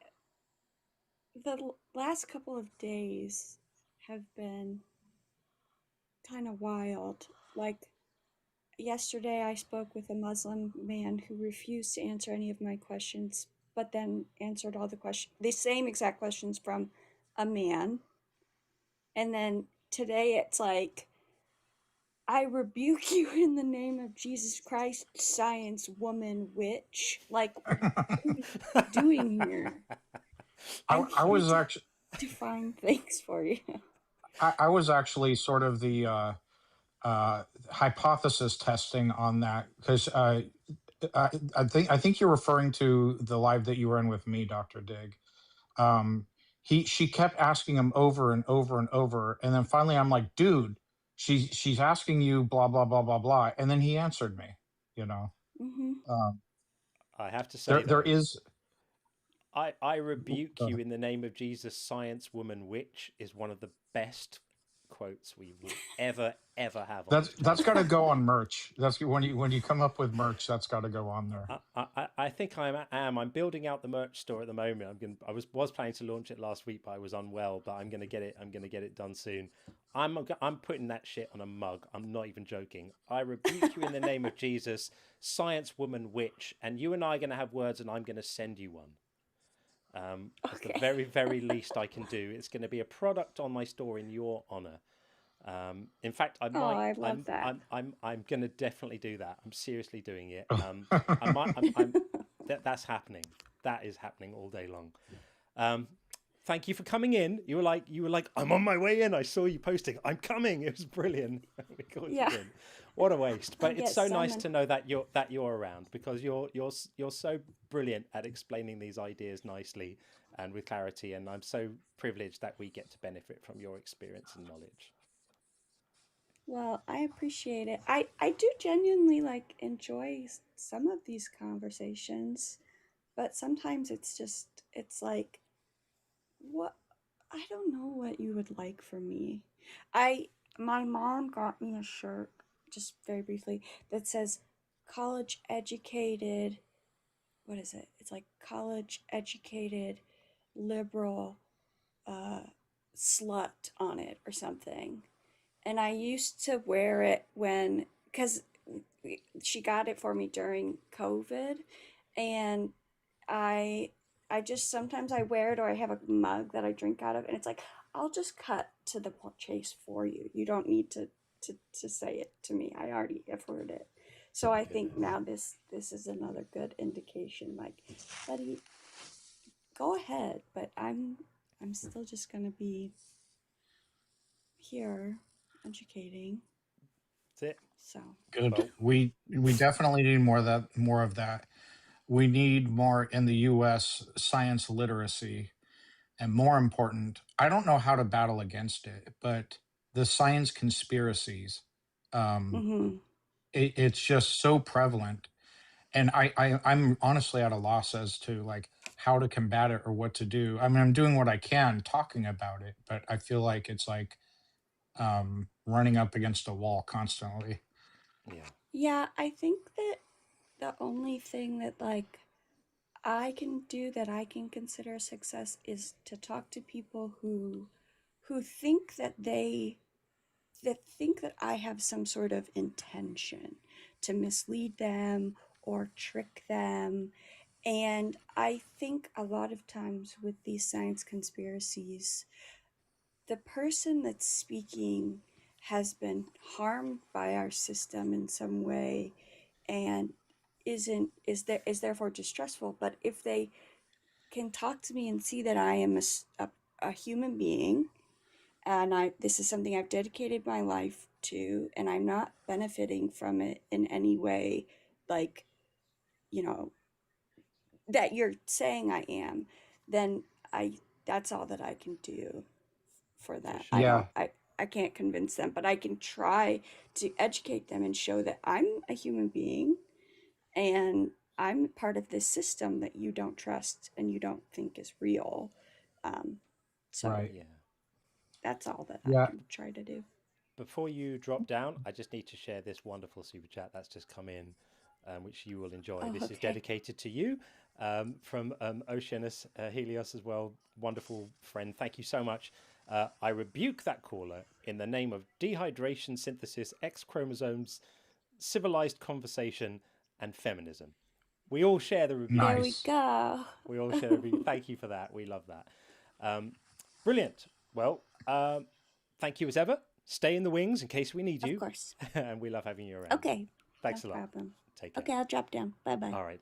Speaker 9: the last couple of days have been kind of wild. Like, yesterday I spoke with a Muslim man who refused to answer any of my questions, but then answered all the same exact questions from a man. And then today it's like, I rebuke you in the name of Jesus Christ, science woman witch. Like, what are you doing here?
Speaker 6: I was actually
Speaker 9: define things for you.
Speaker 6: I was actually sort of the hypothesis testing on that, because I think you're referring to the live that you were in with me, Dr. Dig. She kept asking him over and over and over, and then finally I'm like, dude, she's asking you blah blah blah blah blah, and then he answered me.
Speaker 1: I have to say
Speaker 6: there is.
Speaker 1: I rebuke you in the name of Jesus, science woman witch is one of the best quotes we will ever have.
Speaker 6: That's got to go on merch. That's when you come up with merch. That's got to go on there.
Speaker 1: I think I am. I'm building out the merch store at the moment. I was planning to launch it last week, but I was unwell. But I'm gonna get it done soon. I'm putting that shit on a mug. I'm not even joking. I rebuke you in the name of Jesus, science woman witch, and you and I are gonna have words, and I'm gonna send you one. It's the very, very least I can do. It's going to be a product on my store in your honor. In fact, I might.
Speaker 9: I love that.
Speaker 1: I'm going to definitely do that. I'm seriously doing it. I might. That's happening. That is happening all day long. Thank you for coming in. You were like, I'm on my way in. I saw you posting. I'm coming. It was brilliant. We called you in. What a waste! But it's so nice to know that you're around, because you're so brilliant at explaining these ideas nicely and with clarity. And I'm so privileged that we get to benefit from your experience and knowledge.
Speaker 9: Well, I appreciate it. I do genuinely enjoy some of these conversations, but sometimes it's like, what, I don't know what you would like from me. My mom got me a shirt, just very briefly, that says college educated, what is it? It's like college educated liberal slut on it or something. And I used to wear it because she got it for me during COVID, and I just sometimes I wear it, or I have a mug that I drink out of, and it's like, I'll just cut to the chase for you. You don't need to say it to me. I already have heard it. So I think now this is another good indication. Like, buddy, go ahead, but I'm still just gonna be here educating.
Speaker 1: That's it.
Speaker 9: So
Speaker 6: Good.
Speaker 1: Well,
Speaker 6: We definitely need more of that. We need more in the U.S. science literacy, and more important, I don't know how to battle against it, but the science conspiracies, it's just so prevalent, and I'm honestly at a loss as to how to combat it or what to do. I mean, I'm doing what I can talking about it, but I feel like it's like running up against a wall constantly.
Speaker 9: Yeah, I think that the only thing that I can do, that I can consider a success, is to talk to people who think that think that I have some sort of intention to mislead them or trick them. And I think a lot of times with these science conspiracies, the person that's speaking has been harmed by our system in some way, and is therefore distrustful. But if they can talk to me and see that I am a human being, and this is something I've dedicated my life to, and I'm not benefiting from it in any way, like, that you're saying I am, then that's all that I can do for that.
Speaker 6: Yeah.
Speaker 9: I can't convince them, but I can try to educate them and show that I'm a human being, and I'm part of this system that you don't trust and you don't think is real.
Speaker 6: Right.
Speaker 1: Yeah.
Speaker 9: That's all that
Speaker 6: Yeah.
Speaker 9: I can try to do.
Speaker 1: Before you drop down, I just need to share this wonderful super chat that's just come in, which you will enjoy.
Speaker 9: Oh,
Speaker 1: this is
Speaker 9: okay.
Speaker 1: dedicated to you, from Oceanus Helios as well. Wonderful friend. Thank you so much. I rebuke that caller in the name of dehydration, synthesis, X chromosomes, civilized conversation, and feminism. We all share the rebuke.
Speaker 9: There we go.
Speaker 1: We all share the rebuke. Thank you for that. We love that. Brilliant. Well, thank you as ever. Stay in the wings in case we need you.
Speaker 9: Of course.
Speaker 1: And we love having you around.
Speaker 9: Okay.
Speaker 1: Thanks
Speaker 9: No
Speaker 1: a lot.
Speaker 9: problem.
Speaker 1: Take care.
Speaker 9: Okay, I'll drop down. Bye-bye.
Speaker 1: All right.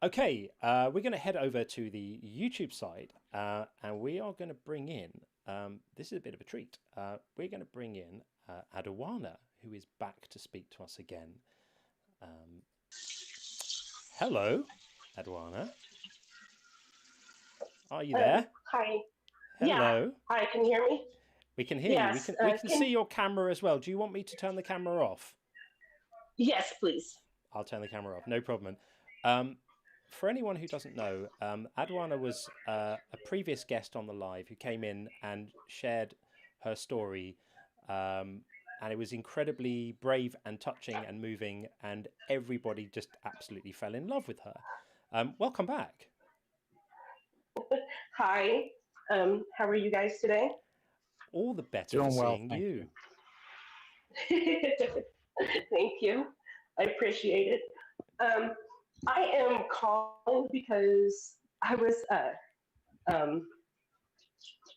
Speaker 1: Okay, we're going to head over to the YouTube side, and we are going to bring in, this is a bit of a treat, we're going to bring in Aduana, who is back to speak to us again. Hello, Aduana. Are you there?
Speaker 17: Hi.
Speaker 1: Hello.
Speaker 17: Yeah. Hi, can you hear me?
Speaker 1: We can hear
Speaker 17: Yes,
Speaker 1: you. We can see your camera as well. Do you want me to turn the camera off?
Speaker 17: Yes, please.
Speaker 1: I'll turn the camera off. No problem. For anyone who doesn't know, Aduana was a previous guest on the live who came in and shared her story, and it was incredibly brave and touching and moving, and everybody just absolutely fell in love with her. Welcome back.
Speaker 17: Hi. How are you guys today?
Speaker 1: All the better
Speaker 2: Doing
Speaker 1: for
Speaker 2: well,
Speaker 1: seeing
Speaker 2: thank
Speaker 1: you.
Speaker 17: Thank you. I appreciate it. I am calling because I was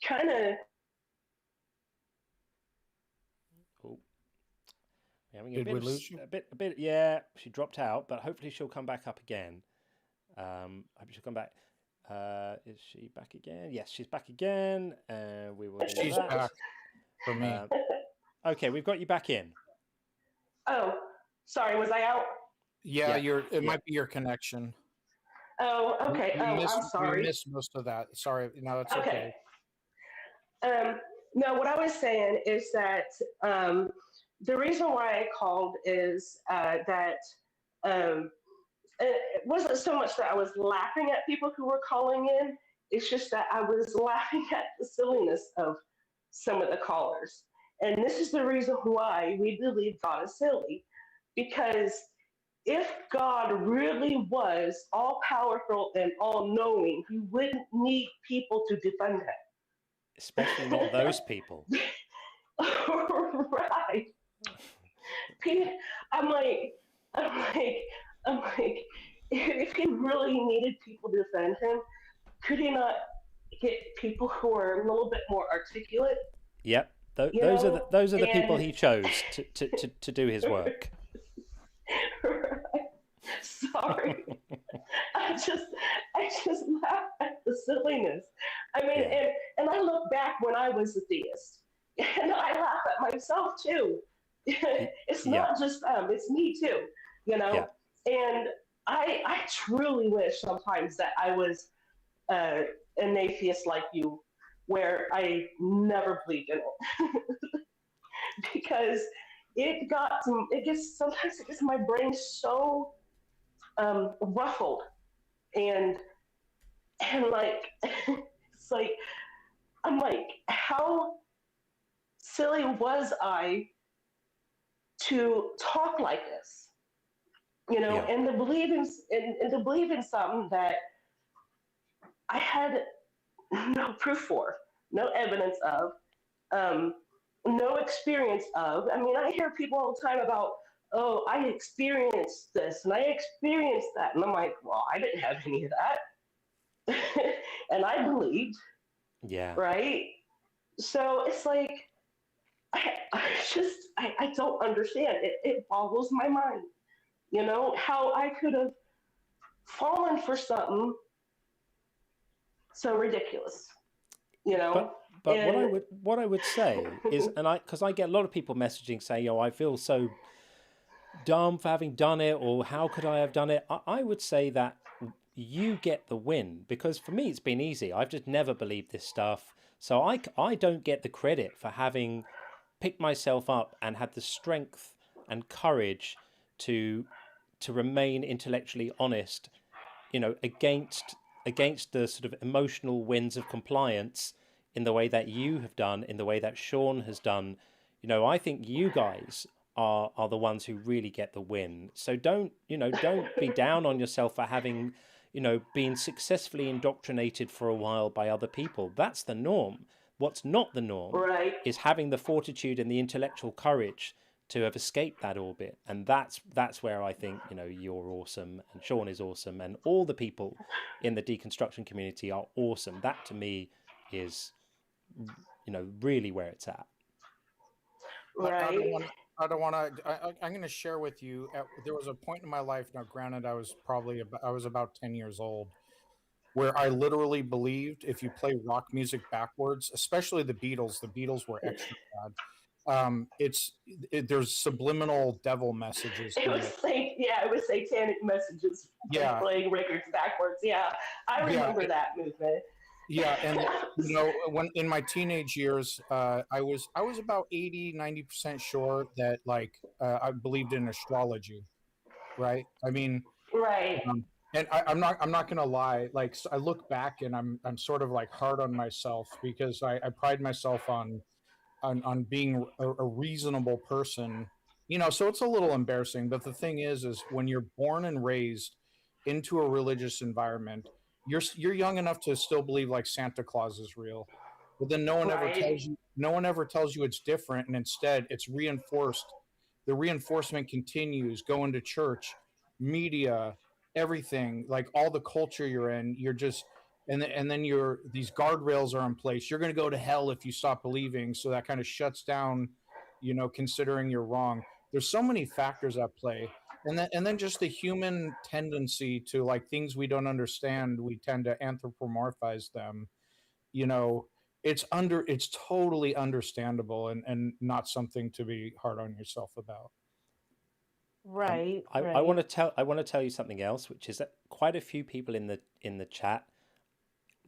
Speaker 17: trying to.
Speaker 1: Oh, we're having
Speaker 2: Did we lose you?
Speaker 1: a bit. Yeah, she dropped out, but hopefully she'll come back up again. Hope she'll come back. Is she back again? Yes, she's back again. We will do
Speaker 2: She's
Speaker 1: that.
Speaker 2: back for me.
Speaker 1: Okay, we've got you back in.
Speaker 17: Oh, sorry, was I out?
Speaker 2: Yeah,
Speaker 1: Yeah.
Speaker 2: it might be your connection.
Speaker 17: Oh, okay. I'm sorry.
Speaker 2: We missed most of that. Sorry. No, it's okay.
Speaker 17: No, what I was saying is that the reason why I called is that it wasn't so much that I was laughing at people who were calling in. It's just that I was laughing at the silliness of some of the callers. And this is the reason why we believe God is silly. Because if God really was all powerful and all knowing, he wouldn't need people to defend him.
Speaker 1: Especially not those people.
Speaker 17: Right. I'm like, if he really needed people to defend him, could he not get people who are a little bit more articulate?
Speaker 1: Yep. Those are the people he chose to do his work.
Speaker 17: Sorry. I just laugh at the silliness. I mean, and I look back when I was a theist, and I laugh at myself too. It's not just them; it's me too. You know, and I truly wish sometimes that I was an atheist like you, where I never believed in it, because sometimes it gets my brain so ruffled and like it's like I'm like, how silly was I to talk like this, you know, and to believe in something that I had no proof for, no evidence of, no experience of. I mean, I hear people all the time about, oh, I experienced this and I experienced that. And I'm like, well, I didn't have any of that. And I believed.
Speaker 1: Yeah.
Speaker 17: Right? So it's like, I don't understand. It boggles my mind, you know, how I could have fallen for something so ridiculous, you know.
Speaker 1: But what I would say is, and because I get a lot of people messaging saying, "Oh, I feel so dumb for having done it," or "How could I have done it?" I would say that you get the win, because for me it's been easy. I've just never believed this stuff, so I don't get the credit for having picked myself up and had the strength and courage to remain intellectually honest, you know, against the sort of emotional winds of compliance in the way that you have done, in the way that Sean has done. You know, I think you guys are the ones who really get the win. So don't be down on yourself for having, you know, been successfully indoctrinated for a while by other people. That's the norm. What's not the norm is having the fortitude and the intellectual courage to have escaped that orbit. And that's where I think, you know, you're awesome and Sean is awesome and all the people in the deconstruction community are awesome. That to me is, you know, really where it's at.
Speaker 17: Right.
Speaker 2: I don't want to. I'm going to share with you. There was a point in my life. Now, granted, I was about 10 years old, where I literally believed if you play rock music backwards, especially the Beatles were extra bad. There's subliminal devil messages.
Speaker 17: It was satanic messages.
Speaker 2: Yeah,
Speaker 17: playing records backwards. Yeah, I remember that movement.
Speaker 2: Yeah, and you know, when in my teenage years, I was about 80-90% sure that I believed in astrology, right? I mean,
Speaker 17: right.
Speaker 2: And I'm not gonna lie. Like, I look back and I'm sort of like hard on myself because I pride myself on on being a reasonable person, you know, so it's a little embarrassing. But the thing is when you're born and raised into a religious environment, you're young enough to still believe like Santa Claus is real, but then no one ever tells you it's different, and instead it's reinforced. The reinforcement continues, going to church, media, everything, like all the culture you're in, you're just, and then these guardrails are in place. You're going to go to hell if you stop believing. So that kind of shuts down, you know, considering you're wrong. There's so many factors at play. And then just the human tendency to, like, things we don't understand, we tend to anthropomorphize them. You know, it's totally understandable, and not something to be hard on yourself about.
Speaker 17: Right,
Speaker 1: I
Speaker 17: right.
Speaker 1: want to tell you something else, which is that quite a few people in the chat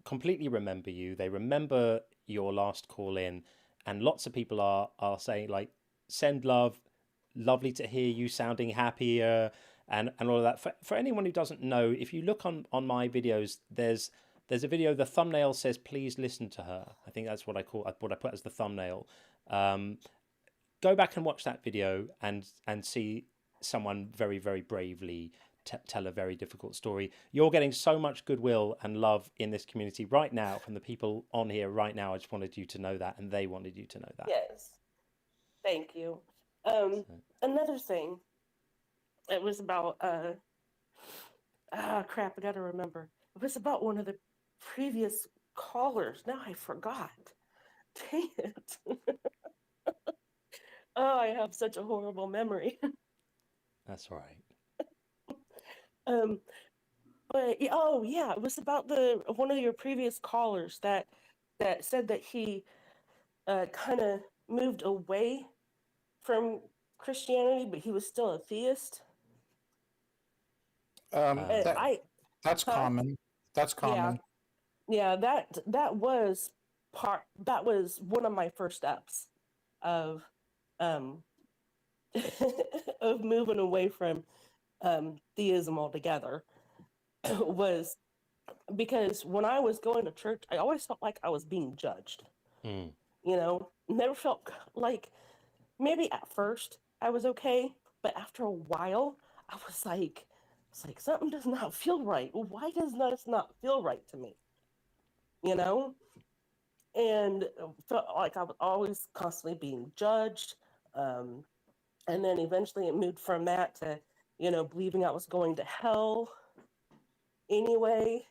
Speaker 1: completely remember you. They remember your last call in, and lots of people are saying, like, send love, lovely to hear you sounding happier, and all of that. For anyone who doesn't know, if you look on my videos, there's a video, the thumbnail says please listen to her. I think that's what I put as the thumbnail. Go back and watch that video and see someone very, very bravely tell a very difficult story. You're getting so much goodwill and love in this community right now from the people on here right now. I just wanted you to know that, and they wanted you to know that.
Speaker 17: Yes. Thank you. Another thing, it was about crap, I gotta remember. It was about one of the previous callers. Now I forgot. Dang it. Oh, I have such a horrible memory.
Speaker 1: That's all right.
Speaker 17: But yeah, it was about one of your previous callers that said that he kind of moved away from Christianity, but he was still a theist.
Speaker 2: That's common. That's common.
Speaker 17: Yeah, that was one of my first steps of of moving away from theism altogether. Was because when I was going to church, I always felt like I was being judged. You know, never felt like, maybe at first I was okay, but after a while, I was like, something does not feel right. Why does this not feel right to me? You know? And felt like I was always constantly being judged. And then eventually it moved from that to, you know, believing I was going to hell anyway.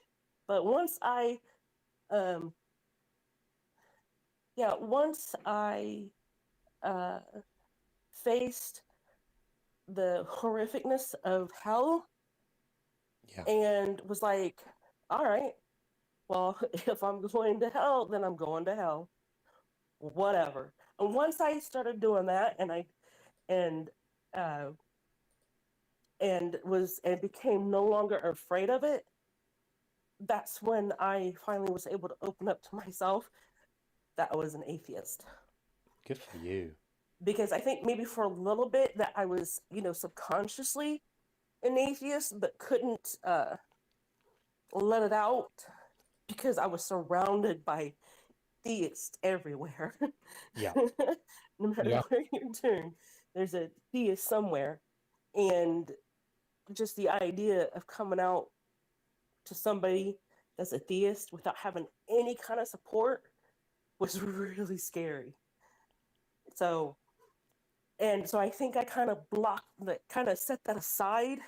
Speaker 17: But once I faced the horrificness of hell, and was like, all right, well, if I'm going to hell, then I'm going to hell, whatever. And once I started doing that, and became no longer afraid of it, that's when I finally was able to open up to myself that I was an atheist.
Speaker 1: Good for you.
Speaker 17: Because I think maybe for a little bit that I was, you know, subconsciously an atheist, but couldn't let it out because I was surrounded by theists everywhere.
Speaker 1: Yeah.
Speaker 17: No matter where you turn, there's a theist somewhere. And just the idea of coming out to somebody that's a theist without having any kind of support was really scary. So I think I kind of set that aside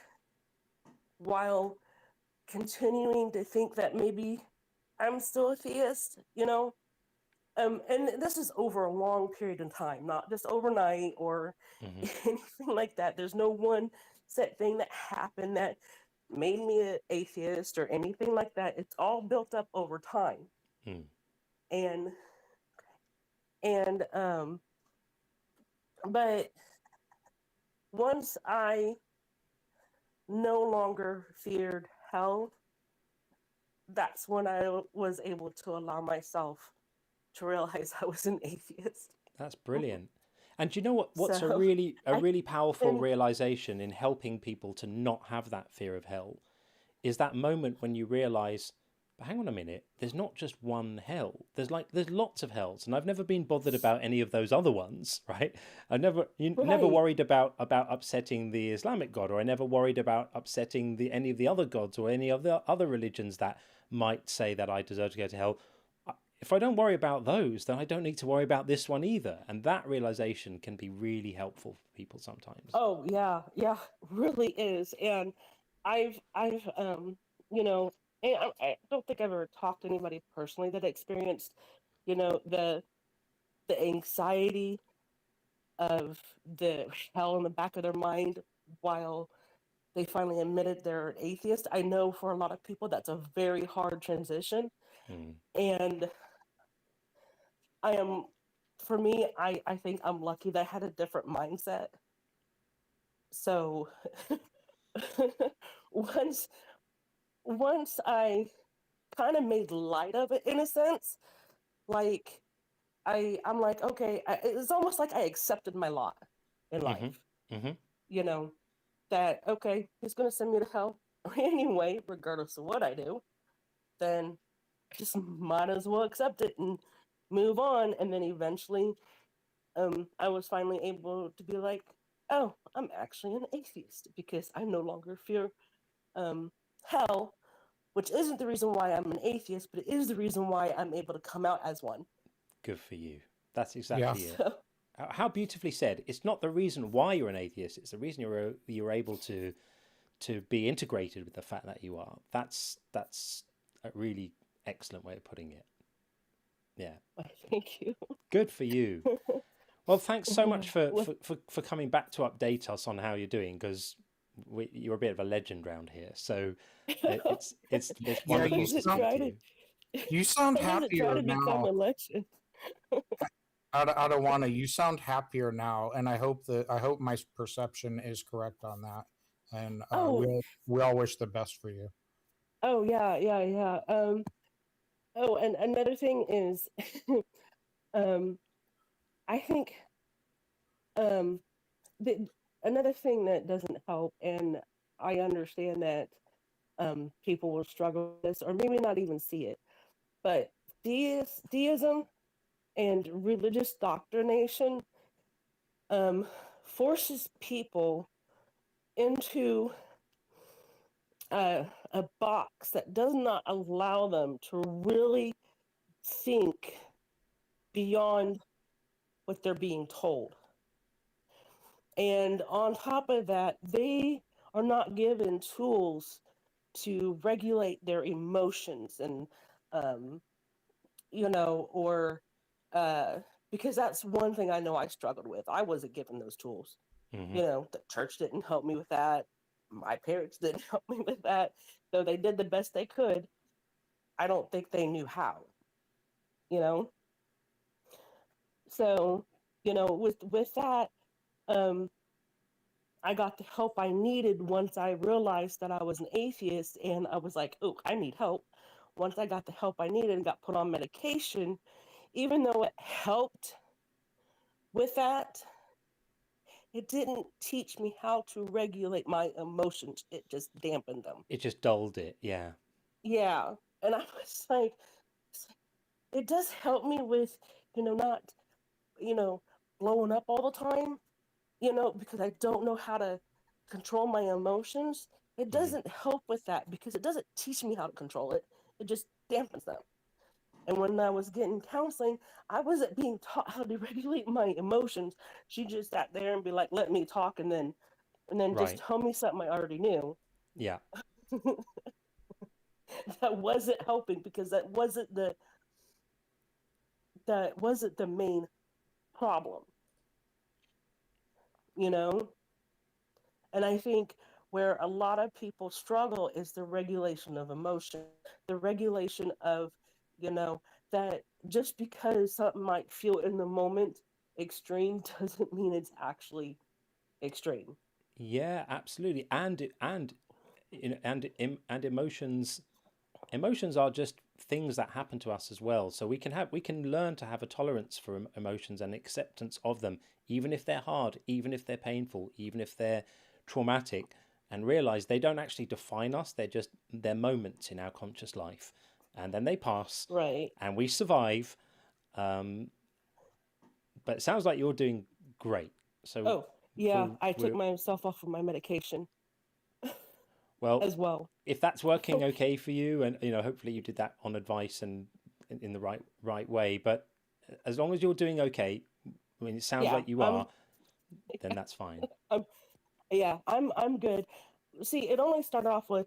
Speaker 17: while continuing to think that maybe I'm still a theist, you know? And this is over a long period of time, not just overnight or anything like that. There's no one set thing that happened that made me an atheist or anything like that. It's all built up over time. But once I no longer feared hell, that's when I was able to allow myself to realize I was an atheist.
Speaker 1: That's brilliant. And do you know what's a really powerful realization in helping people to not have that fear of hell is that moment when you realize but hang on a minute, there's not just one hell. There's lots of hells, and I've never been bothered about any of those other ones, right? Never
Speaker 17: Right.
Speaker 1: worried about upsetting the Islamic God, or I never worried about upsetting any of the other gods or any of the other religions that might say that I deserve to go to hell. If I don't worry about those, then I don't need to worry about this one either. And that realization can be really helpful for people sometimes.
Speaker 17: Oh yeah, really is. And I've you know, and I don't think I've ever talked to anybody personally that experienced, the anxiety of the hell in the back of their mind while they finally admitted they're an atheist. I know for a lot of people that's a very hard transition. And for me, I think I'm lucky that I had a different mindset. So once I kind of made light of it in a sense, like I'm like, okay, it's almost like I accepted my lot in life. That, okay, he's going to send me to hell anyway, regardless of what I do, then I just might as well accept it and move on. And then eventually I was finally able to be like, oh, I'm actually an atheist because I no longer fear hell, which isn't the reason why I'm an atheist, but it is the reason why I'm able to come out as one.
Speaker 1: Good for you. That's exactly it. How beautifully said. It's not the reason why you're an atheist. It's the reason you're able to be integrated with the fact that you are. That's a really excellent way of putting it. Yeah.
Speaker 17: Thank you.
Speaker 1: Good for you. Well, thanks so much for coming back to update us on how you're doing, because you're a bit of a legend around here. So it's wonderful to speak to you.
Speaker 2: You sound happier
Speaker 17: become
Speaker 2: now.
Speaker 17: a legend.
Speaker 2: Adawana, you sound happier now, and I hope my perception is correct on that. And we all wish the best for you.
Speaker 17: Oh yeah. Oh, and another thing is, I think, another thing that doesn't help, and I understand that people will struggle with this, or maybe not even see it, but deism and religious doctrination forces people into a box that does not allow them to really think beyond what they're being told. And on top of that, they are not given tools to regulate their emotions and, because that's one thing I know I struggled with. I wasn't given those tools. The church didn't help me with that. My parents didn't help me with that. Though they did the best they could, I don't think they knew how. So, with that, I got the help I needed once I realized that I was an atheist, and I was like, oh, I need help. Once I got the help I needed and got put on medication, even though it helped with that, it didn't teach me how to regulate my emotions. It just dampened them.
Speaker 1: It just dulled it, yeah.
Speaker 17: Yeah. And I was like, it does help me with, not, blowing up all the time, because I don't know how to control my emotions. It doesn't help with that because it doesn't teach me how to control it. It just dampens them. And when I was getting counseling, I wasn't being taught how to regulate my emotions. She just sat there and be like, let me talk, and then just tell me something I already knew.
Speaker 1: Yeah.
Speaker 17: That wasn't helping because that wasn't the main problem. And I think where a lot of people struggle is the regulation of emotion, the regulation of, that just because something might feel in the moment extreme doesn't mean it's actually extreme.
Speaker 1: Yeah, absolutely. And emotions are just things that happen to us as well. So we can learn to have a tolerance for emotions and acceptance of them, even if they're hard, even if they're painful, even if they're traumatic, and realize they don't actually define us. They're moments in our conscious life. and then they pass,
Speaker 18: Right.
Speaker 1: and we survive. But it sounds like you're doing great. So
Speaker 18: Oh, yeah, I took
Speaker 1: we're
Speaker 18: myself off of my medication
Speaker 1: well.
Speaker 18: as well.
Speaker 1: If that's working okay for you, and hopefully you did that on advice and in the right way. But as long as you're doing okay, I mean, it sounds
Speaker 18: Yeah,
Speaker 1: like you are, then that's fine.
Speaker 18: I'm good. See, it only started off with,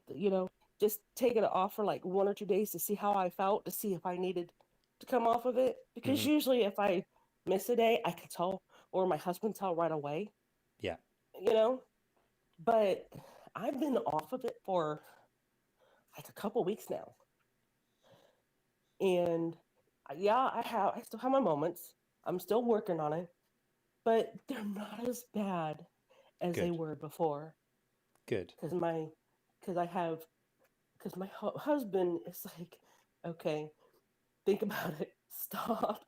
Speaker 18: just taking it off for like 1 or 2 days to see how I felt, to see if I needed to come off of it. Because usually if I miss a day, I can tell, or my husband tell right away,
Speaker 1: Yeah.
Speaker 18: But I've been off of it for like a couple weeks now. And I still have my moments. I'm still working on it, but they're not as bad as they
Speaker 1: Good.
Speaker 18: were before.
Speaker 1: Good.
Speaker 18: Because my husband is like, okay, think about it. Stop.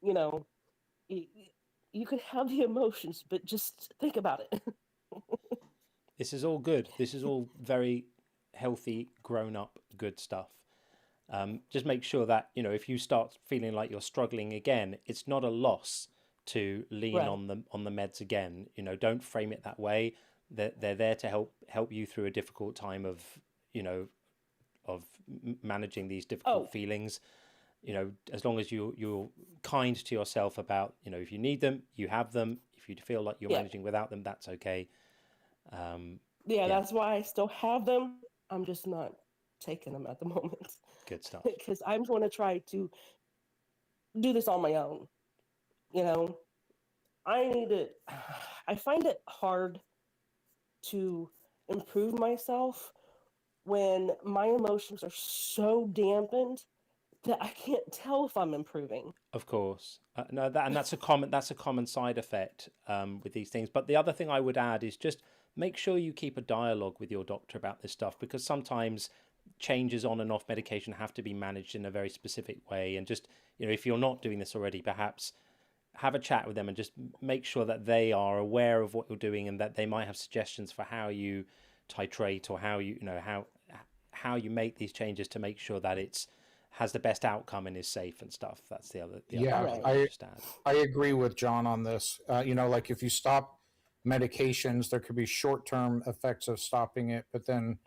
Speaker 18: You, you can have the emotions, but just think about it.
Speaker 1: This is all good. This is all very healthy, grown-up, good stuff. Just make sure that, if you start feeling like you're struggling again, it's not a loss to lean
Speaker 18: Right.
Speaker 1: on the meds again. Don't frame it that way. They're there to help you through a difficult time of managing these difficult feelings. As long as you're kind to yourself about, if you need them, you have them. If you feel like you're
Speaker 18: Yeah.
Speaker 1: managing without them, that's okay.
Speaker 18: That's why I still have them. I'm just not taking them at the moment.
Speaker 1: Good stuff.
Speaker 18: Because I'm going to try to do this on my own. I find it hard to improve myself when my emotions are so dampened that I can't tell if I'm improving.
Speaker 1: Of course, no, that's a common side effect with these things. But the other thing I would add is just make sure you keep a dialogue with your doctor about this stuff, because sometimes changes on and off medication have to be managed in a very specific way. And just if you're not doing this already, perhaps have a chat with them and just make sure that they are aware of what you're doing, and that they might have suggestions for how you titrate, or how how you make these changes to make sure that it's has the best outcome and is safe and stuff. That's the other thing I would just add.
Speaker 2: I agree with John on this. Like if you stop medications, there could be short-term effects of stopping it, but then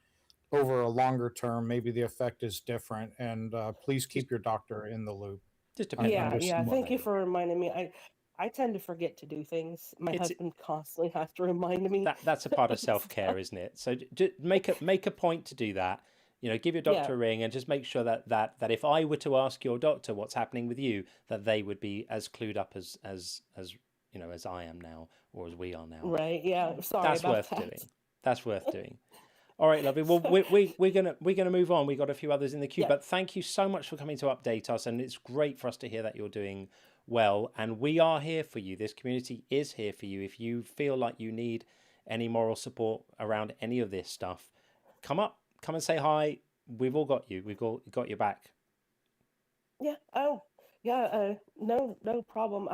Speaker 2: over a longer term, maybe the effect is different. And please keep your doctor in the loop.
Speaker 1: Just
Speaker 18: Thank you for reminding me. I tend to forget to do things. My husband constantly has to remind me.
Speaker 1: That's a part of self-care, isn't it? So just make a point to do that. Give your doctor a ring, and just make sure that if I were to ask your doctor what's happening with you, that they would be as clued up as I am now, or as we are now.
Speaker 18: Right? Yeah. Sorry
Speaker 1: That's
Speaker 18: about
Speaker 1: worth
Speaker 18: that.
Speaker 1: doing. That's worth doing. All right, lovely. Well, we're gonna move on. We got a few others in the queue, but thank you so much for coming to update us, and it's great for us to hear that you're doing well. And we are here for you. This community is here for you. If you feel like you need any moral support around any of this stuff, come and say hi. We've all got you. We've all got your back.
Speaker 18: Yeah. Oh, yeah. No problem.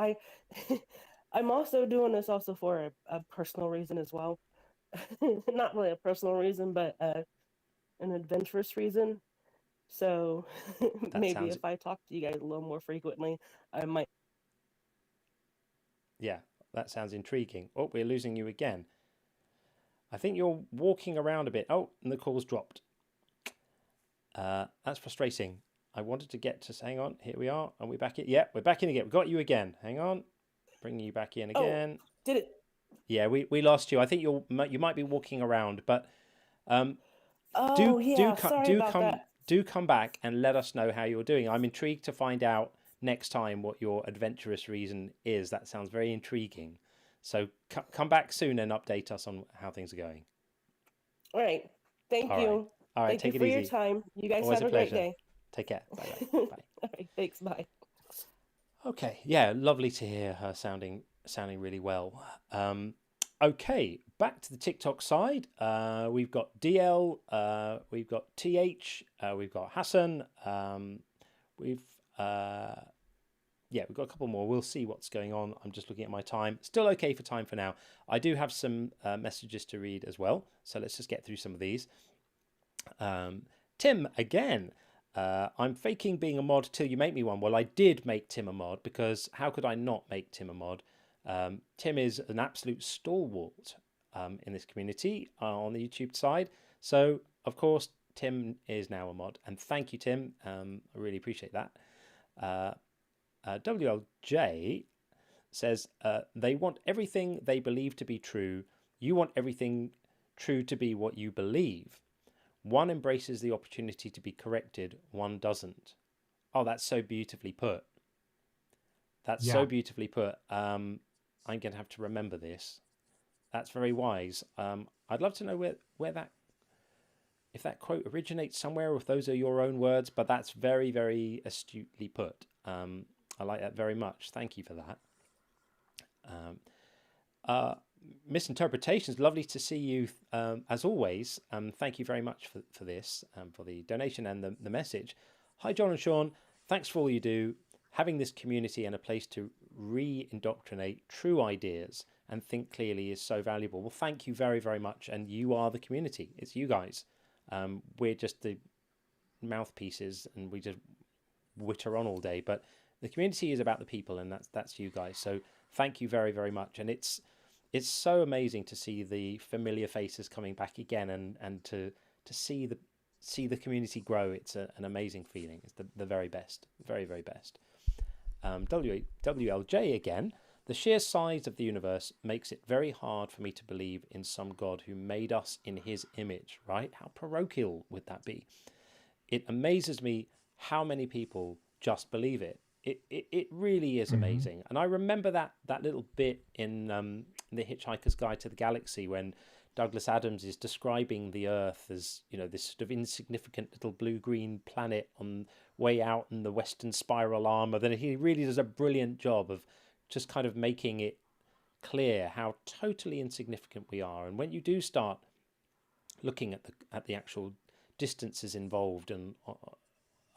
Speaker 18: I'm also doing this also for a personal reason as well. Not really a personal reason, but an adventurous reason. So maybe if I talk to you guys a little more frequently, I might.
Speaker 1: Yeah, that sounds intriguing. Oh, we're losing you again. I think you're walking around a bit. Oh, and the call's dropped. That's frustrating. I wanted to get to... Hang on, here we are. Are we back in? Yeah, we're back in again. We've got you again. Hang on. Bringing you back in again.
Speaker 18: Oh, did it?
Speaker 1: Yeah, we lost you. I think you might be walking around, but do come back and let us know how you're doing. I'm intrigued to find out next time what your adventurous reason is. That sounds very intriguing. So come back soon and update us on how things are going.
Speaker 18: All right. Thank you.
Speaker 1: All right.
Speaker 18: Thank
Speaker 1: Take
Speaker 18: you
Speaker 1: it
Speaker 18: for
Speaker 1: easy.
Speaker 18: your time. You guys
Speaker 1: Always
Speaker 18: have a
Speaker 1: pleasure.
Speaker 18: great day.
Speaker 1: Take care. Bye.
Speaker 18: All right. Thanks. Bye.
Speaker 1: Okay. Yeah. Lovely to hear her sounding really well. Okay. Back to the TikTok side. We've got DL. We've got TH. We've got Hassan. We've got a couple more. We'll see what's going on. I'm just looking at my time. Still okay for time for now. I do have some messages to read as well. So let's just get through some of these. Tim, again, I'm faking being a mod till you make me one. Well, I did make Tim a mod, because how could I not make Tim a mod? Tim is an absolute stalwart in this community on the YouTube side. So, of course, Tim is now a mod. And thank you, Tim. I really appreciate that. WLJ says, they want everything they believe to be true. You want everything true to be what you believe. One embraces the opportunity to be corrected, one doesn't. Oh, that's so beautifully put. That's so beautifully put. I'm going to have to remember this. That's very wise. I'd love to know where that, if that quote originates somewhere, or if those are your own words, but that's very, very astutely put. I like that very much. Thank you for that. Misinterpretations, lovely to see you as always. Thank you very much for this, for the donation and the message. Hi, John and Sean. Thanks for all you do. Having this community and a place to re-indoctrinate true ideas and think clearly is so valuable. Well, thank you very, very much. And you are the community. It's you guys. We're just the mouthpieces, and we just witter on all day. But the community is about the people, and that's you guys. So thank you very, very much. And it's so amazing to see the familiar faces coming back again, and to see the community grow. It's an amazing feeling. It's the very best, very, very best. WLJ again. The sheer size of the universe makes it very hard for me to believe in some God who made us in his image, right? How parochial would that be? It amazes me how many people just believe it. It really is amazing. And I remember that little bit in The Hitchhiker's Guide to the Galaxy, when Douglas Adams is describing the Earth as, this sort of insignificant little blue-green planet on way out in the western spiral arm. Then he really does a brilliant job of just kind of making it clear how totally insignificant we are. And when you do start looking at the actual distances involved and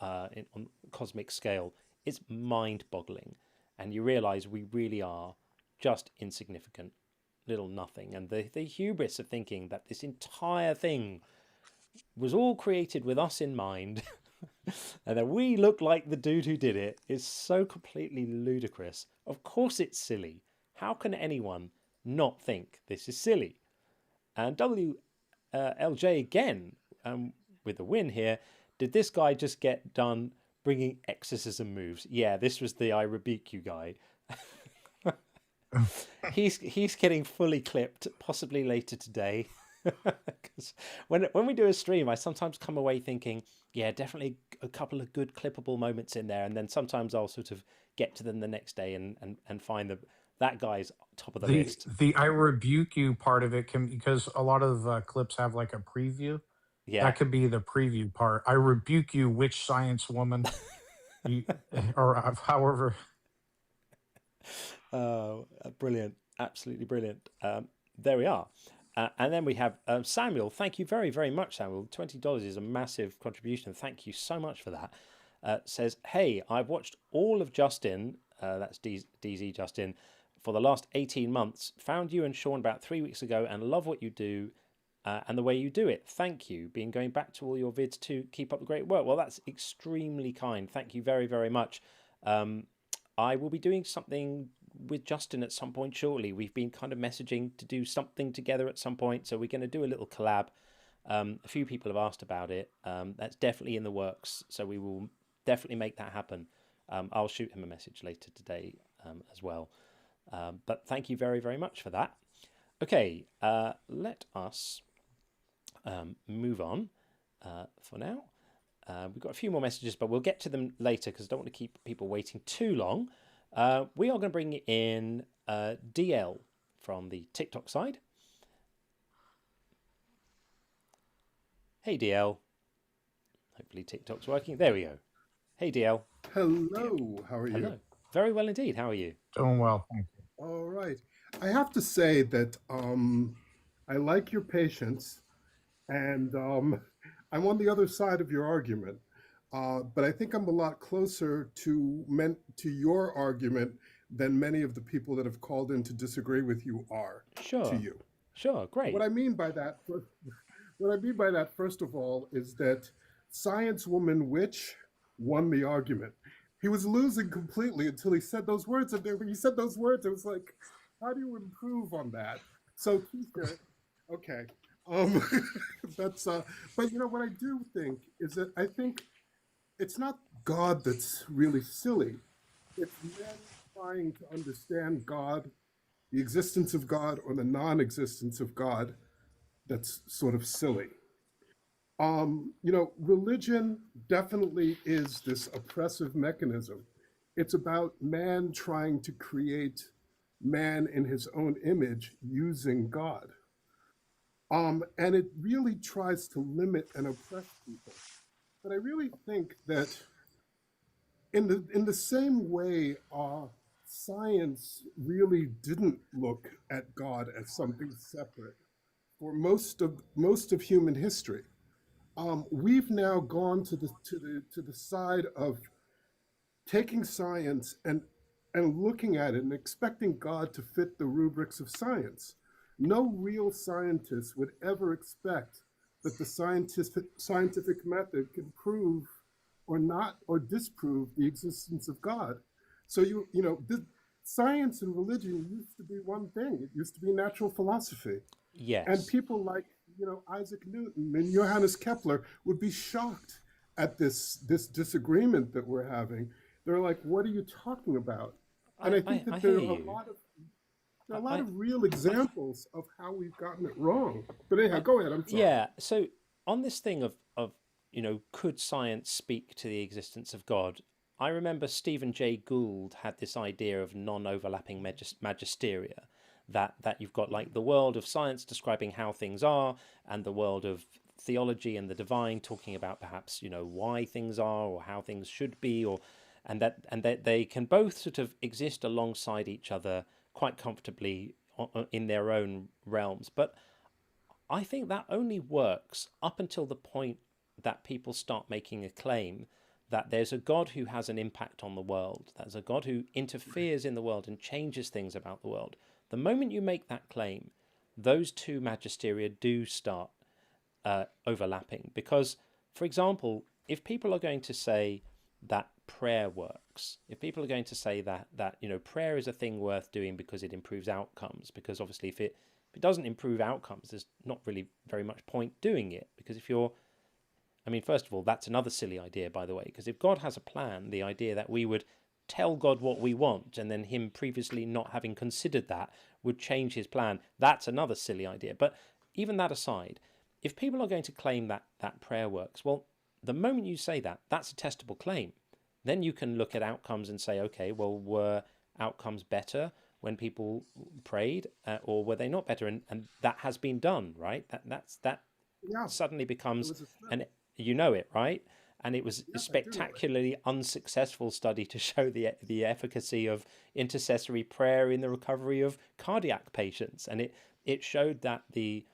Speaker 1: on cosmic scale, it's mind-boggling, and you realize we really are just insignificant little nothing. And the hubris of thinking that this entire thing was all created with us in mind and that we look like the dude who did it is so completely ludicrous. Of course it's silly. How can anyone not think this is silly? And WLJ again, with a win here. Did this guy just get done bringing exorcism moves? Yeah, this was the I rebuke you guy. He's getting fully clipped, possibly later today. Because when we do a stream, I sometimes come away thinking, yeah, definitely a couple of good clippable moments in there, and then sometimes I'll sort of get to them the next day and find that guy's top of the list.
Speaker 6: The I rebuke you part of it can, because a lot of clips have like a preview.
Speaker 1: Yeah,
Speaker 6: that could be the preview part. I rebuke you, witch science woman, or however.
Speaker 1: Brilliant, absolutely brilliant. There we are. And then we have Samuel. Thank you very, very much, Samuel. $20 is a massive contribution. Thank you so much for that. Says, hey, I've watched all of Justin, that's DZ Justin, for the last 18 months. Found you and Sean about 3 weeks ago and love what you do and the way you do it. Thank you. Been going back to all your vids too. Keep up the great work. Well, that's extremely kind. Thank you very, very much. I will be doing something with Justin at some point shortly. We've been kind of messaging to do something together at some point, so we're going to do a little collab. A few people have asked about it. That's definitely in the works, so we will definitely make that happen. I'll shoot him a message later today as well. But thank you very, very much for that. Okay, let us move on for now. We've got a few more messages, but we'll get to them later because I don't want to keep people waiting too long. We are going to bring in DL from the TikTok side. Hey, DL. Hopefully TikTok's working. There we go. Hey, DL.
Speaker 19: Hello. How are you?
Speaker 1: Hello. Very well indeed. How are you?
Speaker 6: Doing well, thank you.
Speaker 19: All right. I have to say that I like your patience, and I'm on the other side of your argument. But I think I'm a lot closer to your argument than many of the people that have called in to disagree with you are to you.
Speaker 1: Sure, great.
Speaker 19: What I mean by that, first of all, is that science woman witch won the argument. He was losing completely until he said those words. And then when he said those words, it was like, how do you improve on that? So Keisha, okay. That's but what I do think is that I think it's not God that's really silly. It's men trying to understand God, the existence of God or the non-existence of God, that's sort of silly. Religion definitely is this oppressive mechanism. It's about man trying to create man in his own image using God. And it really tries to limit and oppress people. But I really think that in the same way, science really didn't look at God as something separate for most of human history. We've now gone to the side of taking science and looking at it and expecting God to fit the rubrics of science. No real scientist would ever expect that the scientific method can prove or not or disprove the existence of God. So science and religion used to be one thing. It used to be natural philosophy.
Speaker 1: Yes.
Speaker 19: And people like Isaac Newton and Johannes Kepler would be shocked at this disagreement that we're having. They're like, "What are you talking about?" And I think that there are a lot of real examples of how we've gotten it wrong. But anyhow, go ahead. I'm sorry.
Speaker 1: Yeah. So on this thing of could science speak to the existence of God? I remember Stephen Jay Gould had this idea of non-overlapping magisteria. That you've got like the world of science describing how things are, and the world of theology and the divine talking about perhaps why things are or how things should be, and that they can both sort of exist alongside each other quite comfortably in their own realms. But I think that only works up until the point that people start making a claim that there's a God who has an impact on the world, there's a God who interferes in the world and changes things about the world. The moment you make that claim, those two magisteria do start overlapping. Because, for example, if people are going to say that prayer works, if people are going to say that prayer is a thing worth doing because it improves outcomes, because obviously if it doesn't improve outcomes, there's not really very much point doing it. Because first of all, that's another silly idea, by the way, because if God has a plan, the idea that we would tell God what we want and then him previously not having considered that would change his plan, that's another silly idea. But even that aside, if people are going to claim that prayer works, well, the moment you say that, that's a testable claim. Then you can look at outcomes and say, okay, well, were outcomes better when people prayed, or were they not better? And that has been done, right? That suddenly becomes right? And it was a spectacularly unsuccessful study to show the efficacy of intercessory prayer in the recovery of cardiac patients. And it showed that the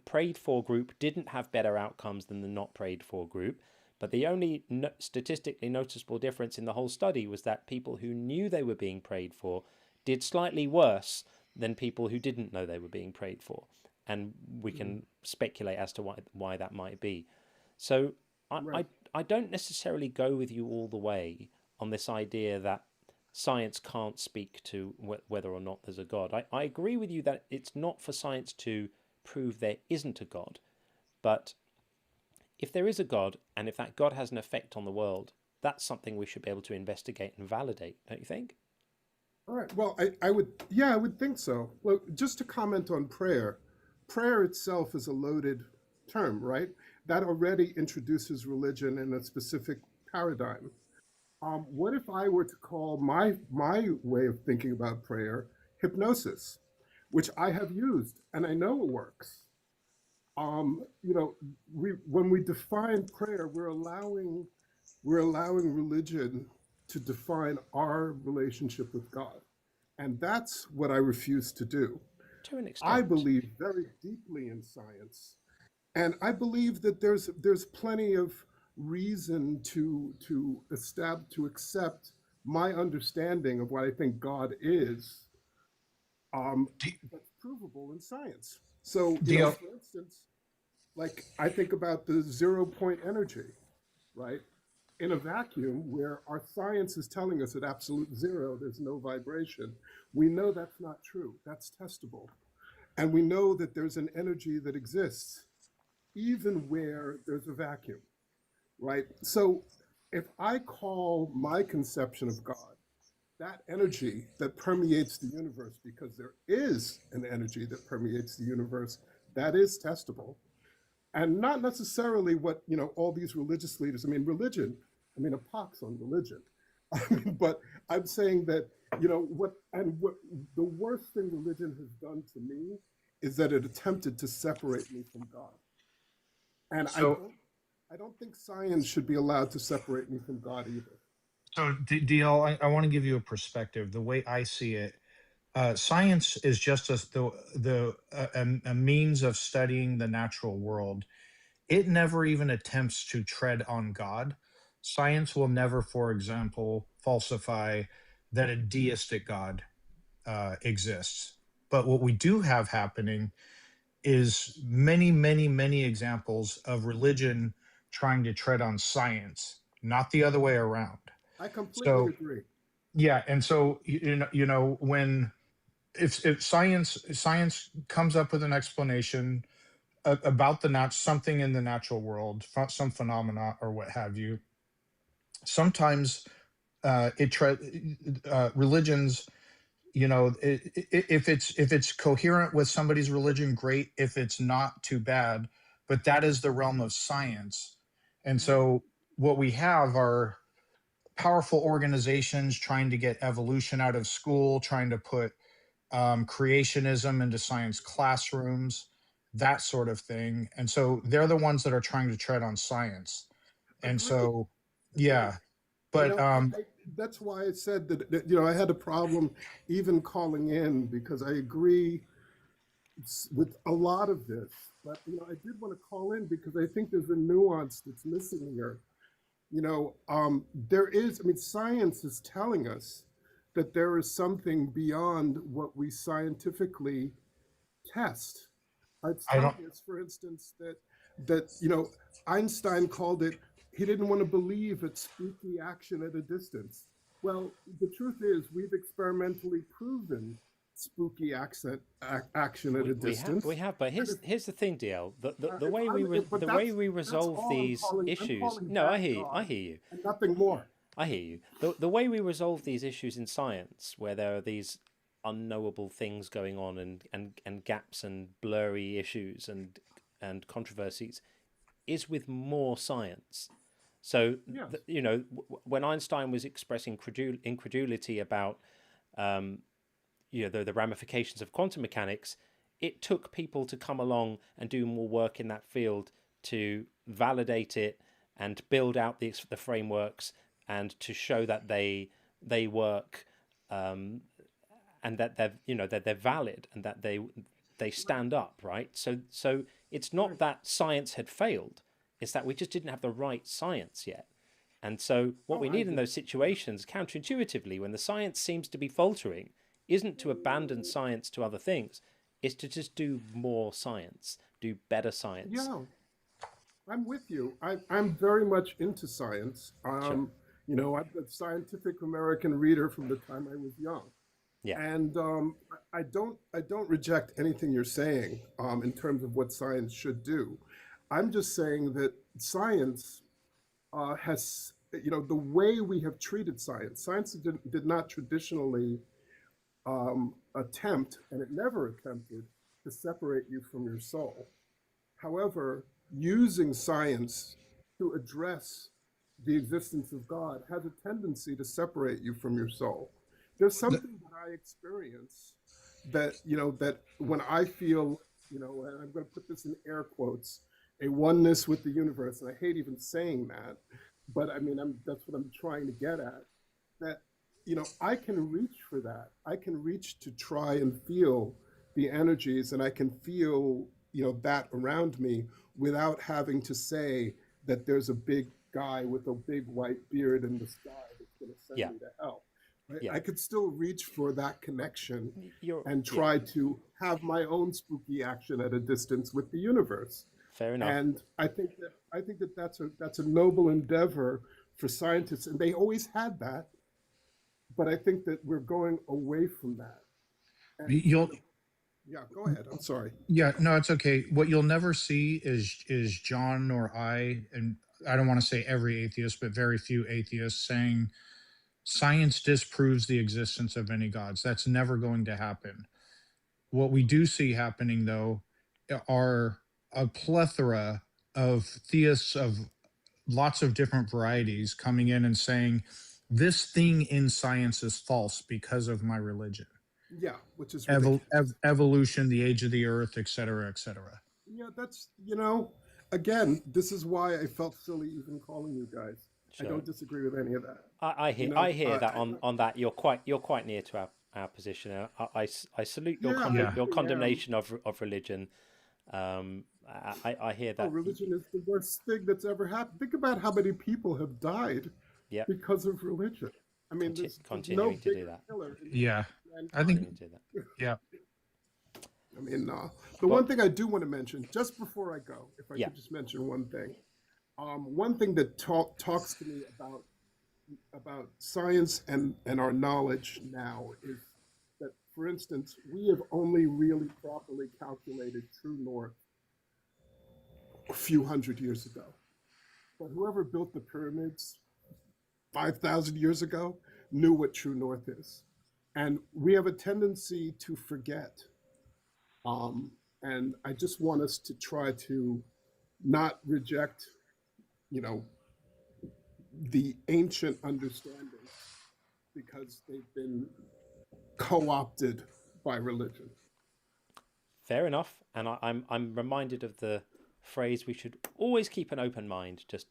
Speaker 1: prayed for group didn't have better outcomes than the not prayed for group. But the only statistically noticeable difference in the whole study was that people who knew they were being prayed for did slightly worse than people who didn't know they were being prayed for. And we can speculate as to why that might be. So I don't necessarily go with you all the way on this idea that science can't speak to whether or not there's a God. I agree with you that it's not for science to prove there isn't a God. But if there is a God, and if that God has an effect on the world, that's something we should be able to investigate and validate, don't you think?
Speaker 19: All right. Well, I would think so. Well, just to comment on prayer itself is a loaded term, right? That already introduces religion in a specific paradigm. What if I were to call my way of thinking about prayer hypnosis, which I have used and I know it works? When we define prayer, we're allowing religion to define our relationship with God, and that's what I refuse to do.
Speaker 1: To an extent.
Speaker 19: I believe very deeply in science, and I believe that there's plenty of reason to accept my understanding of what I think God is. That's provable in science. So, for instance, Like I think about the 0 point energy, right? In a vacuum where our science is telling us at absolute zero, there's no vibration. We know that's not true. That's testable. And we know that there's an energy that exists even where there's a vacuum, right? So if I call my conception of God that energy that permeates the universe, because there is an energy that permeates the universe that is testable, and not necessarily what all these religious leaders. I mean, religion. I mean, a pox on religion. But I'm saying that what the worst thing religion has done to me is that it attempted to separate me from God, and
Speaker 6: So,
Speaker 19: I don't think science should be allowed to separate me from God either.
Speaker 6: so DL, I want to give you a perspective. The way I see it, science is just a means of studying the natural world. It never even attempts to tread on God. Science will never, for example, falsify that a deistic God exists. But what we do have happening is many, many, many examples of religion trying to tread on science, not the other way around.
Speaker 19: I completely
Speaker 6: So,
Speaker 19: agree.
Speaker 6: yeah, and so when if science comes up with an explanation about something in the natural world, some phenomena or what have you, sometimes religions, if it's coherent with somebody's religion, great. If it's not, too bad. But that is the realm of science, and so what we have are powerful organizations trying to get evolution out of school, trying to put creationism into science classrooms, that sort of thing. And so they're the ones that are trying to tread on science. And
Speaker 19: Agreed.
Speaker 6: so, yeah, but
Speaker 19: that's why I said that I had a problem even calling in, because I agree with a lot of this. But I did want to call in because I think there's a nuance that's missing here. There is. I mean, science is telling us that there is something beyond what we scientifically test. It's
Speaker 6: I don't.
Speaker 19: telling us, for instance, that Einstein called it. He didn't want to believe it's spooky action at a distance. Well, the truth is, we've experimentally proven spooky action at a distance.
Speaker 1: We have, but here's the thing, DL. The way
Speaker 19: But
Speaker 1: the way we
Speaker 19: that's
Speaker 1: resolve
Speaker 19: all
Speaker 1: these
Speaker 19: I'm
Speaker 1: issues.
Speaker 19: calling
Speaker 1: No, I
Speaker 19: that
Speaker 1: hear you. I
Speaker 19: God
Speaker 1: hear you.
Speaker 19: and nothing more.
Speaker 1: I hear you. The way we resolve these issues in science, where there are these unknowable things going on and gaps and blurry issues and controversies, is with more science. So,
Speaker 19: Yes.
Speaker 1: when Einstein was expressing incredulity about, the ramifications of quantum mechanics, it took people to come along and do more work in that field to validate it and build out the frameworks and to show that they work, and that they're valid and that they stand up, right? So it's not that science had failed. It's that we just didn't have the right science yet. And so what we need in those situations, counterintuitively, when the science seems to be faltering, isn't to abandon science to other things. It's to just do more science, do better science.
Speaker 19: Yeah, I'm with you. I'm very much into science.
Speaker 1: Sure.
Speaker 19: I'm a Scientific American reader from the time I was young.
Speaker 1: Yeah.
Speaker 19: And I don't reject anything you're saying in terms of what science should do. I'm just saying that science has, the way we have treated science did not traditionally attempt, and it never attempted, to separate you from your soul. However, using science to address the existence of God has a tendency to separate you from your soul. There's something that I experience that when I feel, and I'm going to put this in air quotes, a oneness with the universe, and I hate even saying that, but I mean, that's what I'm trying to get at, that, I can reach for that. I can reach to try and feel the energies, and I can feel, that around me without having to say that there's a big guy with a big white beard in the sky that's going to send me to hell. Right?
Speaker 1: Yeah.
Speaker 19: I could still reach for that connection
Speaker 1: You're-
Speaker 19: and try to have my own spooky action at a distance with the universe.
Speaker 1: Fair enough.
Speaker 19: And I think that that's a noble endeavor for scientists, and they always had that. But I think that we're going away from that. And
Speaker 6: You'll
Speaker 19: yeah, go ahead. I'm sorry.
Speaker 6: Yeah, no, it's okay. What you'll never see is John or I, and I don't want to say every atheist, but very few atheists saying science disproves the existence of any gods. That's never going to happen. What we do see happening, though, are a plethora of theists of lots of different varieties coming in and saying, this thing in science is false because of my religion.
Speaker 19: Yeah, which is ridiculous.
Speaker 6: Evolution, the age of the earth, et cetera, et cetera.
Speaker 19: Yeah, that's, again, this is why I felt silly even calling you guys.
Speaker 1: Sure.
Speaker 19: I don't disagree with any of that.
Speaker 1: I hear that on that you're quite near to our position. I salute your your condemnation of religion. I hear that.
Speaker 19: Religion is the worst thing that's ever happened. Think about how many people have died because of religion. I mean, there's
Speaker 1: continuing
Speaker 19: no
Speaker 1: to do that.
Speaker 6: Yeah, I think. Yeah.
Speaker 19: I mean, the one thing I do want to mention, just before I go, if I could just mention one thing. One thing that talks to me about science and our knowledge now is that, for instance, we have only really properly calculated true north a few hundred years ago. But whoever built the pyramids 5,000 years ago knew what true north is. And we have a tendency to forget. And I just want us to try to not reject, the ancient understanding because they've been co-opted by religion.
Speaker 1: Fair enough. And I'm reminded of the phrase, we should always keep an open mind, just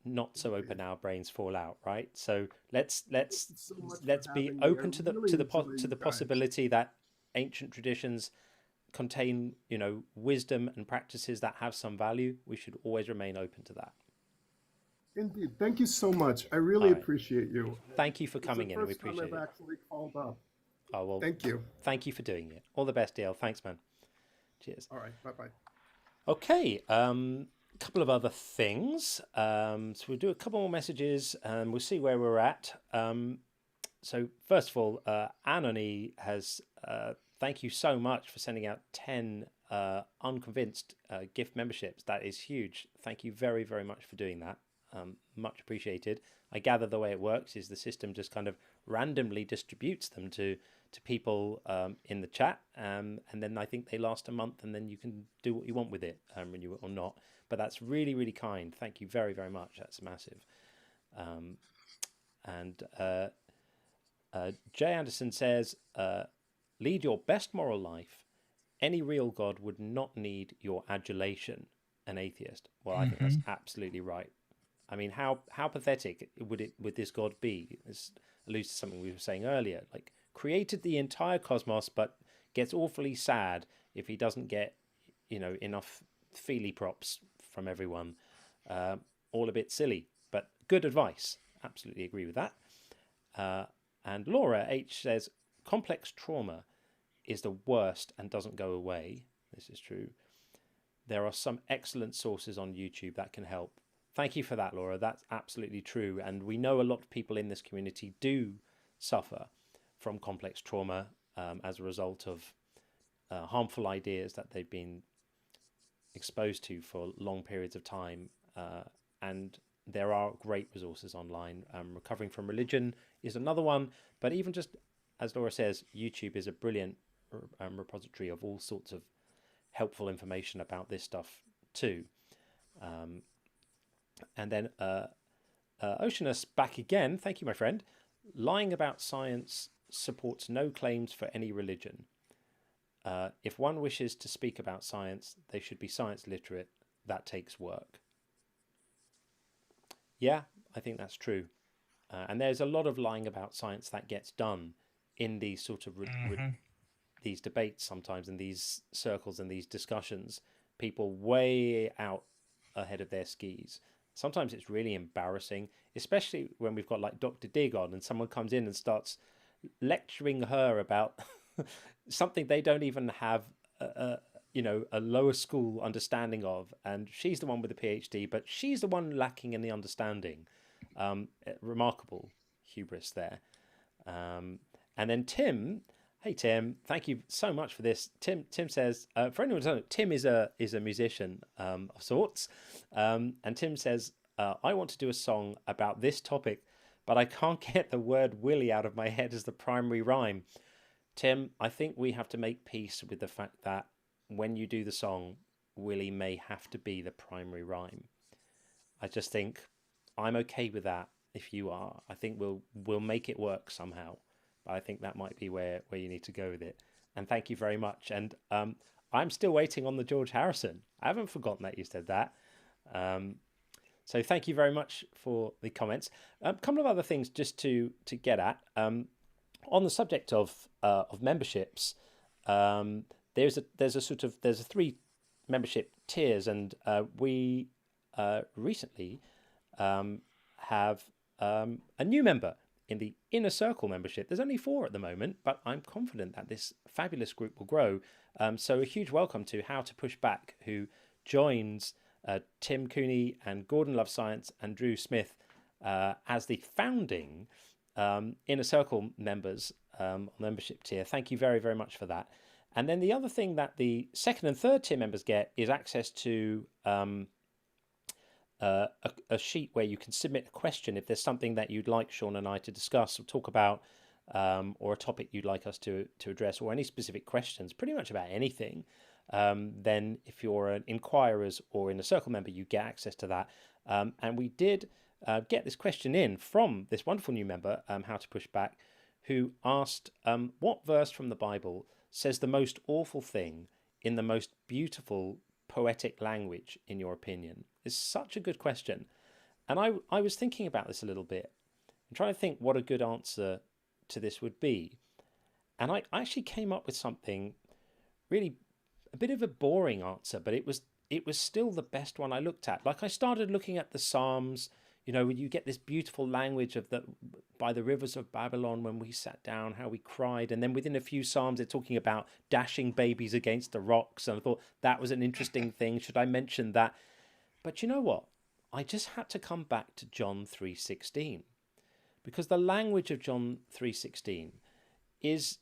Speaker 1: not so open our brains fall out, right? So let's be open to the possibility that ancient traditions contain, wisdom and practices that have some value. We should always remain open to that.
Speaker 19: Indeed. Thank you so much. I really appreciate you.
Speaker 1: Thank you for coming in. We appreciate it.
Speaker 19: I've actually called up.
Speaker 1: Oh, well,
Speaker 19: thank you.
Speaker 1: Thank you for doing it. All the best, Dale. Thanks, man. Cheers.
Speaker 19: All right. Bye-bye.
Speaker 1: Okay. Couple of other things. So we'll do a couple more messages and we'll see where we're at. So first of all, Anony has, thank you so much for sending out 10 Unconvinced gift memberships. That is huge. Thank you very, very much for doing that. Much appreciated. I gather the way it works is the system just kind of randomly distributes them to people in the chat, and then I think they last a month, and then you can do what you want with it, renew it or not. But that's really, really kind. Thank you very, very much. That's massive. Jay Anderson says, lead your best moral life. Any real God would not need your adulation. An atheist. Well, I think that's absolutely right. I mean, how pathetic would this God be? This alludes to something we were saying earlier. Like, created the entire cosmos, but gets awfully sad if he doesn't get, enough feely props from everyone. All a bit silly, but good advice. Absolutely agree with that. And Laura H says, complex trauma is the worst and doesn't go away. This is true. There are some excellent sources on YouTube that can help. Thank you for that, Laura. That's absolutely true. And we know a lot of people in this community do suffer from complex trauma as a result of harmful ideas that they've been exposed to for long periods of time. And there are great resources online. Recovering from religion is another one. But even just, as Laura says, YouTube is a brilliant repository of all sorts of helpful information about this stuff too. And then Oceanus back again. Thank you, my friend. Lying about science supports no claims for any religion. If one wishes to speak about science, they should be science literate. That takes work. Yeah, I think that's true. And there's a lot of lying about science that gets done in these sort of these debates sometimes, in these circles and these discussions. People way out ahead of their skis. Sometimes it's really embarrassing, especially when we've got like Dr. Dig on and someone comes in and starts lecturing her about something they don't even have, a lower school understanding of, and she's the one with the PhD, but she's the one lacking in the understanding. Remarkable hubris there. And then Tim, hey Tim, thank you so much for this. Tim says, for anyone who doesn't know, Tim is a musician of sorts, and Tim says, I want to do a song about this topic, but I can't get the word Willie out of my head as the primary rhyme. Tim, I think we have to make peace with the fact that when you do the song, Willie may have to be the primary rhyme. I just think I'm okay with that. If you are, I think we'll make it work somehow. But I think that might be where you need to go with it. And thank you very much. And I'm still waiting on the George Harrison. I haven't forgotten that you said that. So thank you very much for the comments. A couple of other things just to get at. On the subject of memberships, there's a three membership tiers, and we recently have a new member in the Inner Circle membership. There's only 4 at the moment, but I'm confident that this fabulous group will grow. So a huge welcome to How to Push Back, who joins Tim Cooney and Gordon Love Science and Drew Smith as the founding Inner Circle members on the membership tier. Thank you very, very much for that. And then the other thing that the 2nd and 3rd tier members get is access to a sheet where you can submit a question if there's something that you'd like Sean and I to discuss or talk about, or a topic you'd like us to address, or any specific questions, pretty much about anything. Then if you're an Inquirers or Inner Circle member, you get access to that. And we did get this question in from this wonderful new member, How to Push Back, who asked, what verse from the Bible says the most awful thing in the most beautiful poetic language, in your opinion? It's such a good question. And I was thinking about this a little bit and trying to think what a good answer to this would be. And I actually came up with something really a bit of a boring answer, but it was still the best one I looked at. Like, I started looking at the Psalms, you get this beautiful language of by the rivers of Babylon when we sat down, how we cried. And then within a few Psalms, they're talking about dashing babies against the rocks. And I thought that was an interesting thing. Should I mention that? But you know what? I just had to come back to John 3:16, because the language of John 3:16 is,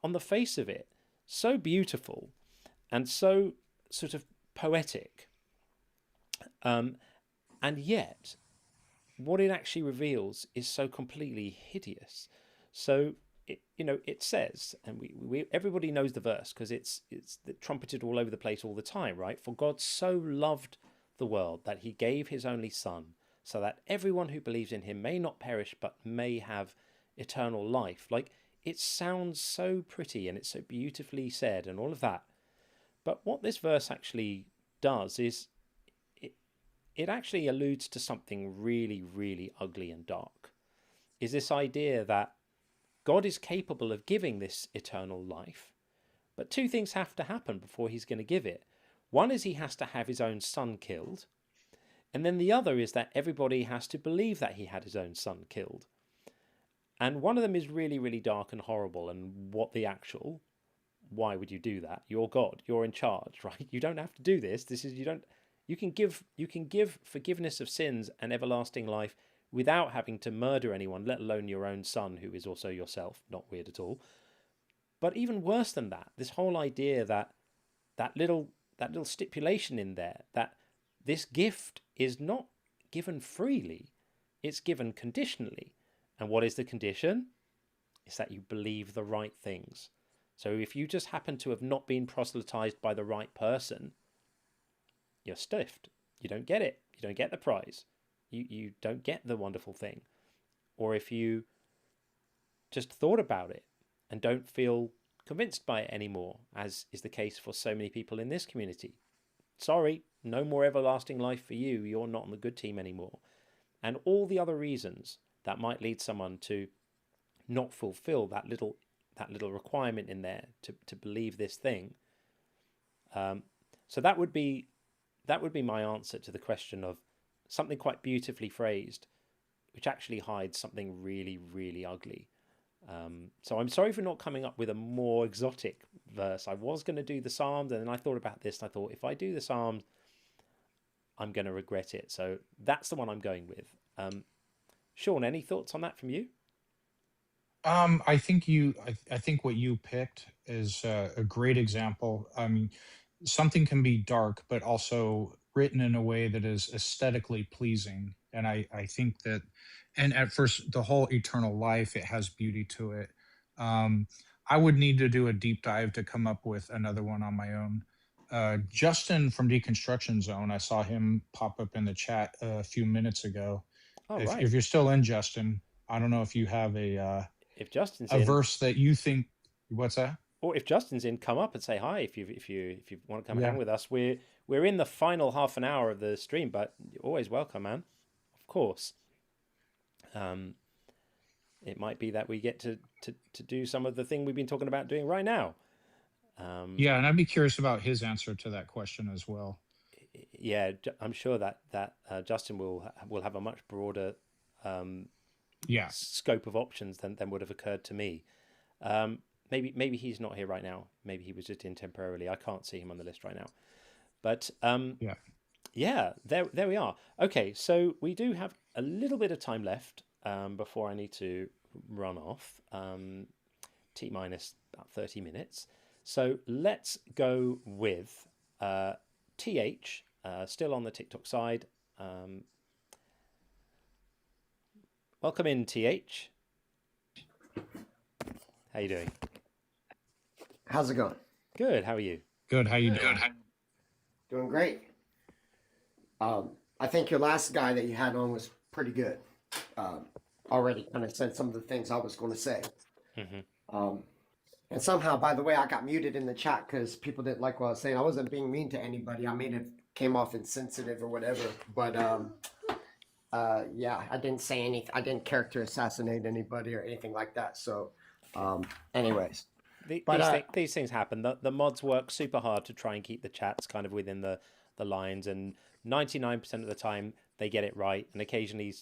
Speaker 1: on the face of it, so beautiful and so sort of poetic. And yet, what it actually reveals is so completely hideous. So it says, and we everybody knows the verse because it's trumpeted all over the place all the time, right? For God so loved the world that he gave his only Son, so that everyone who believes in him may not perish but may have eternal life. Like, it sounds so pretty and it's so beautifully said and all of that. But what this verse actually does is it actually alludes to something really, really ugly and dark. Is this idea that God is capable of giving this eternal life, but 2 things have to happen before he's going to give it. One is he has to have his own son killed, and then the other is that everybody has to believe that he had his own son killed. And one of them is really, really dark and horrible, and why would you do that? You're God, you're in charge, right? You don't have to do this. You can give forgiveness of sins and everlasting life without having to murder anyone, let alone your own son, who is also yourself. Not weird at all. But even worse than that, this whole idea that little stipulation in there, that this gift is not given freely, it's given conditionally. And what is the condition? It's that you believe the right things. So if you just happen to have not been proselytized by the right person, you're stiffed. You don't get it. You don't get the prize. You don't get the wonderful thing. Or if you just thought about it and don't feel convinced by it anymore, as is the case for so many people in this community, sorry, no more everlasting life for you. You're not on the good team anymore. And all the other reasons that might lead someone to not fulfill that little requirement in there to believe this thing. So that would be my answer to the question of something quite beautifully phrased, which actually hides something really, really ugly. So I'm sorry for not coming up with a more exotic verse. I was going to do the Psalms, and then I thought about this, and I thought, if I do the Psalms, I'm going to regret it. So that's the one I'm going with. Sean, any thoughts on that from you?
Speaker 6: I think I think what you picked is a great example. I mean, something can be dark, but also written in a way that is aesthetically pleasing. And I think that, and at first, the whole eternal life, it has beauty to it. I would need to do a deep dive to come up with another one on my own. Justin from Deconstruction Zone, I saw him pop up in the chat a few minutes ago.
Speaker 1: Oh,
Speaker 6: if,
Speaker 1: right.
Speaker 6: if you're still in, Justin, I don't know if you have
Speaker 1: if Justin's
Speaker 6: a
Speaker 1: in,
Speaker 6: verse that you think. What's that?
Speaker 1: Or if Justin's in, come up and say hi. If you want to come
Speaker 6: Yeah.
Speaker 1: hang with us, we're in the final half an hour of the stream, but you're always welcome, man. Of course. It might be that we get to do some of the thing we've been talking about doing right now.
Speaker 6: Yeah, and I'd be curious about his answer to that question as well.
Speaker 1: Yeah, I'm sure that Justin will have a much broader scope of options than would have occurred to me. Maybe he's not here right now. Maybe he was just in temporarily. I can't see him on the list right now. But yeah, there we are. Okay, so we do have a little bit of time left before I need to run off. T minus about 30 minutes. So let's go with TH, still on the TikTok side. Welcome in, TH. How you doing?
Speaker 20: How's it going?
Speaker 1: Good. How are you?
Speaker 6: Good. How you doing?
Speaker 20: Doing great. I think your last guy that you had on was pretty good. Already kind of said some of the things I was going to say.
Speaker 1: Mm-hmm.
Speaker 20: And somehow, by the way, I got muted in the chat because people didn't like what I was saying. I wasn't being mean to anybody. I mean, it came off insensitive or whatever. But yeah, I didn't say anything. I didn't character assassinate anybody or anything like that. So, anyways.
Speaker 1: These things happen. The mods work super hard to try and keep the chats kind of within the lines, and 99% of the time they get it right. And occasionally,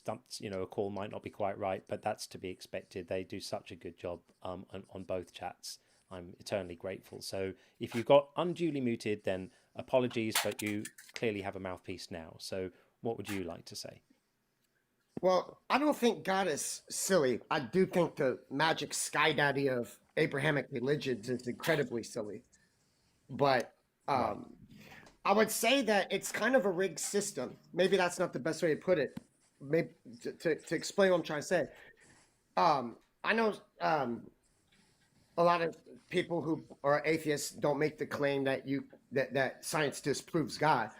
Speaker 1: a call might not be quite right, but that's to be expected. They do such a good job on both chats. I'm eternally grateful. So if you got unduly muted, then apologies, but you clearly have a mouthpiece now. So what would you like to say?
Speaker 20: Well, I don't think God is silly. I do think the magic sky daddy of Abrahamic religions is incredibly silly. But I would say that it's kind of a rigged system. Maybe that's not the best way to put it. Maybe to explain what I'm trying to say. I know a lot of people who are atheists don't make the claim that science disproves God.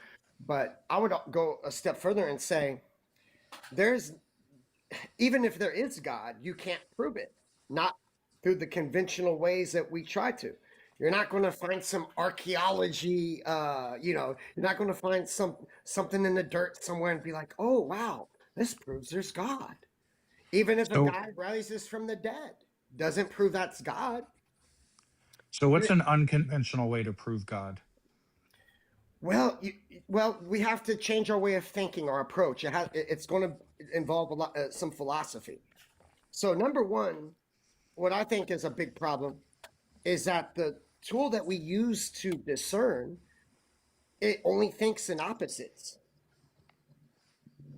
Speaker 20: But I would go a step further and say, even if there is God, you can't prove it. Not through the conventional ways that we try to. You're not going to find some archaeology, you're not going to find something in the dirt somewhere and be like, oh, wow, this proves there's God. Even if a guy rises from the dead, doesn't prove that's God.
Speaker 6: So what's an unconventional way to prove God?
Speaker 20: Well, we have to change our way of thinking, our approach. It's going to involve some philosophy. So number one, what I think is a big problem is that the tool that we use to discern, it only thinks in opposites.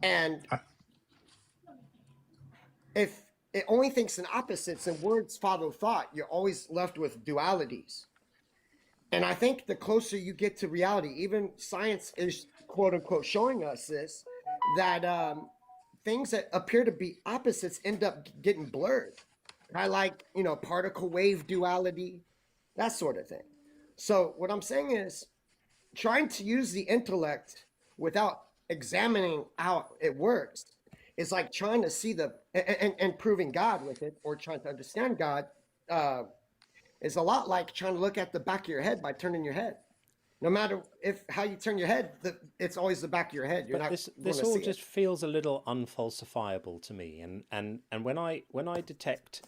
Speaker 20: And if it only thinks in opposites and words follow thought, you're always left with dualities. And I think the closer you get to reality, even science is quote unquote showing us this, that things that appear to be opposites end up getting blurred. I like, particle wave duality, that sort of thing. So what I'm saying is trying to use the intellect without examining how it works is like trying to see and proving God with it, or trying to understand God is a lot like trying to look at the back of your head by turning your head. No matter how you turn your head, it's always the back of your head. You're not.
Speaker 1: This all just feels a little unfalsifiable to me, and when I detect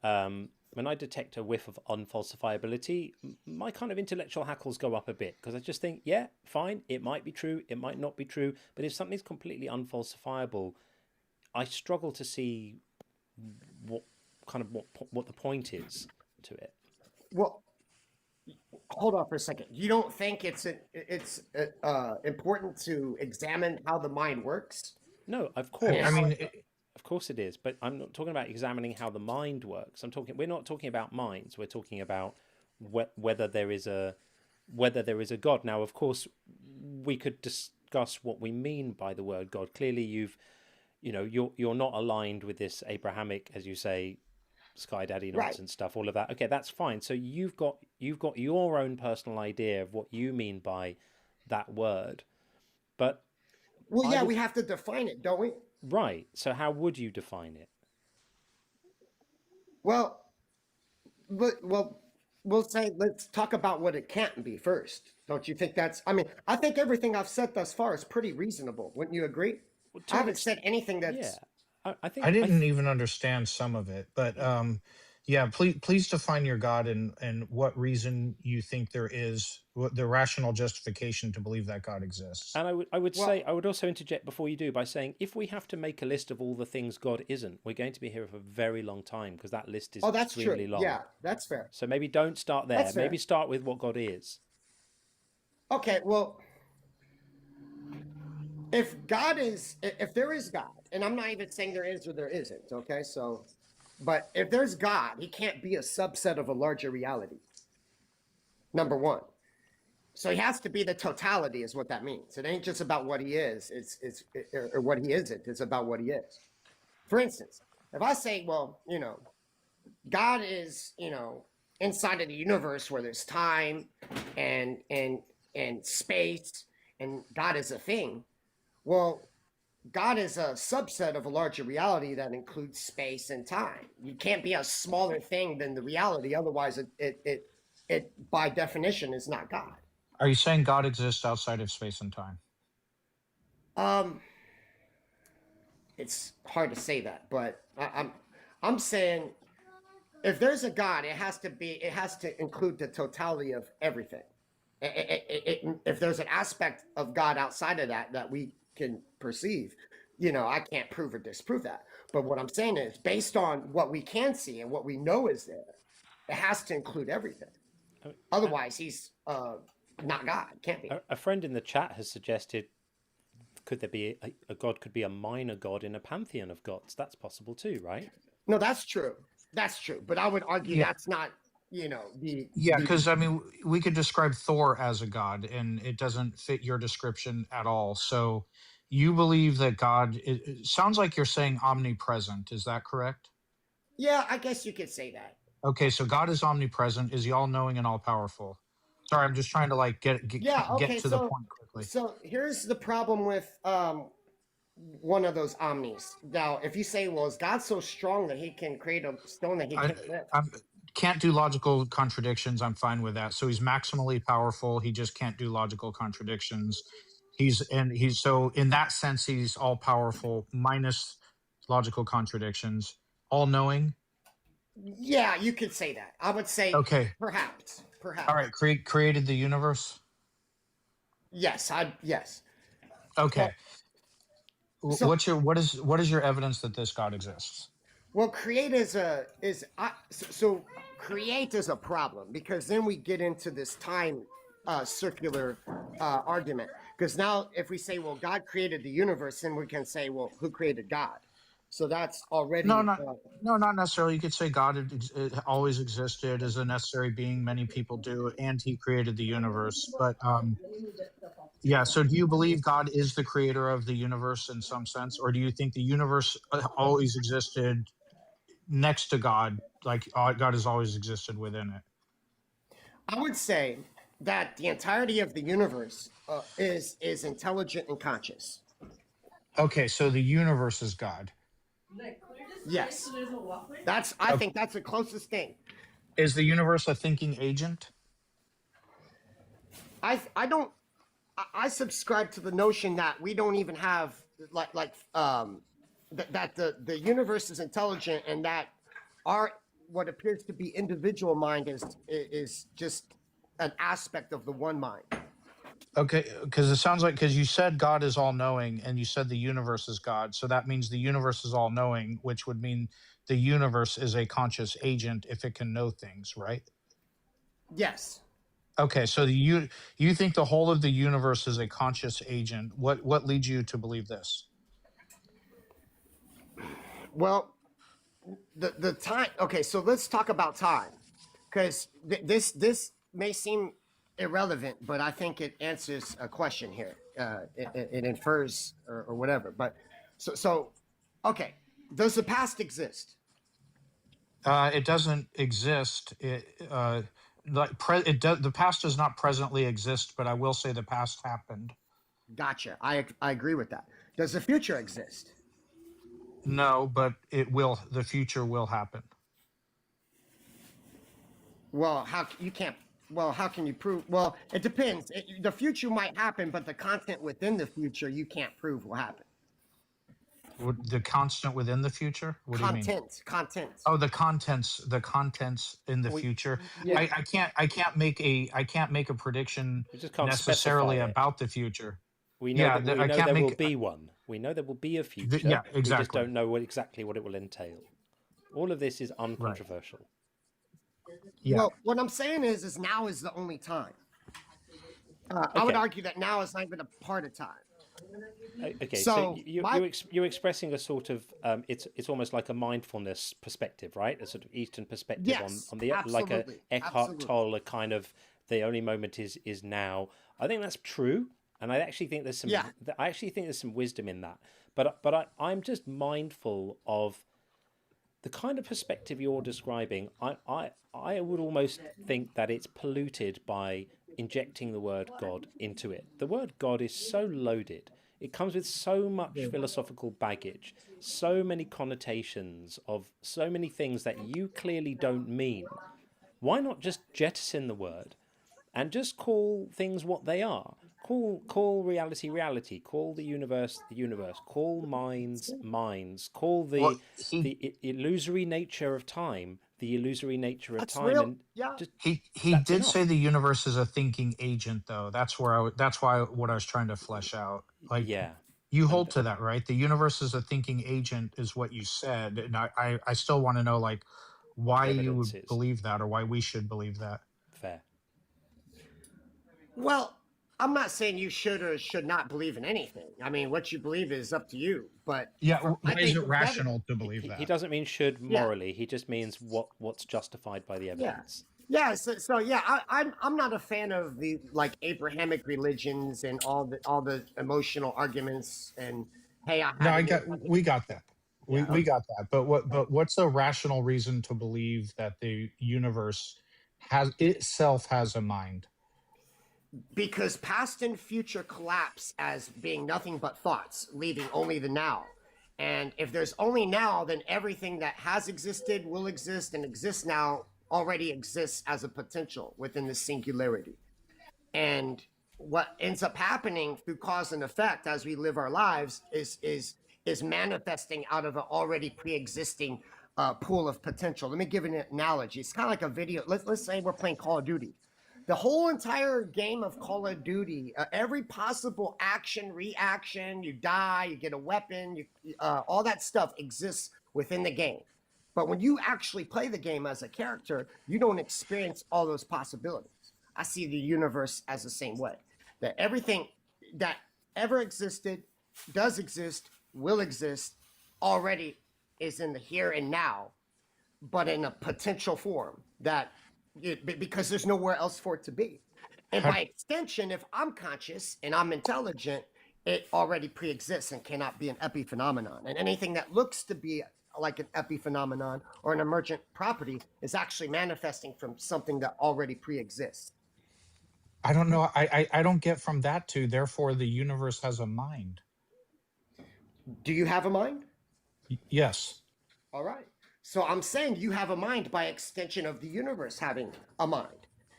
Speaker 1: a whiff of unfalsifiability, my kind of intellectual hackles go up a bit, because I just think, yeah, fine, it might be true, it might not be true, but if something's completely unfalsifiable, I struggle to see kind of what the point is to it.
Speaker 20: Well, hold on for a second. You don't think it's important to examine how the mind works?
Speaker 1: No, of course.
Speaker 6: I mean,
Speaker 1: of course it is, but I'm not talking about examining how the mind works. We're not talking about minds. We're talking about whether there is a God. Now, of course, we could discuss what we mean by the word God. Clearly, you're not aligned with this Abrahamic, as you say, Sky Daddy nonsense stuff, all of that. Okay, that's fine. So you've got your own personal idea of what you mean by that word, but
Speaker 20: we have to define it, don't we?
Speaker 1: Right. So how would you define it?
Speaker 20: Well, we'll say let's talk about what it can't be first. Don't you think that's? I mean, I think everything I've said thus far is pretty reasonable. Wouldn't you agree? I haven't said anything that's.
Speaker 1: Yeah, I think
Speaker 6: I didn't even understand some of it, but yeah, please define your God and what reason you think there is, what the rational justification to believe that God exists.
Speaker 1: And I would also interject before you do by saying, if we have to make a list of all the things God isn't, we're going to be here for a very long time, because that list is extremely long.
Speaker 20: Yeah, that's fair.
Speaker 1: So maybe don't start there.
Speaker 20: That's fair.
Speaker 1: Maybe start with what God is.
Speaker 20: Okay, well, if there is God, and I'm not even saying there is or there isn't, okay? So, but if there's God, he can't be a subset of a larger reality. Number one. So he has to be the totality is what that means. It ain't just about what he is, or what he isn't, it's about what he is. For instance, if I say, well, God is, inside of the universe where there's time and space, and God is a thing. Well, God is a subset of a larger reality that includes space and time. You can't be a smaller thing than the reality. Otherwise, it by definition is not God.
Speaker 6: Are you saying God exists outside of space and time?
Speaker 20: It's hard to say that, but I'm saying if there's a God, it has to include the totality of everything. If there's an aspect of God outside of that we can perceive, I can't prove or disprove that. But what I'm saying is, based on what we can see and what we know is there, it has to include everything. Otherwise, he's not God. Can't be.
Speaker 1: A friend in the chat has suggested, could there be a God could be a minor God in a pantheon of gods? That's possible too, right?
Speaker 20: No, that's true. That's true. But I would argue that's not,
Speaker 6: because I mean, we could describe Thor as a god, and it doesn't fit your description at all. So you believe that God, it sounds like you're saying omnipresent. Is that correct?
Speaker 20: Yeah, I guess you could say that.
Speaker 6: Okay, so God is omnipresent. Is he all knowing and all powerful? Sorry, I'm just trying to get to the point quickly.
Speaker 20: So here's the problem with one of those omnis. Now, if you say, well, is God so strong that he can create a stone that he can't lift?
Speaker 6: Can't do logical contradictions. I'm fine with that. So he's maximally powerful. He just can't do logical contradictions. So in that sense, he's all powerful minus logical contradictions. All knowing.
Speaker 20: Yeah, you could say that. I would say perhaps.
Speaker 6: All right, created the universe.
Speaker 20: Yes, yes.
Speaker 6: Okay. So, what is your evidence that this God exists?
Speaker 20: Well, create is a problem, because then we get into this time circular argument. Because now, if we say, well, God created the universe, then we can say, well, who created God? So that's already
Speaker 6: no, not necessarily. You could say God always existed as a necessary being. Many people do, and he created the universe. But yeah. So do you believe God is the creator of the universe in some sense, or do you think the universe always existed next to God, like God has always existed within it?
Speaker 20: I would say that the entirety of the universe is intelligent and conscious.
Speaker 6: Okay, so the universe is God.
Speaker 20: Yes, I think that's the closest thing.
Speaker 6: Is the universe a thinking agent?
Speaker 20: I subscribe to the notion that we don't even have that the universe is intelligent, and that what appears to be individual mind is just an aspect of the one mind.
Speaker 6: Okay, because it sounds like, because you said God is all knowing and you said the universe is God. So that means the universe is all knowing, which would mean the universe is a conscious agent if it can know things, right?
Speaker 20: Yes.
Speaker 6: Okay, so you think the whole of the universe is a conscious agent. What leads you to believe this?
Speaker 20: Well, the time. Okay, so let's talk about time, because this may seem irrelevant, but I think it answers a question here. It infers or whatever. But so okay, does the past exist?
Speaker 6: It doesn't exist. The past does not presently exist, but I will say the past happened.
Speaker 20: Gotcha. I agree with that. Does the future exist?
Speaker 6: No, but it will. The future will happen.
Speaker 20: Well, you can't. Well, how can you prove? Well, it depends. The future might happen, but the content within the future you can't prove will happen.
Speaker 6: The constant within the future? What do you mean?
Speaker 20: Content.
Speaker 6: Oh, the contents in the future.
Speaker 20: Yeah.
Speaker 6: I can't make a prediction
Speaker 1: We just can't
Speaker 6: necessarily
Speaker 1: specify it.
Speaker 6: about the future.
Speaker 1: We know, that, we
Speaker 6: I
Speaker 1: know
Speaker 6: can't
Speaker 1: there
Speaker 6: make.
Speaker 1: will be one. We know there will be a future.
Speaker 6: Yeah, exactly.
Speaker 1: We just don't know exactly what it will entail. All of this is uncontroversial.
Speaker 6: Yeah.
Speaker 20: Well, what I'm saying is now is the only time. I would argue that now is not even a part of time.
Speaker 1: Okay, so you're expressing a sort of it's almost like a mindfulness perspective, right? A sort of Eastern perspective on the like a Eckhart Tolle, a kind of the only moment is now. I think that's true, and I actually think there's some wisdom in that. But I'm just mindful of the kind of perspective you're describing. I would almost think that it's polluted by injecting the word God into it. The word God is so loaded. It comes with so much philosophical baggage, so many connotations of so many things that you clearly don't mean. Why not just jettison the word and just call things what they are? Call reality reality. Call the universe the universe. Call minds minds. Call the illusory nature of time the illusory nature of time.
Speaker 20: Real.
Speaker 1: And
Speaker 20: yeah.
Speaker 6: He did say the universe is a thinking agent, though. That's why what I was trying to flesh out. Like, you hold to that, right? The universe is a thinking agent, is what you said, and I still want to know, like, why you would believe that, or why we should believe that.
Speaker 1: Fair.
Speaker 20: Well, I'm not saying you should or should not believe in anything. I mean, what you believe is up to you. But
Speaker 6: why is it rational to believe that?
Speaker 1: He doesn't mean should morally. He just means what's justified by the evidence.
Speaker 20: Yeah. So I'm not a fan of the like Abrahamic religions and all the emotional arguments and hey.
Speaker 6: We got that. We got that. But what's a rational reason to believe that the universe has a mind?
Speaker 20: Because past and future collapse as being nothing but thoughts, leaving only the now. And if there's only now, then everything that has existed, will exist, and exists now already exists as a potential within the singularity. And what ends up happening through cause and effect as we live our lives is manifesting out of an already pre-existing pool of potential. Let me give an analogy. It's kind of like a video. Let's say we're playing Call of Duty. The whole entire game of Call of Duty, every possible action, reaction, you die, you get a weapon, all that stuff exists within the game. But when you actually play the game as a character, you don't experience all those possibilities. I see the universe as the same way. That everything that ever existed, does exist, will exist, already is in the here and now, but in a potential form because there's nowhere else for it to be. And by extension, if I'm conscious and I'm intelligent, it already pre-exists and cannot be an epiphenomenon. And anything that looks to be like an epiphenomenon or an emergent property is actually manifesting from something that already pre-exists.
Speaker 6: I don't know. I don't get from that to therefore the universe has a mind.
Speaker 20: Do you have a mind?
Speaker 6: Yes.
Speaker 20: All right. So I'm saying you have a mind by extension of the universe having a mind.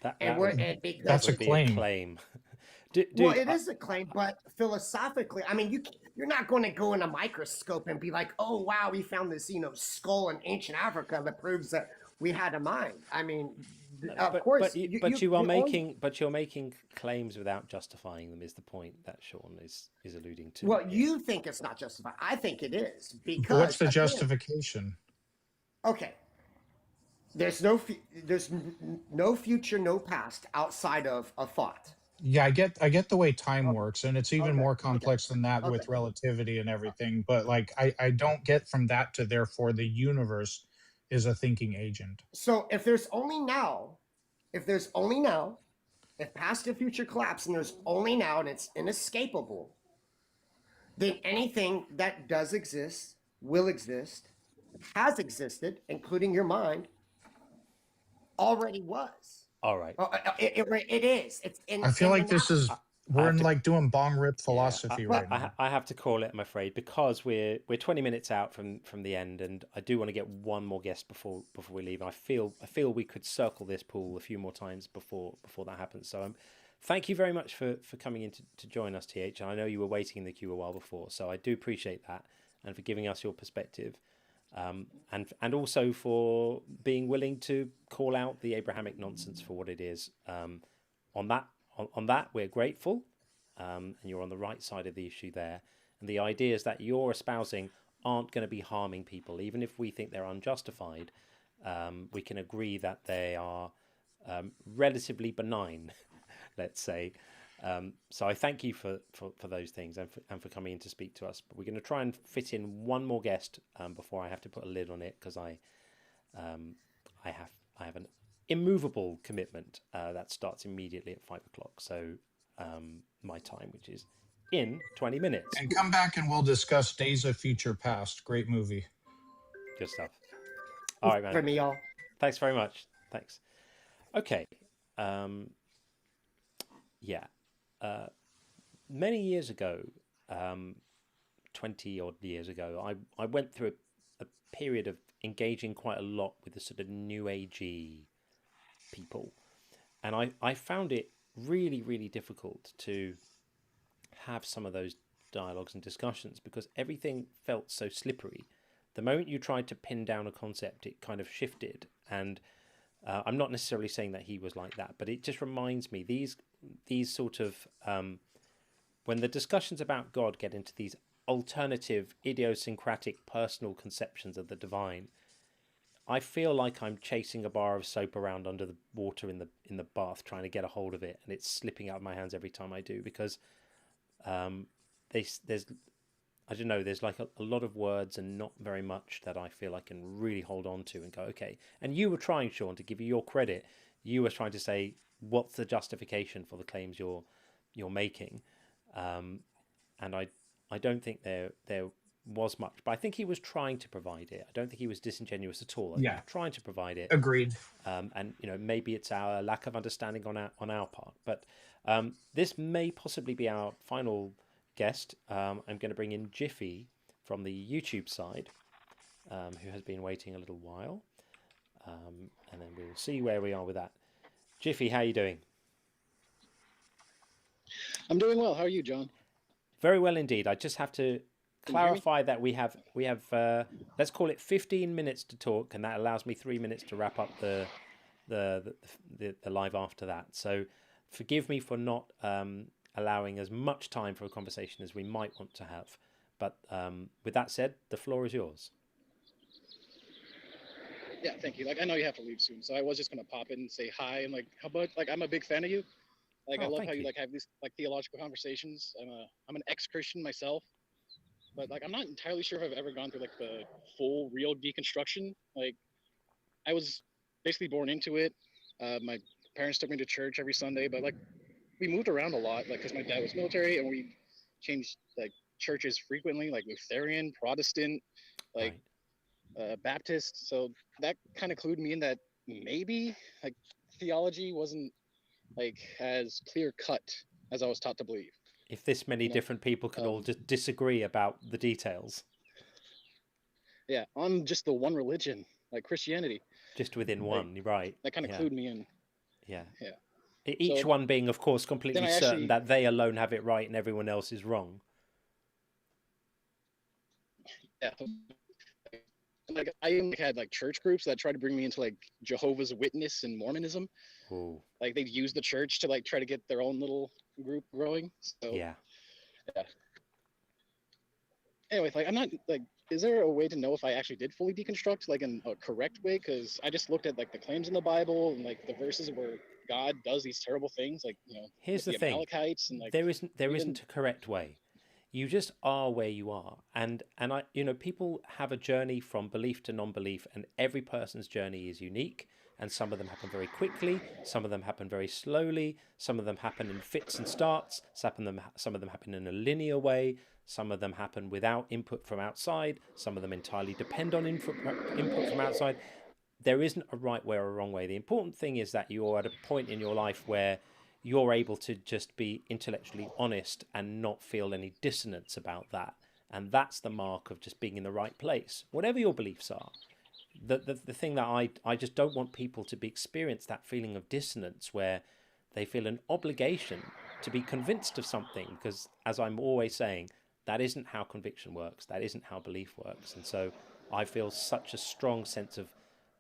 Speaker 6: That's a claim.
Speaker 20: It is a claim, but philosophically, I mean, you're not going to go in a microscope and be like, oh, wow, we found this, skull in ancient Africa that proves that we had a mind. I mean, of course,
Speaker 1: but you're making claims without justifying them. Is the point that Sean is alluding to?
Speaker 20: Well, you think it's not justified. I think it is because.
Speaker 6: What's the
Speaker 20: again,
Speaker 6: justification?
Speaker 20: Okay. There's no future, no past outside of a thought.
Speaker 6: Yeah, I get the way time works, and it's even more complex than that with relativity and everything. But like, I don't get from that to therefore the universe is a thinking agent.
Speaker 20: So if there's only now, if past and future collapse and there's only now and it's inescapable, then anything that does exist, will exist, has existed, including your mind, already was.
Speaker 1: All right.
Speaker 20: It is. It's in.
Speaker 6: I feel like this is we're in like doing bong rip philosophy right now.
Speaker 1: I have to call it, I'm afraid, because we're 20 minutes out from the end, and I do want to get one more guest before we leave. I feel we could circle this pool a few more times before that happens. So thank you very much for coming in to join us, TH. I know you were waiting in the queue a while before, so I do appreciate that, and for giving us your perspective. And also for being willing to call out the Abrahamic nonsense for what it is. On that, we're grateful, and you're on the right side of the issue there. And the ideas that you're espousing aren't going to be harming people, even if we think they're unjustified. We can agree that they are relatively benign, let's say. So I thank you for those things and for coming in to speak to us. But we're going to try and fit in one more guest before I have to put a lid on it, because I have an immovable commitment that starts immediately at 5 o'clock. So my time, which is in 20 minutes.
Speaker 6: And come back and we'll discuss Days of Future Past. Great movie.
Speaker 1: Good stuff. All right, man.
Speaker 20: For me, y'all.
Speaker 1: Thanks very much. Thanks. Okay. Yeah. Many years ago, 20 odd years ago, I went through a period of engaging quite a lot with the sort of new agey people. And I found it really, really difficult to have some of those dialogues and discussions because everything felt so slippery. The moment you tried to pin down a concept, it kind of shifted. And I'm not necessarily saying that he was like that, but it just reminds me, these sort of, when the discussions about God get into these alternative, idiosyncratic, personal conceptions of the divine, I feel like I'm chasing a bar of soap around under the water in the bath, trying to get a hold of it, and it's slipping out of my hands every time I do, because there's I don't know, there's like a lot of words and not very much that I feel I can really hold on to and go, okay. And you were trying, Sean, to give you your credit, you were trying to say, what's the justification for the claims you're making? And I don't think there was much, but I think he was trying to provide it. I don't think he was disingenuous at all.
Speaker 6: Yeah.
Speaker 1: He was trying to provide it.
Speaker 6: Agreed.
Speaker 1: And maybe it's our lack of understanding on our part, but this may possibly be our final guest. I'm going to bring in Jiffy from the YouTube side, who has been waiting a little while, and then we'll see where we are with that. Jiffy, how are you doing?
Speaker 21: I'm doing well. How are you, John?
Speaker 1: Very well indeed. I just have to clarify that we have let's call it 15 minutes to talk, and that allows me 3 minutes to wrap up the live after that. So forgive me for not allowing as much time for a conversation as we might want to have. But with that said, the floor is yours.
Speaker 21: Yeah, thank you. I know you have to leave soon, so I was just gonna pop in and say hi and how about I'm a big fan of you. I love how you have these theological conversations. I'm an ex-Christian myself, but I'm not entirely sure if I've ever gone through the full real deconstruction. I was basically born into it. My parents took me to church every Sunday, but we moved around a lot, because my dad was military, and we changed churches frequently, Lutheran, Protestant, Baptist. So that kind of clued me in that maybe theology wasn't as clear cut as I was taught to believe.
Speaker 1: If this many different people can all just disagree about the details.
Speaker 21: Yeah, on just the one religion, Christianity.
Speaker 1: Just within one, right.
Speaker 21: That kind of clued me in.
Speaker 1: Yeah.
Speaker 21: Yeah.
Speaker 1: Each one being, of course, completely certain that they alone have it right and everyone else is wrong.
Speaker 21: Yeah. like I even had like church groups that tried to bring me into like Jehovah's Witness and Mormonism.
Speaker 1: Ooh.
Speaker 21: Like they'd use the church to like try to get their own little group growing. So
Speaker 1: Yeah.
Speaker 21: yeah. Anyway, like I'm not like, is there a way to know if I actually did fully deconstruct like in a correct way? Because I just looked at like the claims in the Bible and like the verses where God does these terrible things, like
Speaker 1: Here's
Speaker 21: with
Speaker 1: the
Speaker 21: the
Speaker 1: thing.
Speaker 21: Amalekites and like
Speaker 1: There isn't
Speaker 21: even
Speaker 1: a correct way. You just are where you are. And I, people have a journey from belief to non-belief, and every person's journey is unique. And some of them happen very quickly, some of them happen very slowly, some of them happen in fits and starts, some of them happen in a linear way, some of them happen without input from outside, some of them entirely depend on input from outside. There isn't a right way or a wrong way. The important thing is that you're at a point in your life where you're able to just be intellectually honest and not feel any dissonance about that. And that's the mark of just being in the right place, whatever your beliefs are. The thing that I just don't want people to experience that feeling of dissonance where they feel an obligation to be convinced of something, because as I'm always saying, that isn't how conviction works, that isn't how belief works. And so I feel such a strong sense of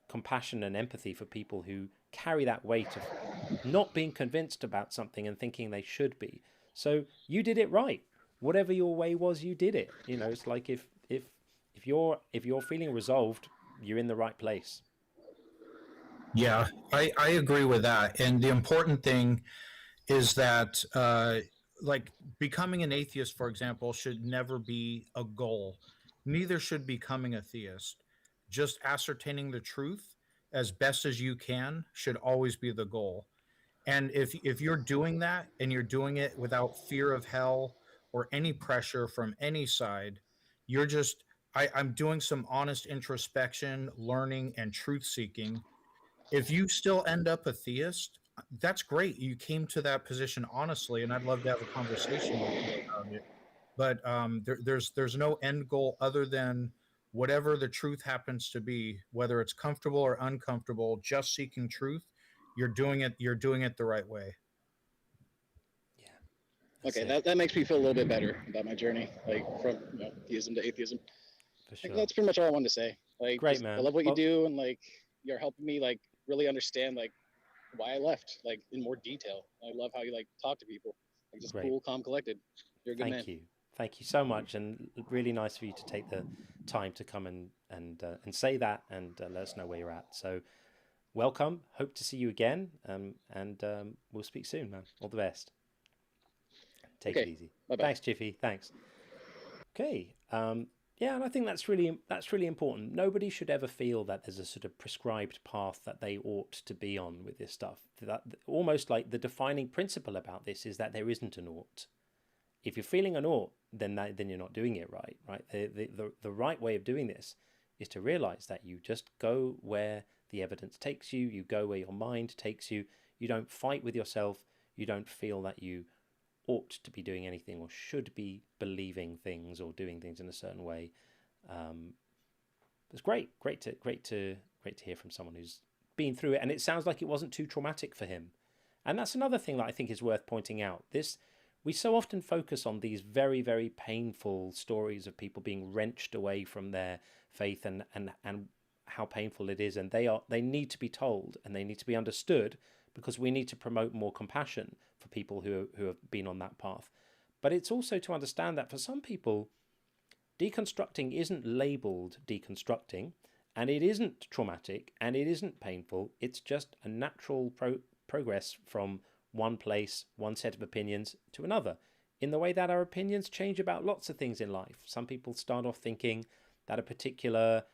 Speaker 1: compassion and empathy for people who carry that weight of not being convinced about something and thinking they should be. So you did it right. Whatever your way was, you did it. It's like if you're feeling resolved, you're in the right place.
Speaker 2: Yeah, I agree with that. And the important thing is that like becoming an atheist, for example, should never be a goal. Neither should becoming a theist. Just ascertaining the truth as best as you can should always be the goal. And if you're doing that and you're doing it without fear of hell or any pressure from any side, you're just I'm doing some honest introspection, learning, and truth seeking. If you still end up a theist, that's great. You came to that position honestly, and I'd love to have a conversation with you about it. But there's no end goal other than whatever the truth happens to be, whether it's comfortable or uncomfortable. Just seeking truth, you're doing it the right way.
Speaker 21: okay, that makes me feel a little bit better about my journey, like from theism to atheism.
Speaker 1: For sure.
Speaker 21: Like, that's pretty much all I wanted to say. Like,
Speaker 1: great,
Speaker 21: just,
Speaker 1: man.
Speaker 21: I love what you do, and like you're helping me like really understand like why I left, like in more detail. I love how you like talk to people, like just
Speaker 1: Great.
Speaker 21: cool, calm, collected. You're a good man.
Speaker 1: Thank you so much, and really nice for you to take the time to come and say that and let us know where you're at. So welcome. Hope to see you again, and we'll speak soon, man. All the best. Take it easy.
Speaker 21: Bye-bye.
Speaker 1: Thanks, Jiffy. Thanks. Okay. Yeah, and I think that's really important. Nobody should ever feel that there's a sort of prescribed path that they ought to be on with this stuff. That almost like the defining principle about this is that there isn't an ought. If you're feeling an ought, then you're not doing it right. Right. The right way of doing this is to realize that you just go where the evidence takes you. You go where your mind takes you. You don't fight with yourself. You don't feel that you ought to be doing anything or should be believing things or doing things in a certain way. It's great to hear from someone who's been through it, and it sounds like it wasn't too traumatic for him. And that's another thing that I think is worth pointing out. We so often focus on these very, very painful stories of people being wrenched away from their faith and how painful it is, and they need to be told and they need to be understood, because we need to promote more compassion for people who have been on that path. But it's also to understand that for some people, deconstructing isn't labeled deconstructing, and it isn't traumatic, and it isn't painful. It's just a natural progress from one place, one set of opinions to another, in the way that our opinions change about lots of things in life. Some people start off thinking that a particular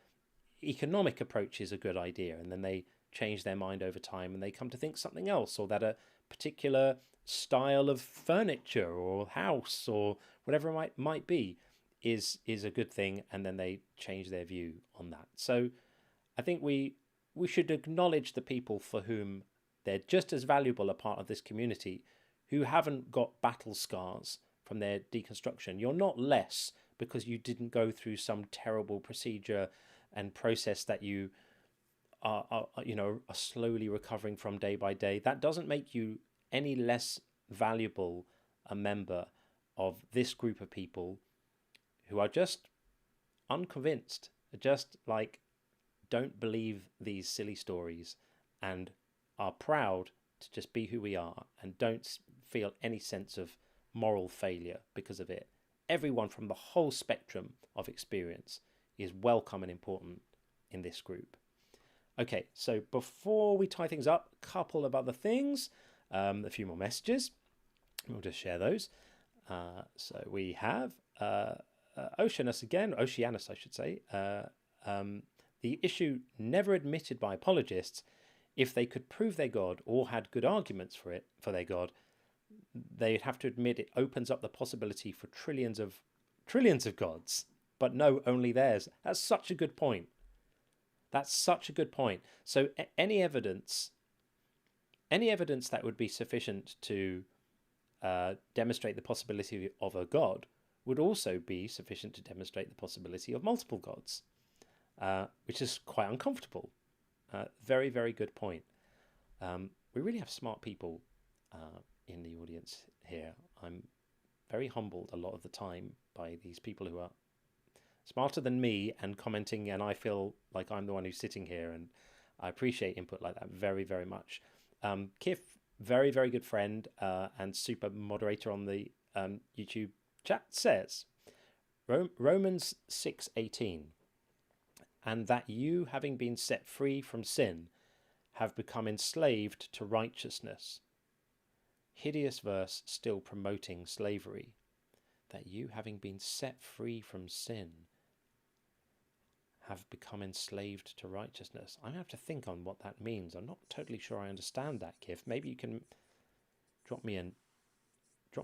Speaker 1: economic approach is a good idea, and then they change their mind over time and they come to think something else, or that a particular style of furniture or house or whatever it might be is a good thing, and then they change their view on that. So I think we should acknowledge the people for whom they're just as valuable a part of this community, who haven't got battle scars from their deconstruction. You're not less because you didn't go through some terrible procedure and process that you are slowly recovering from day by day. That doesn't make you any less valuable a member of this group of people who are just unconvinced, just like don't believe these silly stories and are proud to just be who we are and don't feel any sense of moral failure because of it. Everyone from the whole spectrum of experience is welcome and important in this group. Okay, so before we tie things up, a couple of other things, a few more messages. We'll just share those. So we have Oceanus again, Oceanus, I should say. The issue never admitted by apologists, if they could prove their God or had good arguments for their God, they'd have to admit it opens up the possibility for trillions of gods, but no, only theirs. That's such a good point. That's such a good point. So any evidence that would be sufficient to demonstrate the possibility of a God would also be sufficient to demonstrate the possibility of multiple gods, which is quite uncomfortable. Very, very good point. We really have smart people in the audience here. I'm very humbled a lot of the time by these people who are smarter than me and commenting, and I feel like I'm the one who's sitting here, and I appreciate input like that very, very much. Kif, very, very good friend and super moderator on the YouTube chat, says Romans 6:18, and that you, having been set free from sin, have become enslaved to righteousness. Hideous verse, still promoting slavery. That you, having been set free from sin, have become enslaved to righteousness. I have to think on what that means. I'm not totally sure I understand that, Kif. Maybe you can drop me a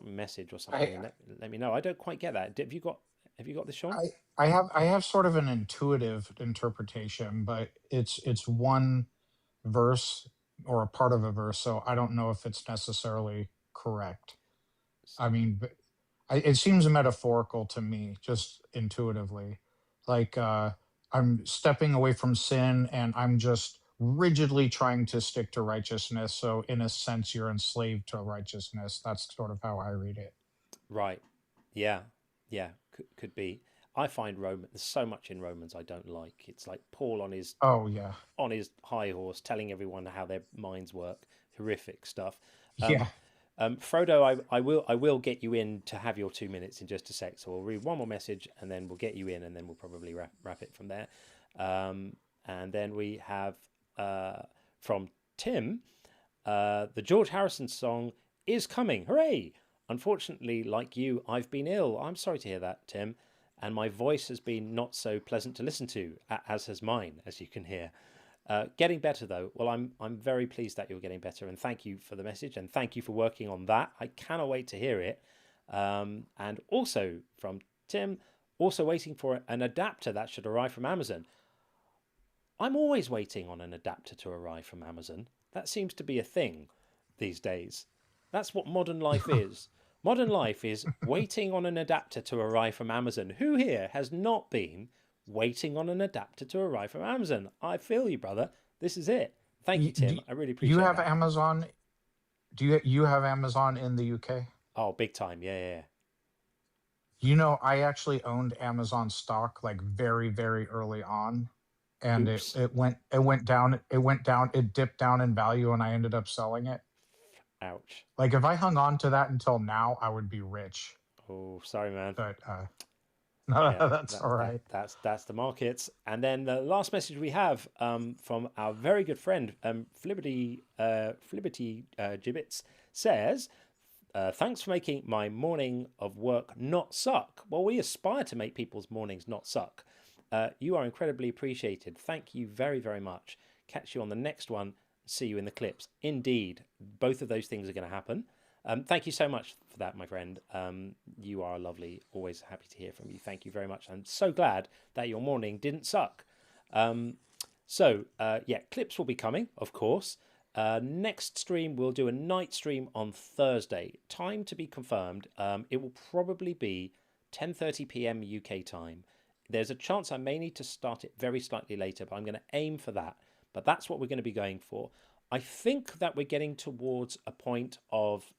Speaker 1: message or something and let me know. I don't quite get that. Have you got this, Sean?
Speaker 6: I have sort of an intuitive interpretation, but it's one verse or a part of a verse, so I don't know if it's necessarily correct. I mean, it seems metaphorical to me, just intuitively. Like I'm stepping away from sin and I'm just rigidly trying to stick to righteousness. So in a sense, you're enslaved to righteousness. That's sort of how I read it.
Speaker 1: Right. Yeah. Could be. I find there's so much in Romans I don't like. It's like Paul on his high horse telling everyone how their minds work. Horrific stuff. Frodo, I will get you in to have your 2 minutes in just a sec. So we'll read one more message and then we'll get you in and then we'll probably wrap it from there. And then we have from Tim, the George Harrison song is coming. Hooray! Unfortunately, like you, I've been ill. I'm sorry to hear that, Tim. And my voice has been not so pleasant to listen to, as has mine, as you can hear. Getting better, though. Well, I'm very pleased that you're getting better, and thank you for the message, and thank you for working on that. I cannot wait to hear it. And also from Tim, also waiting for an adapter that should arrive from Amazon. I'm always waiting on an adapter to arrive from Amazon. That seems to be a thing these days. That's what modern life is. Modern life is waiting on an adapter to arrive from Amazon. Who here has not been waiting on an adapter to arrive from Amazon? I feel you, brother. This is it. Thank you, Tim. I really appreciate it.
Speaker 6: You have Amazon. Do you have Amazon in the UK?
Speaker 1: Oh, big time. Yeah.
Speaker 6: You know, I actually owned Amazon stock like very, very early on. And it went down, it dipped down in value and I ended up selling it.
Speaker 1: Ouch.
Speaker 6: Like if I hung on to that until now, I would be rich.
Speaker 1: Oh, sorry, man.
Speaker 6: But that's all right.
Speaker 1: That's the markets. And then the last message we have from our very good friend, Fliberty Gibbets, says, thanks for making my morning of work not suck. Well, we aspire to make people's mornings not suck. You are incredibly appreciated. Thank you very, very much. Catch you on the next one. See you in the clips. Indeed, both of those things are going to happen. Thank you so much for that, my friend. You are lovely. Always happy to hear from you. Thank you very much. I'm so glad that your morning didn't suck. Clips will be coming, of course. Next stream, we'll do a night stream on Thursday. Time to be confirmed. It will probably be 10:30 p.m. UK time. There's a chance I may need to start it very slightly later, but I'm going to aim for that. But that's what we're going to be going for. I think that we're getting towards a point of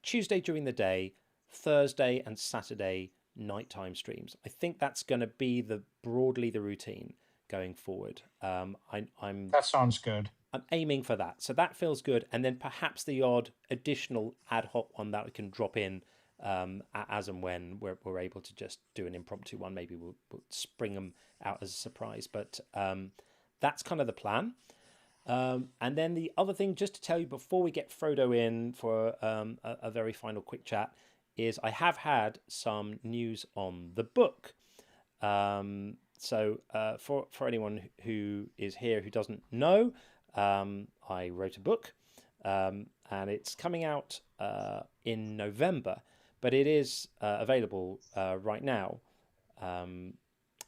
Speaker 1: Tuesday during the day, Thursday and Saturday nighttime streams. I think that's going to be broadly the routine going forward.
Speaker 6: That sounds good.
Speaker 1: I'm aiming for that, so that feels good. And then perhaps the odd additional ad hoc one that we can drop in as and when we're able to just do an impromptu one. Maybe we'll spring them out as a surprise, but that's kind of the plan. And then the other thing, just to tell you before we get Frodo in for a very final quick chat, is I have had some news on the book. So for anyone who is here who doesn't know, I wrote a book, and it's coming out in November, but it is available right now on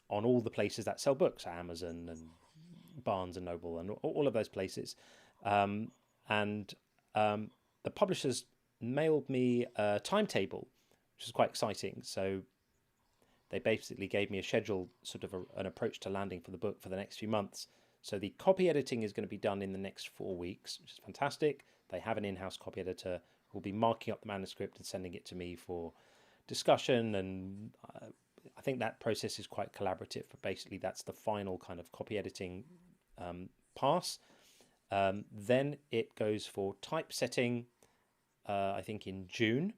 Speaker 1: all the places that sell books, Amazon and Barnes and Noble and all of those places. And the publishers mailed me a timetable, which is quite exciting. So they basically gave me a schedule, sort of an approach to landing for the book for the next few months. So the copy editing is going to be done in the next 4 weeks, which is fantastic. They have an in-house copy editor who will be marking up the manuscript and sending it to me for discussion. And I think that process is quite collaborative, but basically that's the final kind of copy editing pass. Then it goes for typesetting, I think in June,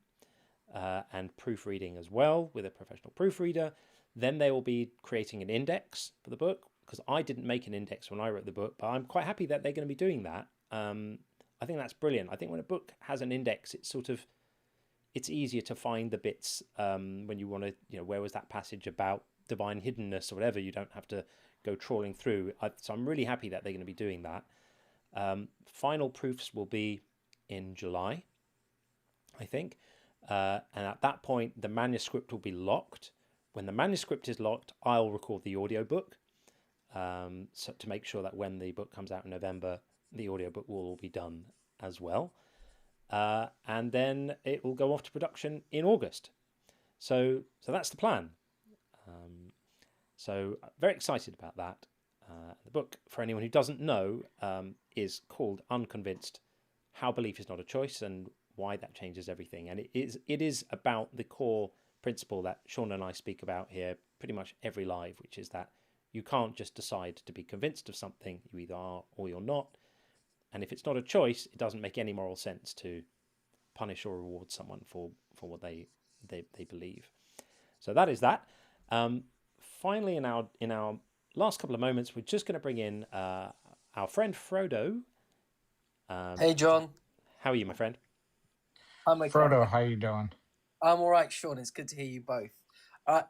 Speaker 1: and proofreading as well with a professional proofreader. Then they will be creating an index for the book, because I didn't make an index when I wrote the book, but I'm quite happy that they're going to be doing that. I think that's brilliant. I think when a book has an index, it's easier to find the bits when you want to, where was that passage about divine hiddenness or whatever. You don't have to go trawling through. So I'm really happy that they're going to be doing that. Final proofs will be in July, I think. And at that point, the manuscript will be locked. When the manuscript is locked, I'll record the audiobook. So to make sure that when the book comes out in November, the audiobook will all be done as well. And then it will go off to production in August. So that's the plan. So very excited about that. The book, for anyone who doesn't know, is called Unconvinced: How Belief is Not a Choice and Why That Changes Everything. And it is about the core principle that Sean and I speak about here pretty much every live, which is that you can't just decide to be convinced of something. You either are or you're not. And if it's not a choice, it doesn't make any moral sense to punish or reward someone for what they believe. So that is that. Finally, in our last couple of moments, we're just going to bring in our friend Frodo.
Speaker 3: Hey, John.
Speaker 1: How are you, my friend?
Speaker 3: I'm okay.
Speaker 6: Frodo, how you doing?
Speaker 3: I'm all right, Sean. It's good to hear you both.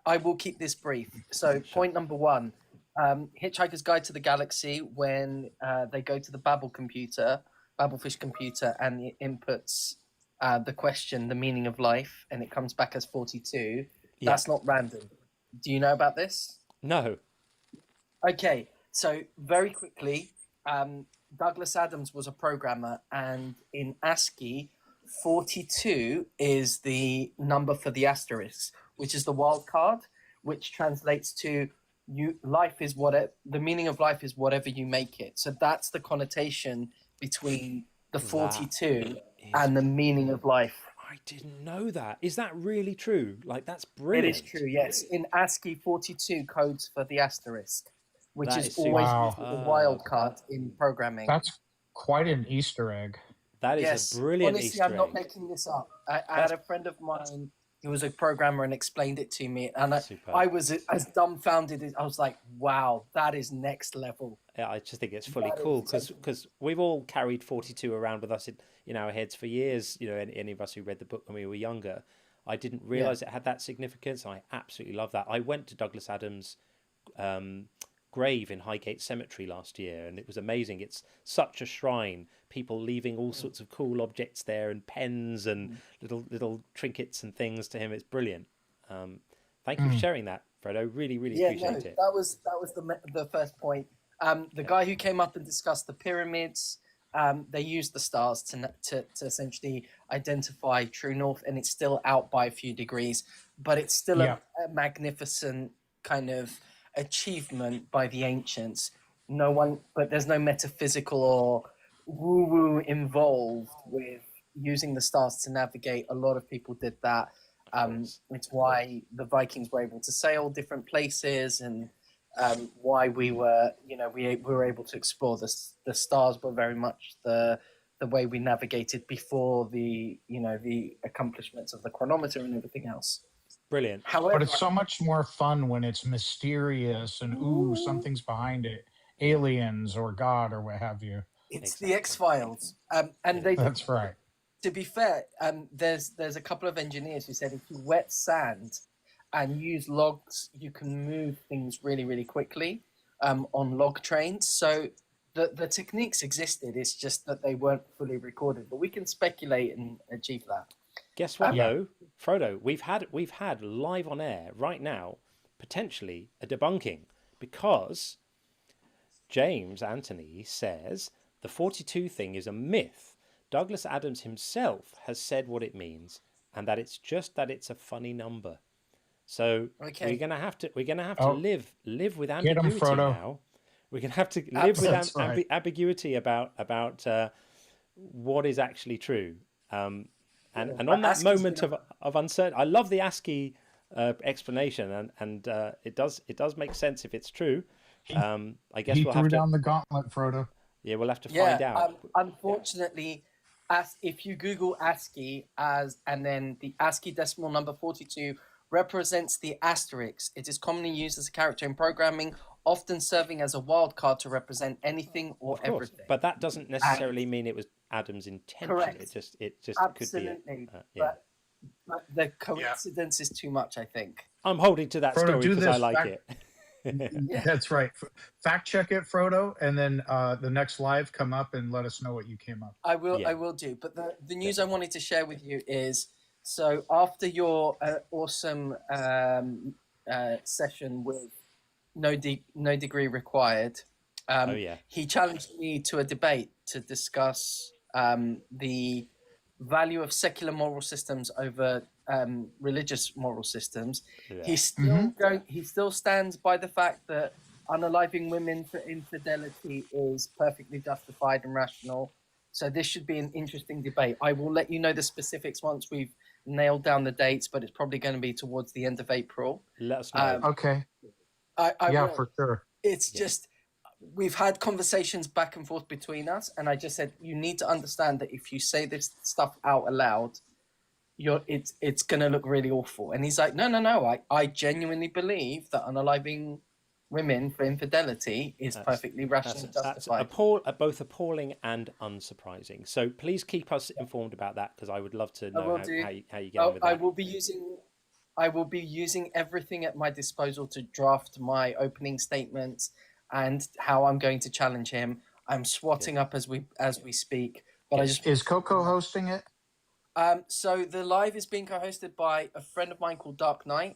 Speaker 3: I will keep this brief. So, point number one, Hitchhiker's Guide to the Galaxy, when they go to the Babelfish computer, and it inputs the question, the meaning of life, and it comes back as 42, that's not random. Do you know about this?
Speaker 1: No.
Speaker 3: Okay, so very quickly, Douglas Adams was a programmer, and in ASCII, 42 is the number for the asterisk, which is the wild card, which translates to the meaning of life is whatever you make it. So that's the connotation between the 42 and the meaning of life.
Speaker 1: I didn't know that. Is that really true? Like, that's brilliant.
Speaker 3: It is true, yes. In ASCII, 42 codes for the asterisk, which
Speaker 1: That
Speaker 3: is
Speaker 1: is
Speaker 3: always
Speaker 1: super.
Speaker 3: the wild card in programming.
Speaker 6: That's quite an Easter egg.
Speaker 1: That is a brilliant
Speaker 3: Honestly,
Speaker 1: Easter
Speaker 3: I'm not
Speaker 1: egg.
Speaker 3: making this up. I had a friend of mine who was a programmer and explained it to me, and I was as dumbfounded as I was like, wow, that is next level.
Speaker 1: Yeah, I just think it's fully cool because we've all carried 42 around with us in our heads for years. Any of us who read the book when we were younger. I didn't realize it had that significance. I absolutely love that. I went to Douglas Adams' grave in Highgate Cemetery last year, and it was amazing. It's such a shrine. People leaving all sorts of cool objects there, and pens and little trinkets and things to him. It's brilliant. Thank you for sharing that, Fredo. Really, really appreciate it.
Speaker 3: That was the first point. The guy who came up and discussed the pyramids, they used the stars to essentially identify true north, and it's still out by a few degrees, but it's still a magnificent kind of achievement by the ancients. But there's no metaphysical or woo-woo involved with using the stars to navigate. A lot of people did that. It's why the Vikings were able to sail different places, and why we were, we were able to explore the stars were very much the way we navigated before the accomplishments of the chronometer and everything else.
Speaker 1: Brilliant.
Speaker 3: However,
Speaker 6: But it's so much more fun when it's mysterious and ooh, something's behind it, aliens or God or what have you.
Speaker 3: it's the X-Files, and they.
Speaker 6: That's right.
Speaker 3: To be fair, there's a couple of engineers who said if you wet sand and use logs, you can move things really, really quickly on log trains. So the techniques existed. It's just that they weren't fully recorded. But we can speculate and achieve that.
Speaker 1: Guess what, though, Frodo? We've had live on air right now, potentially a debunking, because James Anthony says the 42 thing is a myth. Douglas Adams himself has said what it means, and that it's just that it's a funny number. So we're gonna have to live with ambiguity now. We're gonna have to live with ambiguity about what is actually true. And on that moment of uncertainty, I love the ASCII explanation, and it does make sense if it's true. I guess we'll have to
Speaker 6: threw down the gauntlet, Frodo.
Speaker 1: Yeah, we'll have to find out.
Speaker 3: Unfortunately, if you Google ASCII and then the ASCII decimal number 42 represents the asterisk, it is commonly used as a character in programming, often serving as a wildcard to represent anything or everything.
Speaker 1: But that doesn't necessarily mean it was Adam's intention.
Speaker 3: Correct.
Speaker 1: It just
Speaker 3: Absolutely.
Speaker 1: could be.
Speaker 3: But the coincidence is too much, I think.
Speaker 1: I'm holding to that
Speaker 6: Frodo,
Speaker 1: story because I like it.
Speaker 6: That's right. Fact check it, Frodo, and then the next live come up and let us know what you came up.
Speaker 3: I will do. But the news I wanted to share with you is, so after your awesome session with no degree required, he challenged me to a debate to discuss the value of secular moral systems over religious moral systems. He still stands by the fact that unaliving women for infidelity is perfectly justified and rational. So this should be an interesting debate. I will let you know the specifics once we've nailed down the dates, but it's probably going to be towards the end of April.
Speaker 1: Let us know.
Speaker 6: Okay.
Speaker 3: I will.
Speaker 6: For sure.
Speaker 3: It's just, we've had conversations back and forth between us, and I just said, you need to understand that if you say this stuff out aloud, it's going to look really awful. And he's like, no, I genuinely believe that unaliving women for infidelity is perfectly rational and justified.
Speaker 1: That's both appalling and unsurprising. So please keep us informed about that, because I would love to know how you get on with that.
Speaker 3: I will be using everything at my disposal to draft my opening statements and how I'm going to challenge him. I'm swatting up as we speak. But
Speaker 6: is Coco hosting it?
Speaker 3: So the live is being co-hosted by a friend of mine called Dark Knight.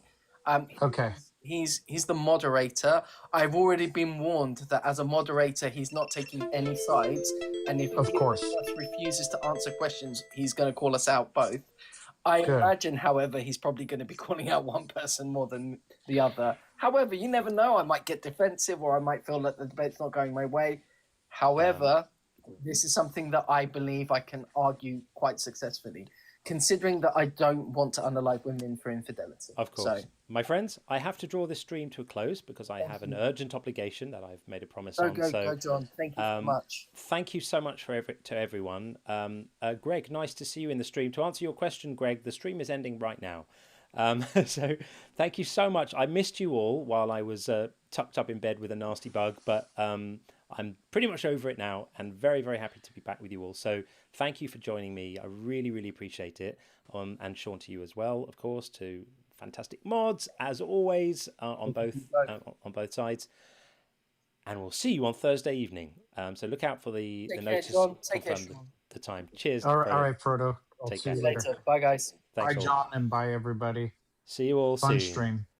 Speaker 6: Okay.
Speaker 3: He's the moderator. I've already been warned that as a moderator, he's not taking any sides, and if he refuses to answer questions, he's going to call us out both. I imagine, however, he's probably going to be calling out one person more than the other. However, you never know. I might get defensive, or I might feel that the debate's not going my way. However, this is something that I believe I can argue quite successfully, considering that I don't want to unalive women for infidelity.
Speaker 1: Of course. So, my friends, I have to draw this stream to a close because I have an urgent obligation that I've made a promise on.
Speaker 3: Go, John. Thank you so much.
Speaker 1: Thank you so much to everyone. Greg, nice to see you in the stream. To answer your question, Greg, the stream is ending right now. So thank you so much. I missed you all while I was tucked up in bed with a nasty bug, but I'm pretty much over it now and very, very happy to be back with you all. So thank you for joining me. I really, really appreciate it. And Sean, to you as well, of course, to fantastic mods, as always, on both sides. And we'll see you on Thursday evening. So look out for the notice to confirm the time. Cheers.
Speaker 6: All right, Frodo.
Speaker 3: Take care. See you later. Bye, guys.
Speaker 6: Bye, John, and bye, everybody.
Speaker 1: See you all soon.
Speaker 6: Fun stream.